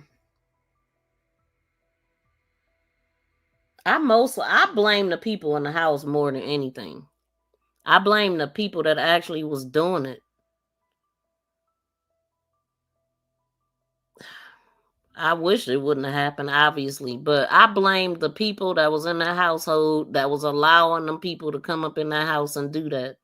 blame the people in the house more than anything. I blame the people that actually was doing it. I wish it wouldn't have happened, obviously, but I blame the people that was in that household that was allowing them people to come up in that house and do that.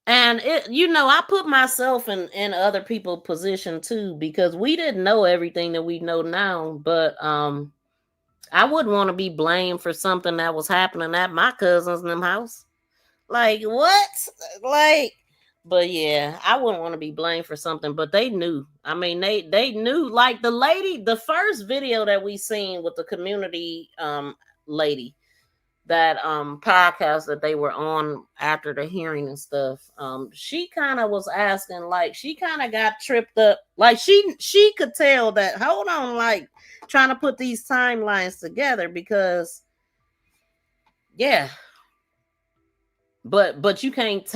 And I put myself in other people's position too, because we didn't know everything that we know now, but I wouldn't want to be blamed for something that was happening at my cousin's in them house. Like, what? Like, but yeah, I wouldn't want to be blamed for something, but they knew. I mean, they knew. Like the first video that we seen with the community lady, that podcast that they were on after the hearing and stuff, she kind of was asking, like, she kind of got tripped up. Like she could tell that, hold on, like, trying to put these timelines together, because but you can't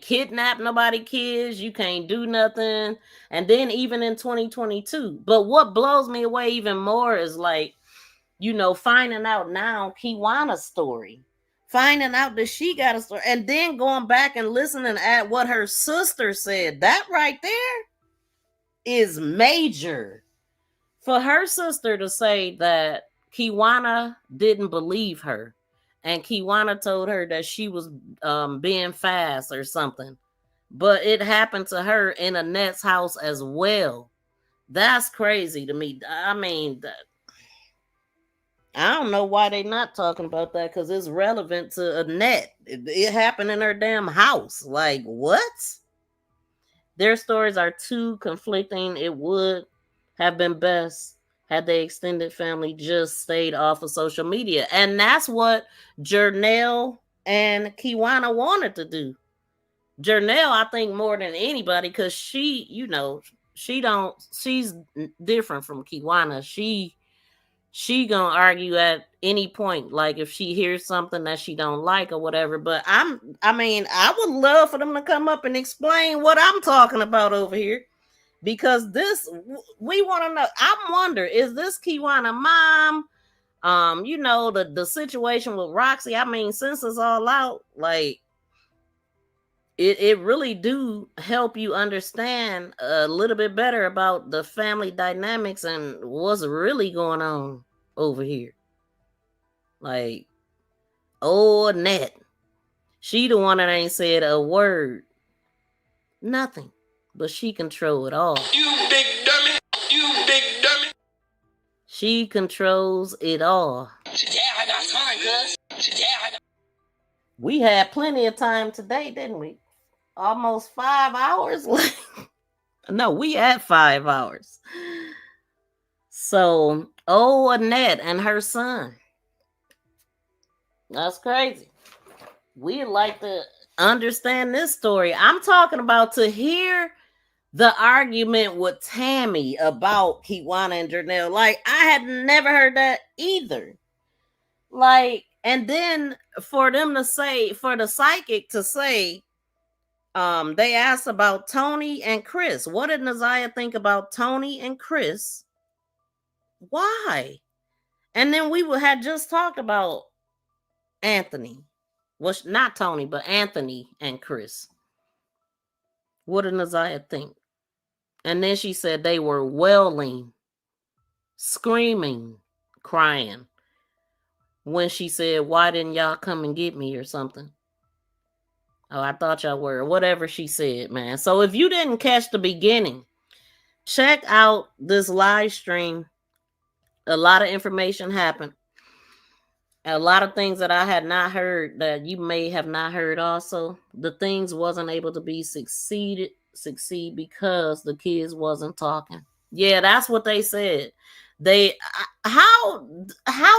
kidnap nobody kids, you can't do nothing. And then even in 2022, but what blows me away even more is, like, finding out now Kiwana's story, finding out that she got a story, and then going back and listening at what her sister said. That right there is major. For her sister to say that Kiwana didn't believe her, and Kiwana told her that she was being fast or something, but it happened to her in Annette's house as well. That's crazy to me. I mean, I don't know why they not talking about that, because it's relevant to Annette. It happened in her damn house. Like, what? Their stories are too conflicting. It would have been best had the extended family just stayed off of social media. And that's what Jernell and Kiwana wanted to do. Jernell, I think, more than anybody, because she's different from Kiwana. She gonna argue at any point, like if she hears something that she don't like or whatever. But I would love for them to come up and explain what I'm talking about over here, because we want to know. I wonder, is this Kiwana mom? The situation with Roxy. I mean, since it's all out, like, it really do help you understand a little bit better about the family dynamics and what's really going on over here. Like, Annette, she the one that ain't said a word, nothing, but she control it all. You big dummy. She controls it all. Yeah, I got time, cuz. We had plenty of time today, didn't we? Almost 5 hours. No, we had 5 hours. So, Annette and her son. That's crazy. We'd like to understand this story. I'm talking about to hear the argument with Tammy about Kiwana and Janelle. Like, I had never heard that either. Like, and then for them to say, for the psychic to say, they asked about Tony and Chris. What did Naziah think about Tony and Chris? Why? And then we had just talked about Anthony. Well, not Tony, but Anthony and Chris. What did Naziah think? And then she said they were wailing, screaming, crying when she said, why didn't y'all come and get me or something? Oh, I thought y'all were. Whatever she said, man. So if you didn't catch the beginning, check out this live stream. A lot of information happened. A lot of things that I had not heard that you may have not heard also. The things wasn't able to be succeed because the kids wasn't talking. Yeah, that's what they said. They how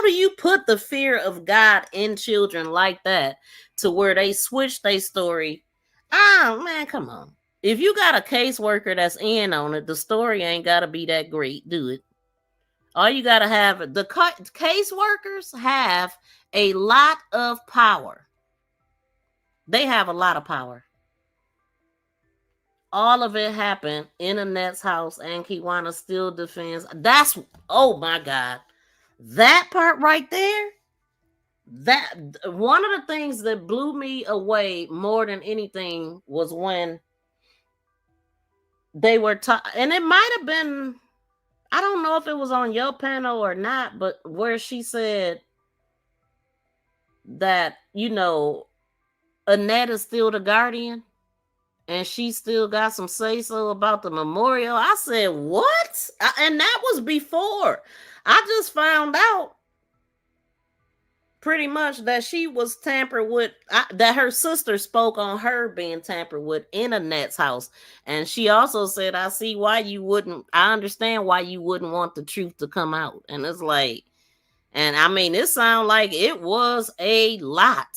do you put the fear of God in children like that to where they switch their story? Ah, man, come on. If you got a caseworker that's in on it, the story ain't got to be that great. Do it. All you got to have, the caseworkers have a lot of power. They have a lot of power. All of it happened in Annette's house, and Kiwana still defends. That's, oh my God. That part right there, that one of the things that blew me away more than anything was when they were and it might have been, I don't know if it was on your panel or not, but where she said that, you know, Annette is still the guardian and she still got some say-so about the memorial. I said, what? And that was before. I just found out pretty much that she was tampered with, that her sister spoke on her being tampered with in Annette's house. And she also said, I understand why you wouldn't want the truth to come out. And it's like, and I mean, it sounded like it was a lot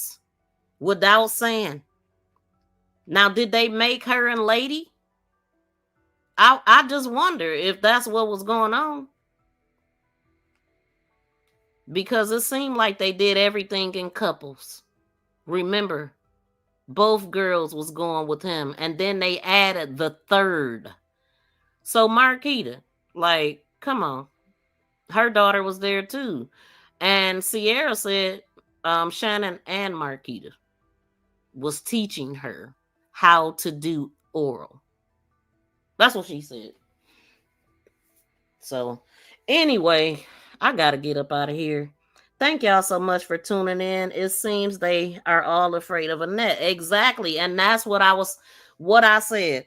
without saying. Now, did they make her and Lady? I just wonder if that's what was going on. Because it seemed like they did everything in couples. Remember, both girls was going with him. And then they added the third. So Marquita, like, come on. Her daughter was there too. And Sierra said Shannon and Marquita was teaching her how to do oral. That's what she said. So, anyway, I gotta get up out of here. Thank y'all so much for tuning in. It seems they are all afraid of Annette. Exactly. And that's what I said.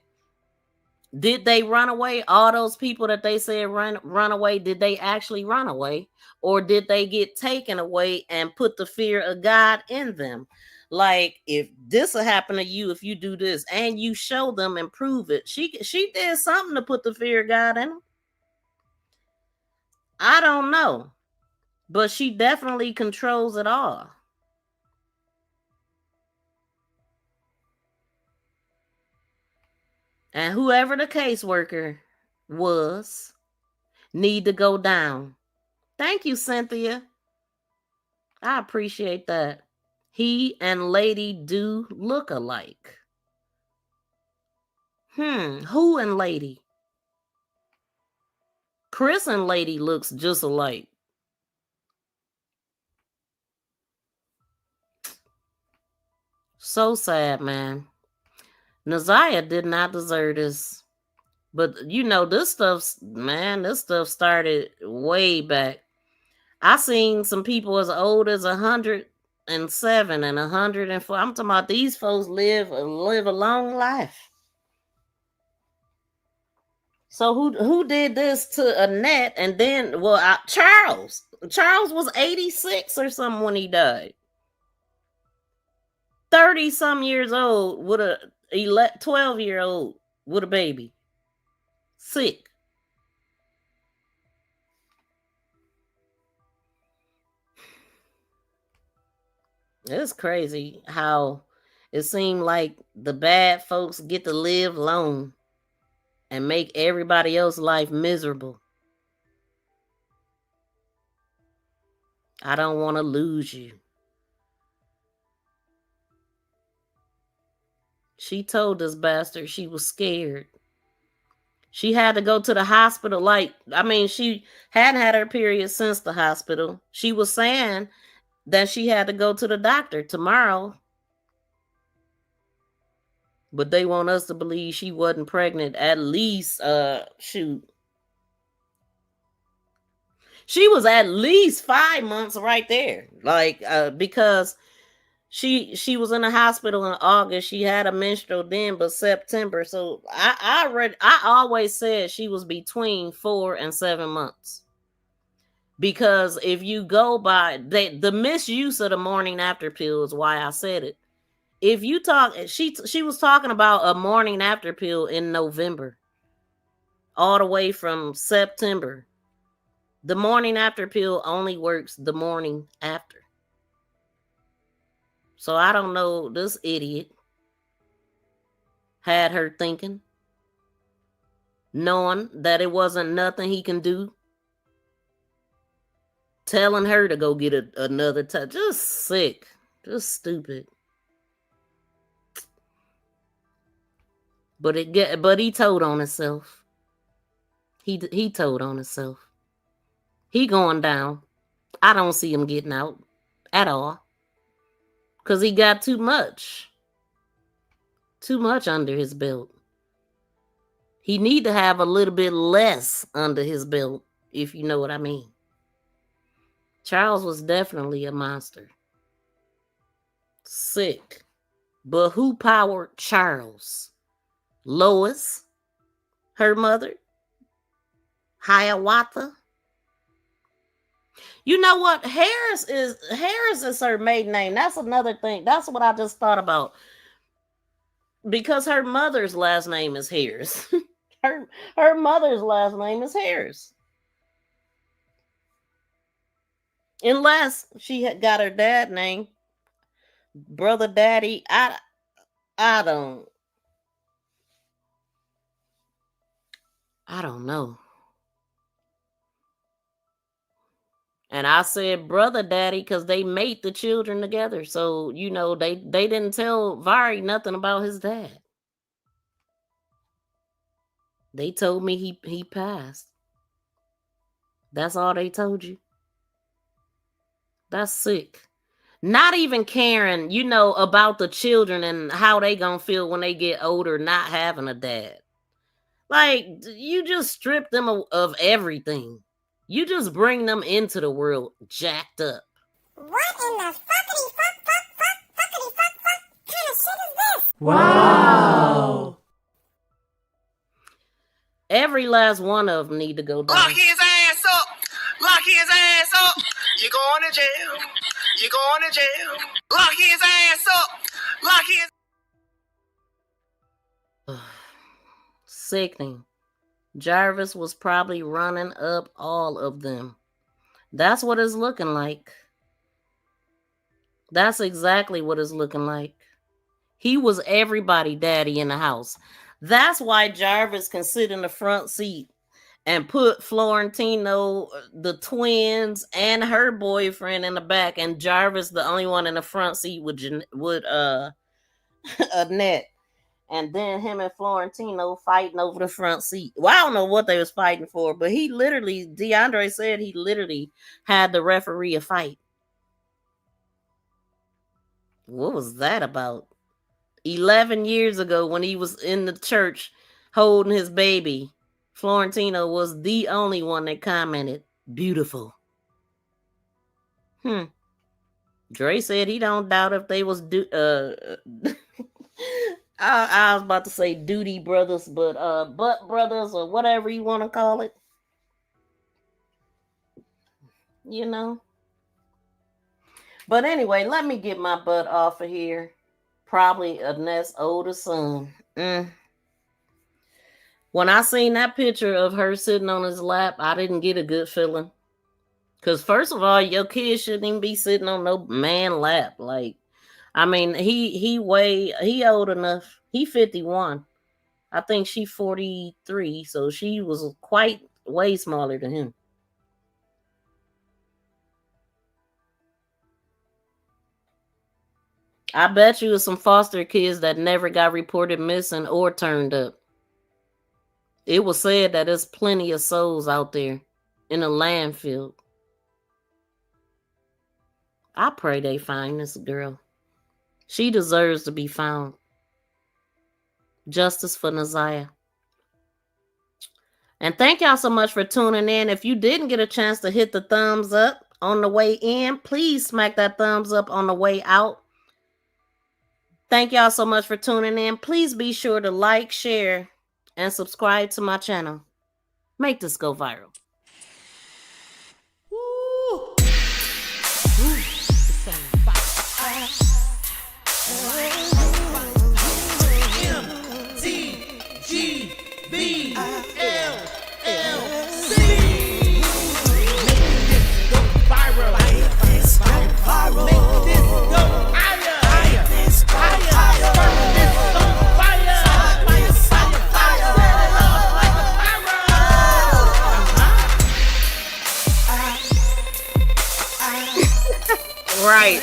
Did they run away? All those people that they said run away, did they actually run away? Or did they get taken away and put the fear of God in them? Like, if this will happen to you if you do this, and you show them and prove it. She did something to put the fear of God in them. I don't know. But she definitely controls it all. And whoever the caseworker was, need to go down. Thank you, Cynthia. I appreciate that. He and Lady do look alike. Who and Lady? Chris and Lady looks just alike. So sad, man. Naziah did not deserve this. But, you know, this stuff started way back. I seen some people as old as 107 and 104. I'm talking about these folks live a long life. So who did this to Annette? And then, Charles. Charles was 86 or something when he died. 30-some years old with a 12-year-old with a baby. Sick. It's crazy how it seemed like the bad folks get to live long. and make everybody else's life miserable. I don't want to lose you. She told this bastard she was scared. She had to go to the hospital. She hadn't had her period since the hospital. She was saying that she had to go to the doctor tomorrow. But they want us to believe she wasn't pregnant. At least, shoot. She was at least 5 months right there. Because she was in the hospital in August. She had a menstrual then, but September. So I always said she was between 4 and 7 months. Because if you go by the misuse of the morning after pill is why I said it. If you talk, she was talking about a morning after pill in November, all the way from September. The morning after pill only works the morning after. So I don't know, this idiot had her thinking, knowing that it wasn't nothing he can do, telling her to go get another touch. Just sick, just stupid. But he told on himself. He told on himself. He going down. I don't see him getting out at all. Because he got too much. Too much under his belt. He need to have a little bit less under his belt, if you know what I mean. Charles was definitely a monster. Sick. But who powered Charles? Lois? Her mother? Hiawatha? You know what? Harris is her maiden name. That's another thing. That's what I just thought about. Because her mother's last name is Harris. her mother's last name is Harris. Unless she had got her dad name. Brother Daddy. I don't know. And I said brother daddy because they made the children together. So, they didn't tell Vari nothing about his dad. They told me he passed. That's all they told you. That's sick. Not even caring, about the children and how they gonna feel when they get older not having a dad. Like, you just strip them of everything. You just bring them into the world jacked up. What in the fuckity fuck kind of shit is this? Wow. Every last one of them need to go down. Lock his ass up. Lock his ass up. You're going to jail. You're going to jail. Lock his ass up. Lock his... Sickening. Jarvis was probably running up all of them. That's what it's looking like. That's exactly what it's looking like. He was everybody daddy in the house. That's why Jarvis can sit in the front seat and put Florentino, the twins, and her boyfriend in the back, and Jarvis the only one in the front seat with Annette. And then him and Florentino fighting over the front seat. Well, I don't know what they was fighting for, but DeAndre said he literally had the referee a fight. What was that about? 11 years ago when he was in the church holding his baby, Florentino was the only one that commented, beautiful. Dre said he don't doubt if they was I was about to say duty brothers, but butt brothers or whatever you want to call it. But anyway, let me get my butt off of here. Probably Annette's older son. When I seen that picture of her sitting on his lap, I didn't get a good feeling. Because first of all, your kid shouldn't even be sitting on no man lap. Like, I mean, he old enough. He 51. I think she 43, so she was quite way smaller than him. I bet you it was some foster kids that never got reported missing or turned up. It was said that there's plenty of souls out there in a landfill. I pray they find this girl. She deserves to be found. Justice for ZIYAH. And thank y'all so much for tuning in. If you didn't get a chance to hit the thumbs up on the way in, please smack that thumbs up on the way out. Thank y'all so much for tuning in. Please be sure to like, share, and subscribe to my channel. Make this go viral. Right.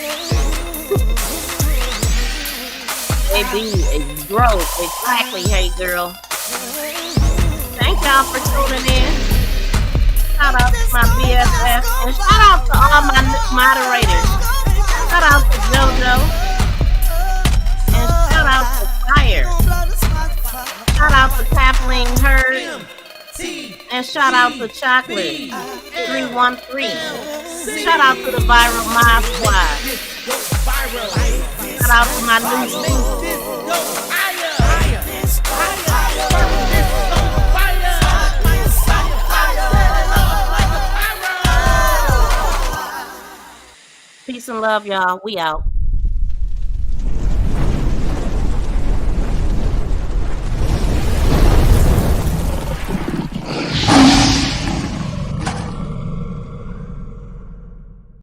Baby, it's gross. Exactly. Hey, girl. Thank y'all for tuning in. Shout out to my BFF. And shout out to all my moderators. Shout out to JoJo. And shout out to Fire. Shout out to Kathleen Hurd. And shout out to Chocolate 313. Shout out to the Viral Mob Squad. Shout out to my new peace and love, y'all. We out.